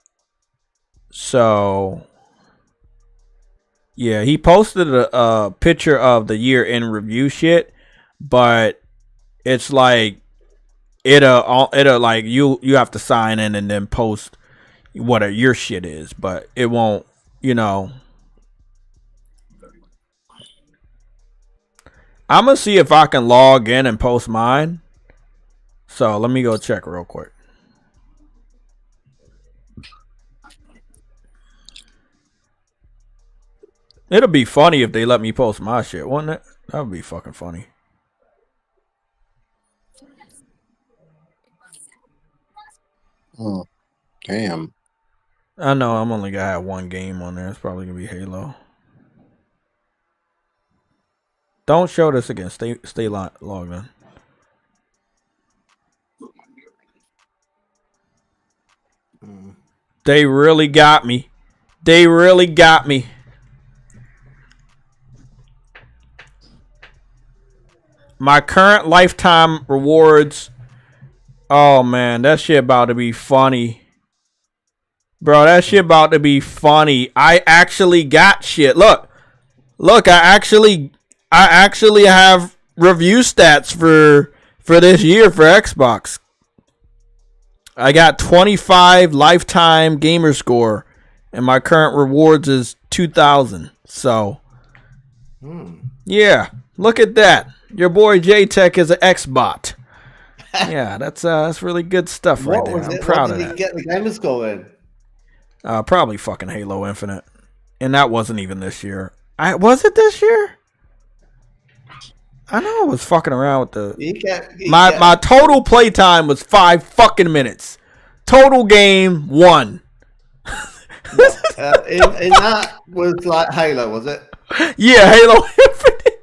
So yeah, he posted a picture of the year in review shit, but it's like it'll like you have to sign in and then post what your shit is, but it won't, I'm gonna see if I can log in and post mine. So let me go check real quick. It'll be funny if they let me post my shit, wouldn't it? That would be fucking funny. Oh, damn. I know I'm only gonna have one game on there. It's probably gonna be Halo. Don't show this again. Stay logged in. They really got me. They really got me. My current lifetime rewards. Oh man, that shit about to be funny. Bro, that shit about to be funny. I actually got shit. Look, I actually have review stats for this year for Xbox. I got 25 lifetime gamer score, and my current rewards is 2,000. So, yeah, look at that. Your boy JayTech is an Xbot. Yeah, that's really good stuff right there. I'm proud of that. What did he get the gamer score in? Probably fucking Halo Infinite, and that wasn't even this year. Was it this year? I know I was fucking around with my total playtime was 5 fucking minutes. Total game 1. In that was like Halo, was it? Yeah, Halo Infinite.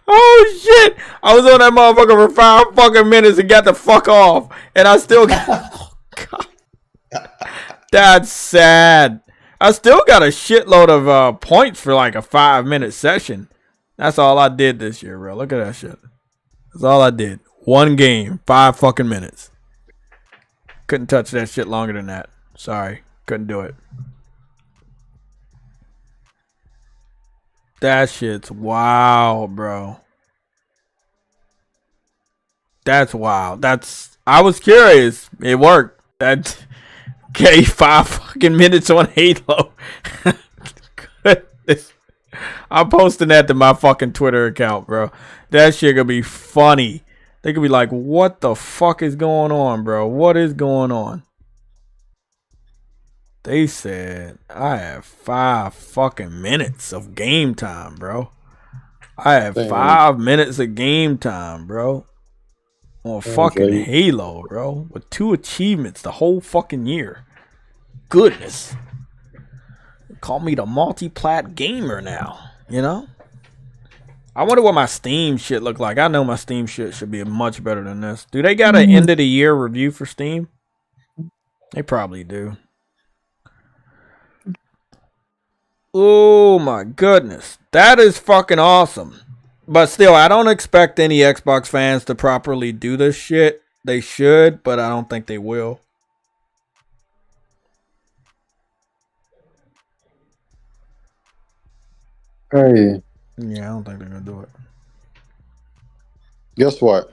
Oh shit! I was on that motherfucker for 5 fucking minutes and got the fuck off, and I still got. Oh god, that's sad. I still got a shitload of points for like a 5-minute session. That's all I did this year, bro. Look at that shit. That's all I did. 1 game, 5 fucking minutes. Couldn't touch that shit longer than that. Sorry, couldn't do it. That shit's wild, bro. That's wild. I was curious. It worked. That gave 5 fucking minutes on Halo. Goodness. I'm posting that to my fucking Twitter account, bro. That shit gonna be funny. They could be like, what the fuck is going on, bro? What is going on? They said I have 5 fucking minutes of game time, bro. I have 5 minutes of game time, bro. On fucking Halo, bro. With 2 achievements the whole fucking year. Goodness. Call me the multi-plat gamer now, you know? I wonder what my Steam shit look like. I know my Steam shit should be much better than this. Do they got an end of the year review for Steam? They probably do. Oh my goodness. That is fucking awesome. But still, I don't expect any Xbox fans to properly do this shit. They should, but I don't think they will. Hey. Yeah, I don't think they're gonna do it. Guess what?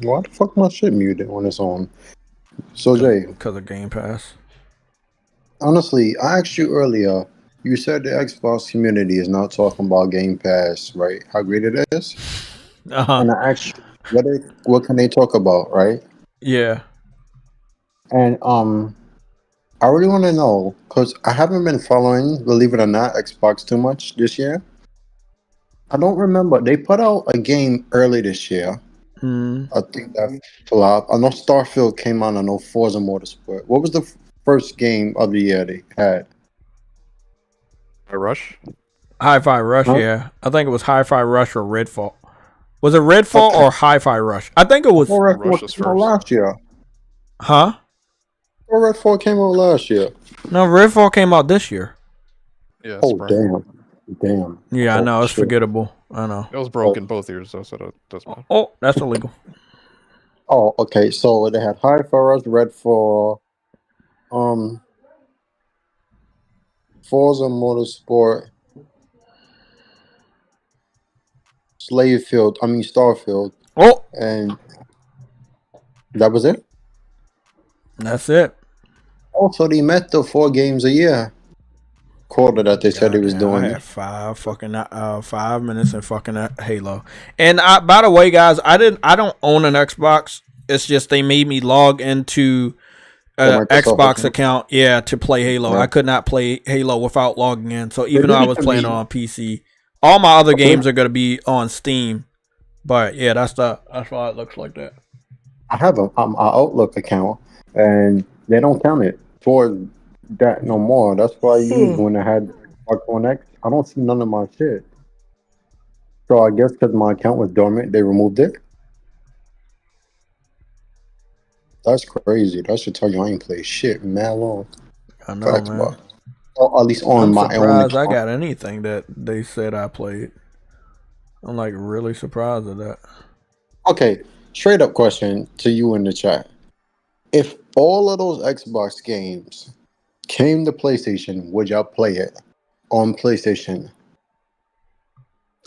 Why the fuck my shit muted when it's on? So Jay, because of Game Pass. Honestly, I asked you earlier. You said the Xbox community is not talking about Game Pass, right? How great it is. And I asked you, what can they talk about, right? Yeah. And I really want to know because I haven't been following, believe it or not, Xbox too much this year. I don't remember. They put out a game early this year. I think that flopped. I know Starfield came out. I know Forza Motorsport. What was the first game of the year they had? Rush? Hi-Fi Rush, yeah. I think it was Hi-Fi Rush or Redfall. Was it Redfall or Hi-Fi Rush? I think it was Rush came out last year. Huh? Or Redfall came out last year. No, Redfall came out this year. Yeah. Oh, damn. Yeah, I know. It's forgettable. I know. It was broken both years, though, so that doesn't matter. Oh, that's illegal. Oh, okay. So they had Hi-Fi Rush, Redfall, Forza Motorsport, Starfield. Oh, and that was it. That's it. Also, they met the 4 games a year quota that they said he was doing. I had 5 minutes in fucking Halo. And by the way, guys, I don't own an Xbox. It's just they made me log into an Xbox account, to play Halo. I could not play Halo without logging in. So even though I was playing on PC, all my other games are going to be on Steam. But yeah, that's why it looks like that. I have an Outlook account, and they don't count it toward that no more. That's why I used when I had Xbox One X. I don't see none of my shit. So I guess because my account was dormant, they removed it. That's crazy. That should tell you I ain't played shit mad long. I know, man. Or at least on I'm my own surprised account. I got anything that they said I played. I'm like really surprised at that. Okay, straight up question to you in the chat. If all of those Xbox games came to PlayStation, would y'all play it on PlayStation?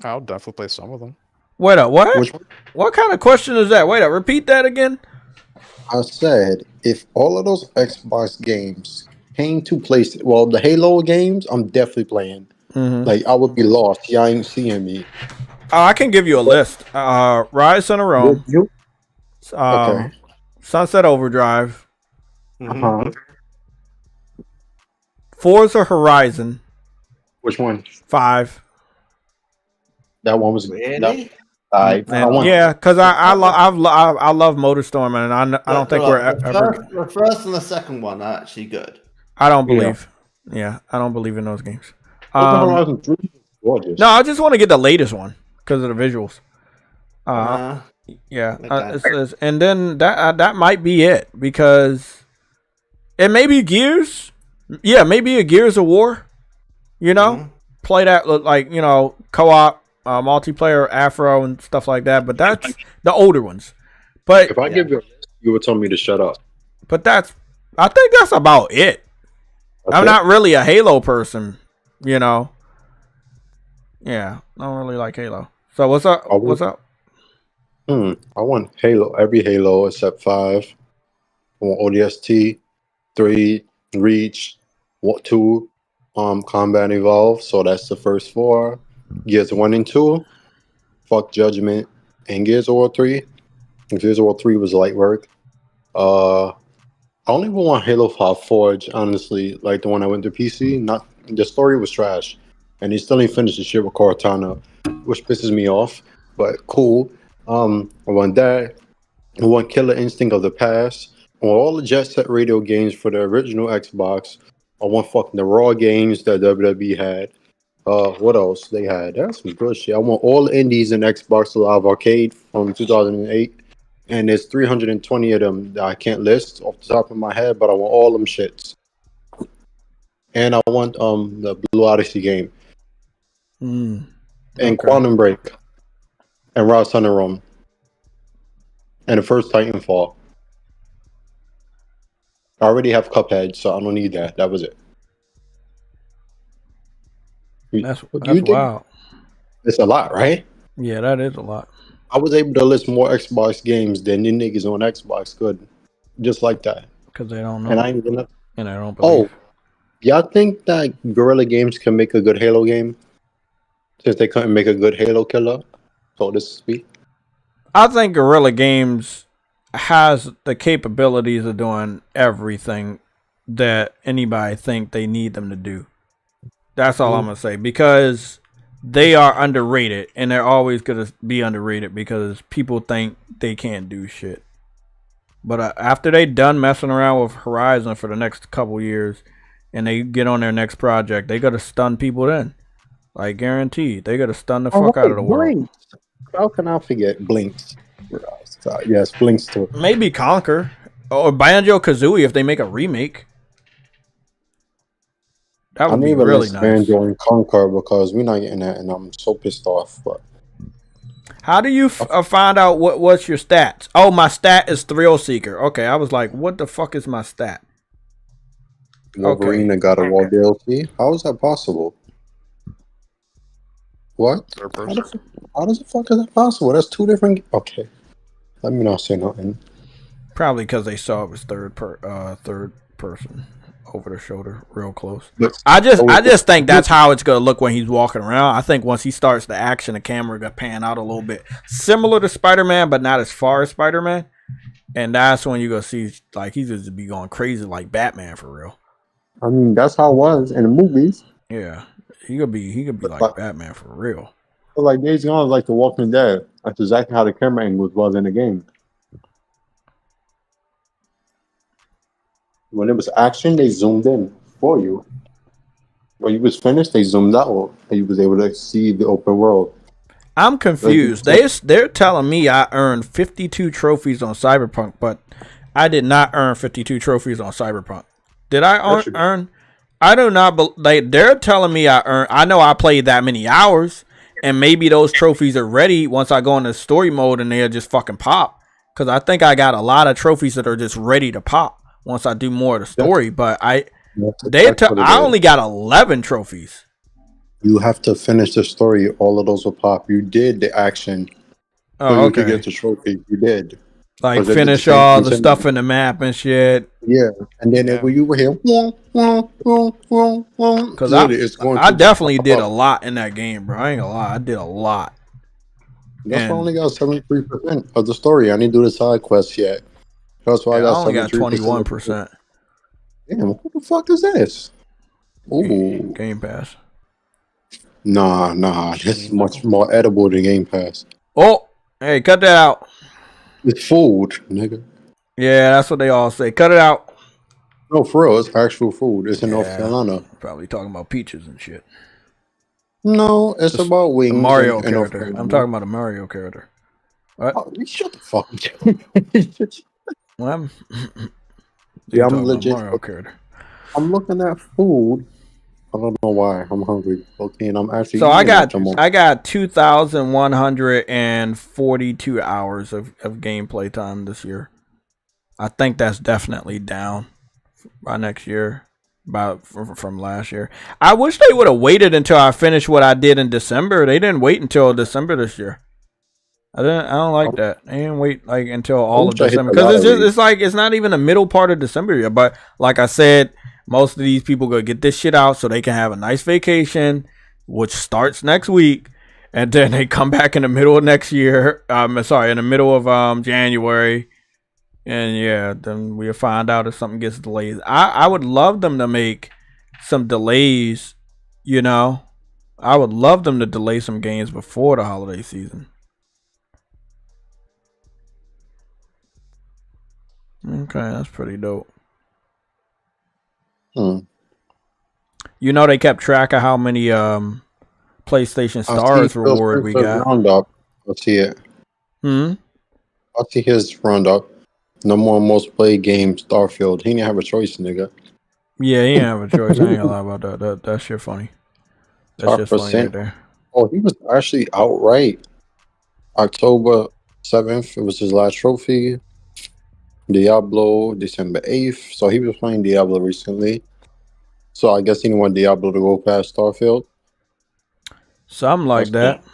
I'll definitely play some of them. Wait up, what? What kind of question is that? Wait up, repeat that again. I said, if all of those Xbox games came to PlayStation, well, the Halo games, I'm definitely playing. Like, I would be lost. Y'all ain't seeing me. Oh, I can give you a list. Rise Center Rome. Okay. Sunset Overdrive. Forza Horizon. Which one? 5. That one was really. Yeah, because I love MotorStorm, and I don't think we're ever. The first and the second one are actually good. I don't believe. Yeah, I don't believe in those games. Horizon 3 is gorgeous. No, I just want to get the latest one because of the visuals. And then that might be it because it may be Gears. Yeah, maybe a Gears of War. You know, play that like co-op. Multiplayer, Afro, and stuff like that, but that's the older ones. But if I give you a list, you would tell me to shut up. But I think that's about it. I'm not really a Halo person, Yeah, I don't really like Halo. So what's up? What's up? I want Halo, every Halo except 5. I want ODST, 3, Reach, 2, Combat Evolve. So that's the first 4. Gears 1 and 2, fuck Judgment, and Gears of War 3. Gears of War 3 was light work. I only want Halo 5 Forge, honestly, like the one I went to PC. Not the story was trash, and they still ain't finished the shit with Cortana, which pisses me off. But cool. I want that. I want Killer Instinct of the Past. I want all the Jet Set Radio games for the original Xbox. I want fucking the Raw games that WWE had. What else they had? That's some good shit. I want all the indies in Xbox Live Arcade from 2008, and there's 320 of them that I can't list off the top of my head, but I want all them shits. And I want the Blue Odyssey game, and Quantum Break, and Rise Center Rome, and the first Titanfall. I already have Cuphead, so I don't need that. That was it. That's wild. It's a lot, right? Yeah, that is a lot. I was able to list more Xbox games than the niggas on Xbox could, just like that. Because they don't know. And I ain't gonna. And I don't believe. Y'all think that Guerrilla Games can make a good Halo game? Since they couldn't make a good Halo killer, so to speak. I think Guerrilla Games has the capabilities of doing everything that anybody think they need them to do. That's all I'm going to say, because they are underrated, and they're always going to be underrated because people think they can't do shit. But after they done messing around with Horizon for the next couple years, and they get on their next project, they got to stun people then. Like, guaranteed. They got to stun the fuck out of the world. Blinks. How can I forget Blinks? Yes, Blinks too. Maybe Conquer. Or Banjo-Kazooie if they make a remake. That would be really nice. Banjo and Conquer because we're not getting that, and I'm so pissed off. But how do you find out what's your stats? Oh, my stat is Thrill Seeker. Okay, I was like, what the fuck is my stat? Wolverine and God of War DLC. How is that possible? What? How does the fuck is that possible? That's 2 different. Okay, let me not say nothing. Probably because they saw it was third person. Over the shoulder, real close. I just think that's how it's gonna look when he's walking around. I think once he starts the action, the camera gonna pan out a little bit, similar to Spider-Man, but not as far as Spider-Man. And that's when you gonna see like he's just be going crazy like Batman for real. I mean, that's how it was in the movies. Yeah, he could be like Batman for real. So like Days Gone, like The Walking Dead. That's exactly how the camera angles was in the game. When it was action, they zoomed in for you. When you was finished, they zoomed out, and you was able to see the open world. I'm confused. They're telling me I earned 52 trophies on Cyberpunk, but I did not earn 52 trophies on Cyberpunk. Did I earn? I do not. They're telling me I earned. I know I played that many hours, and maybe those trophies are ready once I go into story mode, and they'll just fucking pop. Because I think I got a lot of trophies that are just ready to pop once I do more of the story. But I only got 11 trophies. You have to finish the story. All of those will pop. You did the action. So you could get the trophy. You did. Like finish all the stuff in the map and shit. Yeah. And then when you were here, because I definitely did a lot in that game, bro. I ain't gonna lie. I did a lot. That's why I only got 73% of the story. I didn't do the side quests yet. That's why I only got 21%. Damn, what the fuck is this? Ooh. Game Pass. Nah. This is much more edible than Game Pass. Oh, hey, cut that out. It's food, nigga. Yeah, that's what they all say. Cut it out. No, for real, it's actual food. It's in North Carolina. Probably talking about peaches and shit. No, it's about wings. The Mario character. I'm talking about a Mario character. What? Oh, shut the fuck up. Well, yeah, I'm legit. Mario character. I'm looking at food. I don't know why. I'm hungry. Okay, and I'm actually. So I got 2,142 hours of gameplay time this year. I think that's definitely down by next year, from last year. I wish they would have waited until I finished what I did in December. They didn't wait until December this year. I don't like that. They didn't wait until all of December, because it's not even the middle part of December yet. But like I said, most of these people go get this shit out so they can have a nice vacation, which starts next week, and then they come back in the middle of next year. In the middle of January, and yeah, then we'll find out if something gets delayed. I would love them to make some delays. You know, I would love them to delay some games before the holiday season. Okay, that's pretty dope. You know, they kept track of how many PlayStation Stars reward we got. Roundup. Let's see it. I see his roundup. Number one most played game, Starfield. He didn't have a choice, nigga. Yeah, he didn't have a choice. I ain't gonna lie about that. That shit funny. That's just funny right there. Oh, he was actually outright. October 7th, it was his last trophy. Diablo, December 8th. So he was playing Diablo recently. So I guess he didn't want Diablo to go past Starfield. Something like that.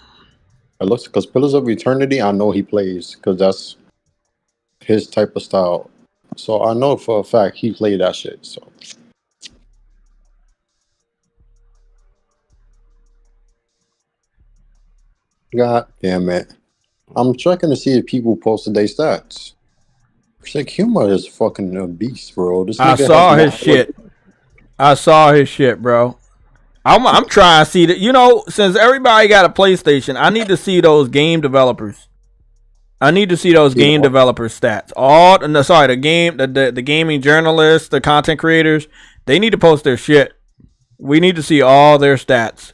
It looks, because Pillars of Eternity, I know he plays, because that's his type of style. So I know for a fact he played that shit. So God damn it. I'm checking to see if people posted their stats. Sick Humor is fucking a beast, bro. I saw his shit. Bro. I'm trying to see that. You know, since everybody got a PlayStation, I need to see those game developers. Game developers stats. The gaming journalists, the content creators, they need to post their shit. We need to see all their stats.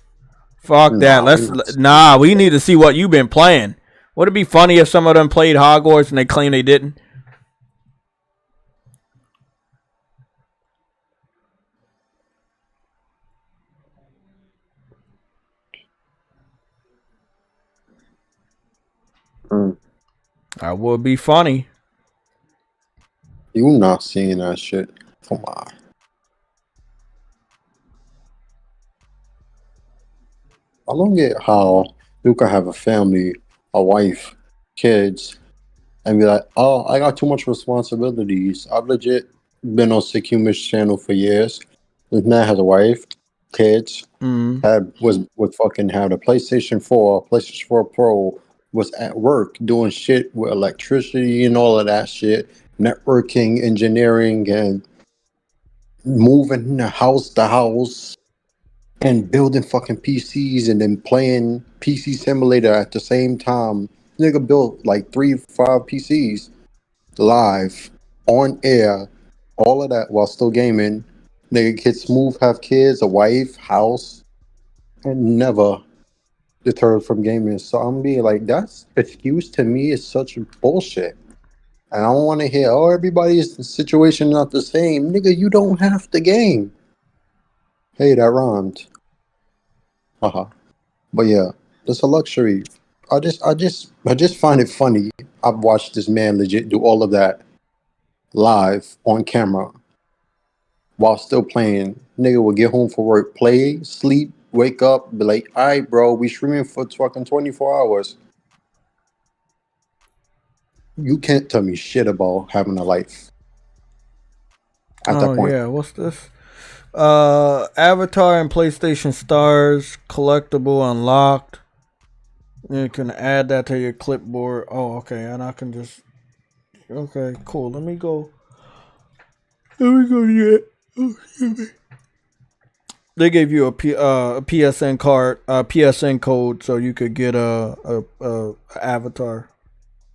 Fuck that. We need to see what you've been playing. Would it be funny if some of them played Hogwarts and they claim they didn't? That would be funny. You not seeing that shit. Come on. I don't get how you can have a family, a wife, kids, and be like, oh, I got too much responsibilities. I've legit been on Sick Humor's channel for years. This man has a wife, kids, was fucking had a PlayStation 4, PlayStation 4 Pro, was at work doing shit with electricity and all of that shit, networking, engineering, and moving house to house and building fucking PCs and then playing PC Simulator at the same time. Nigga built like 3-5 PCs live, on air, all of that while still gaming. Nigga can smooth, have kids, a wife, house, and never deterred from gaming. So I'm being like, that's excuse to me is such bullshit. And I don't want to hear, oh, everybody's situation not the same. Nigga, you don't have the game. Hey, that rhymed. Haha. But yeah, it's a luxury. I just find it funny. I've watched this man legit do all of that live on camera while still playing. Nigga will get home from work, play, sleep, wake up, be like, all right, bro, we streaming for fucking 24 hours. You can't tell me shit about having a life. At that point. Yeah, what's this? Avatar and PlayStation Stars collectible unlocked. You can add that to your clipboard. Oh, okay, and I can just. Okay, cool. Let me go. Yeah. Oh, excuse me. They gave you a PSN card, PSN code, so you could get a avatar.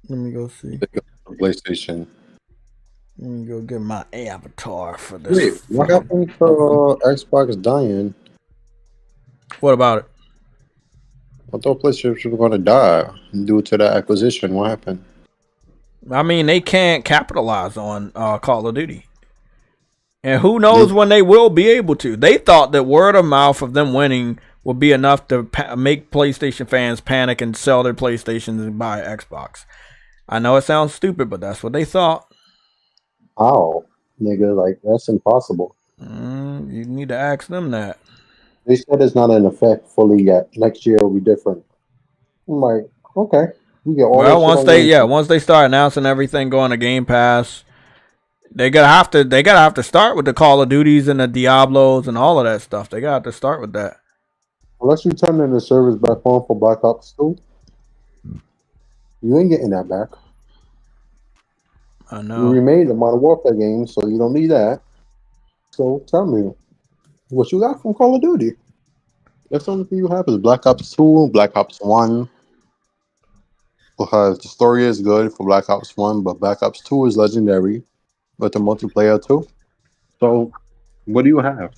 Let me go see. PlayStation. Let me go get my avatar for this. Wait, what happened to Xbox dying? What about it? I thought PlayStation was going to die due to that acquisition. What happened? I mean, they can't capitalize on Call of Duty. And who knows when they will be able to. They thought that word of mouth of them winning would be enough to make PlayStation fans panic and sell their PlayStations and buy Xbox. I know it sounds stupid, but that's what they thought. How? Nigga, like, that's impossible. You need to ask them that. They said it's not in effect fully yet. Next year will be different. I'm like, okay. We get all once they start announcing everything going to Game Pass, they gotta have to start with the Call of Duties and the Diablos and all of that stuff. They gotta have to start with that. Unless you turn in the service back on for Black Ops 2, you ain't getting that back. I know. You remade the Modern Warfare game, so you don't need that. So tell me, what you got from Call of Duty? That's the only thing you have is Black Ops 2, Black Ops 1. Because the story is good for Black Ops 1, but Black Ops 2 is legendary with the multiplayer too. So, what do you have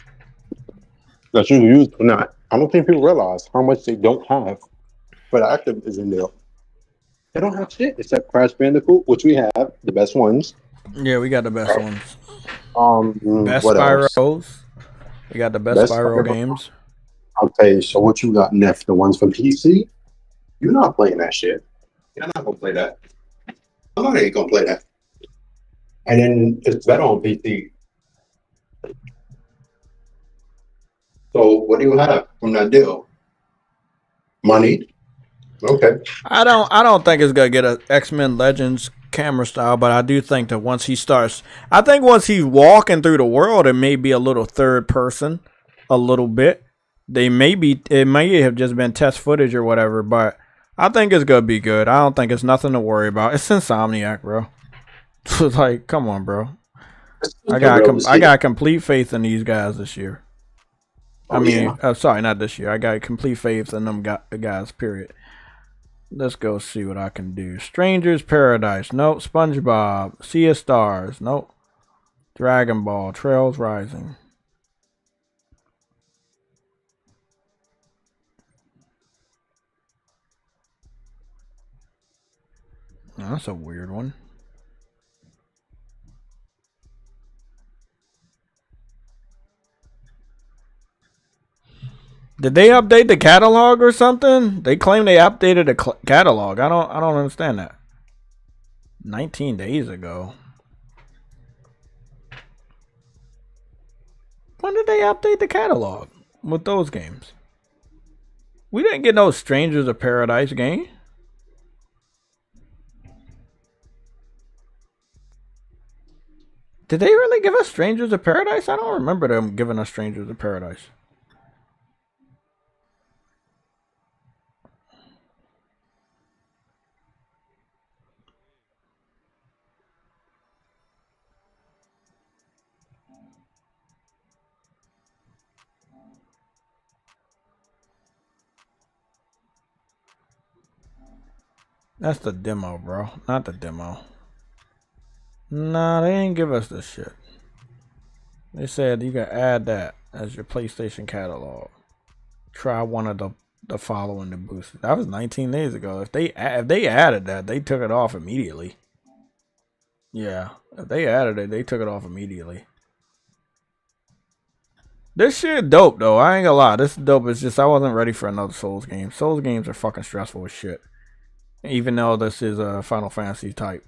that you use or not? I don't think people realize how much they don't have for the Activision deal. They don't have shit except Crash Bandicoot, which we have, the best ones. Yeah, we got the best ones. Best what Spyros. else? We got the best Spyro games. Okay, so what you got, Neff? The ones from PC? You're not playing that shit. You're not gonna play that. I'm not ain't gonna play that. And then it's better on PC. So what do you have from that deal? Money? Okay. I don't think it's gonna get a X-Men Legends camera style, but I do think that once he's walking through the world, it may be a little third person, a little bit. It may have just been test footage or whatever, but I think it's gonna be good. I don't think it's nothing to worry about. It's Insomniac, bro. It's like, come on, bro. I got complete faith in these guys this year. Sorry, not this year. I got complete faith in them guys, period. Let's go see what I can do. Stranger's Paradise. Nope. SpongeBob. Sea of Stars. Nope. Dragon Ball. Trails Rising. Oh, that's a weird one. Did they update the catalog or something? They claim they updated the catalog. I don't understand that. 19 days ago. When did they update the catalog with those games? We didn't get no Strangers of Paradise game. Did they really give us Strangers of Paradise? I don't remember them giving us Strangers of Paradise. That's the demo, bro. Not the demo. Nah, they didn't give us this shit. They said you can add that as your PlayStation catalog. Try one of the the following the boost. That was 19 days ago. If they added that, they took it off immediately. Yeah, if they added it, they took it off immediately. This shit dope though. I ain't gonna lie. This is dope. It's just I wasn't ready for another Souls game. Souls games are fucking stressful as shit. Even though this is a Final Fantasy type.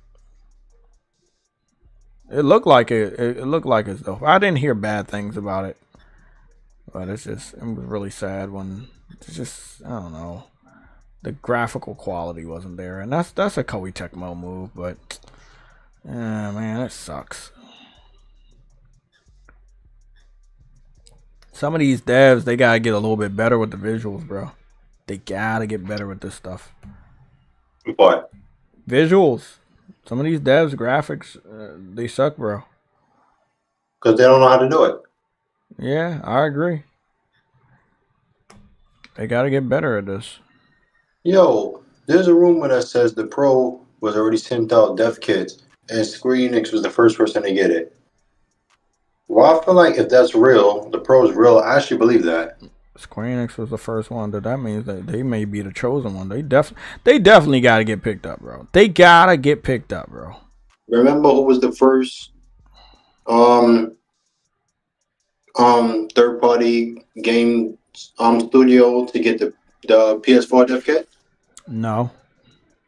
It looked like it looked like it's dope. I didn't hear bad things about it. But it was really sad when it's just, I don't know, the graphical quality wasn't there, and that's a Koei Tecmo move, but man, it sucks. Some of these devs, they gotta get a little bit better with the visuals, bro. They gotta get better with this stuff. What? Visuals. Some of these devs, graphics, they suck, bro. Because they don't know how to do it. Yeah, I agree. They gotta get better at this. Yo, there's a rumor that says the Pro was already sent out dev kits, and Square Enix was the first person to get it. Well, I feel like if that's real, the Pro is real. I actually believe that. Square Enix was the first one. That means that they may be the chosen one. They definitely got to get picked up, bro. They gotta get picked up, bro. Remember who was the first third party game studio to get the PS4 dev kit? No.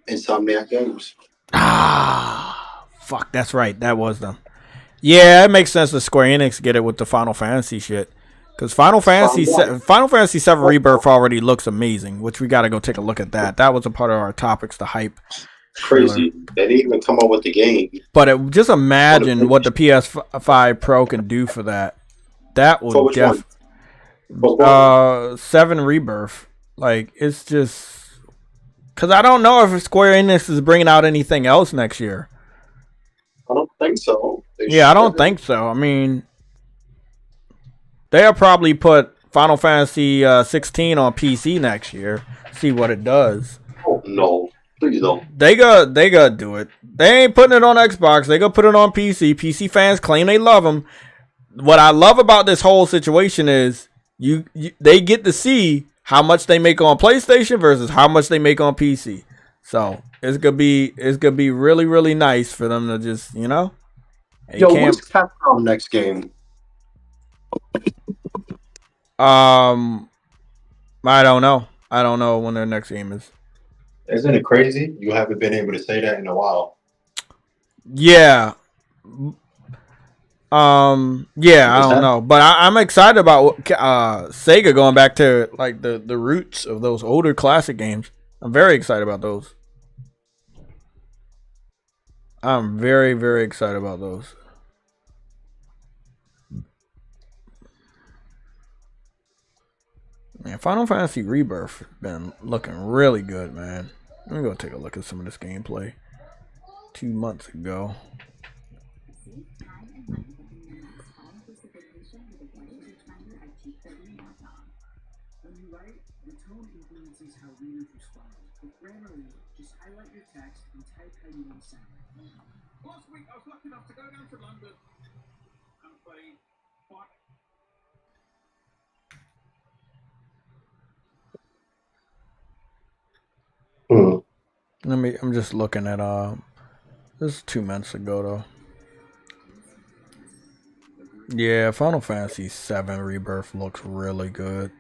Insomniac Games. Ah, fuck. That's right. That was them. Yeah, it makes sense that Square Enix get it with the Final Fantasy shit. Because Final Fantasy VII Rebirth already looks amazing, which we got to go take a look at that. That was a part of our topics, the hype. Crazy. They didn't even come up with the game. But just imagine what the PS5 Pro can do for that. That would definitely... 7 Rebirth. Like, it's just... Because I don't know if Square Enix is bringing out anything else next year. I don't think so. I don't think so. I mean... They'll probably put Final Fantasy 16 on PC next year. See what it does. Oh no, please don't. They gotta do it. They ain't putting it on Xbox. They gonna put it on PC. PC fans claim they love them. What I love about this whole situation is they get to see how much they make on PlayStation versus how much they make on PC. So it's gonna be really, really nice for them to just, you know. Yo, what's Capcom next game? I don't know. I don't know when their next game is. Isn't it crazy? You haven't been able to say that in a while. Yeah. I don't know, but I'm excited about Sega going back to like the roots of those older classic games. I'm very excited about those. I'm very, very excited about those. Man, Final Fantasy Rebirth has been looking really good, man. Let me go take a look at some of this gameplay. 2 months ago. I'm just looking at this is 2 months ago though. Yeah, Final Fantasy VII Rebirth looks really good.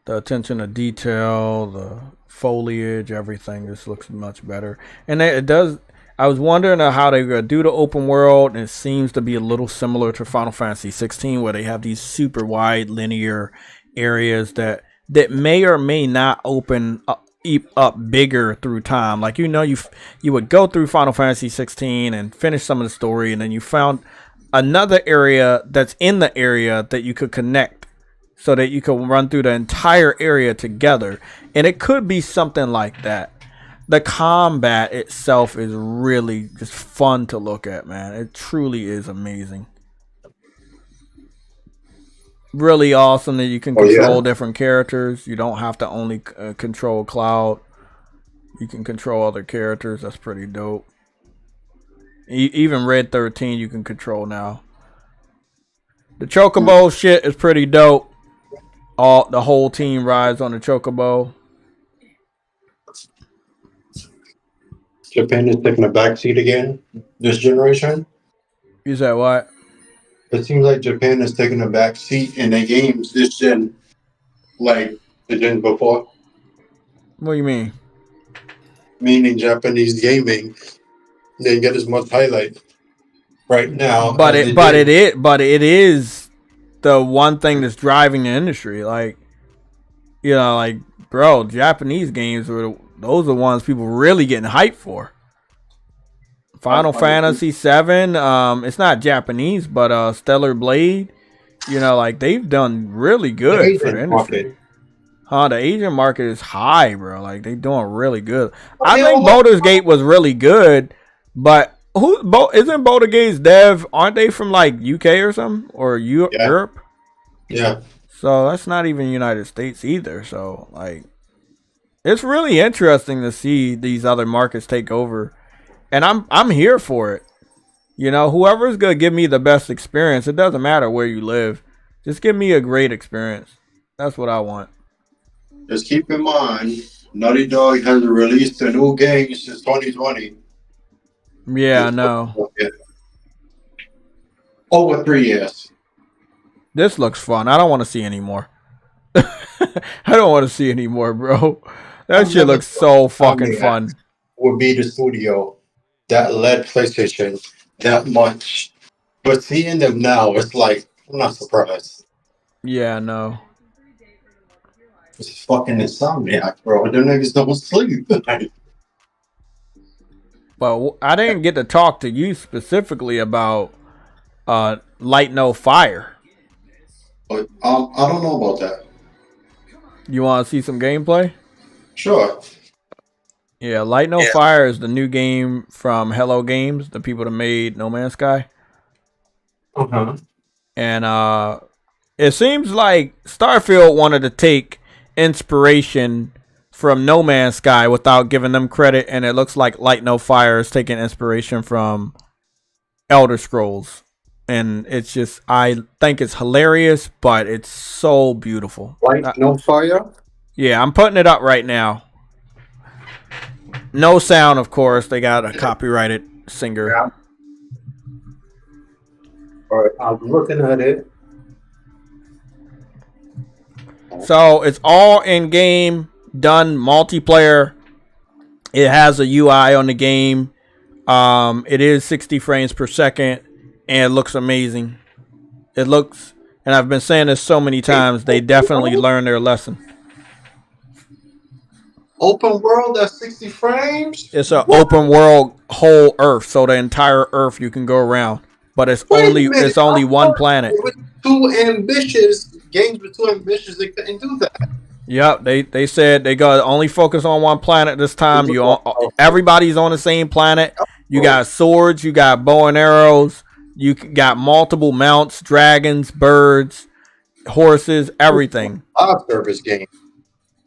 The attention to detail, the foliage, everything just looks much better. And it does. I was wondering how they're gonna do the open world, and it seems to be a little similar to Final Fantasy 16, where they have these super wide linear areas that may or may not open up bigger through time. Like, you know, you would go through Final Fantasy 16 and finish some of the story, and then you found another area that's in the area that you could connect so that you could run through the entire area together. And it could be something like that. The combat itself is really just fun to look at, man. It truly is amazing. Really awesome that you can control different characters. You don't have to only control Cloud. You can control other characters. That's pretty dope. Even Red 13 you can control now. The Chocobo shit is pretty dope. all the whole team rides on the chocobo. Japan is taking a backseat again this generation. You said what? It seems like Japan is taking a backseat in their games this gen, like the gen before. What do you mean? Meaning Japanese gaming didn't get as much highlight right now. But it is the one thing that's driving the industry. Like, you know, like, bro, Japanese games those are the ones people really getting hyped for. Final Fantasy 7, it's not Japanese, but Stellar Blade, you know, like they've done really good for the industry. The Asian market is high, bro. Like they doing really good. I think Baldur's Gate was really good, but isn't Baldur's Gate's dev? Aren't they from like UK or something or Europe? Yeah. So that's not even United States either. So like, it's really interesting to see these other markets take over, and I'm here for it. You know, whoever's gonna give me the best experience, it doesn't matter where you live, just give me a great experience. That's what I want. Just keep in mind, Naughty Dog has released a new game since 2020. Yeah, I know. Over 3 years. This looks fun. I don't want to see any more. I don't want to see any more, bro. That shit looks so fucking fun. Would be the studio that led PlayStation that much. But seeing them now, it's like, I'm not surprised. Yeah, no. It's fucking Insomniac, bro. Them niggas don't sleep. But I didn't get to talk to you specifically about Light No Fire. But I don't know about that. You want to see some gameplay? Sure. Yeah, Light No Fire is the new game from Hello Games, the people that made No Man's Sky. And it seems like Starfield wanted to take inspiration from No Man's Sky without giving them credit, and it looks like Light No Fire is taking inspiration from Elder Scrolls. And it's just, I think it's hilarious, but it's so beautiful. Light No Fire? Yeah, I'm putting it up right now. No sound, of course. They got a copyrighted singer. Yeah. All right, I'm looking at it. So it's all in game, done multiplayer. It has a UI on the game. It is 60 frames per second, and it looks amazing. It looks, and I've been saying this so many times, they definitely learned their lesson. Open world at 60 frames? It's an open world, whole Earth, so the entire Earth you can go around. But it's only one planet. Too ambitious games were too ambitious. They couldn't do that. Yep, they said they got only focus on one planet this time. Everybody's on the same planet. You got swords, you got bow and arrows, you got multiple mounts, dragons, birds, horses, everything. Live service game.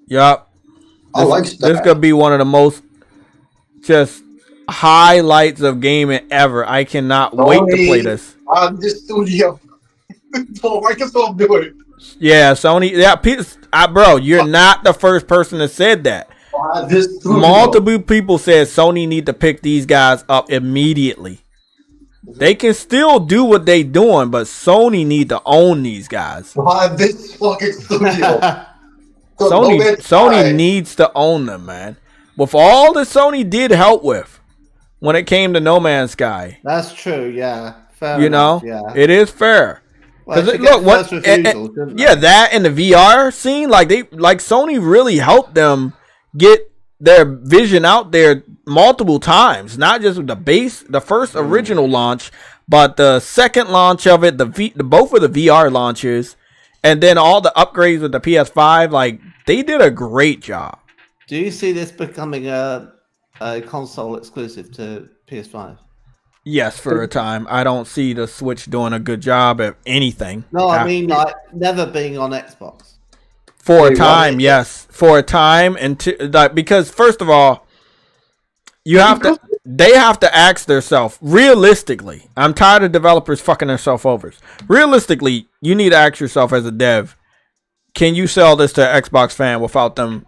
Yep. I like that. This could be one of the most just highlights of gaming ever. I cannot wait to play this. This studio. Microsoft do it. Yeah, Sony. Yeah, bro, you're not the first person that said that. Multiple people said Sony need to pick these guys up immediately. They can still do what they doing, but Sony need to own these guys. This fucking studio. Sony needs to own them, man. With all that Sony did help with when it came to No Man's Sky. That's true, yeah. Fair you enough, know, yeah. it is fair. Well, that and the VR scene, like Sony really helped them get their vision out there multiple times, not just with the first original launch, but the second launch of it, both of the VR launches, and then all the upgrades with the PS5. Like, they did a great job. Do you see this becoming a console exclusive to PS5? Yes, for a time. I don't see the Switch doing a good job at anything. No, I mean like never being on Xbox. For a time, yes. For a time, because first of all, they have to ask themselves realistically. I'm tired of developers fucking themselves over. Realistically, you need to ask yourself as a dev, can you sell this to an Xbox fan without them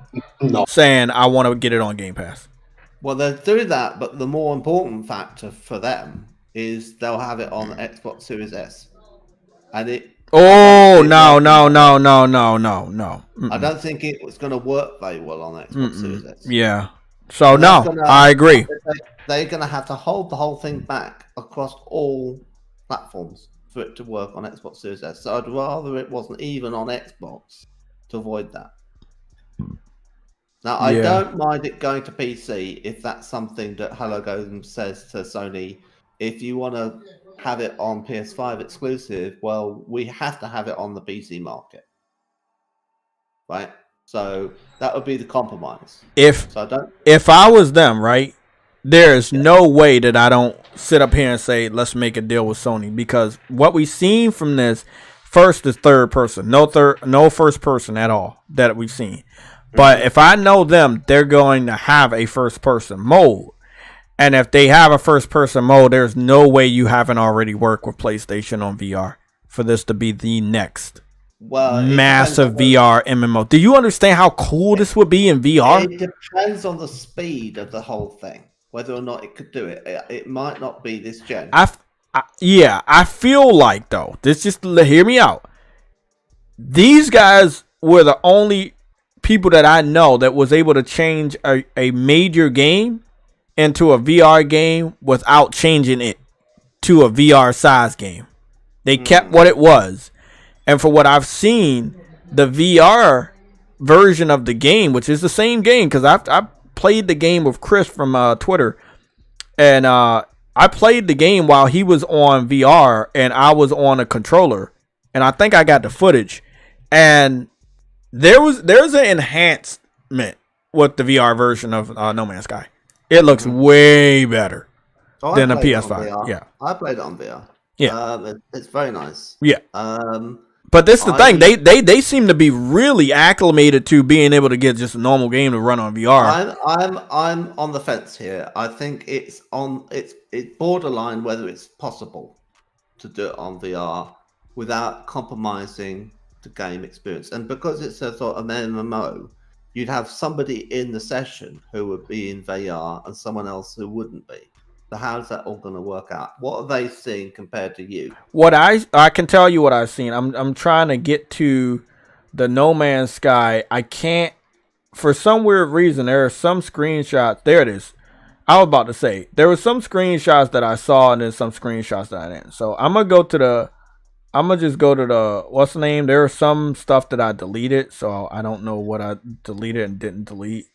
saying, I want to get it on Game Pass? Well, they'll do that, but the more important factor for them is they'll have it on Xbox Series S. And it. Oh, no. I don't think it was going to work very well on Xbox Series S. Yeah. So, I agree. They're going to have to hold the whole thing back across all platforms for it to work on Xbox Series S. So I'd rather it wasn't even on Xbox to avoid that. Now, I don't mind it going to PC if that's something that HoloGold says to Sony. If you want to have it on PS5 exclusive, well, we have to have it on the PC market. Right? So that would be the compromise. If I was them, right, there's no way that I don't sit up here and say, let's make a deal with Sony. Because what we've seen from this, first is third person. No first person at all that we've seen. But if I know them, they're going to have a first-person mode. And if they have a first-person mode, there's no way you haven't already worked with PlayStation on VR for this to be the next massive VR MMO. Do you understand how cool this would be in VR? It depends on the speed of the whole thing, whether or not it could do it. It might not be this gen. I feel like, though, just hear me out. These guys were the only people that I know that was able to change a major game into a VR game without changing it to a VR size game. They kept what it was. And for what I've seen, the VR version of the game, which is the same game, because I played the game with Chris from Twitter, and I played the game while he was on VR and I was on a controller, and I think I got the footage, and there's an enhancement with the VR version of No Man's Sky. It looks way better than a PS5. Yeah, I played it on VR. Yeah, it's very nice. Yeah. But this is the thing. They seem to be really acclimated to being able to get just a normal game to run on VR. I'm on the fence here. I think it's borderline whether it's possible to do it on VR without compromising the game experience. And because it's a sort of MMO, you'd have somebody in the session who would be in VR and someone else who wouldn't be. So how's that all going to work out? What are they seeing compared to you? What I can tell you what I've seen. I'm trying to get to the No Man's Sky. I can't, for some weird reason. There are some screenshots. There it is. I was about to say there were some screenshots that I saw and then some screenshots that I didn't. So I'm gonna just go to the what's the name? There are some stuff that I deleted, so I don't know what I deleted and didn't delete.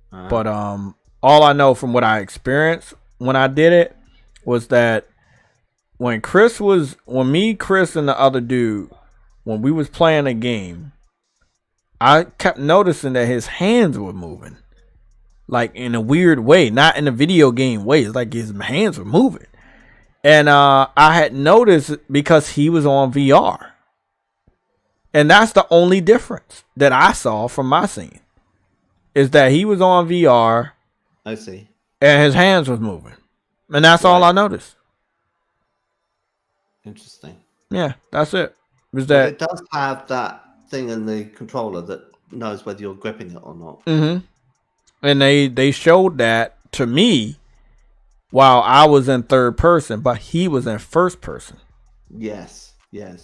But all I know from what I experienced when I did it was that when me, Chris, and the other dude, when we was playing a game, I kept noticing that his hands were moving, like in a weird way, not in a video game way. It's like his hands were moving. And I had noticed because he was on VR. And that's the only difference that I saw from my scene. Is that he was on VR. I see. And his hands was moving. And that's all I noticed. Interesting. Yeah, that's it. It does have that thing in the controller that knows whether you're gripping it or not. Mm-hmm. And they showed that to me while I was in third person, but he was in first person. Yes.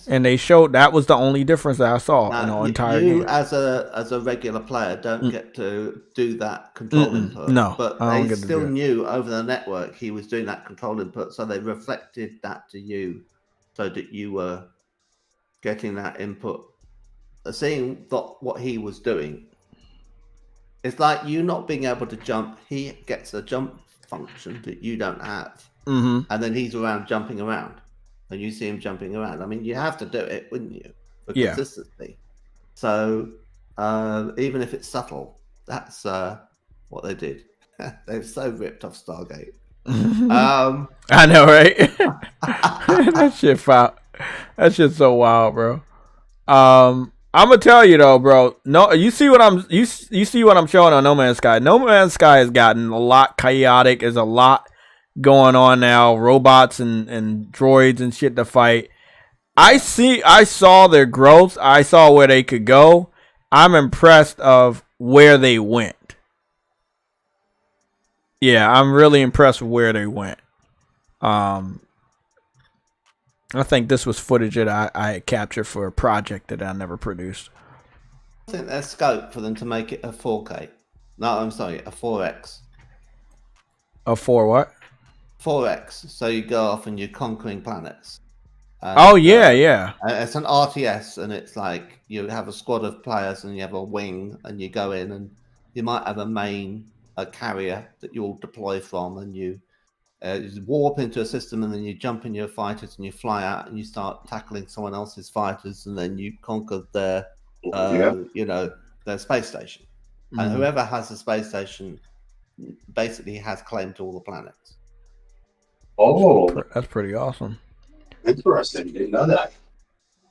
And they showed that was the only difference that I saw in the entire game. You as a regular player don't get to do that control input. No, but they still knew over the network he was doing that control input, so they reflected that to you, so that you were getting that input, seeing what he was doing. It's like you not being able to jump. He gets a jump function that you don't have, and then he's around jumping around. And you see him jumping around. I mean, you have to do it, wouldn't you? For consistency. So, even if it's subtle, that's what they did. They've so ripped off Stargate. I know, right? That shit foul. That shit's so wild, bro. I'm gonna tell you though, bro. No, you see what I'm showing on No Man's Sky. No Man's Sky has gotten a lot chaotic. There's a lot going on now, robots and droids and shit to fight. I saw their growth. I saw where they could go. I'm impressed of where they went. Yeah, I'm really impressed with where they went. I think this was footage that I had captured for a project that I never produced. I think there's scope for them to make it a 4K. No, I'm sorry, a 4X. A 4 what? 4X. So you go off and you're conquering planets. And, oh yeah, yeah. It's an RTS, and it's like you have a squad of players, and you have a wing, and you go in, and you might have a carrier that you'll deploy from, and you warp into a system, and then you jump in your fighters, and you fly out, and you start tackling someone else's fighters, and then you conquer their, their space station. Mm-hmm. And whoever has the space station basically has claim to all the planets. Oh, that's pretty awesome. Interesting. Didn't know that.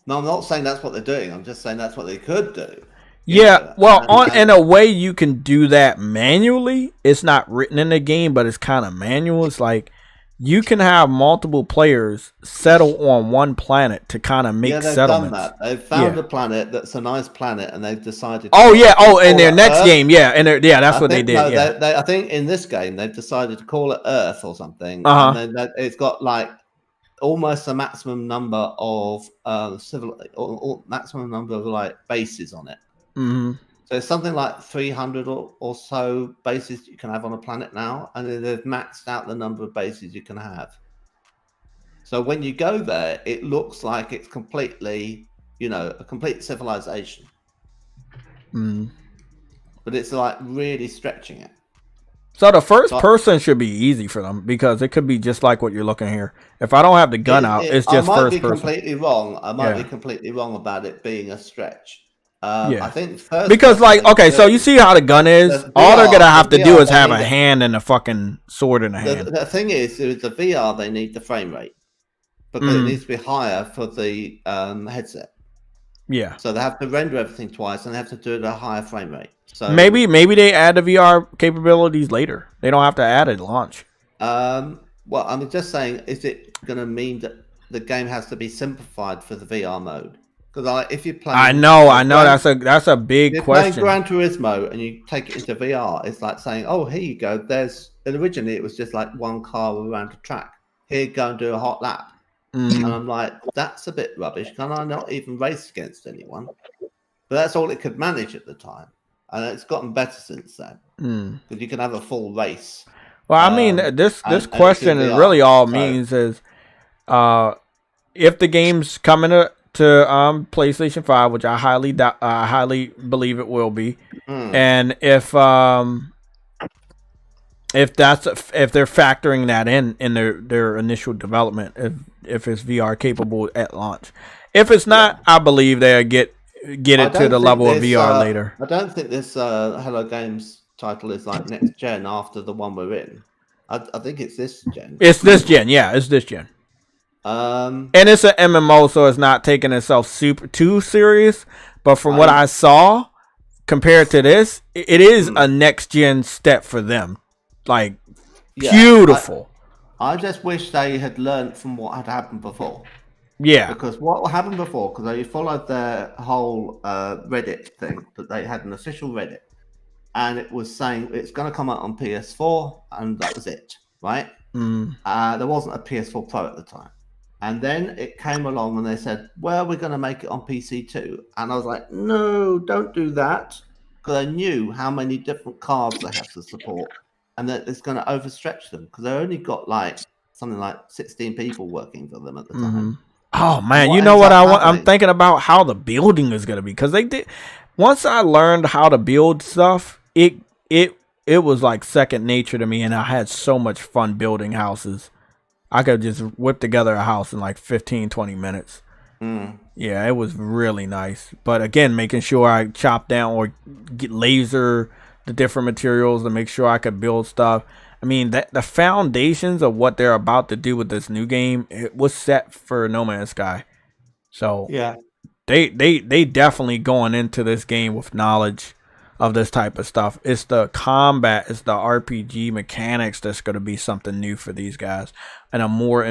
No, I'm not saying that's what they're doing. I'm just saying that's what they could do. Yeah, well, in a way, you can do that manually. It's not written in the game, but it's kind of manual. It's like you can have multiple players settle on one planet to kind of make settlements. Done that. They've found a planet that's a nice planet, and they've decided. In their next game, that's what they did. I think in this game they've decided to call it Earth or something, and then it's got like almost a maximum number of maximum number of like bases on it. Mm-hmm. So it's something like 300 or so bases you can have on a planet now, and they've maxed out the number of bases you can have. So when you go there, it looks like it's completely, a complete civilization. Mm. But it's like really stretching it. So the first person should be easy for them, because it could be just like what you're looking here. If I don't have the gun out, it's just first person. I might be completely wrong about it being a stretch. I think first because so you see how the gun is. All they're gonna have to do is have a hand and a fucking sword in a hand. The thing is, with the VR, they need the frame rate because it needs to be higher for the headset. Yeah. So they have to render everything twice, and they have to do it at a higher frame rate. So maybe they add the VR capabilities later. They don't have to add it at launch. Well, I'm just saying, is it going to mean that the game has to be simplified for the VR mode? Because if you play, I know that's a big question. Gran Turismo and you take it into VR, it's like saying, "Oh, here you go." And originally it was just like one car around a track. Here, go and do a hot lap. And I'm like, that's a bit rubbish. Can I not even race against anyone? But that's all it could manage at the time, and it's gotten better since then. Because you can have a full race. Well, I mean, this question really all means is, if the game's coming to PlayStation 5, which I highly believe it will be, and if they're factoring that in their initial development, if it's VR capable at launch. If it's not, I believe they'll get it to the level of VR later. I don't think this Hello Games title is like next gen after the one we're in. I think it's this gen. It's this gen, yeah. It's this gen. And it's an MMO, so it's not taking itself too serious. But from what I saw, compared to this, it is a next gen step for them. Like, beautiful. I just wish they had learned from what had happened before. Yeah. Because what happened before, because they followed their whole Reddit thing, that they had an official Reddit. And it was saying it's going to come out on PS4, and that was it, right? There wasn't a PS4 Pro at the time. And then it came along and they said, well, we're going to make it on PC too. And I was like, no, don't do that. Because I knew how many different cards they have to support. And that it's going to overstretch them. Because they only got like something like 16 people working for them at the time. Oh, man. You know what I want? I'm thinking about how the building is going to be. Because they did. Once I learned how to build stuff, it was like second nature to me. And I had so much fun building houses. I could just whip together a house in like 15, 20 minutes. Yeah, it was really nice. But again, making sure I chop down or get laser the different materials to make sure I could build stuff. I mean, the foundations of what they're about to do with this new game, it was set for No Man's Sky. So yeah, they definitely going into this game with knowledge of this type of stuff. It's the combat, it's the RPG mechanics that's going to be something new for these guys, and a more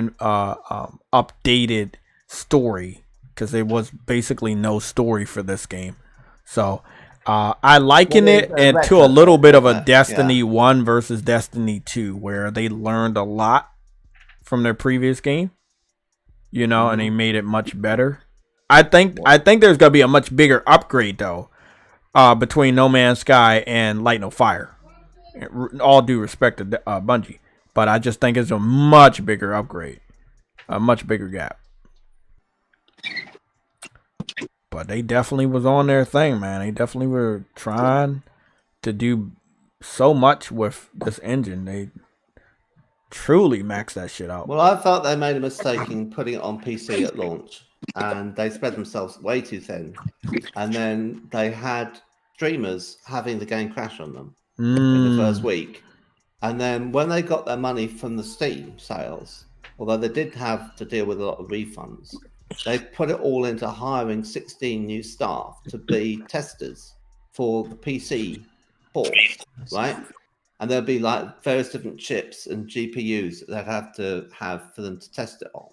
updated story, because there was basically no story for this game. So I liken it to a little bit of a Destiny 1 versus Destiny 2, where they learned a lot from their previous game, you know, and they made it much better. I think there's gonna be a much bigger upgrade though, between No Man's Sky and Light No Fire. All due respect to Bungie, but I just think it's a much bigger upgrade, a much bigger gap. But they definitely was on their thing, man. They definitely were trying to do so much with this engine. They truly maxed that shit out. Well, I thought they made a mistake in putting it on PC at launch, and they spread themselves way too thin. And then they had streamers having the game crash on them in the first week. And then when they got their money from the Steam sales, although they did have to deal with a lot of refunds, they put it all into hiring 16 new staff to be testers for the PC ports, right? And there'll be like various different chips and GPUs that they'd have to have for them to test it on.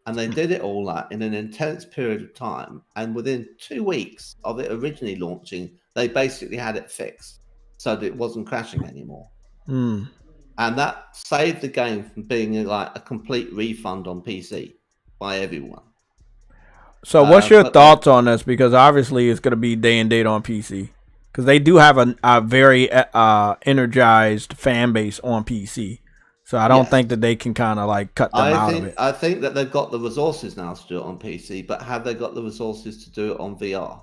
And they did it all that in an intense period of time. And within 2 weeks of it originally launching, they basically had it fixed so that it wasn't crashing anymore. And that saved the game from being like a complete refund on PC by everyone. So what's your thoughts on this? Because obviously it's going to be day and date on PC. Because they do have a very energized fan base on PC. So I don't think that they can kind of like cut them out of it. I think that they've got the resources now to do it on PC, but have they got the resources to do it on VR?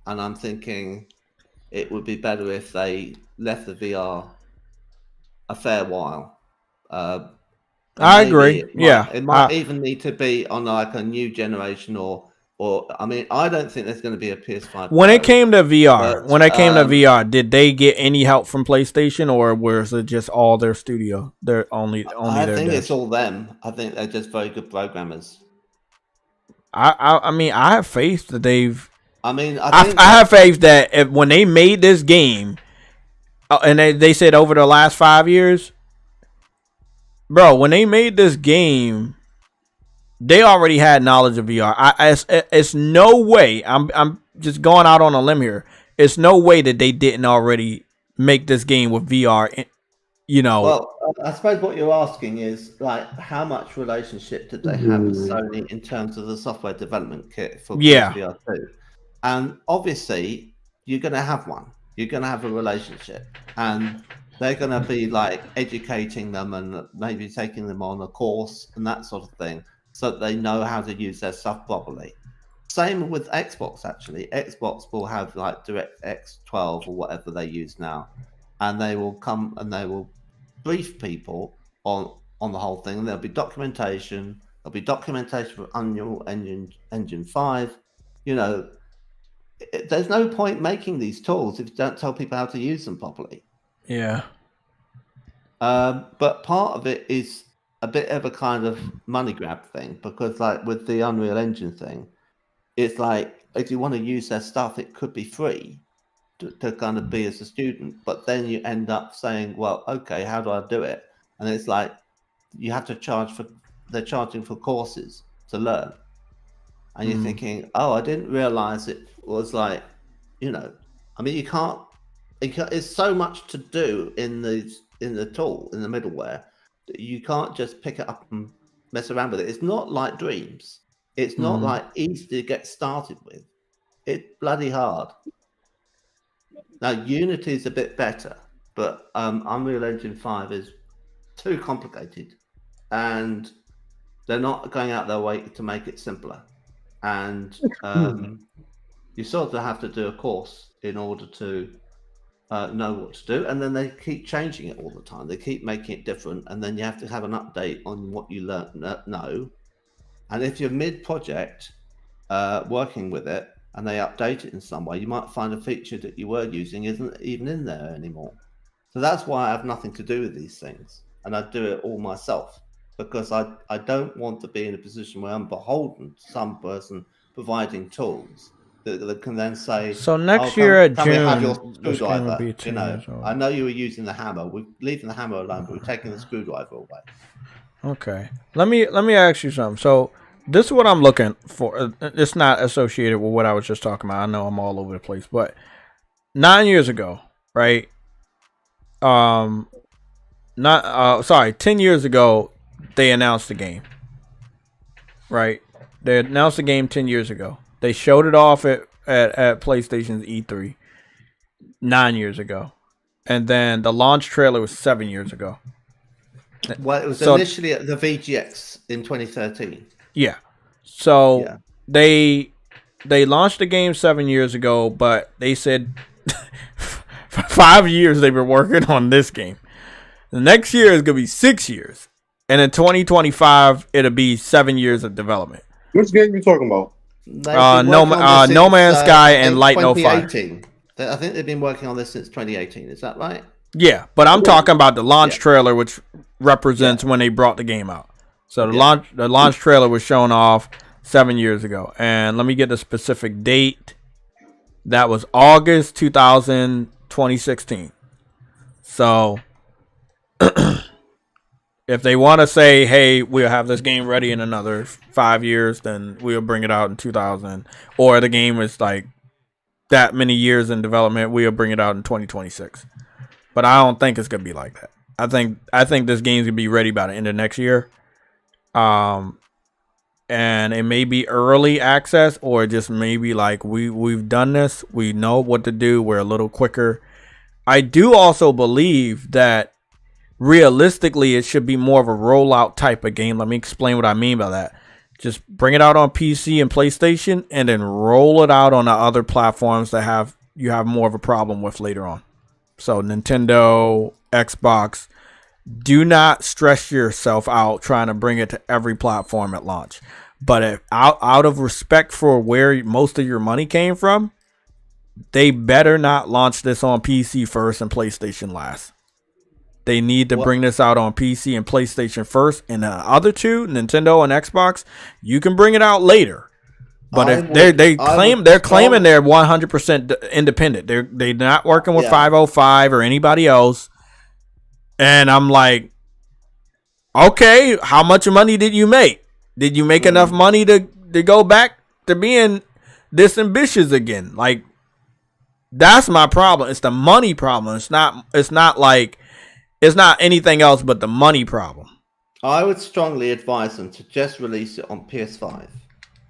And I'm thinking it would be better if they left the VR a fair while. I agree. It might even need to be on like a new generation or I mean, I don't think there's going to be a PS5. When it came to VR, did they get any help from PlayStation, or was it just all their studio? I think it's all them. I think they're just very good programmers. I mean, I have faith that they've. I have faith that when they made this game, and they said over the last 5 years, bro, when they made this game, they already had knowledge of VR. It's no way. I'm just going out on a limb here. It's no way that they didn't already make this game with VR. You know. Well, I suppose what you're asking is like, how much relationship did they have with Sony in terms of the software development kit for PSVR 2? And obviously, you're going to have one. You're going to have a relationship, and they're going to be like educating them and maybe taking them on a course and that sort of thing, so that they know how to use their stuff properly. Same with Xbox, actually. Xbox will have like DirectX 12 or whatever they use now, and they will come and they will brief people on the whole thing. And there'll be documentation. There'll be documentation for Unreal Engine 5. You know, there's no point making these tools if you don't tell people how to use them properly. Yeah. But part of it is a bit of a kind of money grab thing, because like with the Unreal Engine thing, it's like if you want to use their stuff, it could be free to kind of be as a student, but then you end up saying, well, okay, how do I do it? And it's like you have to charge for, they're charging for courses to learn. And you're thinking, oh, I didn't realize it was like, you know, I mean, you can't, it's so much to do in the tool, in the middleware, that you can't just pick it up and mess around with it. It's not like Dreams. It's not like easy to get started with. It's bloody hard. Now, Unity is a bit better, but Unreal Engine 5 is too complicated, and they're not going out their way to make it simpler. And you sort of have to do a course in order to know what to do, and then they keep changing it all the time. They keep making it different, and then you have to have an update on what you know. And if you're mid-project working with it, and they update it in some way, you might find a feature that you were using isn't even in there anymore. So that's why I have nothing to do with these things, and I do it all myself, because I don't want to be in a position where I'm beholden to some person providing tools that can then say, so next year at June, have your screwdriver. You know, I know you were using the hammer. We're leaving the hammer alone, but we're taking the screwdriver away. Okay. Let me ask you something. So this is what I'm looking for. It's not associated with what I was just talking about. I know I'm all over the place, but 9 years ago, right? 10 years ago, they announced the game. Right? They announced the game 10 years ago. They showed it off at PlayStation's E3 9 years ago. And then the launch trailer was 7 years ago. Well, it was initially at the VGX in 2013. Yeah. So they launched the game 7 years ago, but they said for 5 years they were working on this game. The next year is going to be 6 years. And in 2025, it'll be 7 years of development. Which game you talking about? No Man's Sky and Light No Fire. I think they've been working on this since 2018. Is that right? Yeah, but I'm talking about the launch trailer, which represents when they brought the game out. So the launch trailer was shown off 7 years ago. And let me get the specific date. That was August 2016. So if they want to say, hey, we'll have this game ready in another 5 years, then we'll bring it out in 2000. Or the game is like that many years in development, we'll bring it out in 2026. But I don't think it's going to be like that. I think this game's going to be ready by the end of next year. And it may be early access, or just maybe like we've done this. We know what to do. We're a little quicker. I do also believe that realistically, it should be more of a rollout type of game. Let me explain what I mean by that. Just bring it out on PC and PlayStation, and then roll it out on the other platforms that you have more of a problem with later on. So Nintendo, Xbox, do not stress yourself out trying to bring it to every platform at launch. But if, out of respect for where most of your money came from, they better not launch this on PC first and PlayStation last. They need to bring this out on PC and PlayStation first, and the other two, Nintendo and Xbox, you can bring it out later. But if they're claiming they're 100% independent. They're not working with 505 or anybody else. And I'm like, okay, how much money did you make? Did you make enough money to go back to being this ambitious again? Like, that's my problem. It's the money problem. It's not anything else but the money problem. I would strongly advise them to just release it on PS5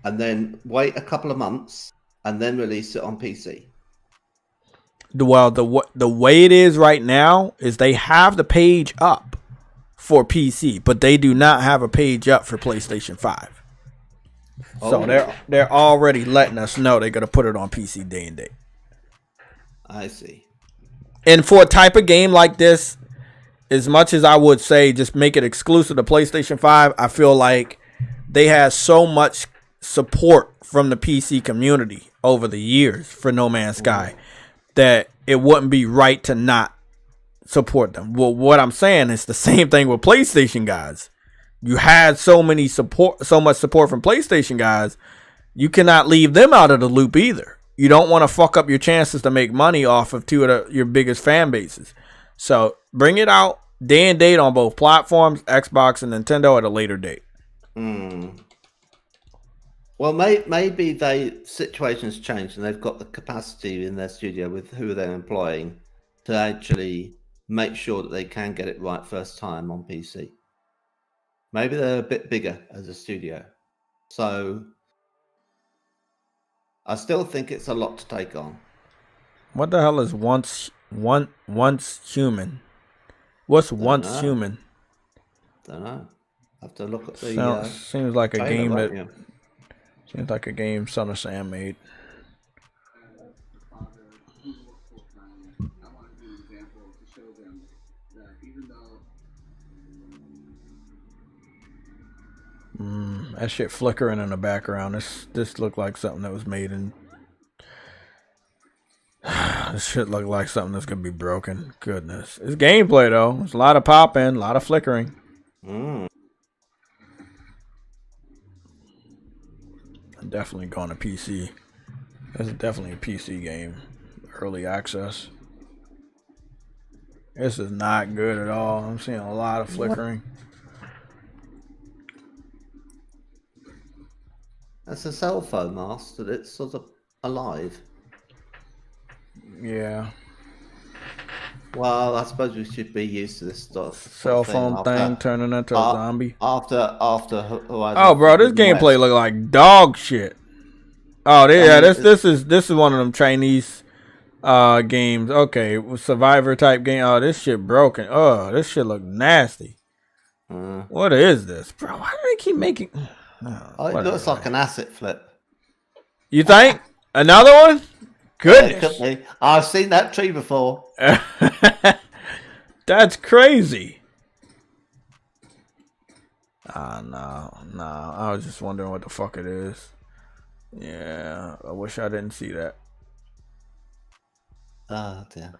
and then wait a couple of months and then release it on PC. Well, the way it is right now is they have the page up for PC, but they do not have a page up for PlayStation 5. So they're already letting us know they're going to put it on PC day and date. I see. And for a type of game like this, as much as I would say just make it exclusive to PlayStation 5, I feel like they had so much support from the PC community over the years for No Man's Sky that it wouldn't be right to not support them. Well, what I'm saying is the same thing with PlayStation guys. You had so much support from PlayStation guys, you cannot leave them out of the loop either. You don't want to fuck up your chances to make money off of two of your biggest fan bases. So bring it out day and date on both platforms, Xbox and Nintendo, at a later date. Well, maybe situations change and they've got the capacity in their studio with who they're employing to actually make sure that they can get it right first time on PC. Maybe they're a bit bigger as a studio. So I still think it's a lot to take on. What the hell is once human? What's once human? Don't know. I have to look at the. Seems like a game that. Seems like a game Son of Sam made. That shit flickering in the background. This looked like something that was made in. This shit look like something that's gonna be broken. Goodness, it's gameplay though. There's a lot of popping, a lot of flickering. Definitely going to PC. This is definitely a PC game. Early access. This is not good at all. I'm seeing a lot of flickering. That's a cell phone mast, that it's sort of alive. Yeah. Well, I suppose we should be used to this stuff. Cell phone thing turning into a zombie. After Horizon. Oh, bro, this gameplay look like dog shit. Oh, yeah, this is one of them Chinese games. Okay, survivor type game. Oh, this shit broken. Oh, this shit look nasty. What is this, bro? Why do they keep making? It looks like an asset flip. You think another one? Goodness, yeah, I've seen that tree before. That's crazy. No. I was just wondering what the fuck it is. Yeah, I wish I didn't see that. Oh damn.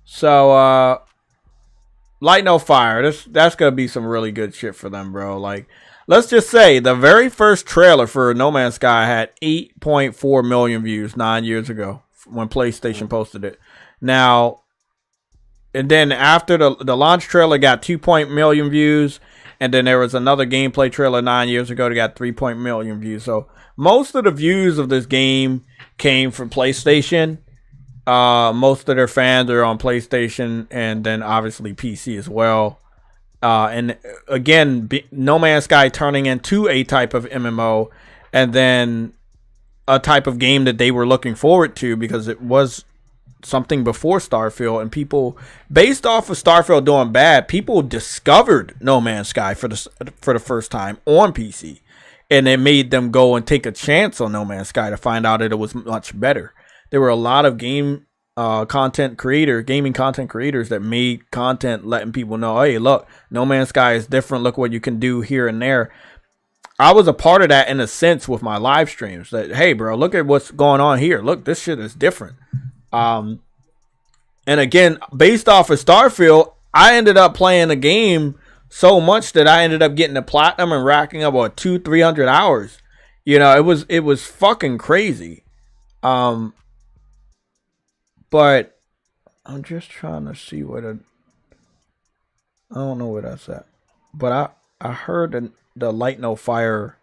So, Light No Fire. That's gonna be some really good shit for them, bro. Like, let's just say the very first trailer for No Man's Sky had 8.4 million views 9 years ago when PlayStation posted it. Now, and then after the launch trailer got 2 million views, and then there was another gameplay trailer 9 years ago that got 3 million views. So most of the views of this game came from PlayStation. Most of their fans are on PlayStation, and then obviously PC as well. And again, No Man's Sky turning into a type of MMO, and then a type of game that they were looking forward to because it was something before Starfield, and people, based off of Starfield doing bad, people discovered No Man's Sky for the first time on PC, and it made them go and take a chance on No Man's Sky to find out that it was much better. There were a lot of gaming content creators that made content letting people know, hey, look, No Man's Sky is different. Look what you can do here and there. I was a part of that in a sense with my live streams. That, hey, bro, look at what's going on here. Look, this shit is different. And again, based off of Starfield, I ended up playing the game so much that I ended up getting the platinum and racking up about 200-300 hours. You know, it was fucking crazy. But I'm just trying to see I don't know where that's at. But I heard that the Light No Fire,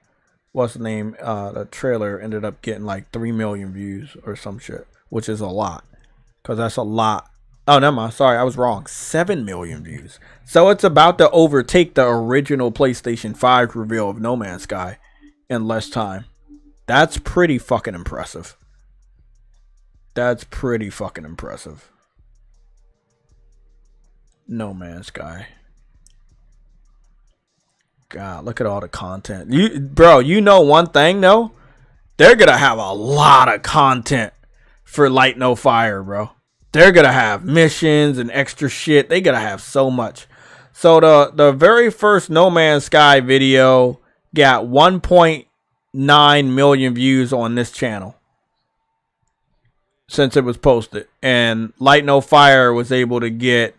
what's the name? The trailer ended up getting like 3 million views or some shit, which is a lot. Because that's a lot. Oh, never mind. Sorry, I was wrong. 7 million views. So it's about to overtake the original PlayStation 5 reveal of No Man's Sky in less time. That's pretty fucking impressive. That's pretty fucking impressive. No Man's Sky. God, look at all the content. Bro, you know one thing though? They're gonna have a lot of content for Light No Fire, bro. They're gonna have missions and extra shit. They gotta have so much. So the very first No Man's Sky video got 1.9 million views on this channel since it was posted, and Light No Fire was able to get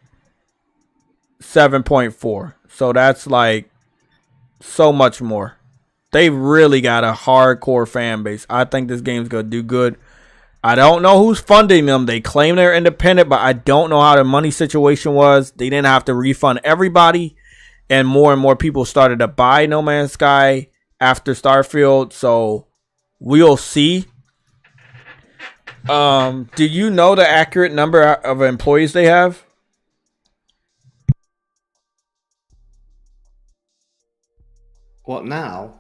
7.4. So that's like so much more. They really got a hardcore fan base. I think this game's gonna do good. I don't know who's funding them. They claim they're independent, but I don't know how the money situation was. They didn't have to refund everybody, and more people started to buy No Man's Sky after Starfield, so we'll see. Do you know the accurate number of employees they have? What now?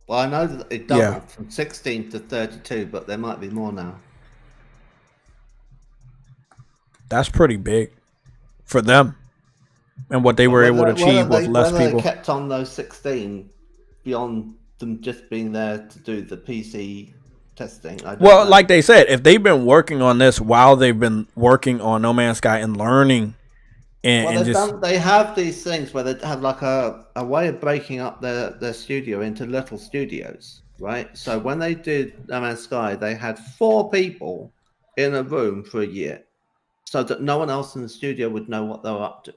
Well, I know that it doubled from 16 to 32, but there might be more now. That's pretty big for them and what they were able to achieve with less people. They kept on those 16 beyond them just being there to do the PC testing. Well, like they said, if they've been working on this while they've been working on No Man's Sky and learning, they have these things where they have like a way of breaking up their studio into little studios, right? So when they did No Man's Sky, they had 4 people in a room for a year, so that no one else in the studio would know what they were up to.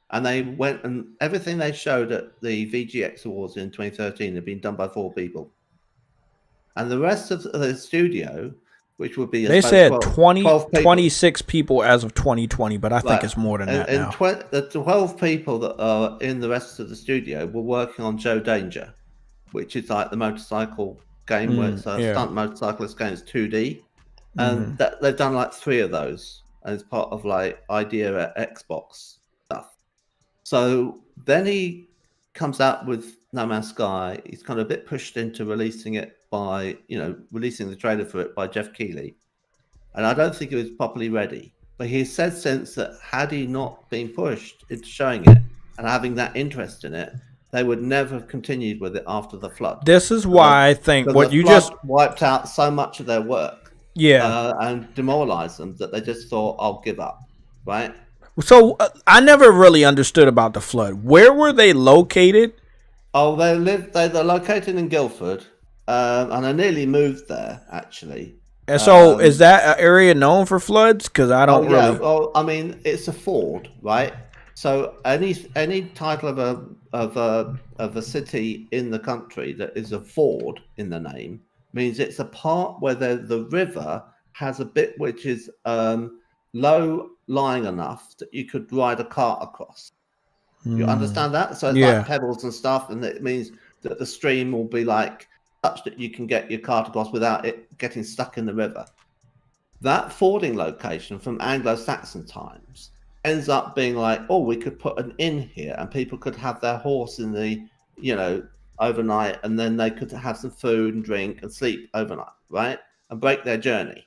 And they went, and everything they showed at the VGX Awards in 2013 had been done by 4 people. And the rest of the studio, which would be... They said 26 people as of 2020, but I think it's more than that now. The 12 people that are in the rest of the studio were working on Joe Danger, which is like the motorcycle game where it's a stunt motorcyclist game. It's 2D, and they've done like 3 of those as part of like idea at Xbox stuff. So then he comes out with No Man's Sky. He's kind of a bit pushed into releasing it by, releasing the trailer for it by Jeff Keighley. And I don't think it was properly ready. But he said since that had he not been pushed into showing it and having that interest in it, they would never have continued with it after the flood. This is why I think what you just wiped out so much of their work. Yeah. And demoralized them that they just thought, I'll give up. Right? So I never really understood about the flood. Where were they located? Oh, they're located in Guildford, and I nearly moved there actually. And so, is that an area known for floods? Because I don't really. Well, I mean, it's a ford, right? So any title of a city in the country that is a ford in the name means it's a part where the river has a bit which is low lying enough that you could ride a cart across. You understand that? So it's like pebbles and stuff, and it means that the stream will be like such that you can get your cart across without it getting stuck in the river. That fording location from Anglo-Saxon times ends up being like, oh, we could put an inn here, and people could have their horse in the, overnight, and then they could have some food and drink and sleep overnight, right? And break their journey.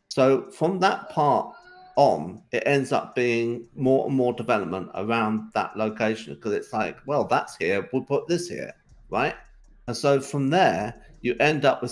So from that part on, it ends up being more and more development around that location, because it's like, well, that's here, we'll put this here, right? And so from there, you end up with